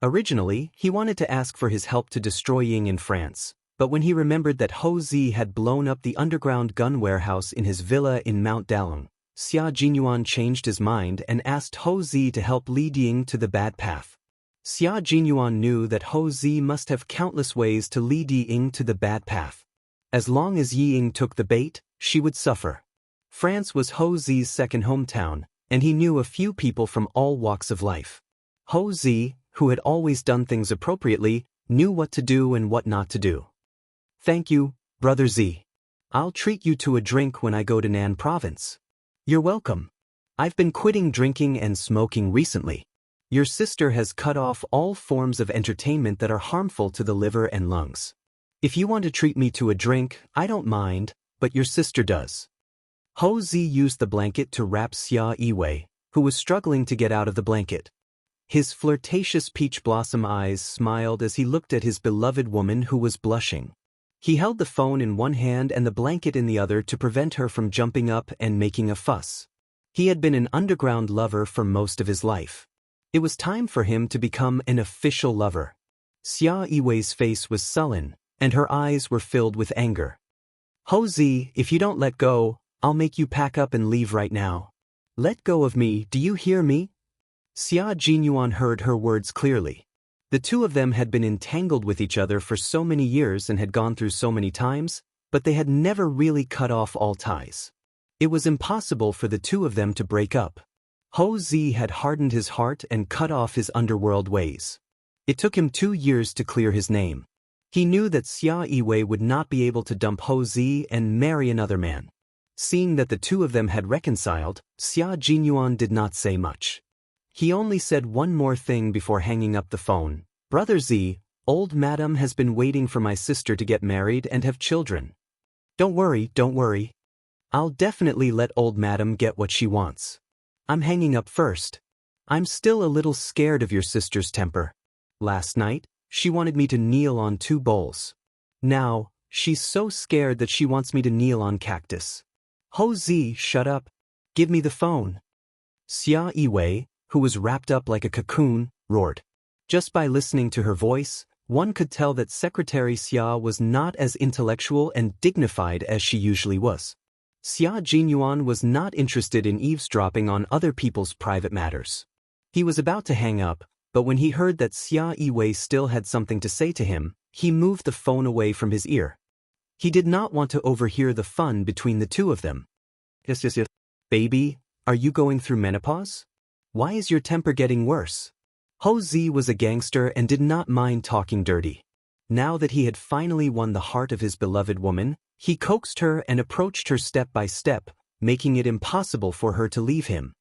A: Originally, he wanted to ask for his help to destroy Ying in France, but when he remembered that Ho Zi had blown up the underground gun warehouse in his villa in Mount Dalong, Xia Jinyuan changed his mind and asked Ho Zi to help lead Ying to the bad path. Xia Jinyuan knew that Ho Zi must have countless ways to lead Yi Ying to the bad path. As long as Yi Ying took the bait, she would suffer. France was Ho Zi's second hometown, and he knew a few people from all walks of life. Ho Zi, who had always done things appropriately, knew what to do and what not to do. "Thank you, Brother Z. I'll treat you to a drink when I go to Nan Province." "You're welcome. I've been quitting drinking and smoking recently. Your sister has cut off all forms of entertainment that are harmful to the liver and lungs. If you want to treat me to a drink, I don't mind, but your sister does." Ho Zi used the blanket to wrap Xia Yiwei, who was struggling to get out of the blanket. His flirtatious peach blossom eyes smiled as he looked at his beloved woman who was blushing. He held the phone in one hand and the blanket in the other to prevent her from jumping up and making a fuss. He had been an underground lover for most of his life. It was time for him to become an official lover. Xia Yiwei's face was sullen, and her eyes were filled with anger. "Ho Zi, if you don't let go, I'll make you pack up and leave right now. Let go of me, do you hear me?" Xia Jinyuan heard her words clearly. The two of them had been entangled with each other for so many years and had gone through so many times, but they had never really cut off all ties. It was impossible for the two of them to break up. Ho Zi had hardened his heart and cut off his underworld ways. It took him 2 years to clear his name. He knew that Xia Yiwei would not be able to dump Ho Zi and marry another man. Seeing that the two of them had reconciled, Xia Jinyuan did not say much. He only said one more thing before hanging up the phone. "Brother Z, old madam has been waiting for my sister to get married and have children. Don't worry. I'll definitely let old madam get what she wants. I'm hanging up first. I'm still a little scared of your sister's temper. Last night, she wanted me to kneel on 2 bowls. Now, she's so scared that she wants me to kneel on cactus. Ho Zi, shut up. Give me the phone." Xia Yiwei, who was wrapped up like a cocoon, roared. Just by listening to her voice, one could tell that Secretary Xia was not as intellectual and dignified as she usually was. Xia Jinyuan was not interested in eavesdropping on other people's private matters. He was about to hang up, but when he heard that Xia Yiwei still had something to say to him, he moved the phone away from his ear. He did not want to overhear the fun between the two of them. Yes. "Baby, are you going through menopause? Why is your temper getting worse?" Ho Zi was a gangster and did not mind talking dirty. Now that he had finally won the heart of his beloved woman, he coaxed her and approached her step by step, making it impossible for her to leave him.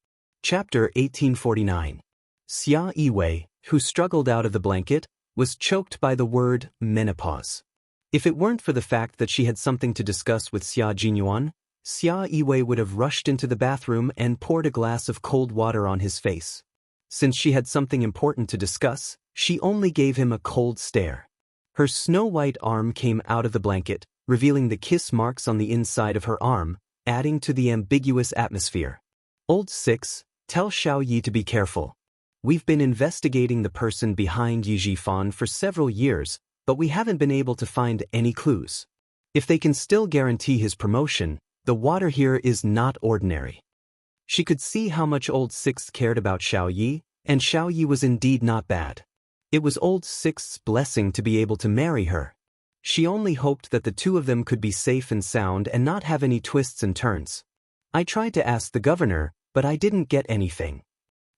A: Chapter 1849. Xia Yiwei, who struggled out of the blanket, was choked by the word menopause. If it weren't for the fact that she had something to discuss with Xia Jinyuan, Xia Yiwei would have rushed into the bathroom and poured a glass of cold water on his face. Since she had something important to discuss, she only gave him a cold stare. Her snow-white arm came out of the blanket, revealing the kiss marks on the inside of her arm, adding to the ambiguous atmosphere. Old 6, tell Xiao Yi to be careful. We've been investigating the person behind Yi Jifan for several years, but we haven't been able to find any clues. If they can still guarantee his promotion, the water here is not ordinary. She could see how much Old 6 cared about Xiao Yi, and Xiao Yi was indeed not bad. It was Old 6's blessing to be able to marry her. She only hoped that the two of them could be safe and sound and not have any twists and turns. I tried to ask the governor, but I didn't get anything.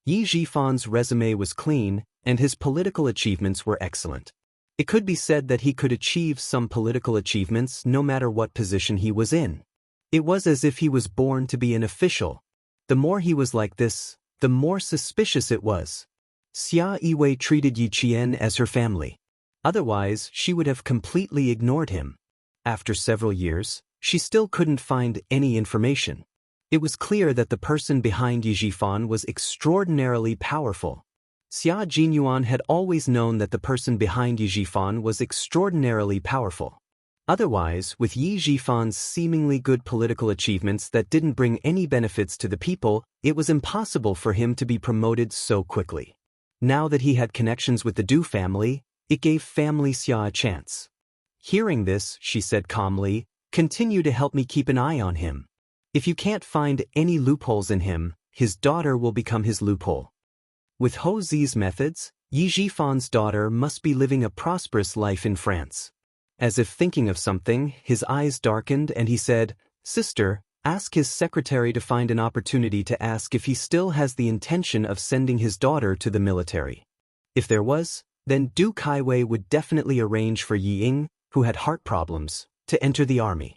A: Yi Jifan's resume was clean, and his political achievements were excellent. It could be said that he could achieve some political achievements no matter what position he was in. It was as if he was born to be an official. The more he was like this, the more suspicious it was. Xia Yiwei treated Yi Qian as her family. Otherwise, she would have completely ignored him. After several years, she still couldn't find any information. It was clear that the person behind Yi Jifan was extraordinarily powerful. Xia Jinyuan had always known that the person behind Yi Jifan was extraordinarily powerful. Otherwise, with Yi Jifan's seemingly good political achievements that didn't bring any benefits to the people, it was impossible for him to be promoted so quickly. Now that he had connections with the Du family, it gave family Xia a chance. Hearing this, she said calmly, continue to help me keep an eye on him. If you can't find any loopholes in him, his daughter will become his loophole. With Ho Zi's methods, Yi Jifan's daughter must be living a prosperous life in France. As if thinking of something, his eyes darkened and he said, Sister, ask his secretary to find an opportunity to ask if he still has the intention of sending his daughter to the military. If there was, then Du Kaiwei would definitely arrange for Yi Ying, who had heart problems, to enter the army.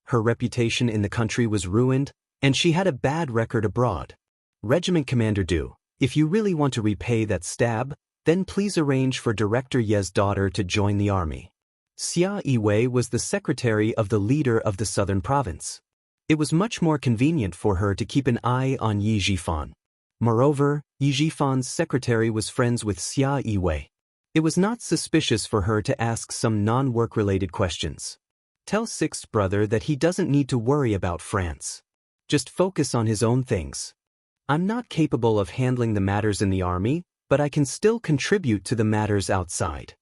A: Her reputation in the country was ruined, and she had a bad record abroad. Regiment Commander Du, if you really want to repay that stab, then please arrange for Director Ye's daughter to join the army. Xia Yiwei was the secretary of the leader of the southern province. It was much more convenient for her to keep an eye on Yi Jifan. Moreover, Yi Jifan's secretary was friends with Xia Yiwei. It was not suspicious for her to ask some non-work-related questions. Tell Sixth Brother that he doesn't need to worry about France. Just focus on his own things. I'm not capable of handling the matters in the army, but I can still contribute to the matters outside.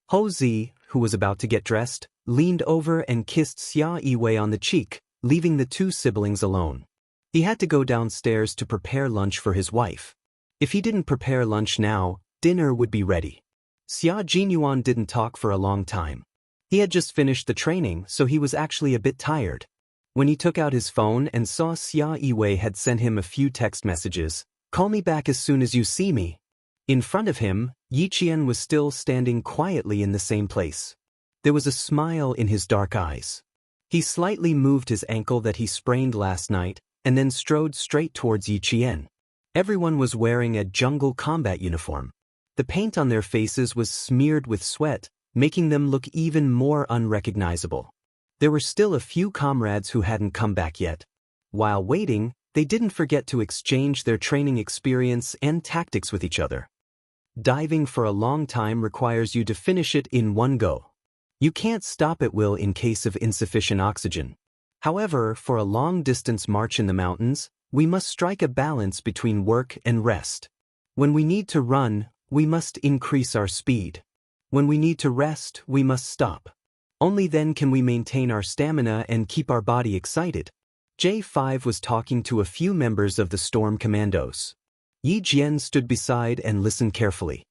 A: Ho Zi, who was about to get dressed, leaned over and kissed Xia Yiwei on the cheek, leaving the two siblings alone. He had to go downstairs to prepare lunch for his wife. If he didn't prepare lunch now, dinner would be ready. Xia Jinyuan didn't talk for a long time. He had just finished the training, so he was actually a bit tired. When he took out his phone and saw Xia Yiwei had sent him a few text messages, "Call me back as soon as you see me." In front of him, Yi Qian was still standing quietly in the same place. There was a smile in his dark eyes. He slightly moved his ankle that he sprained last night, and then strode straight towards Yi Qian. Everyone was wearing a jungle combat uniform. The paint on their faces was smeared with sweat, making them look even more unrecognizable. There were still a few comrades who hadn't come back yet. While waiting, they didn't forget to exchange their training experience and tactics with each other. Diving for a long time requires you to finish it in one go. You can't stop at will in case of insufficient oxygen. However, for a long-distance march in the mountains, we must strike a balance between work and rest. When we need to run, we must increase our speed. When we need to rest, we must stop. Only then can we maintain our stamina and keep our body excited. J5 was talking to a few members of the Storm Commandos. Yi Jian stood beside and listened carefully.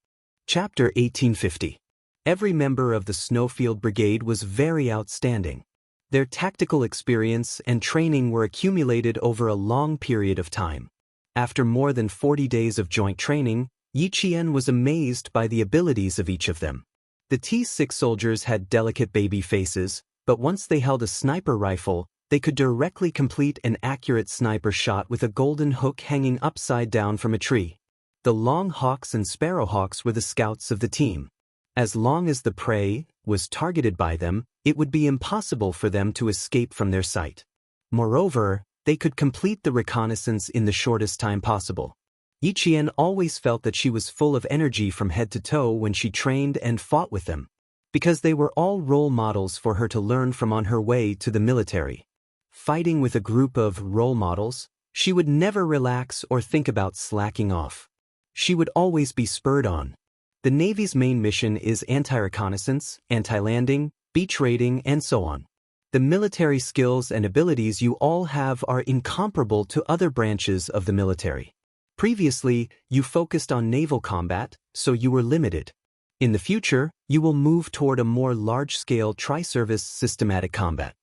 A: Chapter 1850. Every member of the Snowfield Brigade was very outstanding. Their tactical experience and training were accumulated over a long period of time. After more than 40 days of joint training, Yi Qian was amazed by the abilities of each of them. The T6 soldiers had delicate baby faces, but once they held a sniper rifle, They could directly complete an accurate sniper shot with a golden hook hanging upside down from a tree. The long hawks and sparrowhawks were the scouts of the team. As long as the prey was targeted by them, it would be impossible for them to escape from their sight. Moreover, they could complete the reconnaissance in the shortest time possible. Yiqian always felt that she was full of energy from head to toe when she trained and fought with them, because they were all role models for her to learn from on her way to the military. Fighting with a group of role models, she would never relax or think about slacking off. She would always be spurred on. The Navy's main mission is anti-reconnaissance, anti-landing, beach raiding, and so on. The military skills and abilities you all have are incomparable to other branches of the military. Previously, you focused on naval combat, so you were limited. In the future, you will move toward a more large-scale tri-service systematic combat.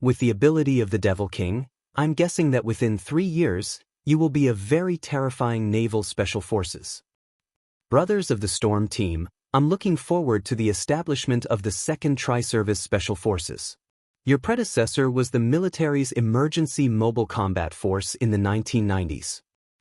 A: With the ability of the Devil King, I'm guessing that within 3 years, you will be a very terrifying naval special forces. Brothers of the Storm Team, I'm looking forward to the establishment of the 2nd Tri-Service Special Forces. Your predecessor was the military's Emergency Mobile Combat Force in the 1990s.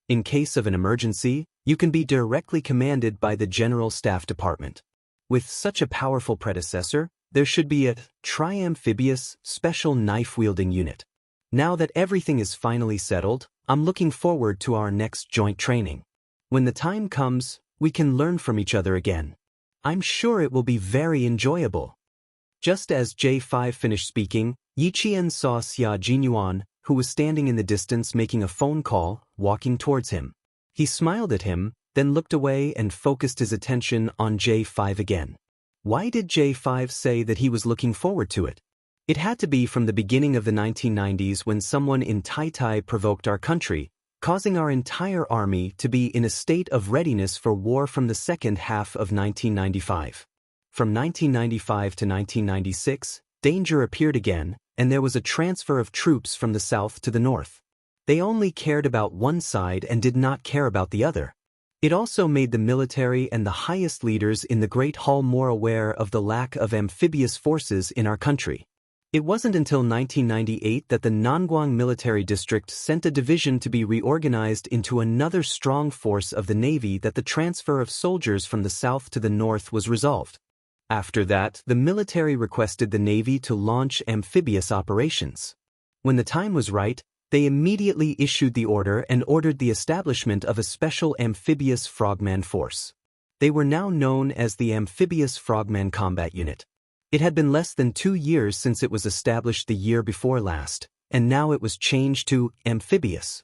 A: In case of an emergency, you can be directly commanded by the General Staff Department. With such a powerful predecessor, there should be a tri-amphibious, special knife-wielding unit. Now that everything is finally settled, I'm looking forward to our next joint training. When the time comes, we can learn from each other again. I'm sure it will be very enjoyable. Just as J5 finished speaking, Yiqian saw Xia Jinyuan, who was standing in the distance making a phone call, walking towards him. He smiled at him, then looked away and focused his attention on J5 again. Why did J5 say that he was looking forward to it? It had to be from the beginning of the 1990s when someone in Tai provoked our country, causing our entire army to be in a state of readiness for war from the second half of 1995. From 1995 to 1996, danger appeared again, and there was a transfer of troops from the south to the north. They only cared about one side and did not care about the other. It also made the military and the highest leaders in the Great Hall more aware of the lack of amphibious forces in our country. It wasn't until 1998 that the Nanguang Military District sent a division to be reorganized into another strong force of the Navy that the transfer of soldiers from the south to the north was resolved. After that, the military requested the Navy to launch amphibious operations. When the time was right, they immediately issued the order and ordered the establishment of a special amphibious frogman force. They were now known as the Amphibious Frogman Combat Unit. It had been less than 2 years since it was established the year before last, and now it was changed to amphibious.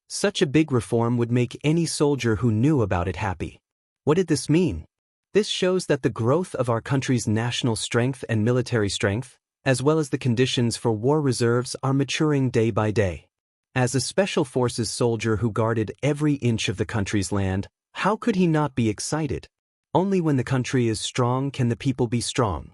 A: Such a big reform would make any soldier who knew about it happy. What did this mean? This shows that the growth of our country's national strength and military strength, as well as the conditions for war reserves, are maturing day by day. As a Special Forces soldier who guarded every inch of the country's land, how could he not be excited? Only when the country is strong can the people be strong.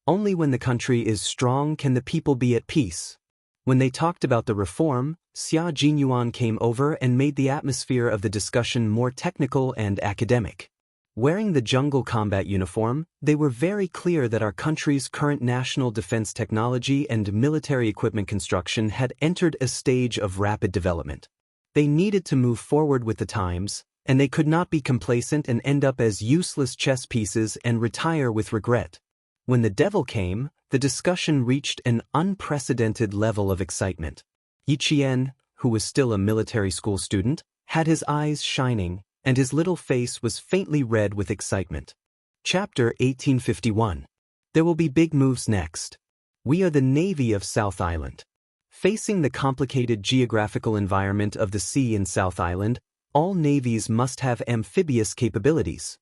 A: Only when the country is strong can the people be at peace. When they talked about the reform, Xia Jinyuan came over and made the atmosphere of the discussion more technical and academic. Wearing the jungle combat uniform, they were very clear that our country's current national defense technology and military equipment construction had entered a stage of rapid development. They needed to move forward with the times, and they could not be complacent and end up as useless chess pieces and retire with regret. When the devil came, the discussion reached an unprecedented level of excitement. Yiqian, who was still a military school student, had his eyes shining, and his little face was faintly red with excitement. Chapter 1851. There will be big moves next. We are the Navy of South Island. Facing the complicated geographical environment of the sea in South Island, all navies must have amphibious capabilities.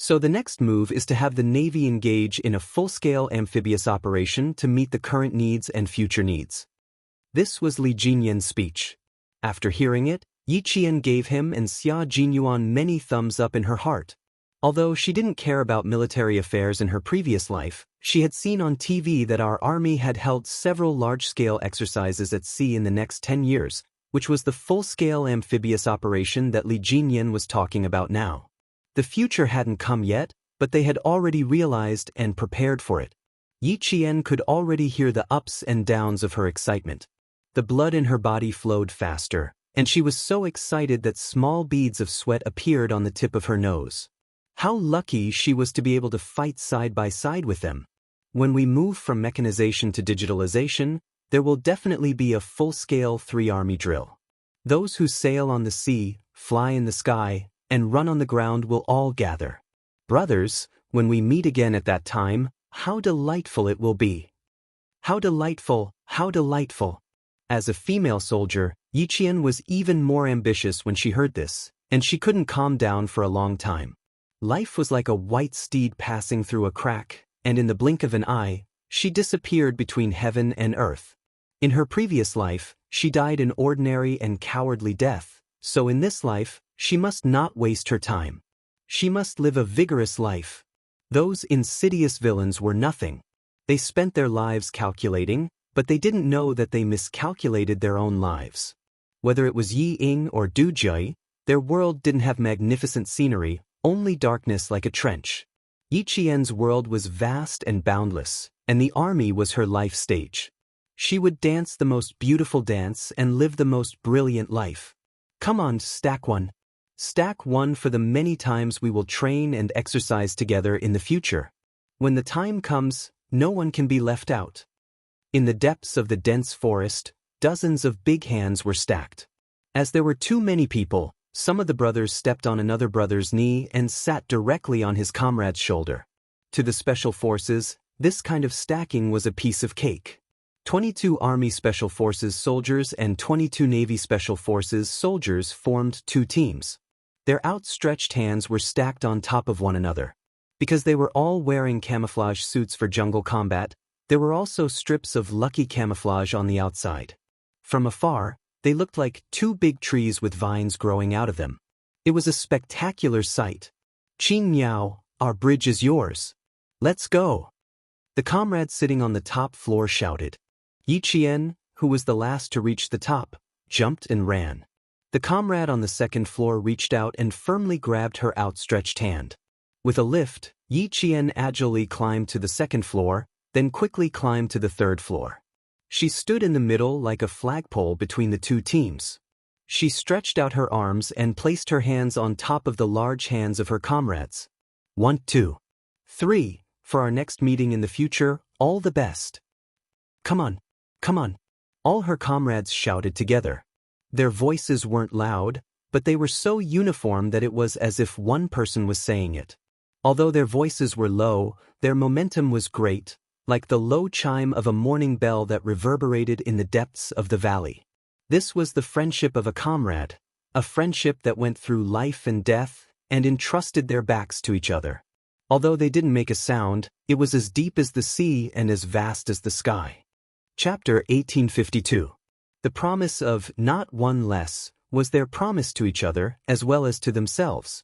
A: So the next move is to have the Navy engage in a full-scale amphibious operation to meet the current needs and future needs. This was Li Jinyan's speech. After hearing it, Yiqian gave him and Xia Jinyuan many thumbs up in her heart. Although she didn't care about military affairs in her previous life, she had seen on TV that our army had held several large-scale exercises at sea in the next 10 years, which was the full-scale amphibious operation that Li Jinyan was talking about now. The future hadn't come yet, but they had already realized and prepared for it. Yiqian could already hear the ups and downs of her excitement. The blood in her body flowed faster, and she was so excited that small beads of sweat appeared on the tip of her nose. How lucky she was to be able to fight side by side with them. When we move from mechanization to digitalization, there will definitely be a full-scale 3-army drill. Those who sail on the sea, fly in the sky, and run on the ground will all gather. Brothers, when we meet again at that time, how delightful it will be. How delightful, how delightful. As a female soldier, Yiqian was even more ambitious when she heard this, and she couldn't calm down for a long time. Life was like a white steed passing through a crack, and in the blink of an eye, she disappeared between heaven and earth. In her previous life, she died an ordinary and cowardly death, so in this life, she must not waste her time. She must live a vigorous life. Those insidious villains were nothing. They spent their lives calculating, but they didn't know that they miscalculated their own lives. Whether it was Yi Ying or Du Jie, their world didn't have magnificent scenery, only darkness like a trench. Yi Qian's world was vast and boundless, and the army was her life stage. She would dance the most beautiful dance and live the most brilliant life. Come on, stack one. Stack one for the many times we will train and exercise together in the future. When the time comes, no one can be left out. In the depths of the dense forest, dozens of big hands were stacked. As there were too many people, some of the brothers stepped on another brother's knee and sat directly on his comrade's shoulder. To the special forces, this kind of stacking was a piece of cake. 22 Army Special Forces soldiers and 22 Navy Special Forces soldiers formed 2 teams. Their outstretched hands were stacked on top of one another. Because they were all wearing camouflage suits for jungle combat, there were also strips of lucky camouflage on the outside. From afar, they looked like 2 big trees with vines growing out of them. It was a spectacular sight. Qin Miao, our bridge is yours. Let's go. The comrade sitting on the top floor shouted. Yi Qian, who was the last to reach the top, jumped and ran. The comrade on the second floor reached out and firmly grabbed her outstretched hand. With a lift, Yi Qian agilely climbed to the second floor, then quickly climbed to the third floor. She stood in the middle like a flagpole between the 2 teams. She stretched out her arms and placed her hands on top of the large hands of her comrades. 1, 2, 3, for our next meeting in the future, all the best. Come on, come on. All her comrades shouted together. Their voices weren't loud, but they were so uniform that it was as if one person was saying it. Although their voices were low, their momentum was great, like the low chime of a morning bell that reverberated in the depths of the valley. This was the friendship of a comrade, a friendship that went through life and death and entrusted their backs to each other. Although they didn't make a sound, it was as deep as the sea and as vast as the sky. Chapter 1852. The promise of not one less was their promise to each other as well as to themselves.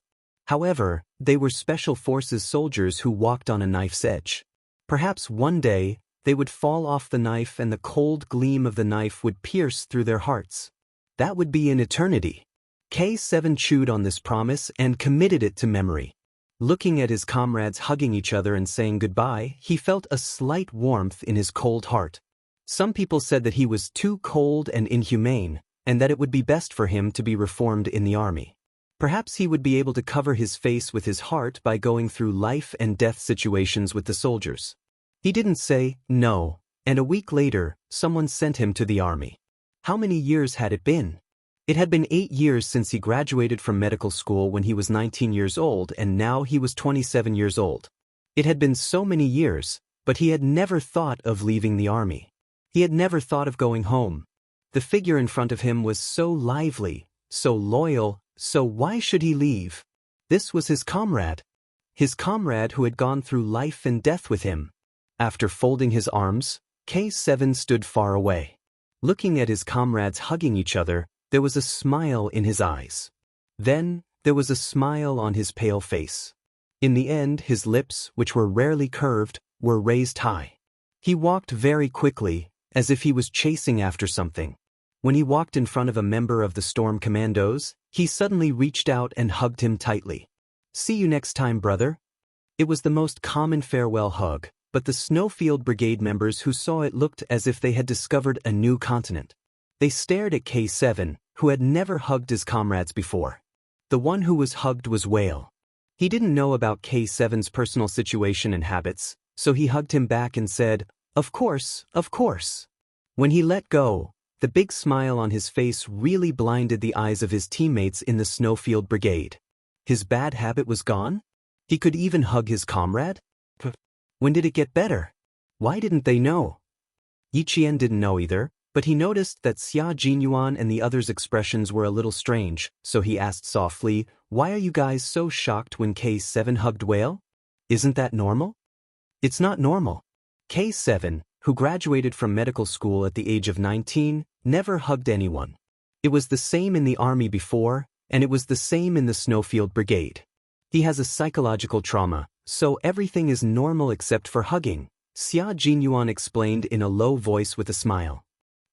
A: However, they were special forces soldiers who walked on a knife's edge. Perhaps one day, they would fall off the knife and the cold gleam of the knife would pierce through their hearts. That would be an eternity. K7 chewed on this promise and committed it to memory. Looking at his comrades hugging each other and saying goodbye, he felt a slight warmth in his cold heart. Some people said that he was too cold and inhumane, and that it would be best for him to be reformed in the army. Perhaps he would be able to cover his face with his heart by going through life and death situations with the soldiers. He didn't say no, and a week later, someone sent him to the army. How many years had it been? It had been 8 years since he graduated from medical school when he was 19 years old, and now he was 27 years old. It had been so many years, but he had never thought of leaving the army. He had never thought of going home. The figure in front of him was so lively, so loyal, so why should he leave? This was his comrade who had gone through life and death with him. After folding his arms, K7 stood far away. Looking at his comrades hugging each other, there was a smile in his eyes. Then, there was a smile on his pale face. In the end, his lips, which were rarely curved, were raised high. He walked very quickly, as if he was chasing after something. When he walked in front of a member of the Storm Commandos, he suddenly reached out and hugged him tightly. See you next time, brother. It was the most common farewell hug, but the Snowfield Brigade members who saw it looked as if they had discovered a new continent. They stared at K7, who had never hugged his comrades before. The one who was hugged was Whale. He didn't know about K7's personal situation and habits, so he hugged him back and said, "Of course, of course." When he let go, the big smile on his face really blinded the eyes of his teammates in the Snowfield Brigade. His bad habit was gone? He could even hug his comrade? When did it get better? Why didn't they know? Yiqian didn't know either, but he noticed that Xia Jinyuan and the others' expressions were a little strange, so he asked softly, "Why are you guys so shocked when K7 hugged Whale? Isn't that normal?" "It's not normal." K7, who graduated from medical school at the age of 19, never hugged anyone. It was the same in the army before, and it was the same in the Snowfield Brigade. He has a psychological trauma, so everything is normal except for hugging, Xia Jinyuan explained in a low voice with a smile.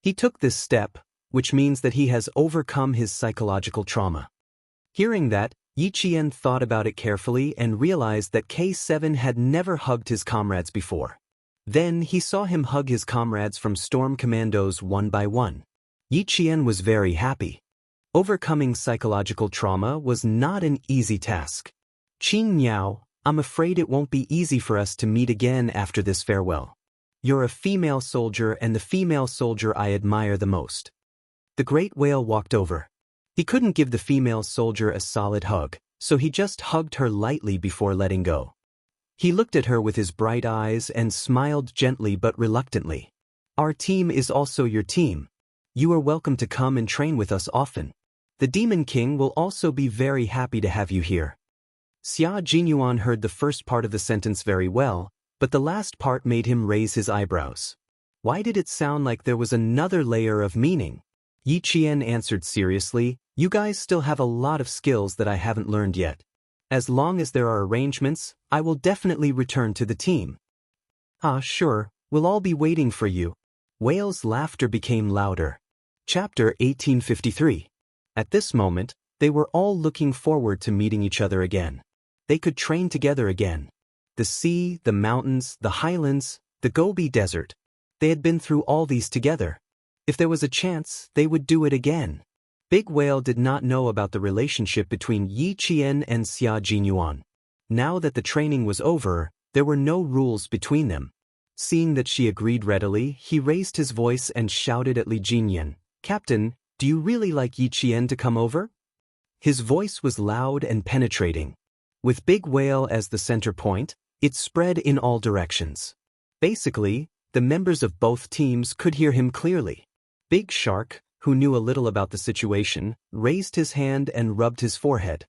A: He took this step, which means that he has overcome his psychological trauma. Hearing that, Yiqian thought about it carefully and realized that K7 had never hugged his comrades before. Then he saw him hug his comrades from Storm Commandos one by one. Yiqian was very happy. Overcoming psychological trauma was not an easy task. "Qing Niao, I'm afraid it won't be easy for us to meet again after this farewell. You're a female soldier and the female soldier I admire the most." The great Whale walked over. He couldn't give the female soldier a solid hug, so he just hugged her lightly before letting go. He looked at her with his bright eyes and smiled gently but reluctantly. "Our team is also your team. You are welcome to come and train with us often. The Demon King will also be very happy to have you here." Xia Jinyuan heard the first part of the sentence very well, but the last part made him raise his eyebrows. Why did it sound like there was another layer of meaning? Yiqian answered seriously, "You guys still have a lot of skills that I haven't learned yet. As long as there are arrangements, I will definitely return to the team." "Ah, sure, we'll all be waiting for you." Whale's laughter became louder. Chapter 1853. At this moment, they were all looking forward to meeting each other again. They could train together again. The sea, the mountains, the highlands, the Gobi Desert. They had been through all these together. If there was a chance, they would do it again. Big Whale did not know about the relationship between Yiqian and Xia Jinyuan. Now that the training was over, there were no rules between them. Seeing that she agreed readily, he raised his voice and shouted at Li Jinyan, "Captain, do you really like Yiqian to come over?" His voice was loud and penetrating. With Big Whale as the center point, it spread in all directions. Basically, the members of both teams could hear him clearly. Big Shark, who knew a little about the situation, raised his hand and rubbed his forehead.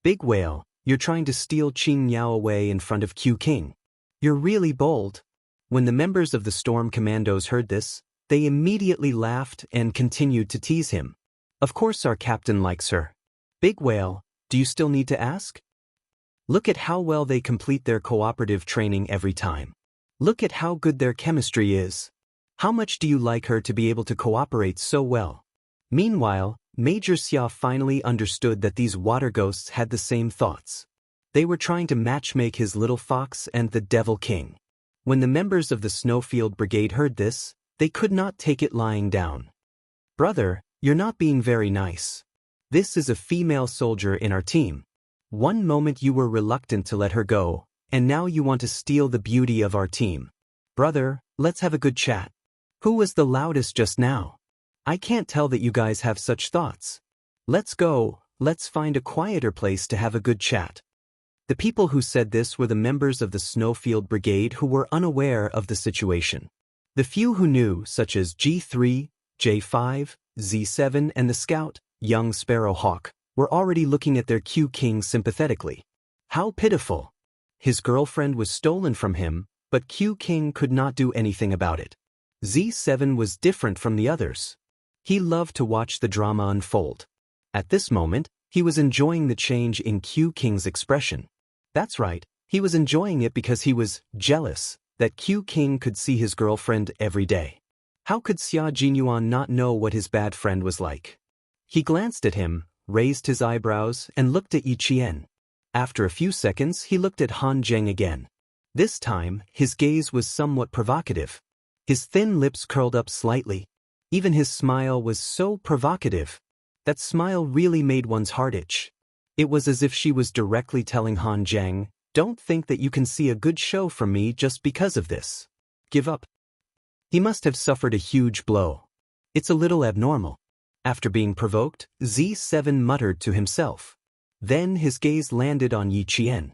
A: "Big Whale, you're trying to steal Qing Niao away in front of Q King. You're really bold." When the members of the Storm Commandos heard this, they immediately laughed and continued to tease him. "Of course our captain likes her. Big Whale, do you still need to ask? Look at how well they complete their cooperative training every time. Look at how good their chemistry is. How much do you like her to be able to cooperate so well?" Meanwhile, Major Xia finally understood that these water ghosts had the same thoughts. They were trying to matchmake his little fox and the Devil King. When the members of the Snowfield Brigade heard this, they could not take it lying down. "Brother, you're not being very nice. This is a female soldier in our team. One moment you were reluctant to let her go, and now you want to steal the beauty of our team. Brother, let's have a good chat. Who was the loudest just now? I can't tell that you guys have such thoughts. Let's go, let's find a quieter place to have a good chat." The people who said this were the members of the Snowfield Brigade who were unaware of the situation. The few who knew, such as G3, J5, Z7 and the scout, young Sparrow Hawk, were already looking at their Q King sympathetically. How pitiful! His girlfriend was stolen from him, but Q King could not do anything about it. Z7 was different from the others. He loved to watch the drama unfold. At this moment, he was enjoying the change in Q King's expression. That's right, he was enjoying it because he was jealous that Q King could see his girlfriend every day. How could Xia Jinyuan not know what his bad friend was like? He glanced at him, raised his eyebrows, and looked at Yiqian. After a few seconds, he looked at Han Zheng again. This time, his gaze was somewhat provocative. His thin lips curled up slightly. Even his smile was so provocative. That smile really made one's heart itch. It was as if she was directly telling Han Zheng, "Don't think that you can see a good show from me just because of this. Give up." He must have suffered a huge blow. It's a little abnormal. After being provoked, Z7 muttered to himself. Then his gaze landed on Yi Qian.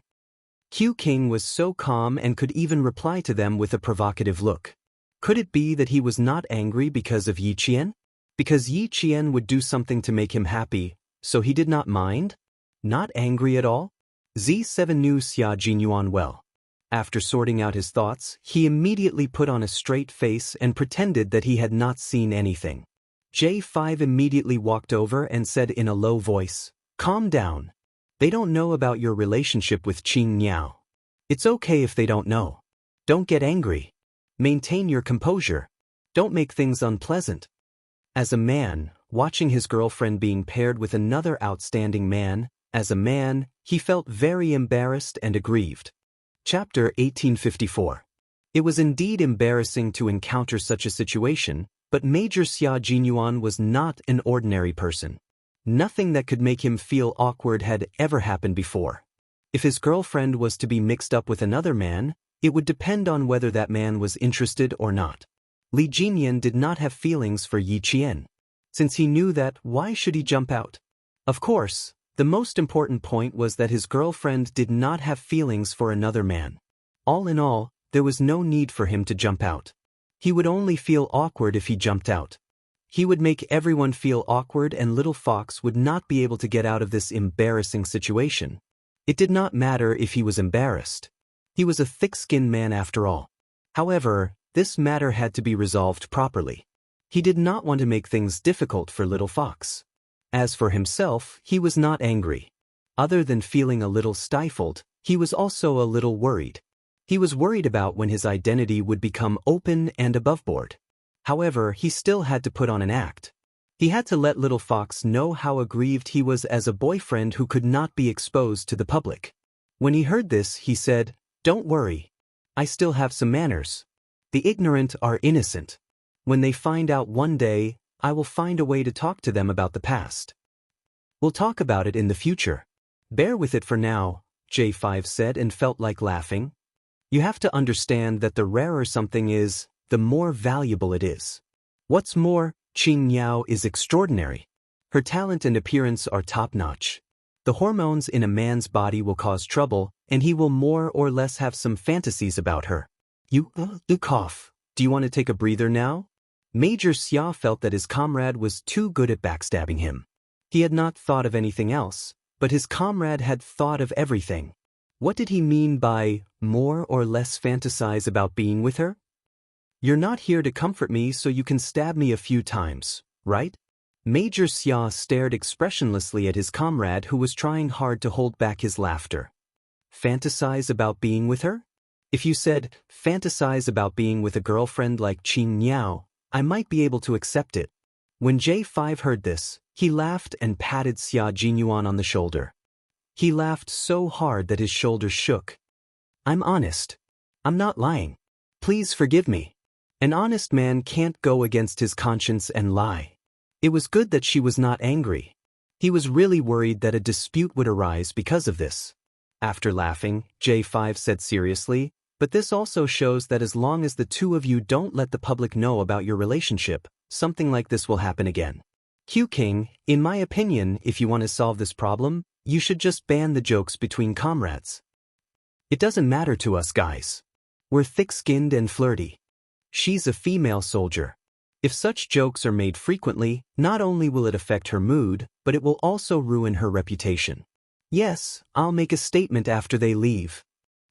A: Q King was so calm and could even reply to them with a provocative look. Could it be that he was not angry because of Yi Qian? Because Yi Qian would do something to make him happy, so he did not mind? Not angry at all? Z7 knew Xia Jinyuan well. After sorting out his thoughts, he immediately put on a straight face and pretended that he had not seen anything. J5 immediately walked over and said in a low voice, "Calm down. They don't know about your relationship with Qing Niao. It's okay if they don't know. Don't get angry. Maintain your composure. Don't make things unpleasant." As a man, watching his girlfriend being paired with another outstanding man, as a man, he felt very embarrassed and aggrieved. Chapter 1854. It was indeed embarrassing to encounter such a situation, but Major Xia Jinyuan was not an ordinary person. Nothing that could make him feel awkward had ever happened before. If his girlfriend was to be mixed up with another man, it would depend on whether that man was interested or not. Li Jinyan did not have feelings for Yi Qian. Since he knew that, why should he jump out? Of course, the most important point was that his girlfriend did not have feelings for another man. All in all, there was no need for him to jump out. He would only feel awkward if he jumped out. He would make everyone feel awkward and Little Fox would not be able to get out of this embarrassing situation. It did not matter if he was embarrassed. He was a thick-skinned man after all. However, this matter had to be resolved properly. He did not want to make things difficult for Little Fox. As for himself, he was not angry. Other than feeling a little stifled, he was also a little worried. He was worried about when his identity would become open and aboveboard. However, he still had to put on an act. He had to let Little Fox know how aggrieved he was as a boyfriend who could not be exposed to the public. When he heard this, he said, "Don't worry. I still have some manners. The ignorant are innocent. When they find out one day, I will find a way to talk to them about the past. We'll talk about it in the future. Bear with it for now," J5 said and felt like laughing. You have to understand that the rarer something is, the more valuable it is. What's more, Qing Niao is extraordinary. Her talent and appearance are top-notch. The hormones in a man's body will cause trouble, and he will more or less have some fantasies about her. You cough. Do you want to take a breather now? Major Xia felt that his comrade was too good at backstabbing him. He had not thought of anything else, but his comrade had thought of everything. What did he mean by, more or less fantasize about being with her? You're not here to comfort me so you can stab me a few times, right? Major Xia stared expressionlessly at his comrade who was trying hard to hold back his laughter. Fantasize about being with her? If you said, fantasize about being with a girlfriend like Qing Niao, I might be able to accept it. When J5 heard this, he laughed and patted Xia Jinyuan on the shoulder. He laughed so hard that his shoulders shook. I'm honest. I'm not lying. Please forgive me. An honest man can't go against his conscience and lie. It was good that she was not angry. He was really worried that a dispute would arise because of this. After laughing, J5 said seriously, but this also shows that as long as the two of you don't let the public know about your relationship, something like this will happen again. Q King, in my opinion, if you want to solve this problem, you should just ban the jokes between comrades. It doesn't matter to us guys. We're thick-skinned and flirty. She's a female soldier. If such jokes are made frequently, not only will it affect her mood, but it will also ruin her reputation. Yes, I'll make a statement after they leave.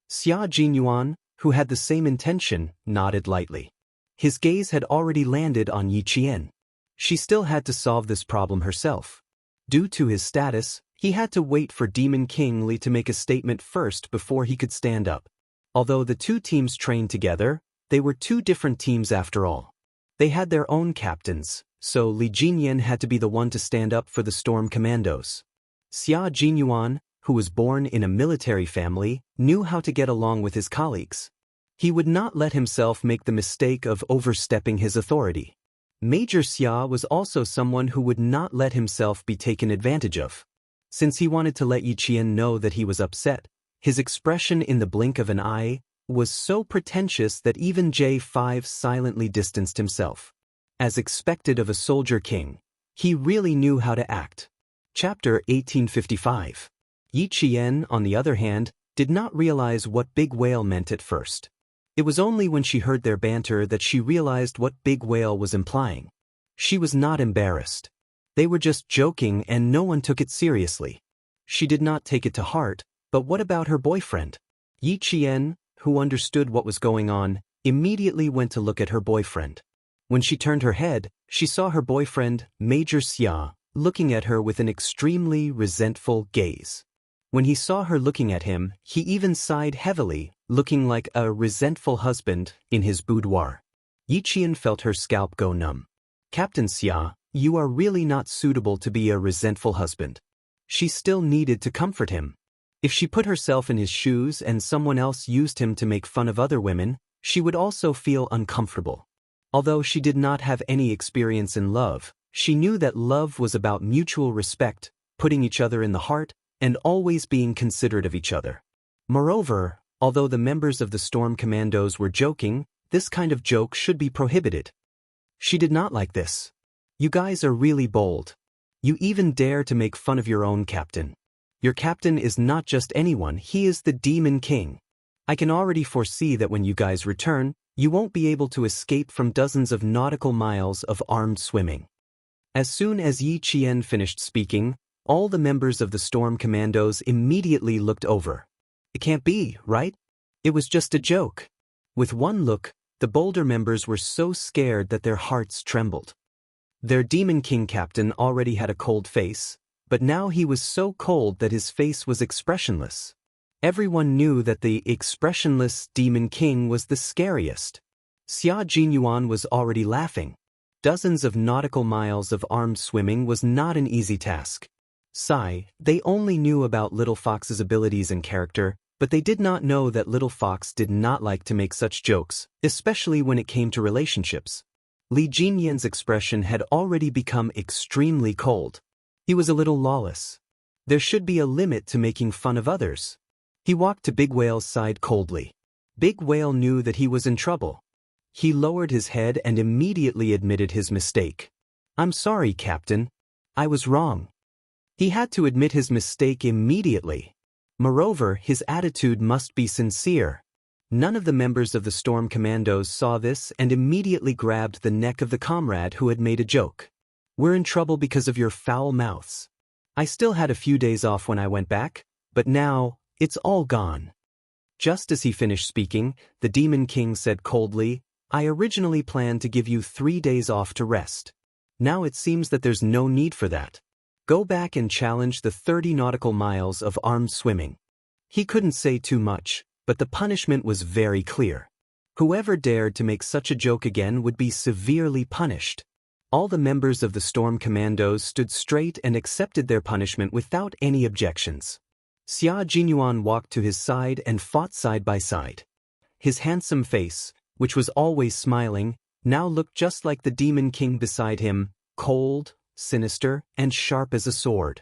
A: Xia Jinyuan, who had the same intention, nodded lightly. His gaze had already landed on Yi Qian. She still had to solve this problem herself. Due to his status, he had to wait for Demon King Li to make a statement first before he could stand up. Although the two teams trained together, they were two different teams after all. They had their own captains, so Li Jinyan had to be the one to stand up for the Storm Commandos. Xia Jinyuan, who was born in a military family, knew how to get along with his colleagues. He would not let himself make the mistake of overstepping his authority. Major Xia was also someone who would not let himself be taken advantage of. Since he wanted to let Yi Qian know that he was upset, his expression in the blink of an eye was so pretentious that even J5 silently distanced himself. As expected of a soldier king, he really knew how to act. Chapter 1855. Yi Qian, on the other hand, did not realize what Big Whale meant at first. It was only when she heard their banter that she realized what Big Whale was implying. She was not embarrassed. They were just joking and no one took it seriously. She did not take it to heart, but what about her boyfriend? Yi Qian, who understood what was going on, immediately went to look at her boyfriend. When she turned her head, she saw her boyfriend, Major Xia, looking at her with an extremely resentful gaze. When he saw her looking at him, he even sighed heavily, looking like a resentful husband in his boudoir. Yi Qian felt her scalp go numb. Captain Xia, you are really not suitable to be a resentful husband. She still needed to comfort him. If she put herself in his shoes and someone else used him to make fun of other women, she would also feel uncomfortable. Although she did not have any experience in love, she knew that love was about mutual respect, putting each other in the heart, and always being considerate of each other. Moreover, although the members of the Storm Commandos were joking, this kind of joke should be prohibited. She did not like this. You guys are really bold. You even dare to make fun of your own captain. Your captain is not just anyone, he is the Demon King. I can already foresee that when you guys return, you won't be able to escape from dozens of nautical miles of armed swimming. As soon as Yi Qian finished speaking, all the members of the Storm Commandos immediately looked over. It can't be, right? It was just a joke. With one look, the bolder members were so scared that their hearts trembled. Their Demon King captain already had a cold face, but now he was so cold that his face was expressionless. Everyone knew that the expressionless Demon King was the scariest. Xia Jinyuan was already laughing. Dozens of nautical miles of armed swimming was not an easy task. They only knew about Little Fox's abilities and character, but they did not know that Little Fox did not like to make such jokes, especially when it came to relationships. Li Jinyan's expression had already become extremely cold. He was a little lawless. There should be a limit to making fun of others. He walked to Big Whale's side coldly. Big Whale knew that he was in trouble. He lowered his head and immediately admitted his mistake. I'm sorry, Captain. I was wrong. He had to admit his mistake immediately. Moreover, his attitude must be sincere. None of the members of the Storm Commandos saw this and immediately grabbed the neck of the comrade who had made a joke. We're in trouble because of your foul mouths. I still had a few days off when I went back, but now, it's all gone. Just as he finished speaking, the Demon King said coldly, I originally planned to give you 3 days off to rest. Now it seems that there's no need for that. Go back and challenge the 30 nautical miles of armed swimming. He couldn't say too much, but the punishment was very clear. Whoever dared to make such a joke again would be severely punished. All the members of the Storm Commandos stood straight and accepted their punishment without any objections. Xia Jinyuan walked to his side and fought side by side. His handsome face, which was always smiling, now looked just like the Demon King beside him, cold, sinister, and sharp as a sword.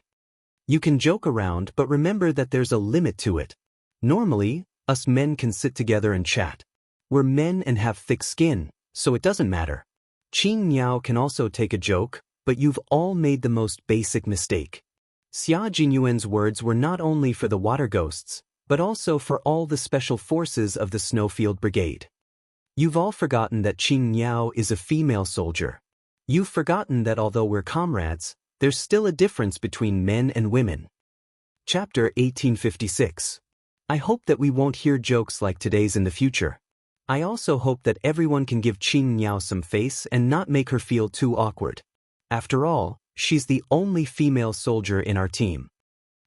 A: You can joke around, but remember that there's a limit to it. Normally, us men can sit together and chat. We're men and have thick skin, so it doesn't matter. Qing Niao can also take a joke, but you've all made the most basic mistake. Xia Jinyuan's words were not only for the water ghosts, but also for all the special forces of the Snowfield Brigade. You've all forgotten that Qing Niao is a female soldier. You've forgotten that although we're comrades, there's still a difference between men and women. Chapter 1856. I hope that we won't hear jokes like today's in the future. I also hope that everyone can give Qing Niao some face and not make her feel too awkward. After all, she's the only female soldier in our team.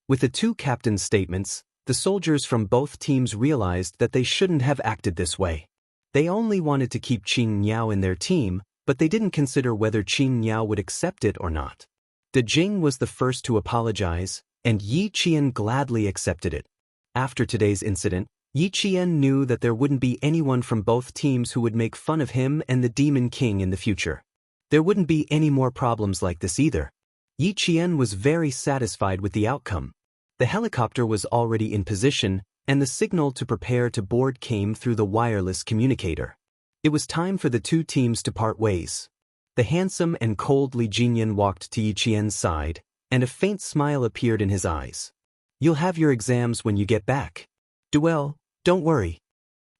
A: With the two captains' statements, the soldiers from both teams realized that they shouldn't have acted this way. They only wanted to keep Qing Niao in their team, but they didn't consider whether Qing Niao would accept it or not. De Jing was the first to apologize, and Yi Qian gladly accepted it. After today's incident, Yi Qian knew that there wouldn't be anyone from both teams who would make fun of him and the Demon King in the future. There wouldn't be any more problems like this either. Yi Qian was very satisfied with the outcome. The helicopter was already in position, and the signal to prepare to board came through the wireless communicator. It was time for the two teams to part ways. The handsome and cold Li Jinyan walked to Yi Qian's side, and a faint smile appeared in his eyes. You'll have your exams when you get back. Duel, don't worry.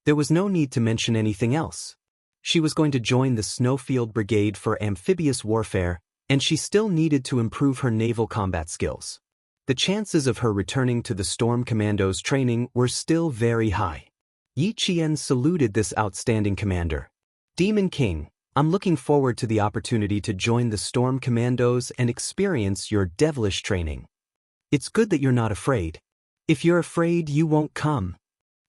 A: There was no need to mention anything else. She was going to join the Snowfield Brigade for amphibious warfare, and she still needed to improve her naval combat skills. The chances of her returning to the Storm Commandos training were still very high. Yi Qian saluted this outstanding commander. Demon King, I'm looking forward to the opportunity to join the Storm Commandos and experience your devilish training. It's good that you're not afraid. If you're afraid, you won't come.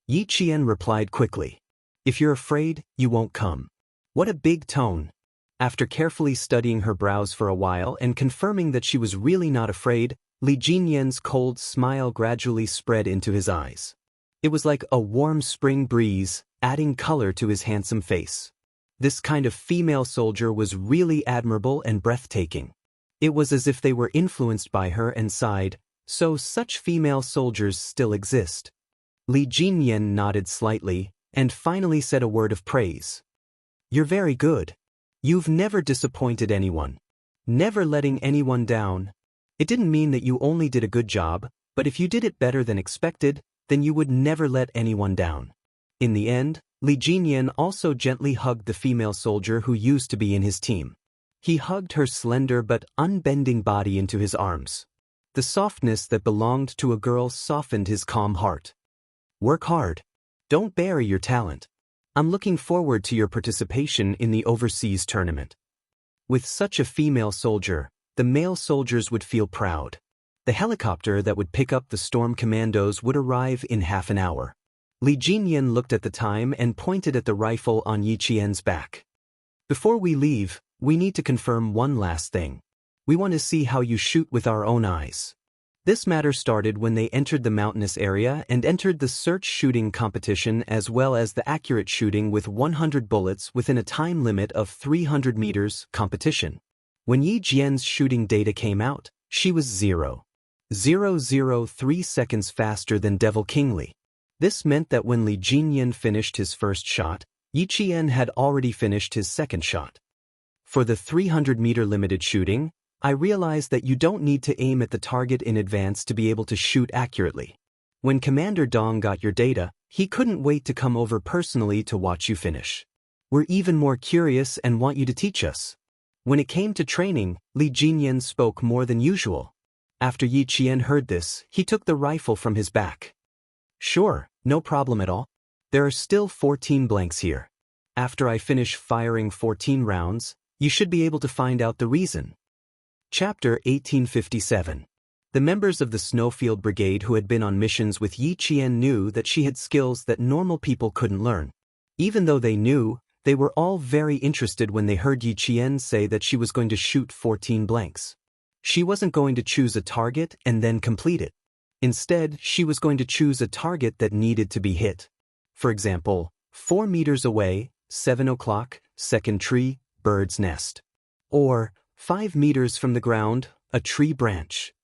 A: Yi Qian replied quickly. If you're afraid, you won't come. What a big tone. After carefully studying her brows for a while and confirming that she was really not afraid, Li Jinyan's cold smile gradually spread into his eyes. It was like a warm spring breeze, adding color to his handsome face. This kind of female soldier was really admirable and breathtaking. It was as if they were influenced by her and sighed, so such female soldiers still exist. Li Jinyan nodded slightly, and finally said a word of praise. You're very good. You've never disappointed anyone. Never letting anyone down. It didn't mean that you only did a good job, but if you did it better than expected, then you would never let anyone down. In the end, Li Jinyan also gently hugged the female soldier who used to be in his team. He hugged her slender but unbending body into his arms. The softness that belonged to a girl softened his calm heart. Work hard. Don't bury your talent. I'm looking forward to your participation in the overseas tournament. With such a female soldier, the male soldiers would feel proud. The helicopter that would pick up the Storm Commandos would arrive in half an hour. Li Jinyan looked at the time and pointed at the rifle on Yi Qian's back. Before we leave, we need to confirm one last thing. We want to see how you shoot with our own eyes. This matter started when they entered the mountainous area and entered the search shooting competition as well as the accurate shooting with 100 bullets within a time limit of 300 meters competition. When Yi Jian's shooting data came out, she was 0.003 seconds faster than Devil King Li. This meant that when Li Jinyan finished his first shot, Yi Qian had already finished his second shot. For the 300-meter limited shooting, I realized that you don't need to aim at the target in advance to be able to shoot accurately. When Commander Dong got your data, he couldn't wait to come over personally to watch you finish. We're even more curious and want you to teach us. When it came to training, Li Jinyan spoke more than usual. After Yi Qian heard this, he took the rifle from his back. Sure, no problem at all. There are still 14 blanks here. After I finish firing 14 rounds, you should be able to find out the reason. Chapter 1857. The members of the Snowfield Brigade who had been on missions with Yi Qian knew that she had skills that normal people couldn't learn. Even though they knew, they were all very interested when they heard Yi Qian say that she was going to shoot 14 blanks. She wasn't going to choose a target and then complete it. Instead, she was going to choose a target that needed to be hit. For example, 4 meters away, 7 o'clock, second tree, bird's nest. Or 5 meters from the ground, a tree branch.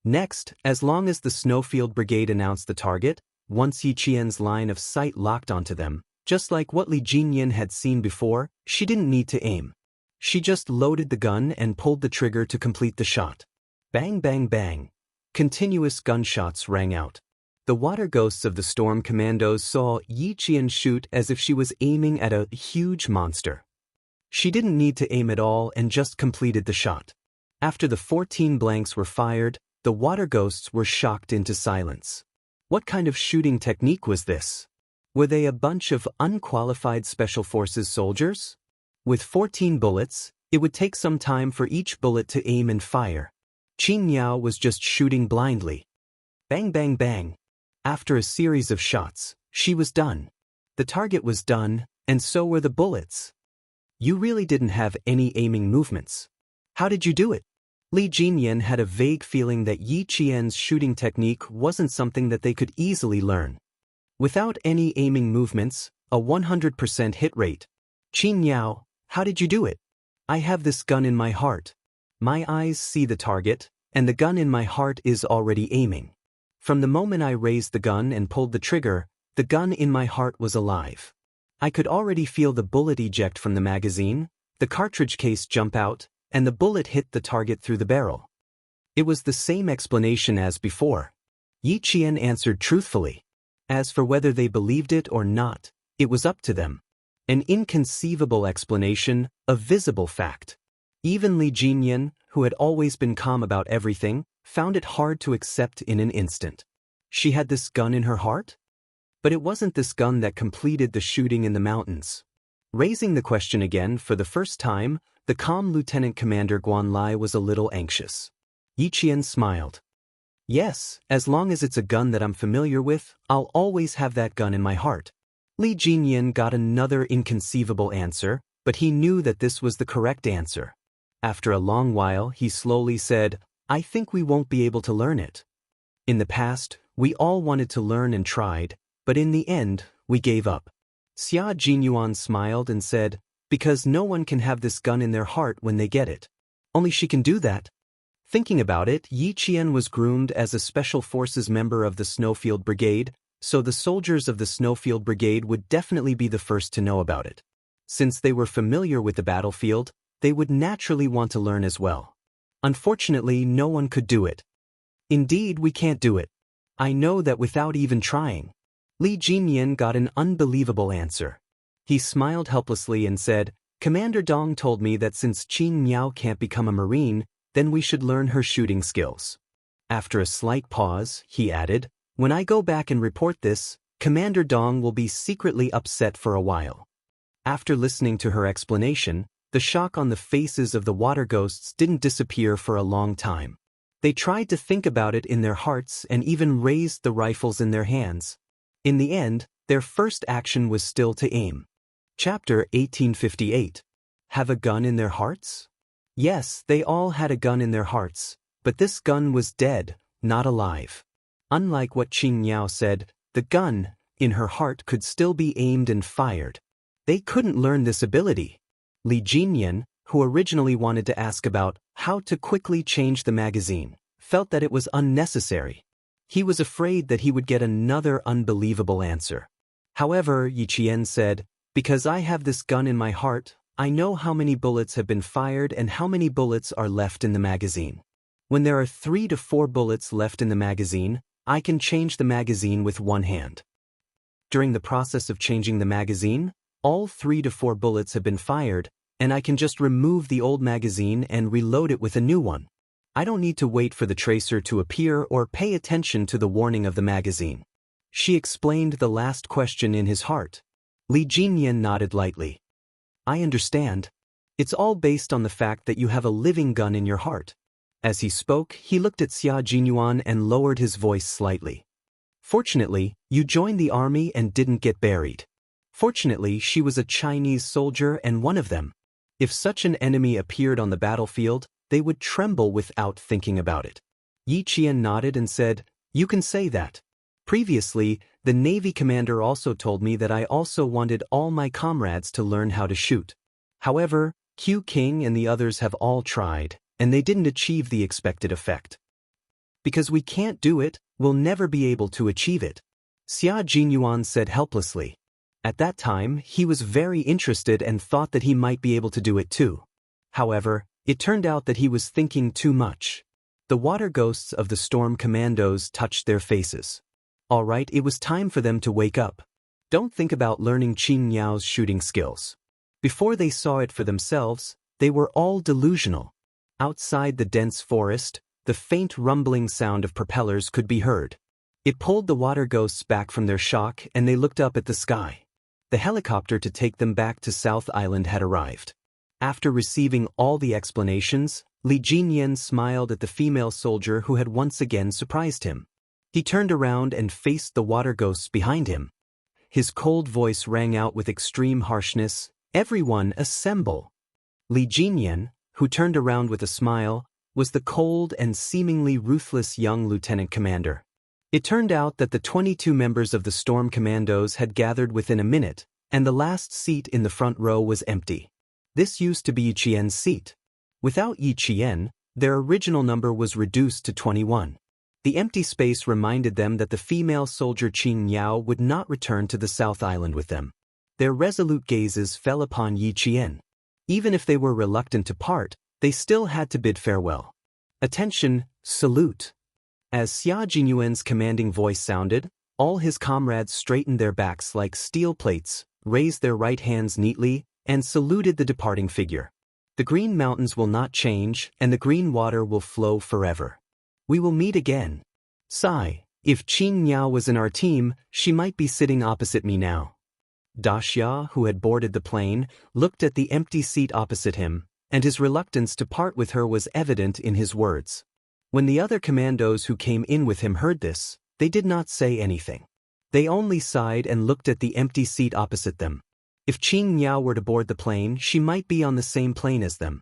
A: Next, as long as the Snowfield Brigade announced the target, once Yi Qian's line of sight locked onto them, just like what Li Jinyan had seen before, she didn't need to aim. She just loaded the gun and pulled the trigger to complete the shot. Bang bang bang. Continuous gunshots rang out. The water ghosts of the Storm Commandos saw Yi Qian shoot as if she was aiming at a huge monster. She didn't need to aim at all and just completed the shot. After the 14 blanks were fired, the water ghosts were shocked into silence. What kind of shooting technique was this? Were they a bunch of unqualified Special Forces soldiers? With 14 bullets, it would take some time for each bullet to aim and fire. Qin Yao was just shooting blindly. Bang bang bang. After a series of shots, she was done. The target was done, and so were the bullets. You really didn't have any aiming movements. How did you do it? Li Jinyan had a vague feeling that Yi Qian's shooting technique wasn't something that they could easily learn. Without any aiming movements, a 100% hit rate. Qin Yao, how did you do it? I have this gun in my heart. My eyes see the target, and the gun in my heart is already aiming. From the moment I raised the gun and pulled the trigger, the gun in my heart was alive. I could already feel the bullet eject from the magazine, the cartridge case jump out, and the bullet hit the target through the barrel. It was the same explanation as before. Yi Qian answered truthfully. As for whether they believed it or not, it was up to them. An inconceivable explanation, a visible fact. Even Li Jinyan, who had always been calm about everything, found it hard to accept in an instant. She had this gun in her heart? But it wasn't this gun that completed the shooting in the mountains. Raising the question again for the first time, the calm Lieutenant Commander Guanlai was a little anxious. Yi Qian smiled. Yes, as long as it's a gun that I'm familiar with, I'll always have that gun in my heart. Li Jinyan got another inconceivable answer, but he knew that this was the correct answer. After a long while, he slowly said, I think we won't be able to learn it. In the past, we all wanted to learn and tried, but in the end, we gave up. Xia Jinyuan smiled and said, because no one can have this gun in their heart when they get it. Only she can do that. Thinking about it, Yi Qian was groomed as a Special Forces member of the Snowfield Brigade, so the soldiers of the Snowfield Brigade would definitely be the first to know about it. Since they were familiar with the battlefield, they would naturally want to learn as well. Unfortunately, no one could do it. Indeed, we can't do it. I know that without even trying. Li Jinyan got an unbelievable answer. He smiled helplessly and said, Commander Dong told me that since Qin Miao can't become a Marine, then we should learn her shooting skills. After a slight pause, he added, when I go back and report this, Commander Dong will be secretly upset for a while. After listening to her explanation, the shock on the faces of the water ghosts didn't disappear for a long time. They tried to think about it in their hearts and even raised the rifles in their hands. In the end, their first action was still to aim. Chapter 1858. Have a gun in their hearts? Yes, they all had a gun in their hearts, but this gun was dead, not alive. Unlike what Qing Miao said, the gun, in her heart, could still be aimed and fired. They couldn't learn this ability. Li Jinyan, who originally wanted to ask about how to quickly change the magazine, felt that it was unnecessary. He was afraid that he would get another unbelievable answer. However, Yi Qian said, because I have this gun in my heart, I know how many bullets have been fired and how many bullets are left in the magazine. When there are 3 to 4 bullets left in the magazine, I can change the magazine with one hand. During the process of changing the magazine, all 3 to 4 bullets have been fired, and I can just remove the old magazine and reload it with a new one. I don't need to wait for the tracer to appear or pay attention to the warning of the magazine. She explained the last question in his heart. Li Jinyan nodded lightly. I understand. It's all based on the fact that you have a living gun in your heart. As he spoke, he looked at Xia Jinyuan and lowered his voice slightly. Fortunately, you joined the army and didn't get buried. Fortunately, she was a Chinese soldier and one of them. If such an enemy appeared on the battlefield, they would tremble without thinking about it. Yi Qian nodded and said, you can say that. Previously, the Navy commander also told me that I also wanted all my comrades to learn how to shoot. However, Q King and the others have all tried, and they didn't achieve the expected effect. Because we can't do it, we'll never be able to achieve it. Xia Jinyuan said helplessly. At that time, he was very interested and thought that he might be able to do it too. However, it turned out that he was thinking too much. The water ghosts of the storm commandos touched their faces. All right, it was time for them to wake up. Don't think about learning Qin Miao's shooting skills. Before they saw it for themselves, they were all delusional. Outside the dense forest, the faint rumbling sound of propellers could be heard. It pulled the water ghosts back from their shock and they looked up at the sky. The helicopter to take them back to South Island had arrived. After receiving all the explanations, Li Jinyan smiled at the female soldier who had once again surprised him. He turned around and faced the water ghosts behind him. His cold voice rang out with extreme harshness, everyone assemble. Li Jinyan, who turned around with a smile, was the cold and seemingly ruthless young lieutenant commander. It turned out that the 22 members of the Storm Commandos had gathered within a minute, and the last seat in the front row was empty. This used to be Yi Qian's seat. Without Yi Qian, their original number was reduced to 21. The empty space reminded them that the female soldier Qing Yao would not return to the South Island with them. Their resolute gazes fell upon Yi Qian. Even if they were reluctant to part, they still had to bid farewell. Attention, salute. As Xia Jinyuan's commanding voice sounded, all his comrades straightened their backs like steel plates, raised their right hands neatly, and saluted the departing figure. The green mountains will not change, and the green water will flow forever. We will meet again. Sigh, if Qing Yao was in our team, she might be sitting opposite me now. Daxia, who had boarded the plane, looked at the empty seat opposite him, and his reluctance to part with her was evident in his words. When the other commandos who came in with him heard this, they did not say anything. They only sighed and looked at the empty seat opposite them. If Qing Yao were to board the plane, she might be on the same plane as them.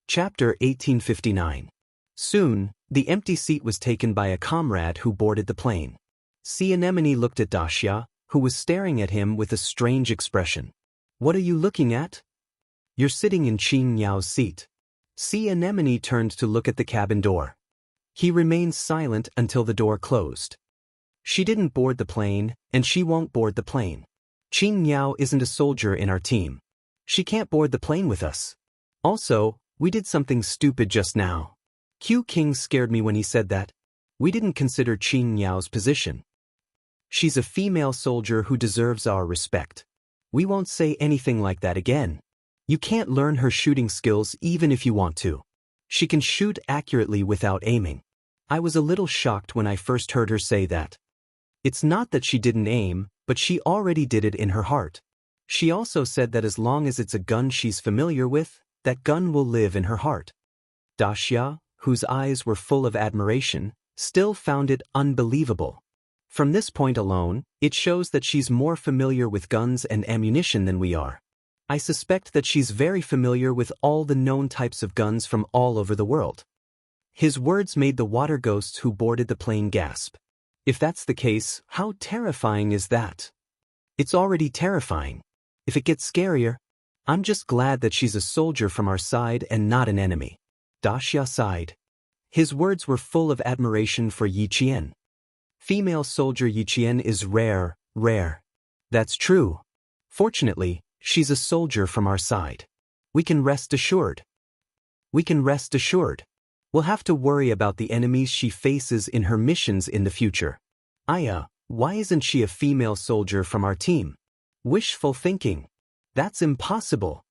A: Chapter 1859. Soon, the empty seat was taken by a comrade who boarded the plane. Sea Anemone looked at Daxia, who was staring at him with a strange expression. What are you looking at? You're sitting in Qing Yao's seat. Sea Anemone turned to look at the cabin door. He remained silent until the door closed. She didn't board the plane, and she won't board the plane. Qing Yao isn't a soldier in our team. She can't board the plane with us. Also, we did something stupid just now. Q King scared me when he said that. We didn't consider Qing Yao's position. She's a female soldier who deserves our respect. We won't say anything like that again. You can't learn her shooting skills even if you want to. She can shoot accurately without aiming. I was a little shocked when I first heard her say that. It's not that she didn't aim, but she already did it in her heart. She also said that as long as it's a gun she's familiar with, that gun will live in her heart. Daxia, whose eyes were full of admiration, still found it unbelievable. From this point alone, it shows that she's more familiar with guns and ammunition than we are. I suspect that she's very familiar with all the known types of guns from all over the world. His words made the water ghosts who boarded the plane gasp. If that's the case, how terrifying is that? It's already terrifying. If it gets scarier, I'm just glad that she's a soldier from our side and not an enemy. Daxia sighed. His words were full of admiration for Yi Qian. Female soldier Yi Qian is rare. That's true. Fortunately, she's a soldier from our side. We can rest assured. We'll have to worry about the enemies she faces in her missions in the future. Aya, why isn't she a female soldier from our team? Wishful thinking. That's impossible.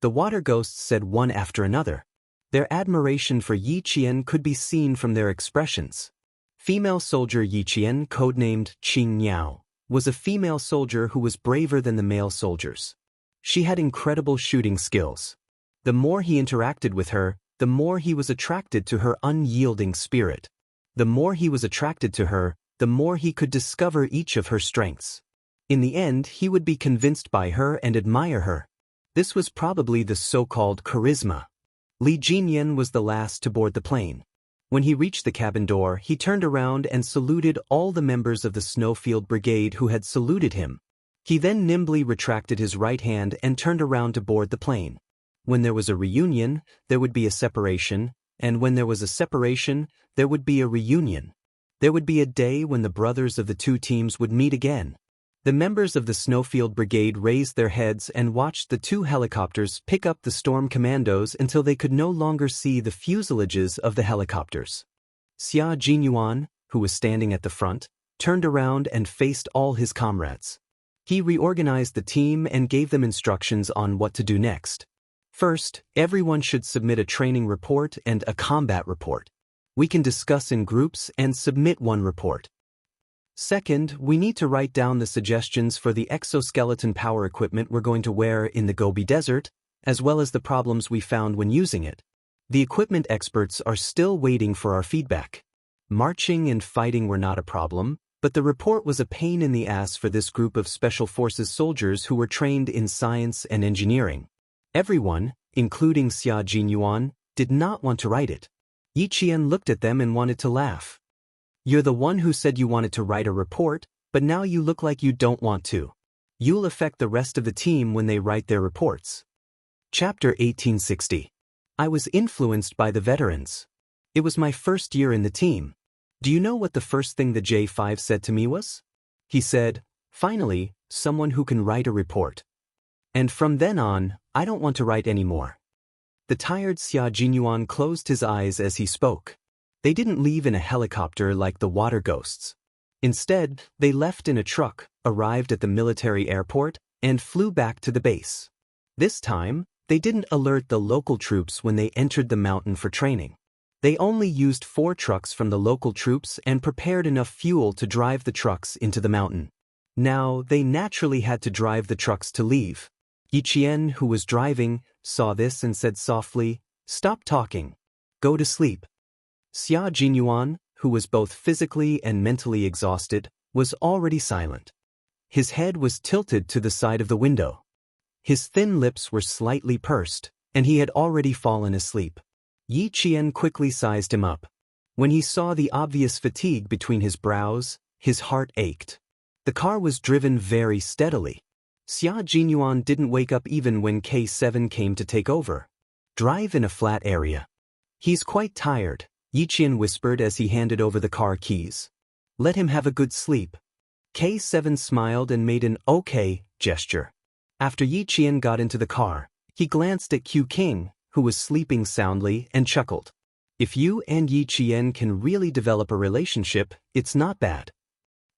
A: The water ghosts said one after another. Their admiration for Yi Qian could be seen from their expressions. Female soldier Yi Qian, codenamed Qing Yao, was a female soldier who was braver than the male soldiers. She had incredible shooting skills. The more he interacted with her, the more he was attracted to her unyielding spirit. The more he was attracted to her, the more he could discover each of her strengths. In the end, he would be convinced by her and admire her. This was probably the so-called charisma. Li Jinyan was the last to board the plane. When he reached the cabin door, he turned around and saluted all the members of the Snowfield Brigade who had saluted him. He then nimbly retracted his right hand and turned around to board the plane. When there was a reunion, there would be a separation, and when there was a separation, there would be a reunion. There would be a day when the brothers of the two teams would meet again. The members of the Snowfield Brigade raised their heads and watched the two helicopters pick up the storm commandos until they could no longer see the fuselages of the helicopters. Xia Jinyuan, who was standing at the front, turned around and faced all his comrades. He reorganized the team and gave them instructions on what to do next. First, everyone should submit a training report and a combat report. We can discuss in groups and submit one report. Second, we need to write down the suggestions for the exoskeleton power equipment we're going to wear in the Gobi Desert, as well as the problems we found when using it. The equipment experts are still waiting for our feedback. Marching and fighting were not a problem, but the report was a pain in the ass for this group of Special Forces soldiers who were trained in science and engineering. Everyone, including Xia Jinyuan, did not want to write it. Yi Qian looked at them and wanted to laugh. You're the one who said you wanted to write a report, but now you look like you don't want to. You'll affect the rest of the team when they write their reports. Chapter 1860. I was influenced by the veterans. It was my first year in the team. Do you know what the first thing the J5 said to me was? He said, "Finally, someone who can write a report." And from then on, I don't want to write anymore. The tired Xia Jinyuan closed his eyes as he spoke. They didn't leave in a helicopter like the water ghosts. Instead, they left in a truck, arrived at the military airport, and flew back to the base. This time, they didn't alert the local troops when they entered the mountain for training. They only used 4 trucks from the local troops and prepared enough fuel to drive the trucks into the mountain. Now, they naturally had to drive the trucks to leave. Yiqian, who was driving, saw this and said softly, "Stop talking. Go to sleep." Xia Jinyuan, who was both physically and mentally exhausted, was already silent. His head was tilted to the side of the window. His thin lips were slightly pursed, and he had already fallen asleep. Yi Qian quickly sized him up. When he saw the obvious fatigue between his brows, his heart ached. The car was driven very steadily. Xia Jinyuan didn't wake up even when K7 came to take over. "Drive in a flat area." "He's quite tired," Yi Qian whispered as he handed over the car keys. "Let him have a good sleep." K7 smiled and made an "okay" gesture. After Yi Qian got into the car, he glanced at Q King, who was sleeping soundly, and chuckled. "If you and Yi Qian can really develop a relationship, it's not bad."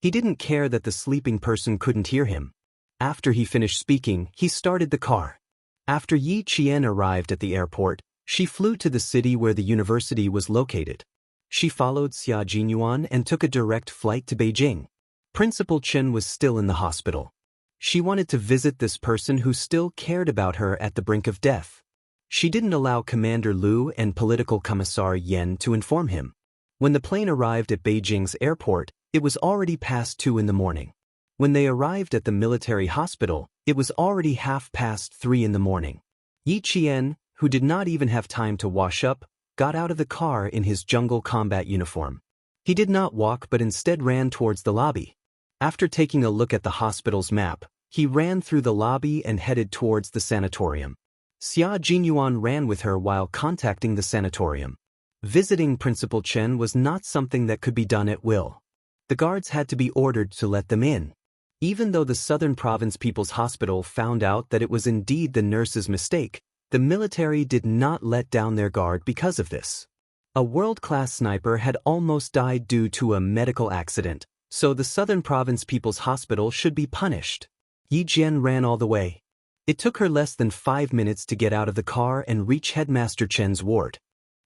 A: He didn't care that the sleeping person couldn't hear him. After he finished speaking, he started the car. After Yi Qian arrived at the airport, she flew to the city where the university was located. She followed Xia Jinyuan and took a direct flight to Beijing. Principal Chen was still in the hospital. She wanted to visit this person who still cared about her at the brink of death. She didn't allow Commander Liu and Political Commissar Yen to inform him. When the plane arrived at Beijing's airport, it was already past 2 in the morning. When they arrived at the military hospital, it was already 3:30 in the morning. Yi Qian, who did not even have time to wash up, got out of the car in his jungle combat uniform. He did not walk but instead ran towards the lobby. After taking a look at the hospital's map, he ran through the lobby and headed towards the sanatorium. Xia Jinyuan ran with her while contacting the sanatorium. Visiting Principal Chen was not something that could be done at will. The guards had to be ordered to let them in. Even though the Southern Province People's Hospital found out that it was indeed the nurse's mistake, the military did not let down their guard because of this. A world-class sniper had almost died due to a medical accident, so the Southern Province People's Hospital should be punished. Yi Jian ran all the way. It took her less than 5 minutes to get out of the car and reach Headmaster Chen's ward.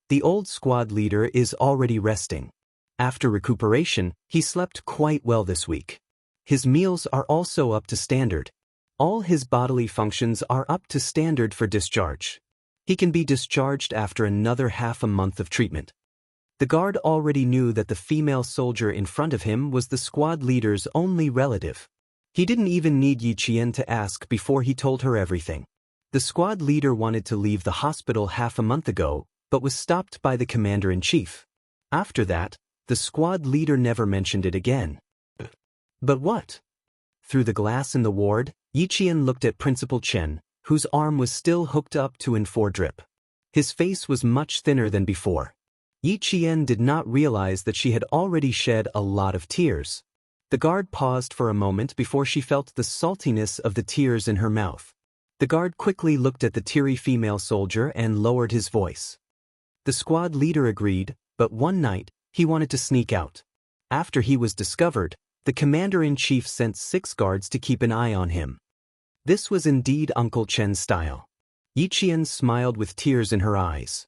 A: The old squad leader is already resting. After recuperation, he slept quite well this week. His meals are also up to standard. All his bodily functions are up to standard for discharge. He can be discharged after another half a month of treatment. The guard already knew that the female soldier in front of him was the squad leader's only relative. He didn't even need Yi Qian to ask before he told her everything. The squad leader wanted to leave the hospital half a month ago, but was stopped by the commander-in-chief. After that, the squad leader never mentioned it again. But what? Through the glass in the ward, Yi Qian looked at Principal Chen, whose arm was still hooked up to an 4 drip. His face was much thinner than before. Yi Qian did not realize that she had already shed a lot of tears. The guard paused for a moment before she felt the saltiness of the tears in her mouth. The guard quickly looked at the teary female soldier and lowered his voice. The squad leader agreed, but one night, he wanted to sneak out. After he was discovered, the commander-in-chief sent 6 guards to keep an eye on him. This was indeed Uncle Chen's style. Yi Qian smiled with tears in her eyes.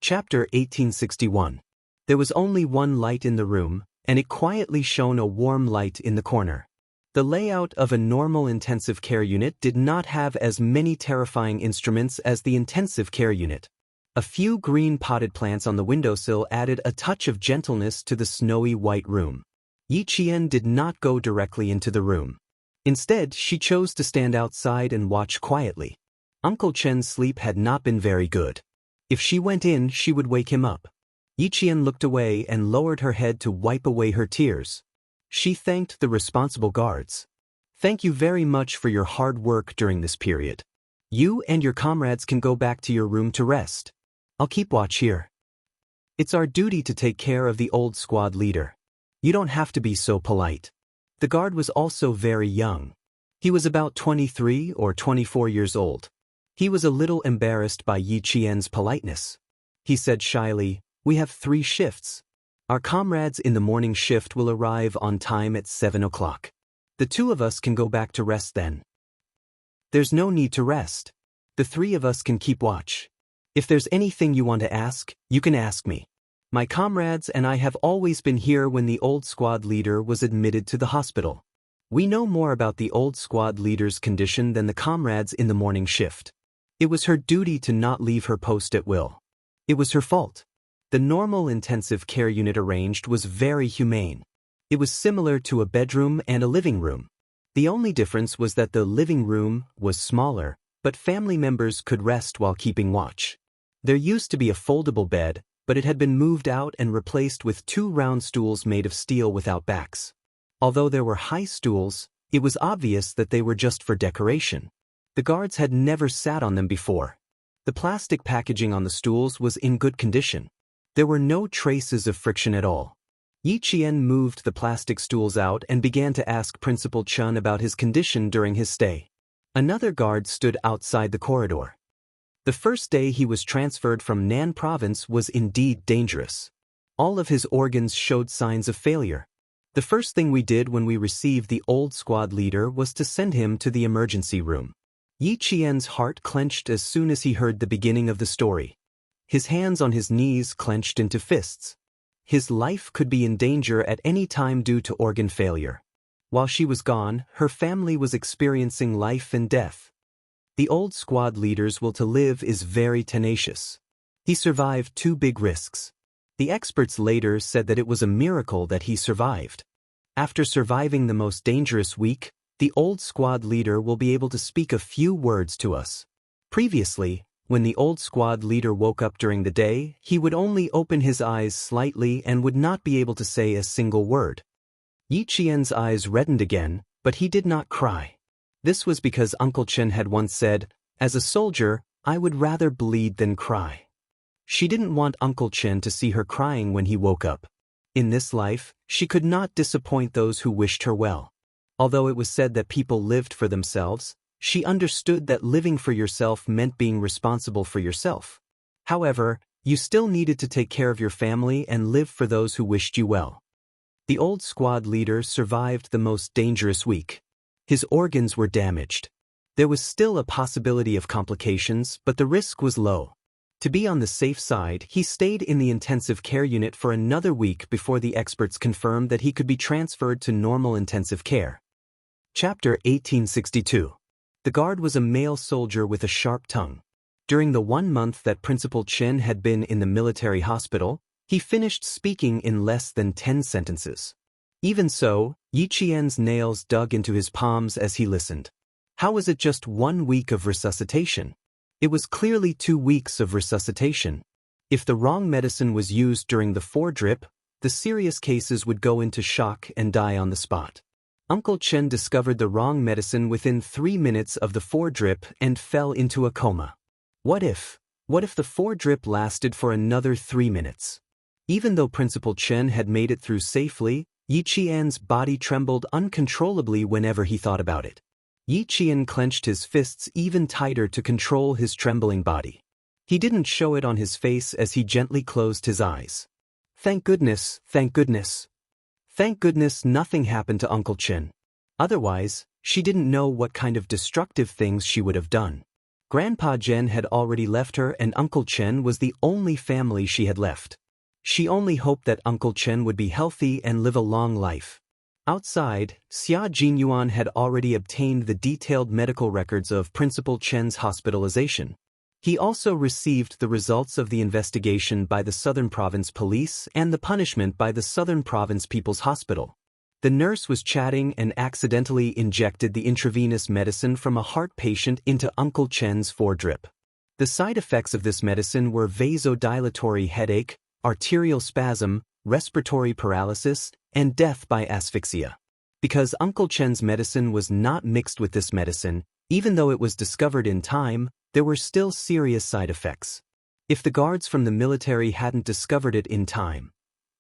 A: Chapter 1861. There was only one light in the room, and it quietly shone a warm light in the corner. The layout of a normal intensive care unit did not have as many terrifying instruments as the intensive care unit. A few green potted plants on the windowsill added a touch of gentleness to the snowy white room. Yi Qian did not go directly into the room. Instead, she chose to stand outside and watch quietly. Uncle Chen's sleep had not been very good. If she went in, she would wake him up. Yi Qian looked away and lowered her head to wipe away her tears. She thanked the responsible guards. "Thank you very much for your hard work during this period." You and your comrades can go back to your room to rest. I'll keep watch here. It's our duty to take care of the old squad leader. You don't have to be so polite. The guard was also very young. He was about 23 or 24 years old. He was a little embarrassed by Yi Qian's politeness. He said shyly, "We have 3 shifts. Our comrades in the morning shift will arrive on time at 7 o'clock. The 2 of us can go back to rest then." "There's no need to rest. The 3 of us can keep watch. If there's anything you want to ask, you can ask me. My comrades and I have always been here when the old squad leader was admitted to the hospital. We know more about the old squad leader's condition than the comrades in the morning shift. It was her duty to not leave her post at will. It was her fault. The normal intensive care unit arranged was very humane. It was similar to a bedroom and a living room. The only difference was that the living room was smaller, but family members could rest while keeping watch. There used to be a foldable bed, but it had been moved out and replaced with 2 round stools made of steel without backs. Although there were high stools, it was obvious that they were just for decoration. The guards had never sat on them before. The plastic packaging on the stools was in good condition. There were no traces of friction at all. Yi Qian moved the plastic stools out and began to ask Principal Chen about his condition during his stay. Another guard stood outside the corridor. The first day he was transferred from Nan province was indeed dangerous. All of his organs showed signs of failure. The first thing we did when we received the old squad leader was to send him to the emergency room. Yi Qian's heart clenched as soon as he heard the beginning of the story. His hands on his knees clenched into fists. His life could be in danger at any time due to organ failure. While she was gone, her family was experiencing life and death. The old squad leader's will to live is very tenacious. He survived 2 big risks. The experts later said that it was a miracle that he survived. After surviving the most dangerous week, the old squad leader will be able to speak a few words to us. Previously, when the old squad leader woke up during the day, he would only open his eyes slightly and would not be able to say a single word. Yi Qian's eyes reddened again, but he did not cry. This was because Uncle Chen had once said, "As a soldier, I would rather bleed than cry." She didn't want Uncle Chen to see her crying when he woke up. In this life, she could not disappoint those who wished her well. Although it was said that people lived for themselves, she understood that living for yourself meant being responsible for yourself. However, you still needed to take care of your family and live for those who wished you well. The old squad leader survived the most dangerous week. His organs were damaged. There was still a possibility of complications, but the risk was low. To be on the safe side, he stayed in the intensive care unit for another week before the experts confirmed that he could be transferred to normal intensive care. Chapter 1862. The guard was a male soldier with a sharp tongue. During the 1 month that Principal Chen had been in the military hospital, he finished speaking in less than 10 sentences. Even so, Yi Qian's nails dug into his palms as he listened. How was it just 1 week of resuscitation? It was clearly 2 weeks of resuscitation. If the wrong medicine was used during the foredrip, the serious cases would go into shock and die on the spot. Uncle Chen discovered the wrong medicine within 3 minutes of the foredrip and fell into a coma. What if the foredrip lasted for another 3 minutes? Even though Principal Chen had made it through safely, Yi Qian's body trembled uncontrollably whenever he thought about it. Yi Qian clenched his fists even tighter to control his trembling body. He didn't show it on his face as he gently closed his eyes. Thank goodness, thank goodness. Thank goodness nothing happened to Uncle Chen. Otherwise, she didn't know what kind of destructive things she would have done. Grandpa Zhen had already left her and Uncle Chen was the only family she had left. She only hoped that Uncle Chen would be healthy and live a long life. Outside, Xia Jinyuan had already obtained the detailed medical records of Principal Chen's hospitalization. He also received the results of the investigation by the Southern Province Police and the punishment by the Southern Province People's Hospital. The nurse was chatting and accidentally injected the intravenous medicine from a heart patient into Uncle Chen's foredrip. The side effects of this medicine were vasodilatory headache, arterial spasm, respiratory paralysis, and death by asphyxia. Because Uncle Chen's medicine was not mixed with this medicine, Even though it was discovered in time, there were still serious side effects. If the guards from the military hadn't discovered it in time,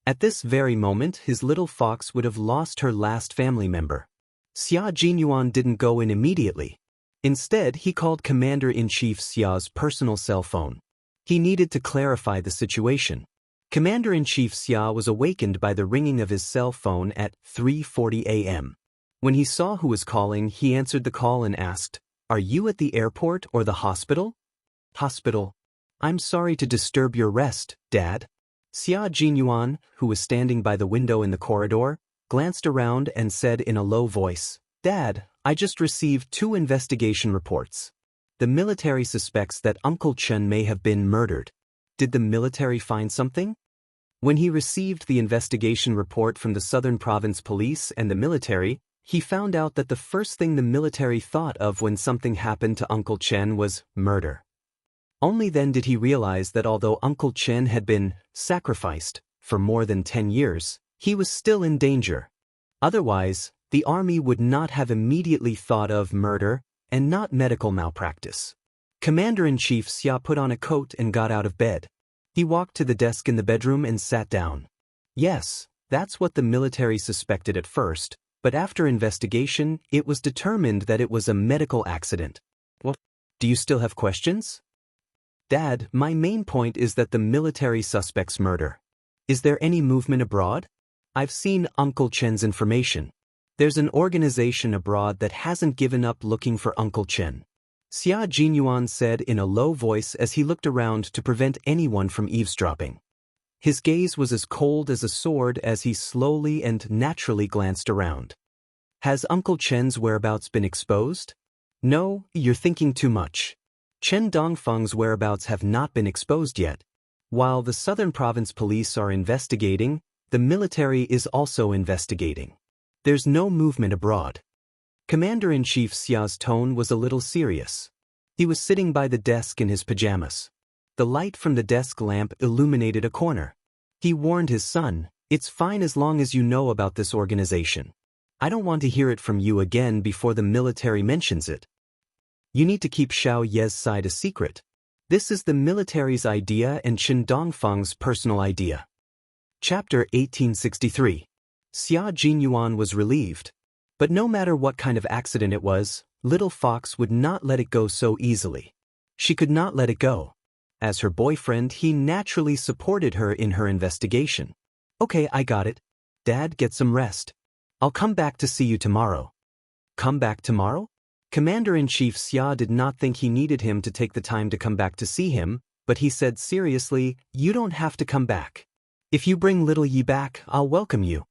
A: at this very moment his little fox would have lost her last family member. Xia Jinyuan didn't go in immediately. Instead, he called Commander-in-Chief Xia's personal cell phone. He needed to clarify the situation. Commander-in-Chief Xia was awakened by the ringing of his cell phone at 3:40 a.m. When he saw who was calling, he answered the call and asked, "Are you at the airport or the hospital?" "Hospital. I'm sorry to disturb your rest, Dad." Xia Jinyuan, who was standing by the window in the corridor, glanced around and said in a low voice, "Dad, I just received 2 investigation reports. The military suspects that Uncle Chen may have been murdered. Did the military find something?" When he received the investigation report from the Southern Province Police and the military, he found out that the first thing the military thought of when something happened to Uncle Chen was murder. Only then did he realize that although Uncle Chen had been sacrificed for more than 10 years, he was still in danger. Otherwise, the army would not have immediately thought of murder and not medical malpractice. Commander-in-Chief Xia put on a coat and got out of bed. He walked to the desk in the bedroom and sat down. Yes, that's what the military suspected at first, but after investigation, it was determined that it was a medical accident. Well, do you still have questions? Dad, my main point is that the military suspects murder. Is there any movement abroad? I've seen Uncle Chen's information. There's an organization abroad that hasn't given up looking for Uncle Chen. Xia Jinyuan said in a low voice as he looked around to prevent anyone from eavesdropping. His gaze was as cold as a sword as he slowly and naturally glanced around. Has Uncle Chen's whereabouts been exposed? No, you're thinking too much. Chen Dongfeng's whereabouts have not been exposed yet. While the Southern Province Police are investigating, the military is also investigating. There's no movement abroad. Commander-in-Chief Xia's tone was a little serious. He was sitting by the desk in his pajamas. The light from the desk lamp illuminated a corner. He warned his son, "It's fine as long as you know about this organization. I don't want to hear it from you again before the military mentions it. You need to keep Xiao Ye's side a secret. This is the military's idea and Chen Dongfeng's personal idea." Chapter 1863. Xia Jinyuan was relieved. But no matter what kind of accident it was, Little Fox would not let it go so easily. She could not let it go. As her boyfriend, he naturally supported her in her investigation. "Okay, I got it. Dad, get some rest. I'll come back to see you tomorrow." Come back tomorrow? Commander-in-Chief Xia did not think he needed him to take the time to come back to see him, but he said seriously, "You don't have to come back. If you bring little Yi back, I'll welcome you.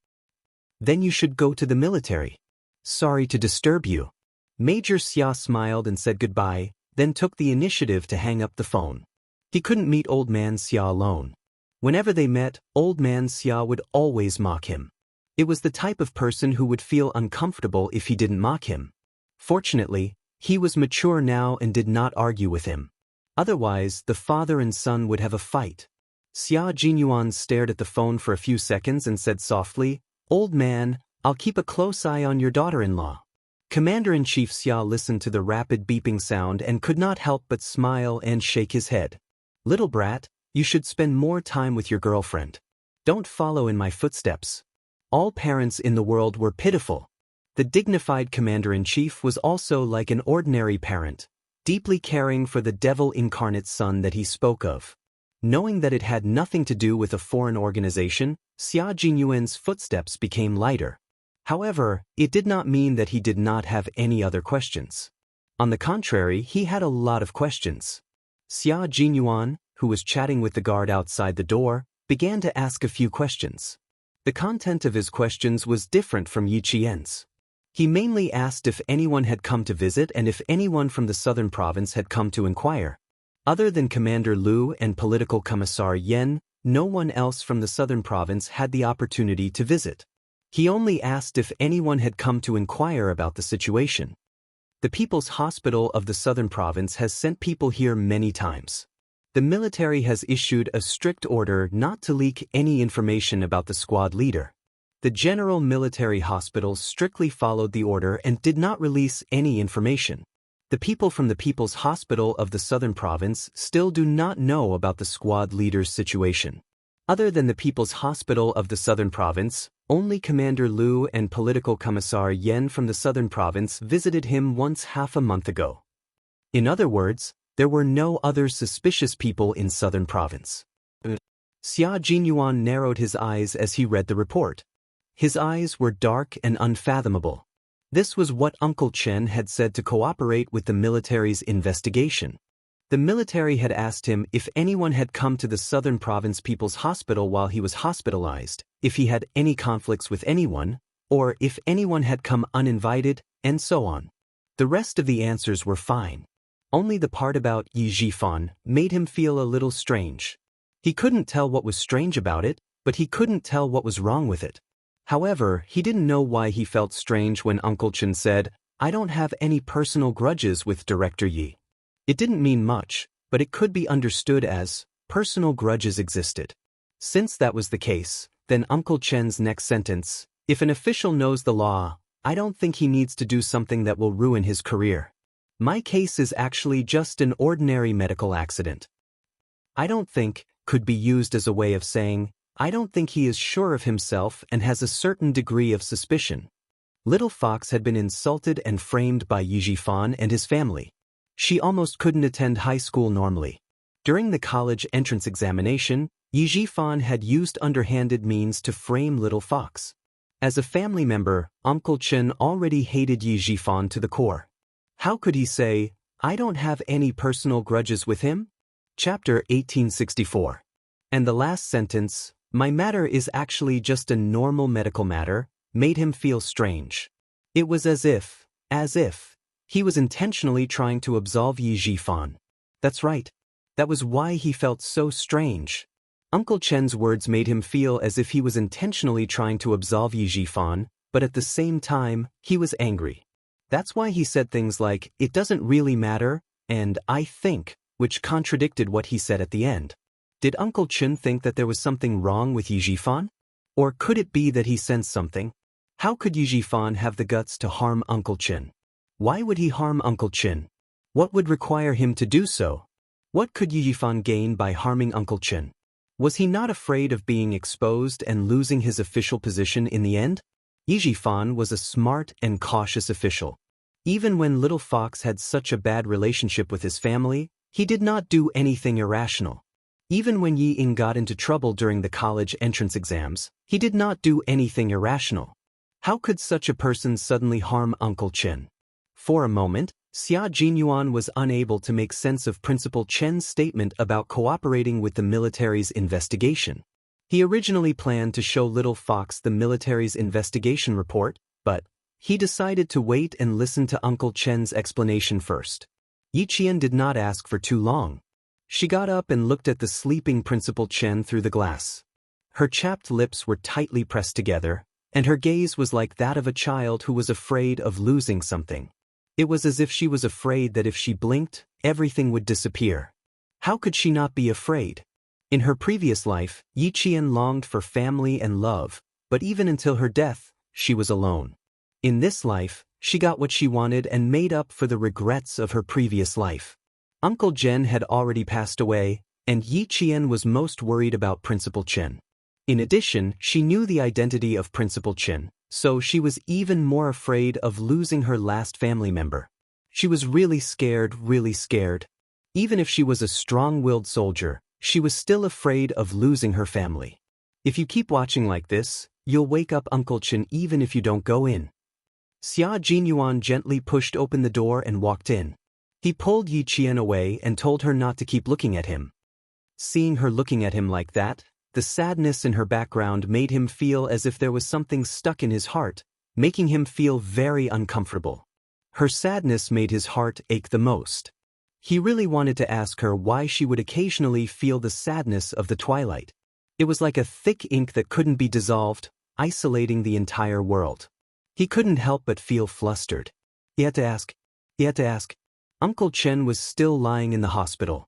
A: Then you should go to the military. Sorry to disturb you." Major Xia smiled and said goodbye, then took the initiative to hang up the phone. He couldn't meet Old Man Xia alone. Whenever they met, Old Man Xia would always mock him. It was the type of person who would feel uncomfortable if he didn't mock him. Fortunately, he was mature now and did not argue with him. Otherwise, the father and son would have a fight. Xia Jinyuan stared at the phone for a few seconds and said softly, "Old man, I'll keep a close eye on your daughter-in-law." Commander-in-Chief Xia listened to the rapid beeping sound and could not help but smile and shake his head. "Little brat, you should spend more time with your girlfriend. Don't follow in my footsteps." All parents in the world were pitiful. The dignified commander-in-chief was also like an ordinary parent, deeply caring for the devil-incarnate son that he spoke of. Knowing that it had nothing to do with a foreign organization, Xia Jinyuan's footsteps became lighter. However, it did not mean that he did not have any other questions. On the contrary, he had a lot of questions. Xia Jinyuan, who was chatting with the guard outside the door, began to ask a few questions. The content of his questions was different from Yi Qian's. He mainly asked if anyone had come to visit and if anyone from the southern province had come to inquire. Other than Commander Lu and Political Commissar Yen, no one else from the southern province had the opportunity to visit. He only asked if anyone had come to inquire about the situation. The People's Hospital of the Southern Province has sent people here many times. The military has issued a strict order not to leak any information about the squad leader. The General Military Hospital strictly followed the order and did not release any information. The people from the People's Hospital of the Southern Province still do not know about the squad leader's situation. Other than the People's Hospital of the Southern Province, only Commander Liu and Political Commissar Yen from the Southern Province visited him once half a month ago. In other words, there were no other suspicious people in Southern Province. Xia Jinyuan narrowed his eyes as he read the report. His eyes were dark and unfathomable. This was what Uncle Chen had said to cooperate with the military's investigation. The military had asked him if anyone had come to the Southern Province People's Hospital while he was hospitalized, if he had any conflicts with anyone, or if anyone had come uninvited, and so on. The rest of the answers were fine. Only the part about Yi Zhifan made him feel a little strange. He couldn't tell what was strange about it, but he couldn't tell what was wrong with it. However, he didn't know why he felt strange when Uncle Chen said, "I don't have any personal grudges with Director Yi." It didn't mean much, but it could be understood as, personal grudges existed. Since that was the case, then Uncle Chen's next sentence, "If an official knows the law, I don't think he needs to do something that will ruin his career. My case is actually just an ordinary medical accident." "I don't think" could be used as a way of saying, I don't think he is sure of himself and has a certain degree of suspicion. Little Fox had been insulted and framed by Yi Zhifan and his family. She almost couldn't attend high school normally. During the college entrance examination, Yi Zhifan had used underhanded means to frame Little Fox. As a family member, Uncle Chen already hated Yi Zhifan to the core. How could he say, "I don't have any personal grudges with him"? Chapter 1864. And the last sentence, "My matter is actually just a normal medical matter," made him feel strange. It was as if he was intentionally trying to absolve Yi Zhifan. That's right. That was why he felt so strange. Uncle Chen's words made him feel as if he was intentionally trying to absolve Yi Zhifan, but at the same time, he was angry. That's why he said things like, "It doesn't really matter," and "I think," which contradicted what he said at the end. Did Uncle Chen think that there was something wrong with Yi Zhifan? Or could it be that he sensed something? How could Yi Zhifan have the guts to harm Uncle Chen? Why would he harm Uncle Chen? What would require him to do so? What could Yi Zhifan gain by harming Uncle Chen? Was he not afraid of being exposed and losing his official position in the end? Yi Zhifan was a smart and cautious official. Even when Little Fox had such a bad relationship with his family, he did not do anything irrational. Even when Yi Ying got into trouble during the college entrance exams, he did not do anything irrational. How could such a person suddenly harm Uncle Chen? For a moment, Xia Jinyuan was unable to make sense of Principal Chen's statement about cooperating with the military's investigation. He originally planned to show Little Fox the military's investigation report, but he decided to wait and listen to Uncle Chen's explanation first. Yi Qian did not ask for too long. She got up and looked at the sleeping Principal Chen through the glass. Her chapped lips were tightly pressed together, and her gaze was like that of a child who was afraid of losing something. It was as if she was afraid that if she blinked, everything would disappear. How could she not be afraid? In her previous life, Yi Qian longed for family and love, but even until her death, she was alone. In this life, she got what she wanted and made up for the regrets of her previous life. Uncle Chen had already passed away, and Yi Qian was most worried about Principal Chen. In addition, she knew the identity of Principal Chen, so she was even more afraid of losing her last family member. She was really scared, really scared. Even if she was a strong-willed soldier, she was still afraid of losing her family. If you keep watching like this, you'll wake up Uncle Chen even if you don't go in. Xia Jinyuan gently pushed open the door and walked in. He pulled Yi Qian away and told her not to keep looking at him. Seeing her looking at him like that, the sadness in her background made him feel as if there was something stuck in his heart, making him feel very uncomfortable. Her sadness made his heart ache the most. He really wanted to ask her why she would occasionally feel the sadness of the twilight. It was like a thick ink that couldn't be dissolved, isolating the entire world. He couldn't help but feel flustered. He had to ask. Uncle Chen was still lying in the hospital.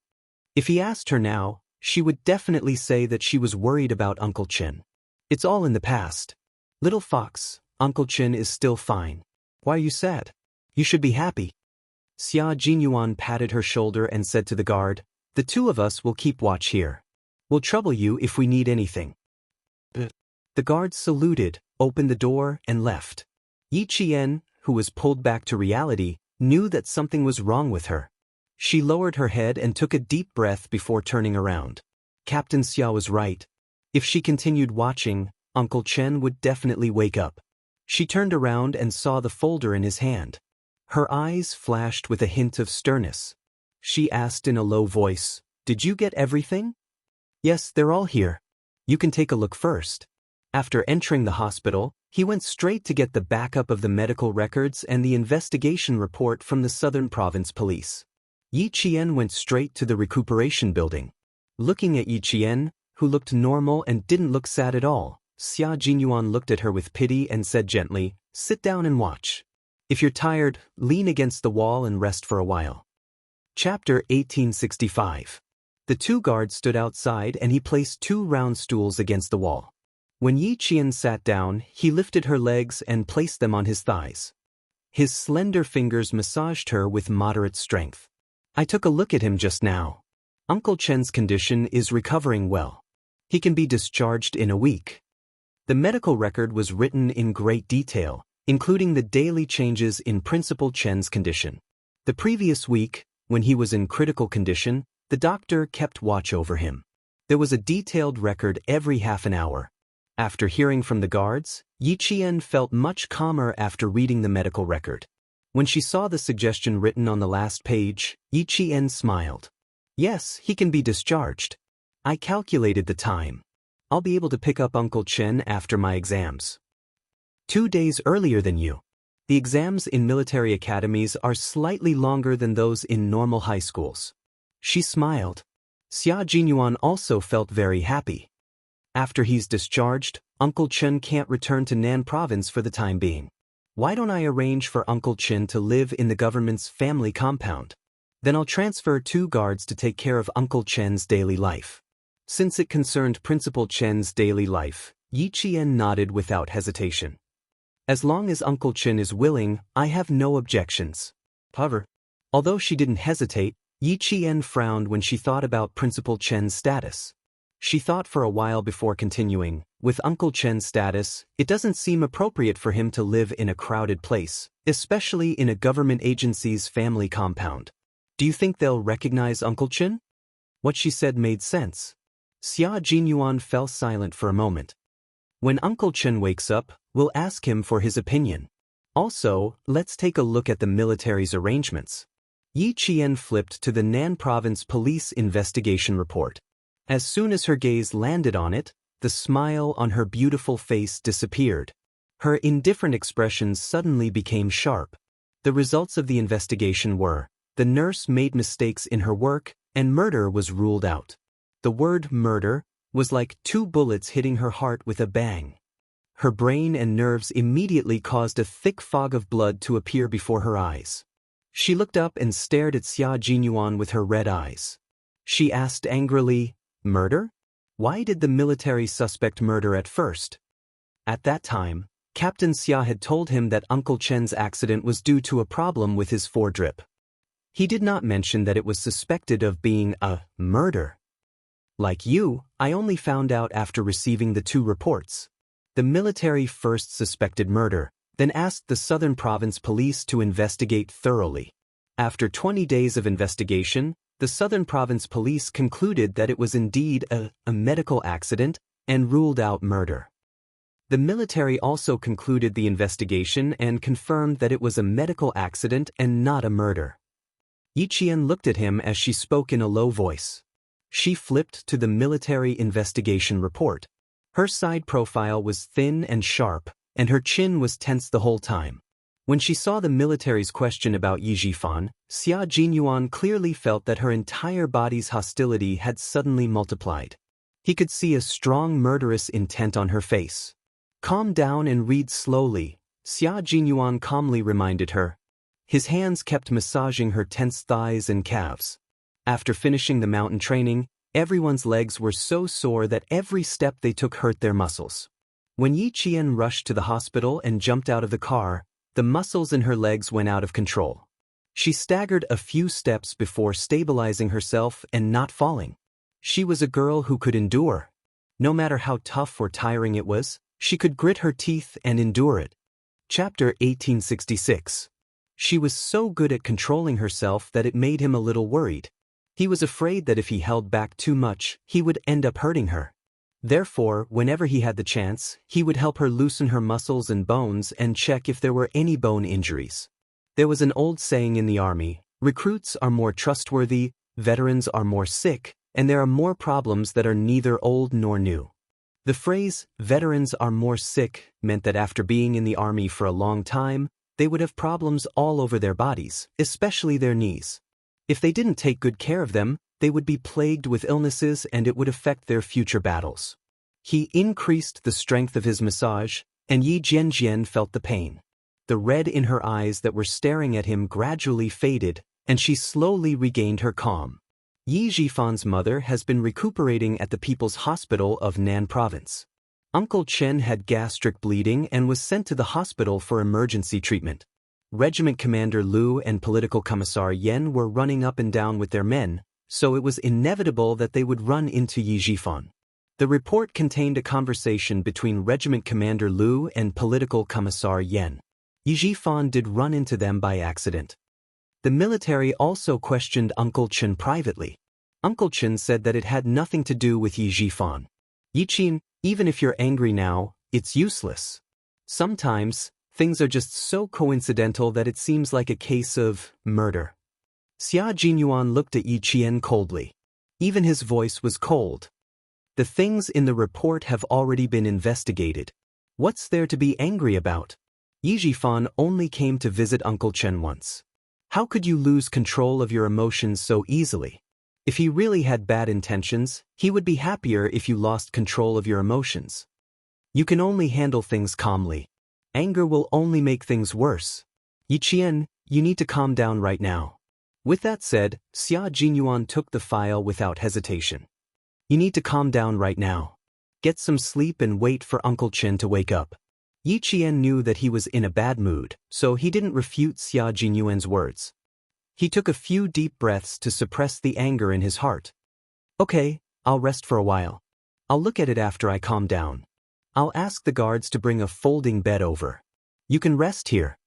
A: If he asked her now, she would definitely say that she was worried about Uncle Chen. It's all in the past. Little Fox, Uncle Chen is still fine. Why are you sad? You should be happy. Xia Jinyuan patted her shoulder and said to the guard, "The two of us will keep watch here. We'll trouble you if we need anything." The guard saluted, opened the door, and left. Yi Qian, who was pulled back to reality, knew that something was wrong with her. She lowered her head and took a deep breath before turning around. Captain Xia was right. If she continued watching, Uncle Chen would definitely wake up. She turned around and saw the folder in his hand. Her eyes flashed with a hint of sternness. She asked in a low voice, "Did you get everything?" "Yes, they're all here. You can take a look first." After entering the hospital, he went straight to get the backup of the medical records and the investigation report from the Southern Province Police. Yi Qian went straight to the recuperation building. Looking at Yi Qian, who looked normal and didn't look sad at all, Xia Jinyuan looked at her with pity and said gently, "Sit down and watch. If you're tired, lean against the wall and rest for a while." Chapter 1865. The two guards stood outside and he placed two round stools against the wall. When Yi Qian sat down, he lifted her legs and placed them on his thighs. His slender fingers massaged her with moderate strength. "I took a look at him just now. Uncle Chen's condition is recovering well. He can be discharged in a week." The medical record was written in great detail, including the daily changes in Principal Chen's condition. The previous week, when he was in critical condition, the doctor kept watch over him. There was a detailed record every half an hour. After hearing from the guards, Yi Qian felt much calmer after reading the medical record. When she saw the suggestion written on the last page, Yi Qian smiled. "Yes, he can be discharged. I calculated the time. I'll be able to pick up Uncle Chen after my exams. 2 days earlier than you. The exams in military academies are slightly longer than those in normal high schools." She smiled. Xia Jinyuan also felt very happy. After he's discharged, Uncle Chen can't return to Nan Province for the time being. Why don't I arrange for Uncle Chen to live in the government's family compound? Then I'll transfer 2 guards to take care of Uncle Chen's daily life. Since it concerned Principal Chen's daily life, Yi Qian nodded without hesitation. As long as Uncle Chen is willing, I have no objections. However, although she didn't hesitate, Yi Qian frowned when she thought about Principal Chen's status. She thought for a while before continuing, "With Uncle Chen's status, it doesn't seem appropriate for him to live in a crowded place, especially in a government agency's family compound. Do you think they'll recognize Uncle Chen?" What she said made sense. Xia Jinyuan fell silent for a moment. "When Uncle Chen wakes up, we'll ask him for his opinion. Also, let's take a look at the military's arrangements." Yi Qian flipped to the Nan Province Police investigation report. As soon as her gaze landed on it, the smile on her beautiful face disappeared. Her indifferent expression suddenly became sharp. The results of the investigation were, the nurse made mistakes in her work, and murder was ruled out. The word murder was like 2 bullets hitting her heart with a bang. Her brain and nerves immediately caused a thick fog of blood to appear before her eyes. She looked up and stared at Xia Jinyuan with her red eyes. She asked angrily, "Murder? Why did the military suspect murder at first?" At that time, Captain Xia had told him that Uncle Chen's accident was due to a problem with his foredrip. He did not mention that it was suspected of being a murder. "Like you, I only found out after receiving the 2 reports. The military first suspected murder, then asked the Southern Province Police to investigate thoroughly. After 20 days of investigation, the Southern Province Police concluded that it was indeed a medical accident and ruled out murder. The military also concluded the investigation and confirmed that it was a medical accident and not a murder." Yi Qian looked at him as she spoke in a low voice. She flipped to the military investigation report. Her side profile was thin and sharp, and her chin was tense the whole time. When she saw the military's question about Yi Jifan, Xia Jinyuan clearly felt that her entire body's hostility had suddenly multiplied. He could see a strong murderous intent on her face. "Calm down and read slowly," Xia Jinyuan calmly reminded her. His hands kept massaging her tense thighs and calves. After finishing the mountain training, everyone's legs were so sore that every step they took hurt their muscles. When Yi Qian rushed to the hospital and jumped out of the car, the muscles in her legs went out of control. She staggered a few steps before stabilizing herself and not falling. She was a girl who could endure. No matter how tough or tiring it was, she could grit her teeth and endure it. Chapter 1866. She was so good at controlling herself that it made him a little worried. He was afraid that if he held back too much, he would end up hurting her. Therefore, whenever he had the chance, he would help her loosen her muscles and bones and check if there were any bone injuries. There was an old saying in the army, recruits are more trustworthy, veterans are more sick, and there are more problems that are neither old nor new. The phrase, veterans are more sick, meant that after being in the army for a long time, they would have problems all over their bodies, especially their knees. If they didn't take good care of them, they would be plagued with illnesses and it would affect their future battles. He increased the strength of his massage, and Yi Jianjian felt the pain. The red in her eyes that were staring at him gradually faded, and she slowly regained her calm. Yi Jifan's mother has been recuperating at the People's Hospital of Nan Province. Uncle Chen had gastric bleeding and was sent to the hospital for emergency treatment. Regiment Commander Liu and Political Commissar Yen were running up and down with their men, so it was inevitable that they would run into Yi Jifan. The report contained a conversation between Regiment Commander Liu and Political Commissar Yen. Yi Jifan did run into them by accident. The military also questioned Uncle Chen privately. Uncle Chen said that it had nothing to do with Yi Jifan. Yi Qin, even if you're angry now, it's useless. Sometimes, things are just so coincidental that it seems like a case of murder. Xia Jinyuan looked at Yi Qian coldly. Even his voice was cold. The things in the report have already been investigated. What's there to be angry about? Yi Jifan only came to visit Uncle Chen once. How could you lose control of your emotions so easily? If he really had bad intentions, he would be happier if you lost control of your emotions. You can only handle things calmly. Anger will only make things worse. Yi Qian, you need to calm down right now. With that said, Xia Jinyuan took the file without hesitation. You need to calm down right now. Get some sleep and wait for Uncle Chen to wake up. Yi Qian knew that he was in a bad mood, so he didn't refute Xia Jinyuan's words. He took a few deep breaths to suppress the anger in his heart. Okay, I'll rest for a while. I'll look at it after I calm down. I'll ask the guards to bring a folding bed over. You can rest here.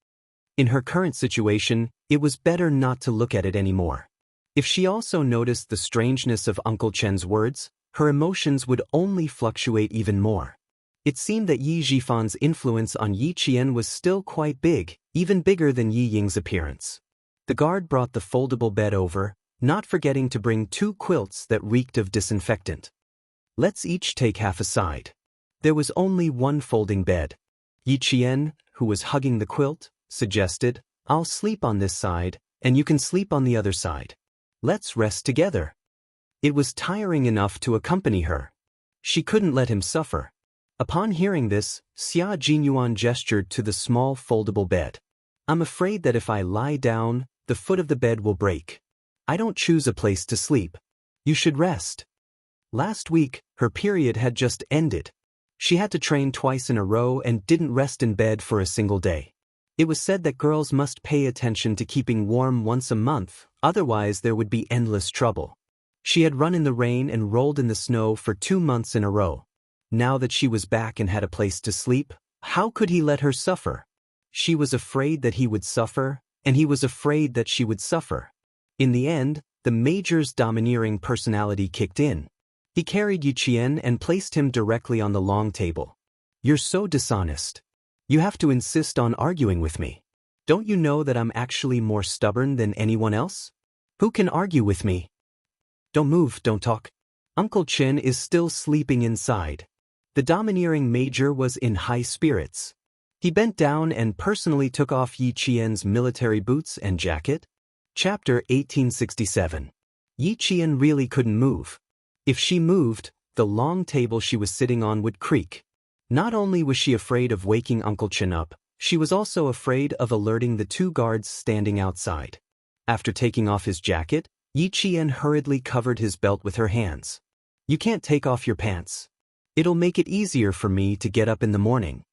A: In her current situation, it was better not to look at it anymore. If she also noticed the strangeness of Uncle Chen's words, her emotions would only fluctuate even more. It seemed that Yi Jifan's influence on Yi Qian was still quite big, even bigger than Yi Ying's appearance. The guard brought the foldable bed over, not forgetting to bring 2 quilts that reeked of disinfectant. Let's each take half a side. There was only one folding bed. Yi Qian, who was hugging the quilt, suggested, I'll sleep on this side, and you can sleep on the other side. Let's rest together. It was tiring enough to accompany her. She couldn't let him suffer. Upon hearing this, Xia Jinyuan gestured to the small foldable bed. I'm afraid that if I lie down, the foot of the bed will break. I don't choose a place to sleep. You should rest. Last week, her period had just ended. She had to train twice in a row and didn't rest in bed for a single day. It was said that girls must pay attention to keeping warm once a month, otherwise there would be endless trouble. She had run in the rain and rolled in the snow for 2 months in a row. Now that she was back and had a place to sleep, how could he let her suffer? She was afraid that he would suffer, and he was afraid that she would suffer. In the end, the major's domineering personality kicked in. He carried Yi Qian and placed him directly on the long table. You're so dishonest. You have to insist on arguing with me. Don't you know that I'm actually more stubborn than anyone else? Who can argue with me? Don't move, don't talk. Uncle Chen is still sleeping inside. The domineering major was in high spirits. He bent down and personally took off Yi Qian's military boots and jacket. Chapter 1867. Yi Qian really couldn't move. If she moved, the long table she was sitting on would creak. Not only was she afraid of waking Uncle Chen up, she was also afraid of alerting the 2 guards standing outside. After taking off his jacket, Yi Qian hurriedly covered his belt with her hands. You can't take off your pants. It'll make it easier for me to get up in the morning.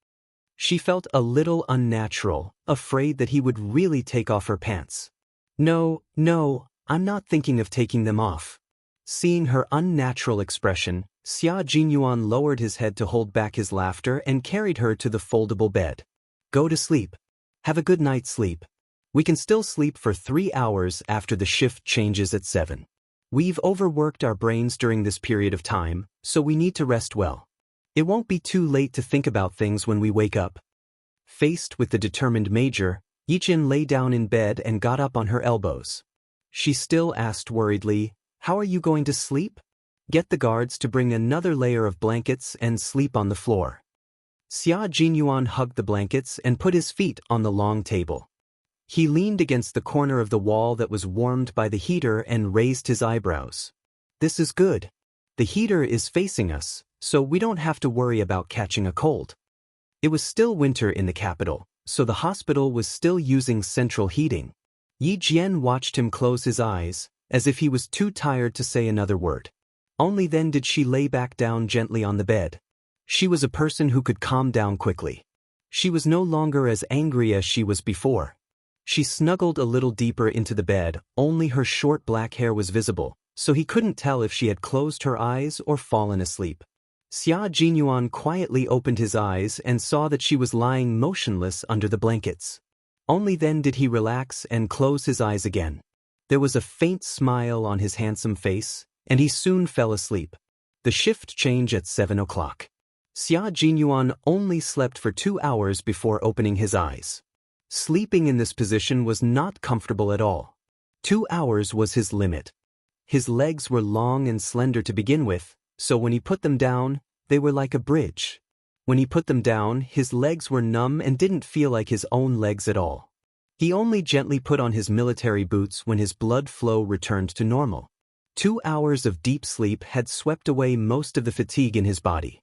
A: She felt a little unnatural, afraid that he would really take off her pants. No, no, I'm not thinking of taking them off. Seeing her unnatural expression, Xia Jinyuan lowered his head to hold back his laughter and carried her to the foldable bed. Go to sleep. Have a good night's sleep. We can still sleep for 3 hours after the shift changes at 7. We've overworked our brains during this period of time, so we need to rest well. It won't be too late to think about things when we wake up. Faced with the determined Major, Yijin lay down in bed and got up on her elbows. She still asked worriedly, "How are you going to sleep?" "Get the guards to bring another layer of blankets and sleep on the floor." Xia Jinyuan hugged the blankets and put his feet on the long table. He leaned against the corner of the wall that was warmed by the heater and raised his eyebrows. "This is good. The heater is facing us, so we don't have to worry about catching a cold." It was still winter in the capital, so the hospital was still using central heating. Yi Jian watched him close his eyes, as if he was too tired to say another word. Only then did she lay back down gently on the bed. She was a person who could calm down quickly. She was no longer as angry as she was before. She snuggled a little deeper into the bed, only her short black hair was visible, so he couldn't tell if she had closed her eyes or fallen asleep. Xia Jinyuan quietly opened his eyes and saw that she was lying motionless under the blankets. Only then did he relax and close his eyes again. There was a faint smile on his handsome face, and he soon fell asleep. The shift change at 7 o'clock. Xia Jinyuan only slept for 2 hours before opening his eyes. Sleeping in this position was not comfortable at all. 2 hours was his limit. His legs were long and slender to begin with, so when he put them down, they were like a bridge. When he put them down, his legs were numb and didn't feel like his own legs at all. He only gently put on his military boots when his blood flow returned to normal. 2 hours of deep sleep had swept away most of the fatigue in his body.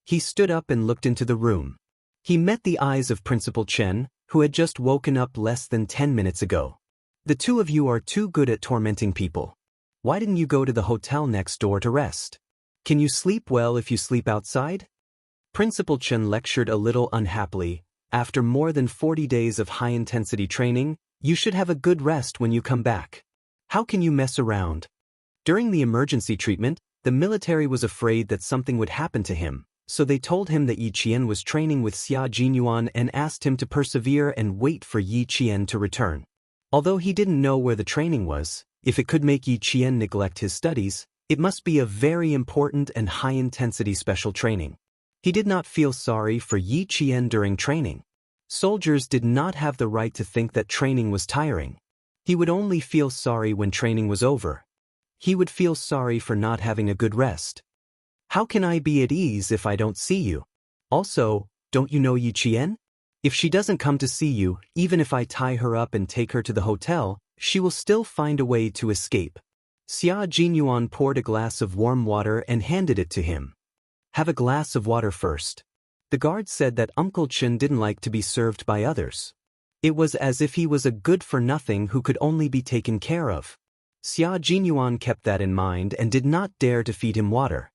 A: He stood up and looked into the room. He met the eyes of Principal Chen, who had just woken up less than 10 minutes ago. "The two of you are too good at tormenting people. Why didn't you go to the hotel next door to rest? Can you sleep well if you sleep outside?" Principal Chen lectured a little unhappily. "After more than 40 days of high-intensity training, you should have a good rest when you come back. How can you mess around?" During the emergency treatment, the military was afraid that something would happen to him, so they told him that Yi Qian was training with Xia Jinyuan and asked him to persevere and wait for Yi Qian to return. Although he didn't know where the training was, if it could make Yi Qian neglect his studies, it must be a very important and high-intensity special training. He did not feel sorry for Yi Qian during training. Soldiers did not have the right to think that training was tiring. He would only feel sorry when training was over. He would feel sorry for not having a good rest. "How can I be at ease if I don't see you? Also, don't you know Yi Qian? If she doesn't come to see you, even if I tie her up and take her to the hotel, she will still find a way to escape." Xia Jinyuan poured a glass of warm water and handed it to him. "Have a glass of water first." The guard said that Uncle Chen didn't like to be served by others. It was as if he was a good-for-nothing who could only be taken care of. Xia Jinyuan kept that in mind and did not dare to feed him water.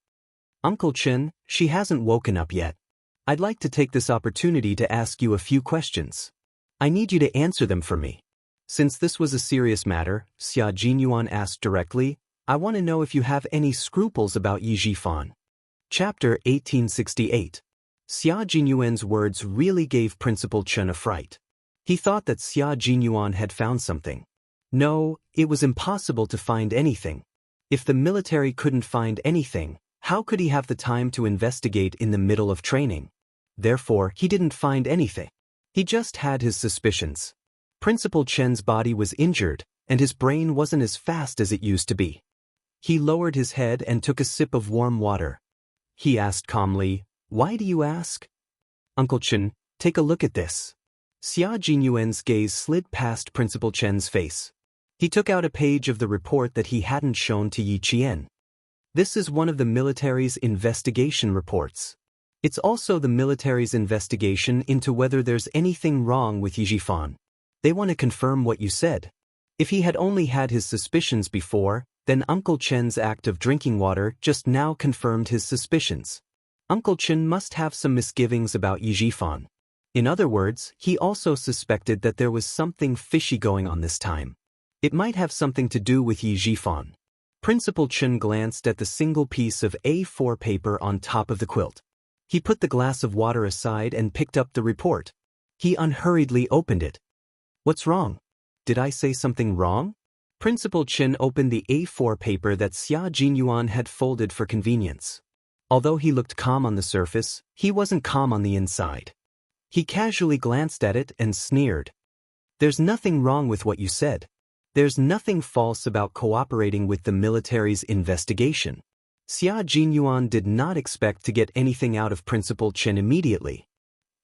A: "Uncle Chen, she hasn't woken up yet. I'd like to take this opportunity to ask you a few questions. I need you to answer them for me." Since this was a serious matter, Xia Jinyuan asked directly, "I want to know if you have any scruples about Yi Zhifan." Chapter 1868. Xia Jinyuan's words really gave Principal Chen a fright. He thought that Xia Jinyuan had found something. No, it was impossible to find anything. If the military couldn't find anything, how could he have the time to investigate in the middle of training? Therefore, he didn't find anything. He just had his suspicions. Principal Chen's body was injured, and his brain wasn't as fast as it used to be. He lowered his head and took a sip of warm water. He asked calmly, "Why do you ask?" "Uncle Chen, take a look at this." Xia Jinyuan's gaze slid past Principal Chen's face. He took out a page of the report that he hadn't shown to Yi Qian. This is one of the military's investigation reports. It's also the military's investigation into whether there's anything wrong with Yi Zhifan. They want to confirm what you said. If he had only had his suspicions before, then Uncle Chen's act of drinking water just now confirmed his suspicions. Uncle Chen must have some misgivings about Yi Zhifan. In other words, he also suspected that there was something fishy going on this time. It might have something to do with Yi Jifan. Principal Chen glanced at the single piece of A4 paper on top of the quilt. He put the glass of water aside and picked up the report. He unhurriedly opened it. What's wrong? Did I say something wrong? Principal Chen opened the A4 paper that Xia Jinyuan had folded for convenience. Although he looked calm on the surface, he wasn't calm on the inside. He casually glanced at it and sneered. There's nothing wrong with what you said. There's nothing false about cooperating with the military's investigation. Xia Jinyuan did not expect to get anything out of Principal Chen immediately.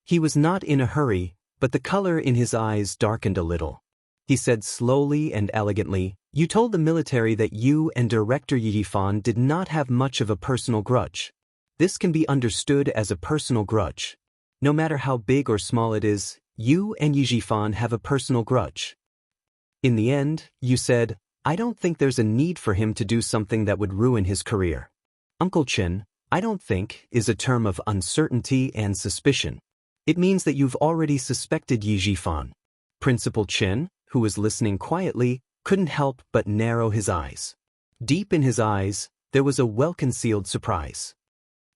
A: He was not in a hurry, but the color in his eyes darkened a little. He said slowly and elegantly, "You told the military that you and Director Yi Jifan did not have much of a personal grudge. This can be understood as a personal grudge. No matter how big or small it is, you and Yi Jifan have a personal grudge. In the end, you said, I don't think there's a need for him to do something that would ruin his career. Uncle Chen, I don't think, is a term of uncertainty and suspicion. It means that you've already suspected Yi Jifan." Principal Chen, who was listening quietly, couldn't help but narrow his eyes. Deep in his eyes, there was a well-concealed surprise.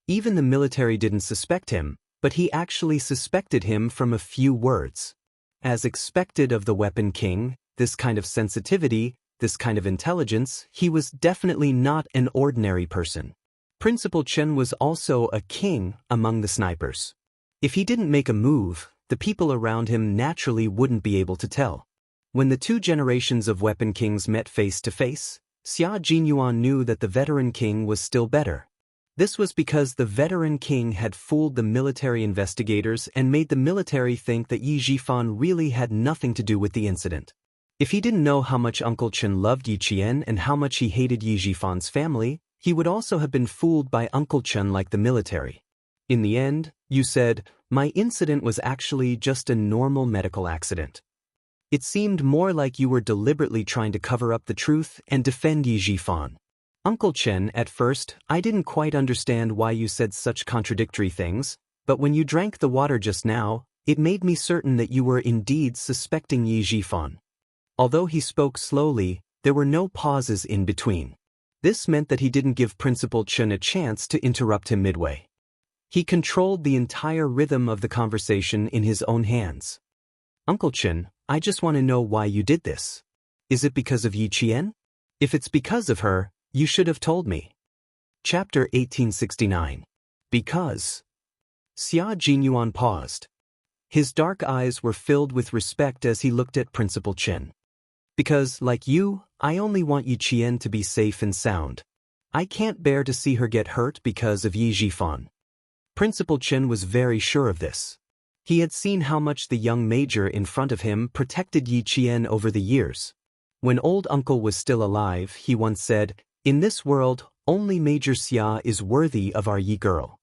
A: Even the military didn't suspect him, but he actually suspected him from a few words. As expected of the Weapon King, this kind of sensitivity, this kind of intelligence, he was definitely not an ordinary person. Principal Chen was also a king among the snipers. If he didn't make a move, the people around him naturally wouldn't be able to tell. When the two generations of Weapon Kings met face to face, Xia Jinyuan knew that the veteran king was still better. This was because the veteran king had fooled the military investigators and made the military think that Yi Jifan really had nothing to do with the incident. If he didn't know how much Uncle Chen loved Yi Qian and how much he hated Yi Jifan's family, he would also have been fooled by Uncle Chen like the military. In the end, you said, my incident was actually just a normal medical accident. It seemed more like you were deliberately trying to cover up the truth and defend Yi Jifan. Uncle Chen, at first, I didn't quite understand why you said such contradictory things, but when you drank the water just now, it made me certain that you were indeed suspecting Yi Jifan. Although he spoke slowly, there were no pauses in between. This meant that he didn't give Principal Chen a chance to interrupt him midway. He controlled the entire rhythm of the conversation in his own hands. Uncle Chen, I just want to know why you did this. Is it because of Yi Qian? If it's because of her, you should have told me. Chapter 1869. Because. Xia Jinyuan paused. His dark eyes were filled with respect as he looked at Principal Chen. Because, like you, I only want Yi Qian to be safe and sound. I can't bear to see her get hurt because of Yi Jifan. Principal Chen was very sure of this. He had seen how much the young major in front of him protected Yi Qian over the years. When old uncle was still alive, he once said, "In this world, only Major Xia is worthy of our Yi girl."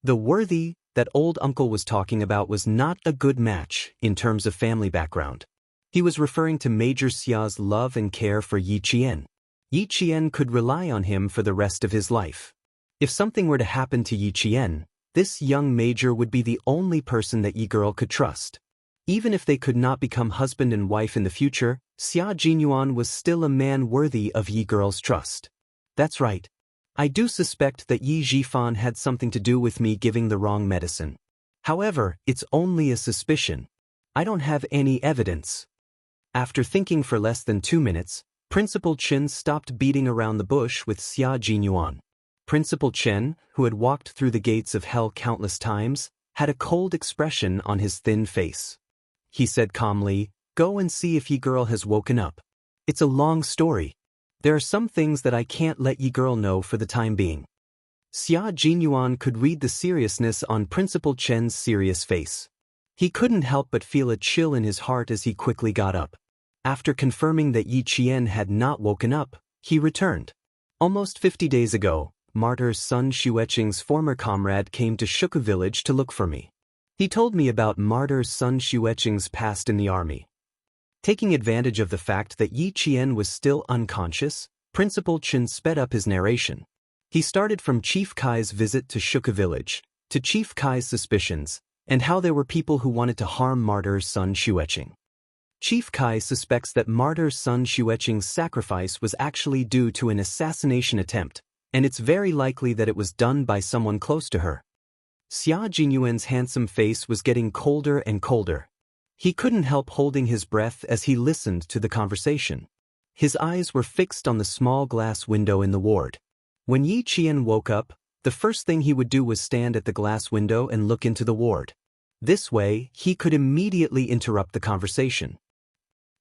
A: The worthy that old uncle was talking about was not a good match in terms of family background. He was referring to Major Xia's love and care for Yi Qian. Yi Qian could rely on him for the rest of his life. If something were to happen to Yi Qian, this young major would be the only person that Yi girl could trust. Even if they could not become husband and wife in the future, Xia Jinyuan was still a man worthy of Yi girl's trust. That's right. I do suspect that Yi Jifan had something to do with me giving the wrong medicine. However, it's only a suspicion. I don't have any evidence. After thinking for less than 2 minutes, Principal Chen stopped beating around the bush with Xia Jinyuan. Principal Chen, who had walked through the gates of hell countless times, had a cold expression on his thin face. He said calmly, "Go and see if Yi girl has woken up. It's a long story. There are some things that I can't let Yi girl know for the time being." Xia Jinyuan could read the seriousness on Principal Chen's serious face. He couldn't help but feel a chill in his heart as he quickly got up. After confirming that Yi Qian had not woken up, he returned. Almost 50 days ago, Martyr Sun Xueqing's former comrade came to Shuku village to look for me. He told me about Martyr Sun Xueqing's past in the army. Taking advantage of the fact that Yi Qian was still unconscious, Principal Chen sped up his narration. He started from Chief Kai's visit to Shuku village, to Chief Kai's suspicions, and how there were people who wanted to harm Martyr Sun Xueqing. Chief Kai suspects that martyr Sun Xueqing's sacrifice was actually due to an assassination attempt, and it's very likely that it was done by someone close to her. Xia Jinyuan's handsome face was getting colder and colder. He couldn't help holding his breath as he listened to the conversation. His eyes were fixed on the small glass window in the ward. When Yi Qian woke up, the first thing he would do was stand at the glass window and look into the ward. This way, he could immediately interrupt the conversation.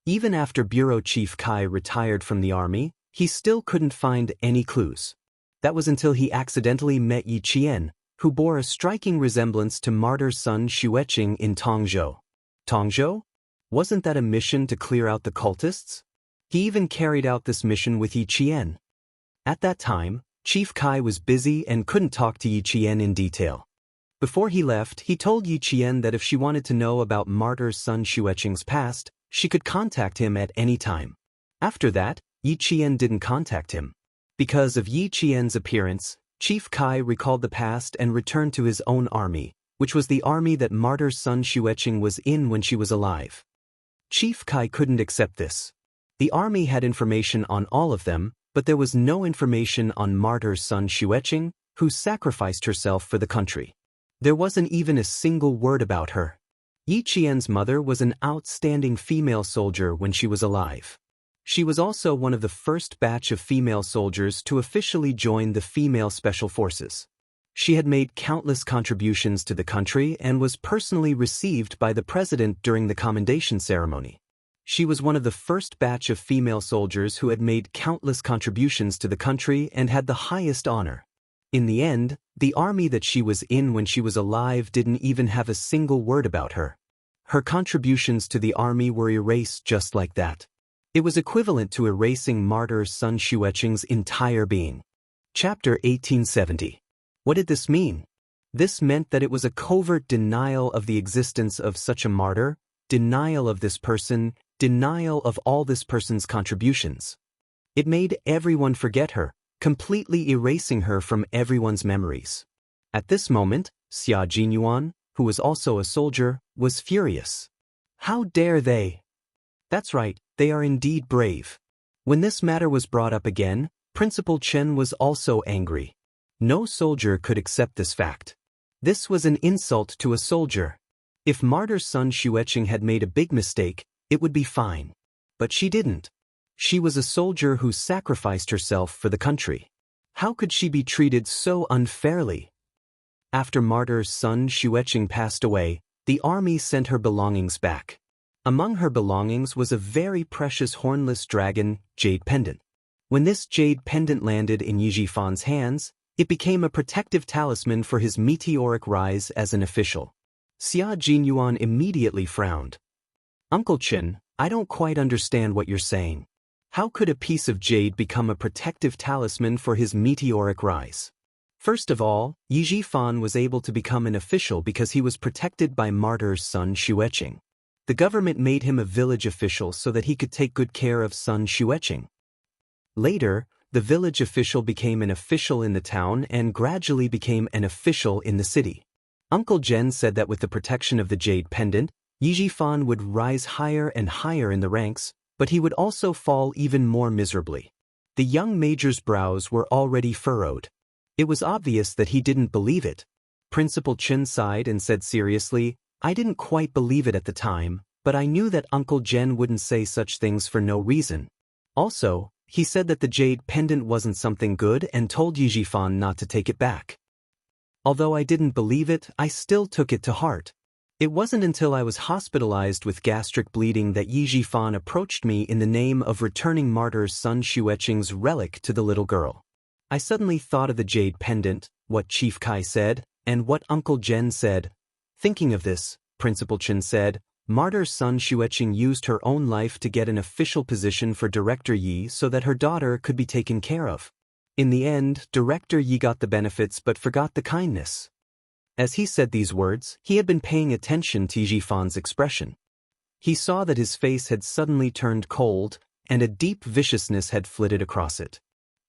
A: Even after Bureau Chief Kai retired from the army, he still couldn't find any clues. That was until he accidentally met Yi Qian, who bore a striking resemblance to martyr Sun Xueqing in Tongzhou. Tongzhou? Wasn't that a mission to clear out the cultists? He even carried out this mission with Yi Qian. At that time, Chief Kai was busy and couldn't talk to Yi Qian in detail. Before he left, he told Yi Qian that if she wanted to know about martyr Sun Xueqing's past, she could contact him at any time. After that, Yi Qian didn't contact him. Because of Yi Qian's appearance, Chief Kai recalled the past and returned to his own army, which was the army that martyr Sun Xueqing was in when she was alive. Chief Kai couldn't accept this. The army had information on all of them, but there was no information on martyr Sun Xueqing, who sacrificed herself for the country. There wasn't even a single word about her. Yi Qian's mother was an outstanding female soldier when she was alive. She was also one of the first batch of female soldiers to officially join the female special forces. She had made countless contributions to the country and was personally received by the president during the commendation ceremony. She was one of the first batch of female soldiers who had made countless contributions to the country and had the highest honor. In the end, the army that she was in when she was alive didn't even have a single word about her. Her contributions to the army were erased just like that. It was equivalent to erasing martyr Sun Xueqing's entire being. Chapter 1870. What did this mean? This meant that it was a covert denial of the existence of such a martyr, denial of this person, denial of all this person's contributions. It made everyone forget her, completely erasing her from everyone's memories. At this moment, Xia Jinyuan, who was also a soldier, was furious. How dare they? That's right, they are indeed brave. When this matter was brought up again, Principal Chen was also angry. No soldier could accept this fact. This was an insult to a soldier. If martyr Sun Xueqing had made a big mistake, it would be fine. But she didn't. She was a soldier who sacrificed herself for the country. How could she be treated so unfairly? After martyr Sun Xueqing passed away, the army sent her belongings back. Among her belongings was a very precious hornless dragon, jade pendant. When this jade pendant landed in Yi Jifan's hands, it became a protective talisman for his meteoric rise as an official. Xia Jinyuan immediately frowned. Uncle Chen, I don't quite understand what you're saying. How could a piece of jade become a protective talisman for his meteoric rise? First of all, Yi Jifan was able to become an official because he was protected by martyr Sun Xueqing. The government made him a village official so that he could take good care of Sun Xueqing. Later, the village official became an official in the town and gradually became an official in the city. Uncle Jen said that with the protection of the jade pendant, Yi Jifan would rise higher and higher in the ranks, but he would also fall even more miserably. The young major's brows were already furrowed. It was obvious that he didn't believe it. Principal Chen sighed and said seriously, I didn't quite believe it at the time, but I knew that Uncle Jen wouldn't say such things for no reason. Also, he said that the jade pendant wasn't something good and told Yi Jifan not to take it back. Although I didn't believe it, I still took it to heart. It wasn't until I was hospitalized with gastric bleeding that Yi Jifan approached me in the name of returning martyr Sun Xueqing's relic to the little girl. I suddenly thought of the jade pendant, what Chief Kai said, and what Uncle Jen said. Thinking of this, Principal Chen said, martyr Sun Xueqing used her own life to get an official position for Director Yi so that her daughter could be taken care of. In the end, Director Yi got the benefits but forgot the kindness. As he said these words, he had been paying attention to Yi Jifan's expression. He saw that his face had suddenly turned cold, and a deep viciousness had flitted across it.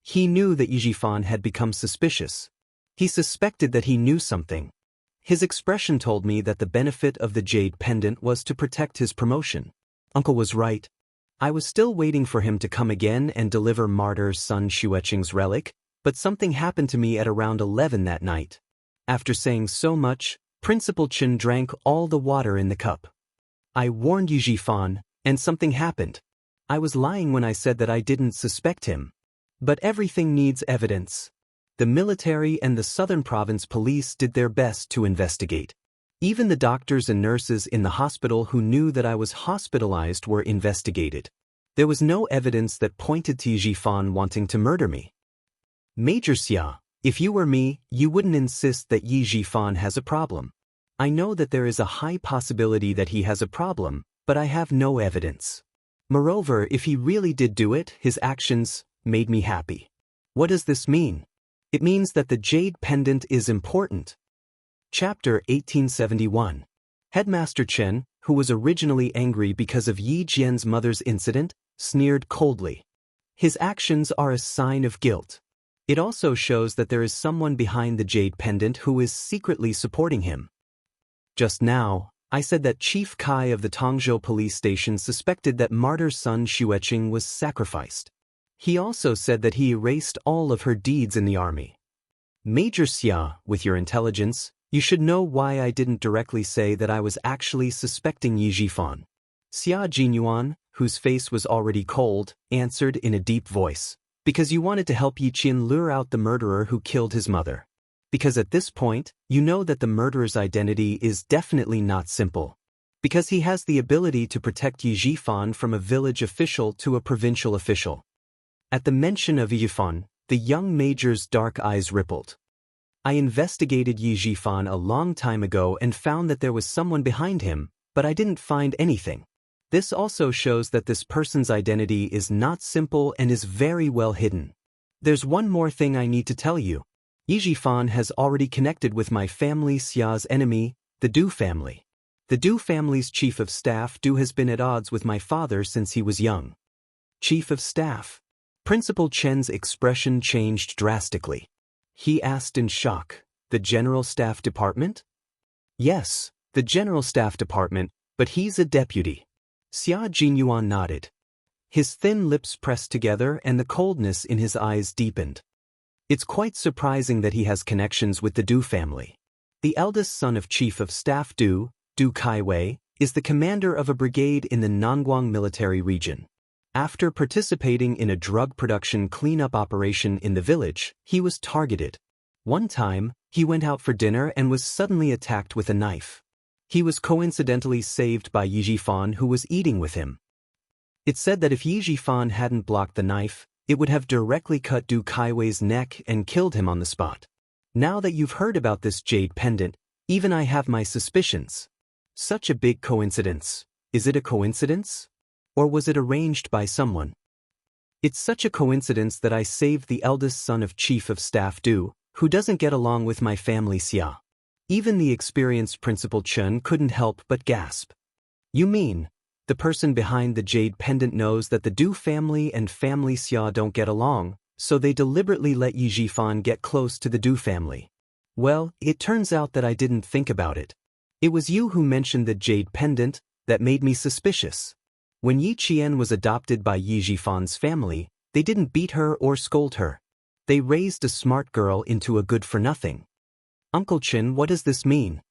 A: He knew that Yi Jifan had become suspicious. He suspected that he knew something. His expression told me that the benefit of the jade pendant was to protect his promotion. Uncle was right. I was still waiting for him to come again and deliver martyr Sun Xueqing's relic, but something happened to me at around 11 that night. After saying so much, Principal Chen drank all the water in the cup. I warned Yu Jifan, and something happened. I was lying when I said that I didn't suspect him. But everything needs evidence. The military and the Southern Province Police did their best to investigate. Even the doctors and nurses in the hospital who knew that I was hospitalized were investigated. There was no evidence that pointed to Yu Jifan wanting to murder me. Major Xia, if you were me, you wouldn't insist that Yi Jifan has a problem. I know that there is a high possibility that he has a problem, but I have no evidence. Moreover, if he really did do it, his actions made me happy. What does this mean? It means that the jade pendant is important. Chapter 1871. Headmaster Chen, who was originally angry because of Yi Jian's mother's incident, sneered coldly. His actions are a sign of guilt. It also shows that there is someone behind the jade pendant who is secretly supporting him. Just now, I said that Chief Kai of the Tongzhou police station suspected that martyr Sun Xueqing was sacrificed. He also said that he erased all of her deeds in the army. Major Xia, with your intelligence, you should know why I didn't directly say that I was actually suspecting Yi Jifan. Xia Jinyuan, whose face was already cold, answered in a deep voice. Because you wanted to help Yi Qian lure out the murderer who killed his mother. Because at this point, you know that the murderer's identity is definitely not simple. Because he has the ability to protect Yi Jifan from a village official to a provincial official. At the mention of Yi Jifan, the young major's dark eyes rippled. I investigated Yi Jifan a long time ago and found that there was someone behind him, but I didn't find anything. This also shows that this person's identity is not simple and is very well hidden. There's one more thing I need to tell you. Yi Jifan has already connected with my family Xia's enemy, the Du family. The Du family's chief of staff Du has been at odds with my father since he was young. Chief of staff. Principal Chen's expression changed drastically. He asked in shock, the General Staff Department? Yes, the General Staff Department, but he's a deputy. Xia Jinyuan nodded. His thin lips pressed together and the coldness in his eyes deepened. It's quite surprising that he has connections with the Du family. The eldest son of Chief of Staff Du Kaiwei, is the commander of a brigade in the Nanguang military region. After participating in a drug production cleanup operation in the village, he was targeted. One time, he went out for dinner and was suddenly attacked with a knife. He was coincidentally saved by Yi Jifan, who was eating with him. It said that if Yi Jifan hadn't blocked the knife, it would have directly cut Du Kaiwei's neck and killed him on the spot. Now that you've heard about this jade pendant, even I have my suspicions. Such a big coincidence. Is it a coincidence? Or was it arranged by someone? It's such a coincidence that I saved the eldest son of Chief of Staff Du, who doesn't get along with my family Xia. Even the experienced Principal Chen couldn't help but gasp. You mean, the person behind the jade pendant knows that the Du family and family Xia don't get along, so they deliberately let Yi Jifan get close to the Du family. Well, it turns out that I didn't think about it. It was you who mentioned the jade pendant that made me suspicious. When Yi Qian was adopted by Yi Jifan's family, they didn't beat her or scold her. They raised a smart girl into a good-for-nothing. Uncle Chen, what does this mean?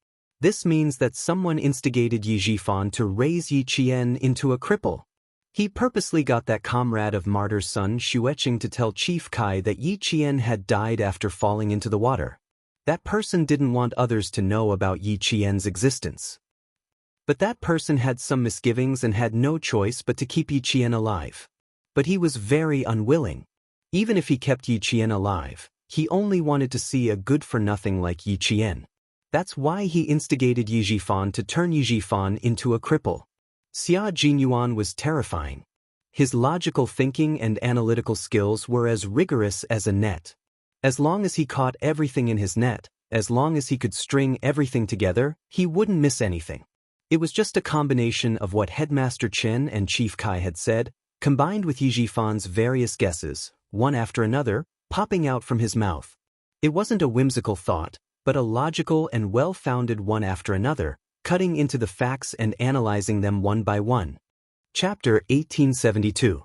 A: This means that someone instigated Yi Jifan to raise Yi Qian into a cripple. He purposely got that comrade of martyr Sun Xueqing to tell Chief Kai that Yi Qian had died after falling into the water. That person didn't want others to know about Yi Qian's existence. But that person had some misgivings and had no choice but to keep Yi Qian alive. But he was very unwilling. Even if he kept Yi Qian alive, he only wanted to see a good-for-nothing like Yi Qian. That's why he instigated Yi Jifan to turn Yi Jifan into a cripple. Xia Jinyuan was terrifying. His logical thinking and analytical skills were as rigorous as a net. As long as he caught everything in his net, as long as he could string everything together, he wouldn't miss anything. It was just a combination of what Headmaster Chen and Chief Kai had said, combined with Yi Jifan's various guesses, one after another, popping out from his mouth. It wasn't a whimsical thought, but a logical and well-founded one after another, cutting into the facts and analyzing them one by one. Chapter 1872.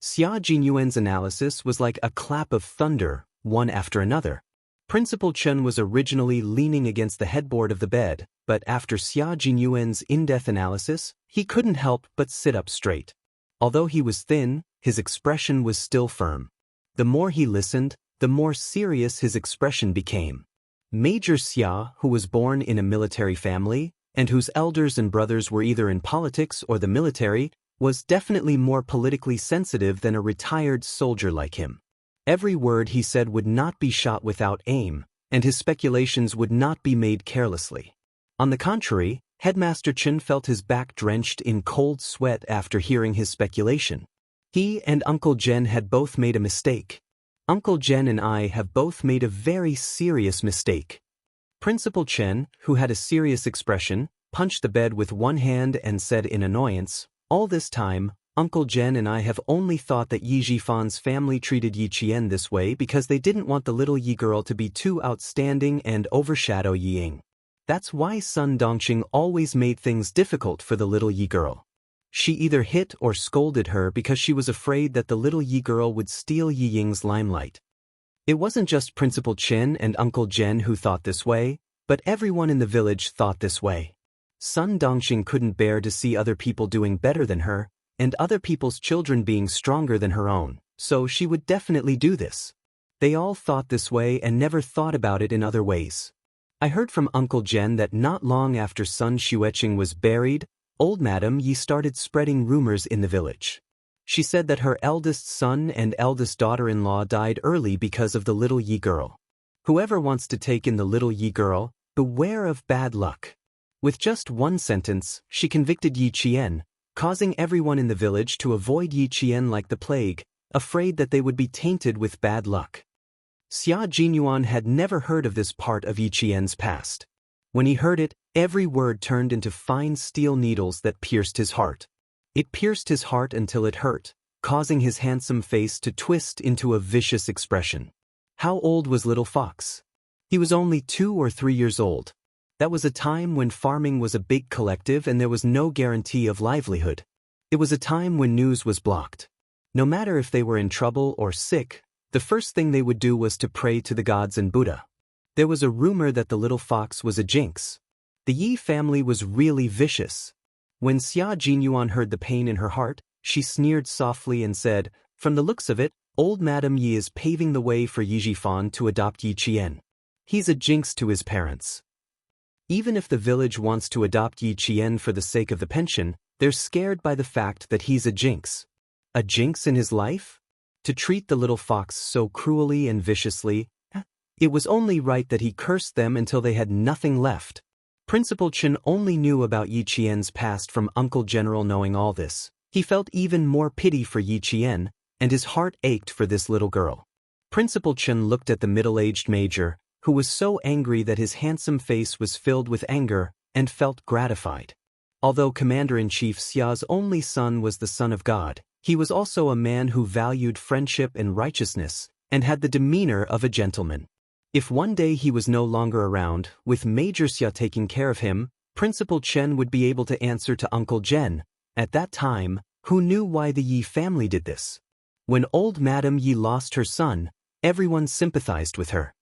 A: Xia Jinyuan's analysis was like a clap of thunder, one after another. Principal Chen was originally leaning against the headboard of the bed, but after Xia Jinyuan's in-depth analysis, he couldn't help but sit up straight. Although he was thin, his expression was still firm. The more he listened, the more serious his expression became. Major Xia, who was born in a military family, and whose elders and brothers were either in politics or the military, was definitely more politically sensitive than a retired soldier like him. Every word he said would not be shot without aim, and his speculations would not be made carelessly. On the contrary, Headmaster Chen felt his back drenched in cold sweat after hearing his speculation. He and Uncle Jen had both made a mistake. Uncle Jen and I have both made a very serious mistake. Principal Chen, who had a serious expression, punched the bed with one hand and said in annoyance, "All this time, Uncle Jen and I have only thought that Yi Jifan's family treated Yi Qian this way because they didn't want the little Yi girl to be too outstanding and overshadow Yi Ying. That's why Sun Dongqing always made things difficult for the little Yi girl. She either hit or scolded her because she was afraid that the little Yi girl would steal Yi Ying's limelight." It wasn't just Principal Chen and Uncle Jen who thought this way, but everyone in the village thought this way. Sun Dongqing couldn't bear to see other people doing better than her, and other people's children being stronger than her own, so she would definitely do this. They all thought this way and never thought about it in other ways. I heard from Uncle Jen that not long after Sun Xueqing was buried, old Madam Yi started spreading rumors in the village. She said that her eldest son and eldest daughter-in-law died early because of the little Yi girl. Whoever wants to take in the little Yi girl, beware of bad luck. With just one sentence, she convicted Yi Qian, causing everyone in the village to avoid Yi Qian like the plague, afraid that they would be tainted with bad luck. Xia Jinyuan had never heard of this part of Yi Qian's past. When he heard it, every word turned into fine steel needles that pierced his heart. It pierced his heart until it hurt, causing his handsome face to twist into a vicious expression. How old was Little Fox? He was only 2 or 3 years old. That was a time when farming was a big collective and there was no guarantee of livelihood. It was a time when news was blocked. No matter if they were in trouble or sick, the first thing they would do was to pray to the gods and Buddha. There was a rumor that the little fox was a jinx. The Yi family was really vicious. When Xia Jinyuan heard the pain in her heart, she sneered softly and said, "From the looks of it, old Madam Yi is paving the way for Yi Jifan to adopt Yi Qian. He's a jinx to his parents." Even if the village wants to adopt Yi Qian for the sake of the pension, they're scared by the fact that he's a jinx. A jinx in his life? To treat the little fox so cruelly and viciously, it was only right that he cursed them until they had nothing left. Principal Chen only knew about Yi Qian's past from Uncle General knowing all this. He felt even more pity for Yi Qian, and his heart ached for this little girl. Principal Chen looked at the middle-aged major, who was so angry that his handsome face was filled with anger, and felt gratified. Although Commander-in-Chief Xia's only son was the son of God, he was also a man who valued friendship and righteousness, and had the demeanor of a gentleman. If one day he was no longer around, with Major Xia taking care of him, Principal Chen would be able to answer to Uncle Jen. At that time, who knew why the Yi family did this? When old Madam Yi lost her son, everyone sympathized with her.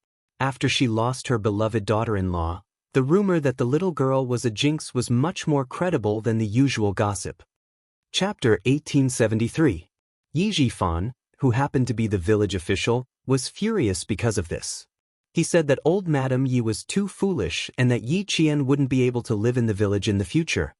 A: After she lost her beloved daughter-in-law, the rumor that the little girl was a jinx was much more credible than the usual gossip. Chapter 1873. Yi Jifan, who happened to be the village official, was furious because of this. He said that old Madam Yi was too foolish and that Yi Qian wouldn't be able to live in the village in the future.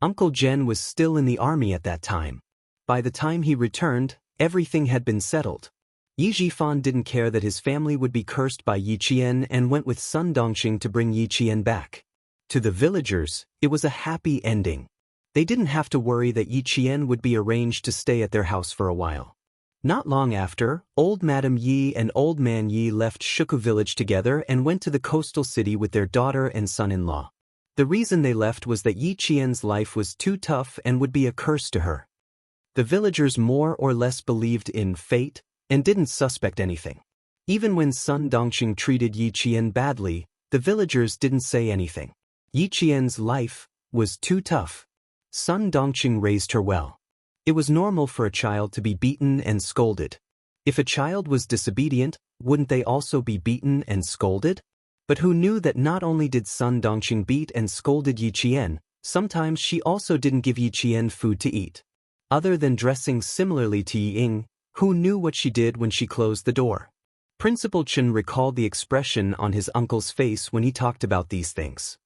A: Uncle Jen was still in the army at that time. By the time he returned, everything had been settled. Yi Jifan didn't care that his family would be cursed by Yi Qian and went with Sun Dongqing to bring Yi Qian back. To the villagers, it was a happy ending. They didn't have to worry that Yi Qian would be arranged to stay at their house for a while. Not long after, old Madam Yi and old man Yi left Shuku village together and went to the coastal city with their daughter and son-in-law. The reason they left was that Yi Qian's life was too tough and would be a curse to her. The villagers more or less believed in fate and didn't suspect anything. Even when Sun Dongqing treated Yi Qian badly, the villagers didn't say anything. Yi Qian's life was too tough. Sun Dongqing raised her well. It was normal for a child to be beaten and scolded. If a child was disobedient, wouldn't they also be beaten and scolded? But who knew that not only did Sun Dongqing beat and scolded Yi Qian, sometimes she also didn't give Yi Qian food to eat. Other than dressing similarly to Yi Ying, who knew what she did when she closed the door? Principal Chen recalled the expression on his uncle's face when he talked about these things.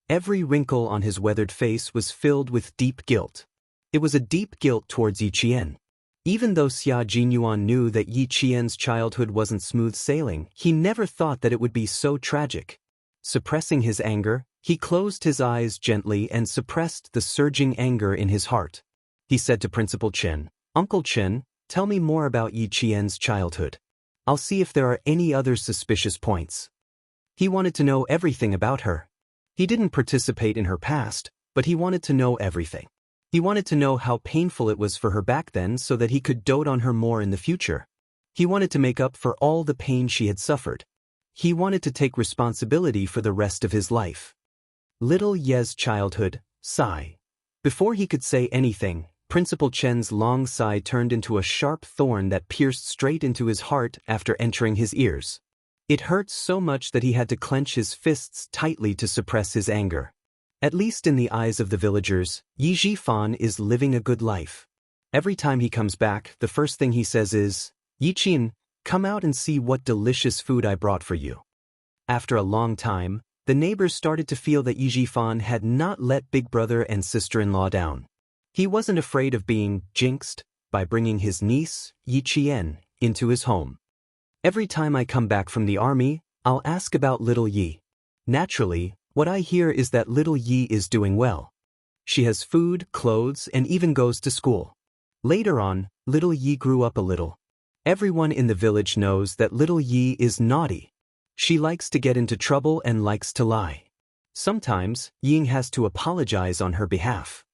A: Every wrinkle on his weathered face was filled with deep guilt. It was a deep guilt towards Yi Qian. Even though Xia Jinyuan knew that Yi Qian's childhood wasn't smooth sailing, he never thought that it would be so tragic. Suppressing his anger, he closed his eyes gently and suppressed the surging anger in his heart. He said to Principal Chen, "Uncle Chen, tell me more about Yi Qian's childhood. I'll see if there are any other suspicious points." He wanted to know everything about her. He didn't participate in her past, but he wanted to know everything. He wanted to know how painful it was for her back then so that he could dote on her more in the future. He wanted to make up for all the pain she had suffered. He wanted to take responsibility for the rest of his life. Little Ye's childhood, sigh. Before he could say anything, Principal Chen's long sigh turned into a sharp thorn that pierced straight into his heart after entering his ears. It hurt so much that he had to clench his fists tightly to suppress his anger. At least in the eyes of the villagers, Yi Zhifan is living a good life. Every time he comes back, the first thing he says is, "Yi Qin, come out and see what delicious food I brought for you." After a long time, the neighbors started to feel that Yi Zhifan had not let big brother and sister-in-law down. He wasn't afraid of being jinxed by bringing his niece, Yi Qian, into his home. "Every time I come back from the army, I'll ask about little Yi. Naturally, what I hear is that little Yi is doing well. She has food, clothes, and even goes to school." Later on, little Yi grew up a little. Everyone in the village knows that little Yi is naughty. She likes to get into trouble and likes to lie. Sometimes, Ying has to apologize on her behalf.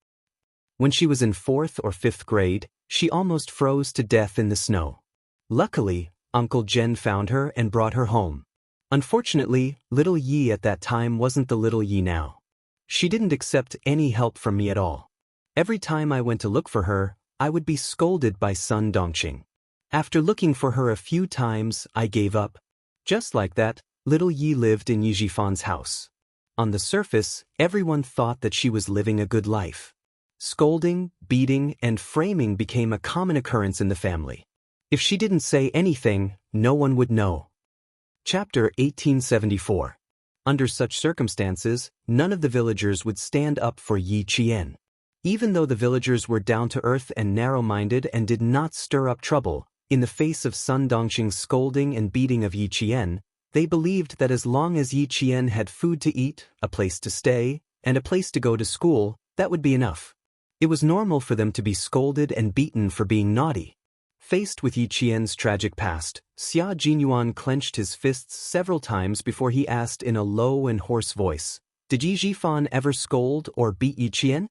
A: When she was in 4th or 5th grade, she almost froze to death in the snow. Luckily, Uncle Jen found her and brought her home. Unfortunately, little Yi at that time wasn't the little Yi now. She didn't accept any help from me at all. Every time I went to look for her, I would be scolded by Sun Dongqing. After looking for her a few times, I gave up. Just like that, little Yi lived in Yi Zhifan's house. On the surface, everyone thought that she was living a good life. Scolding, beating, and framing became a common occurrence in the family. If she didn't say anything, no one would know. Chapter 1874. Under such circumstances, none of the villagers would stand up for Yi Qian. Even though the villagers were down-to-earth and narrow-minded and did not stir up trouble, in the face of Sun Dongqing's scolding and beating of Yi Qian, they believed that as long as Yi Qian had food to eat, a place to stay, and a place to go to school, that would be enough. It was normal for them to be scolded and beaten for being naughty. Faced with Yi Qian's tragic past, Xia Jinyuan clenched his fists several times before he asked in a low and hoarse voice, "Did Yi Zhifan ever scold or beat Yi Qian?"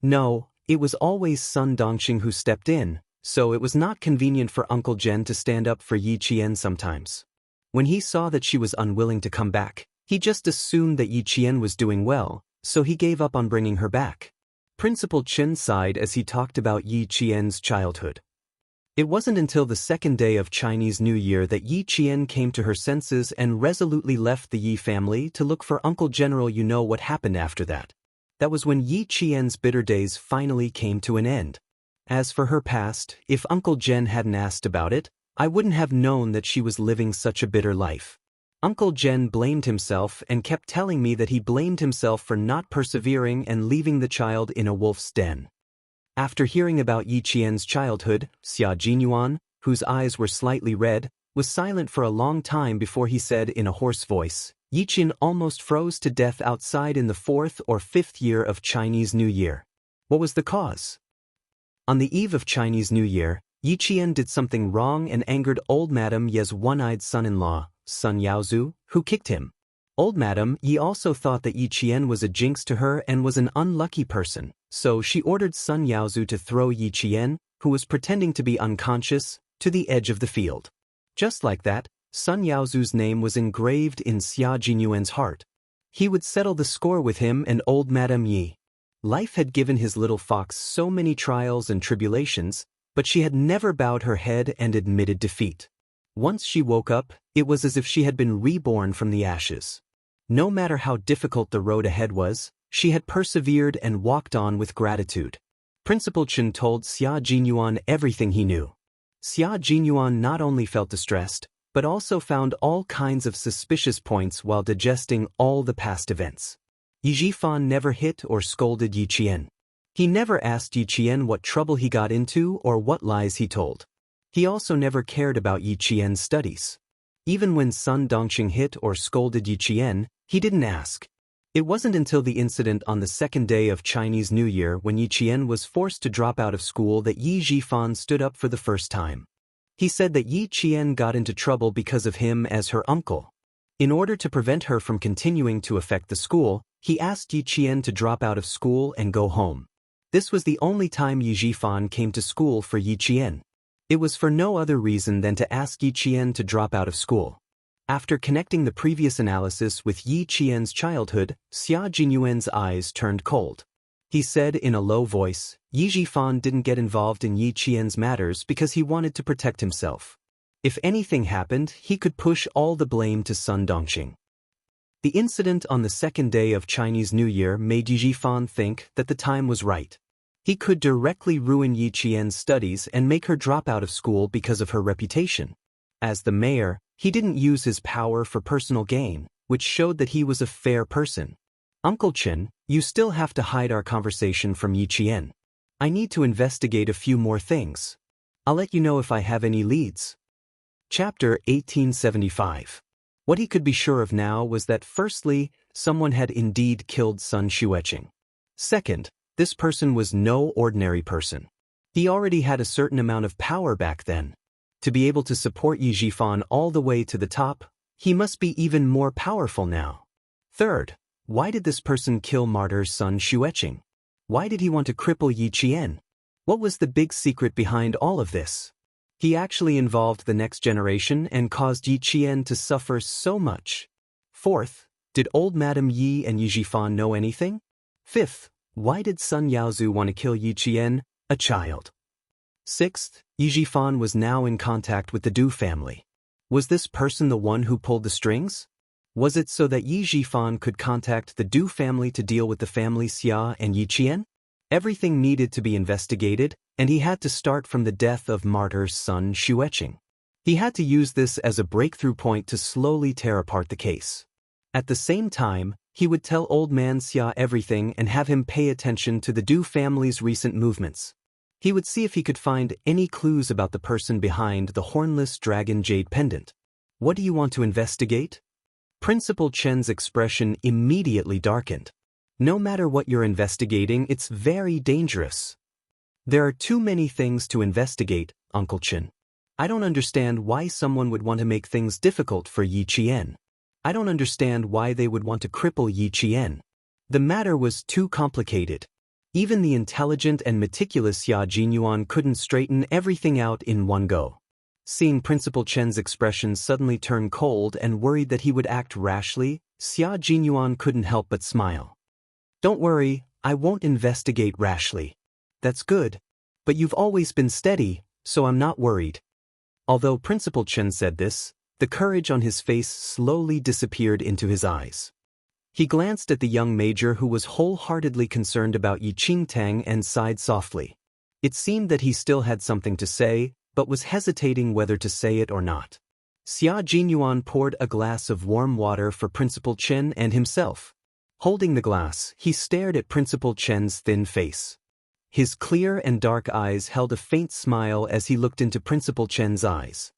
A: No, it was always Sun Dongqing who stepped in, so it was not convenient for Uncle Jen to stand up for Yi Qian sometimes. When he saw that she was unwilling to come back, he just assumed that Yi Qian was doing well, so he gave up on bringing her back. Principal Chen sighed as he talked about Yi Qian's childhood. It wasn't until the second day of Chinese New Year that Yi Qian came to her senses and resolutely left the Yi family to look for Uncle General. You know what happened after that. That was when Yi Qian's bitter days finally came to an end. As for her past, if Uncle Jen hadn't asked about it, I wouldn't have known that she was living such a bitter life. Uncle Jen blamed himself and kept telling me that he blamed himself for not persevering and leaving the child in a wolf's den. After hearing about Yi Qian's childhood, Xia Jinyuan, whose eyes were slightly red, was silent for a long time before he said in a hoarse voice, "Yi Qian almost froze to death outside in the 4th or 5th year of Chinese New Year. What was the cause?" On the eve of Chinese New Year, Yi Qian did something wrong and angered old Madame Ye's one-eyed son-in-law, Sun Yaozu, who kicked him. Old Madame Yi also thought that Yi Qian was a jinx to her and was an unlucky person, so she ordered Sun Yaozu to throw Yi Qian, who was pretending to be unconscious, to the edge of the field. Just like that, Sun Yaozu's name was engraved in Xia Jinyuan's heart. He would settle the score with him and old Madame Yi. Life had given his little fox so many trials and tribulations, but she had never bowed her head and admitted defeat. Once she woke up, it was as if she had been reborn from the ashes. No matter how difficult the road ahead was, she had persevered and walked on with gratitude. Principal Chen told Xia Jinyuan everything he knew. Xia Jinyuan not only felt distressed, but also found all kinds of suspicious points while digesting all the past events. Yi Zhifan never hit or scolded Yi Qian. He never asked Yi Qian what trouble he got into or what lies he told. He also never cared about Yi Qian's studies. Even when Sun Dongqing hit or scolded Yi Qian, he didn't ask. It wasn't until the incident on the second day of Chinese New Year when Yi Qian was forced to drop out of school that Yi Zhifan stood up for the first time. He said that Yi Qian got into trouble because of him as her uncle. In order to prevent her from continuing to affect the school, he asked Yi Qian to drop out of school and go home. This was the only time Yi Zhifan came to school for Yi Qian. It was for no other reason than to ask Yi Qian to drop out of school. After connecting the previous analysis with Yi Qian's childhood, Xia Jinyuan's eyes turned cold. He said in a low voice, Yi Zhifan didn't get involved in Yi Qian's matters because he wanted to protect himself. If anything happened, he could push all the blame to Sun Dongqing. The incident on the second day of Chinese New Year made Yi Zhifan think that the time was right. He could directly ruin Yi Qian's studies and make her drop out of school because of her reputation. As the mayor, he didn't use his power for personal gain, which showed that he was a fair person. Uncle Chen, you still have to hide our conversation from Yi Qian. I need to investigate a few more things. I'll let you know if I have any leads. Chapter 1875. What he could be sure of now was that firstly, someone had indeed killed Sun Xueqing. Second, this person was no ordinary person. He already had a certain amount of power back then. To be able to support Yi Zhifan all the way to the top, he must be even more powerful now. Third, why did this person kill martyr's Sun Xueqing? Why did he want to cripple Yi Qian? What was the big secret behind all of this? He actually involved the next generation and caused Yi Qian to suffer so much. Fourth, did old Madame Yi and Yi Zhifan know anything? Fifth, why did Sun Yaozu want to kill Yi Qian, a child? Sixth, Yi Zhifan was now in contact with the Du family. Was this person the one who pulled the strings? Was it so that Yi Zhifan could contact the Du family to deal with the family Xia and Yi Qian? Everything needed to be investigated, and he had to start from the death of martyr's Sun Xueqing. He had to use this as a breakthrough point to slowly tear apart the case. At the same time, he would tell old man Xia everything and have him pay attention to the Du family's recent movements. He would see if he could find any clues about the person behind the hornless dragon jade pendant. What do you want to investigate? Principal Chen's expression immediately darkened. No matter what you're investigating, it's very dangerous. There are too many things to investigate, Uncle Chen. I don't understand why someone would want to make things difficult for Yi Qian. I don't understand why they would want to cripple Yi Qian. The matter was too complicated. Even the intelligent and meticulous Xia Jinyuan couldn't straighten everything out in one go. Seeing Principal Chen's expression suddenly turn cold and worried that he would act rashly, Xia Jinyuan couldn't help but smile. Don't worry, I won't investigate rashly. That's good. But you've always been steady, so I'm not worried. Although Principal Chen said this, the courage on his face slowly disappeared into his eyes. He glanced at the young major who was wholeheartedly concerned about Yi Qingtang and sighed softly. It seemed that he still had something to say, but was hesitating whether to say it or not. Xia Jinyuan poured a glass of warm water for Principal Chen and himself. Holding the glass, he stared at Principal Chen's thin face. His clear and dark eyes held a faint smile as he looked into Principal Chen's eyes.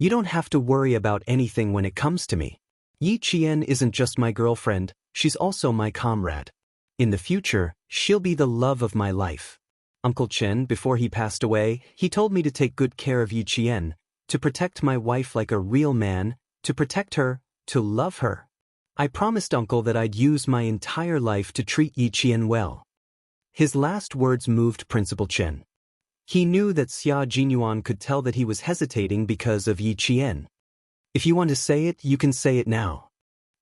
A: You don't have to worry about anything when it comes to me. Yi Qian isn't just my girlfriend, she's also my comrade. In the future, she'll be the love of my life. Uncle Chen, before he passed away, he told me to take good care of Yi Qian, to protect my wife like a real man, to protect her, to love her. I promised Uncle that I'd use my entire life to treat Yi Qian well. His last words moved Principal Chen. He knew that Xia Jinyuan could tell that he was hesitating because of Yi Qian. If you want to say it, you can say it now.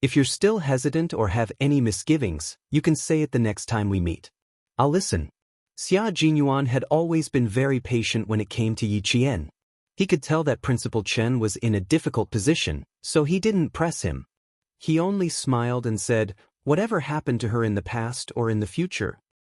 A: If you're still hesitant or have any misgivings, you can say it the next time we meet. I'll listen. Xia Jinyuan had always been very patient when it came to Yi Qian. He could tell that Principal Chen was in a difficult position, so he didn't press him. He only smiled and said, whatever happened to her in the past or in the future,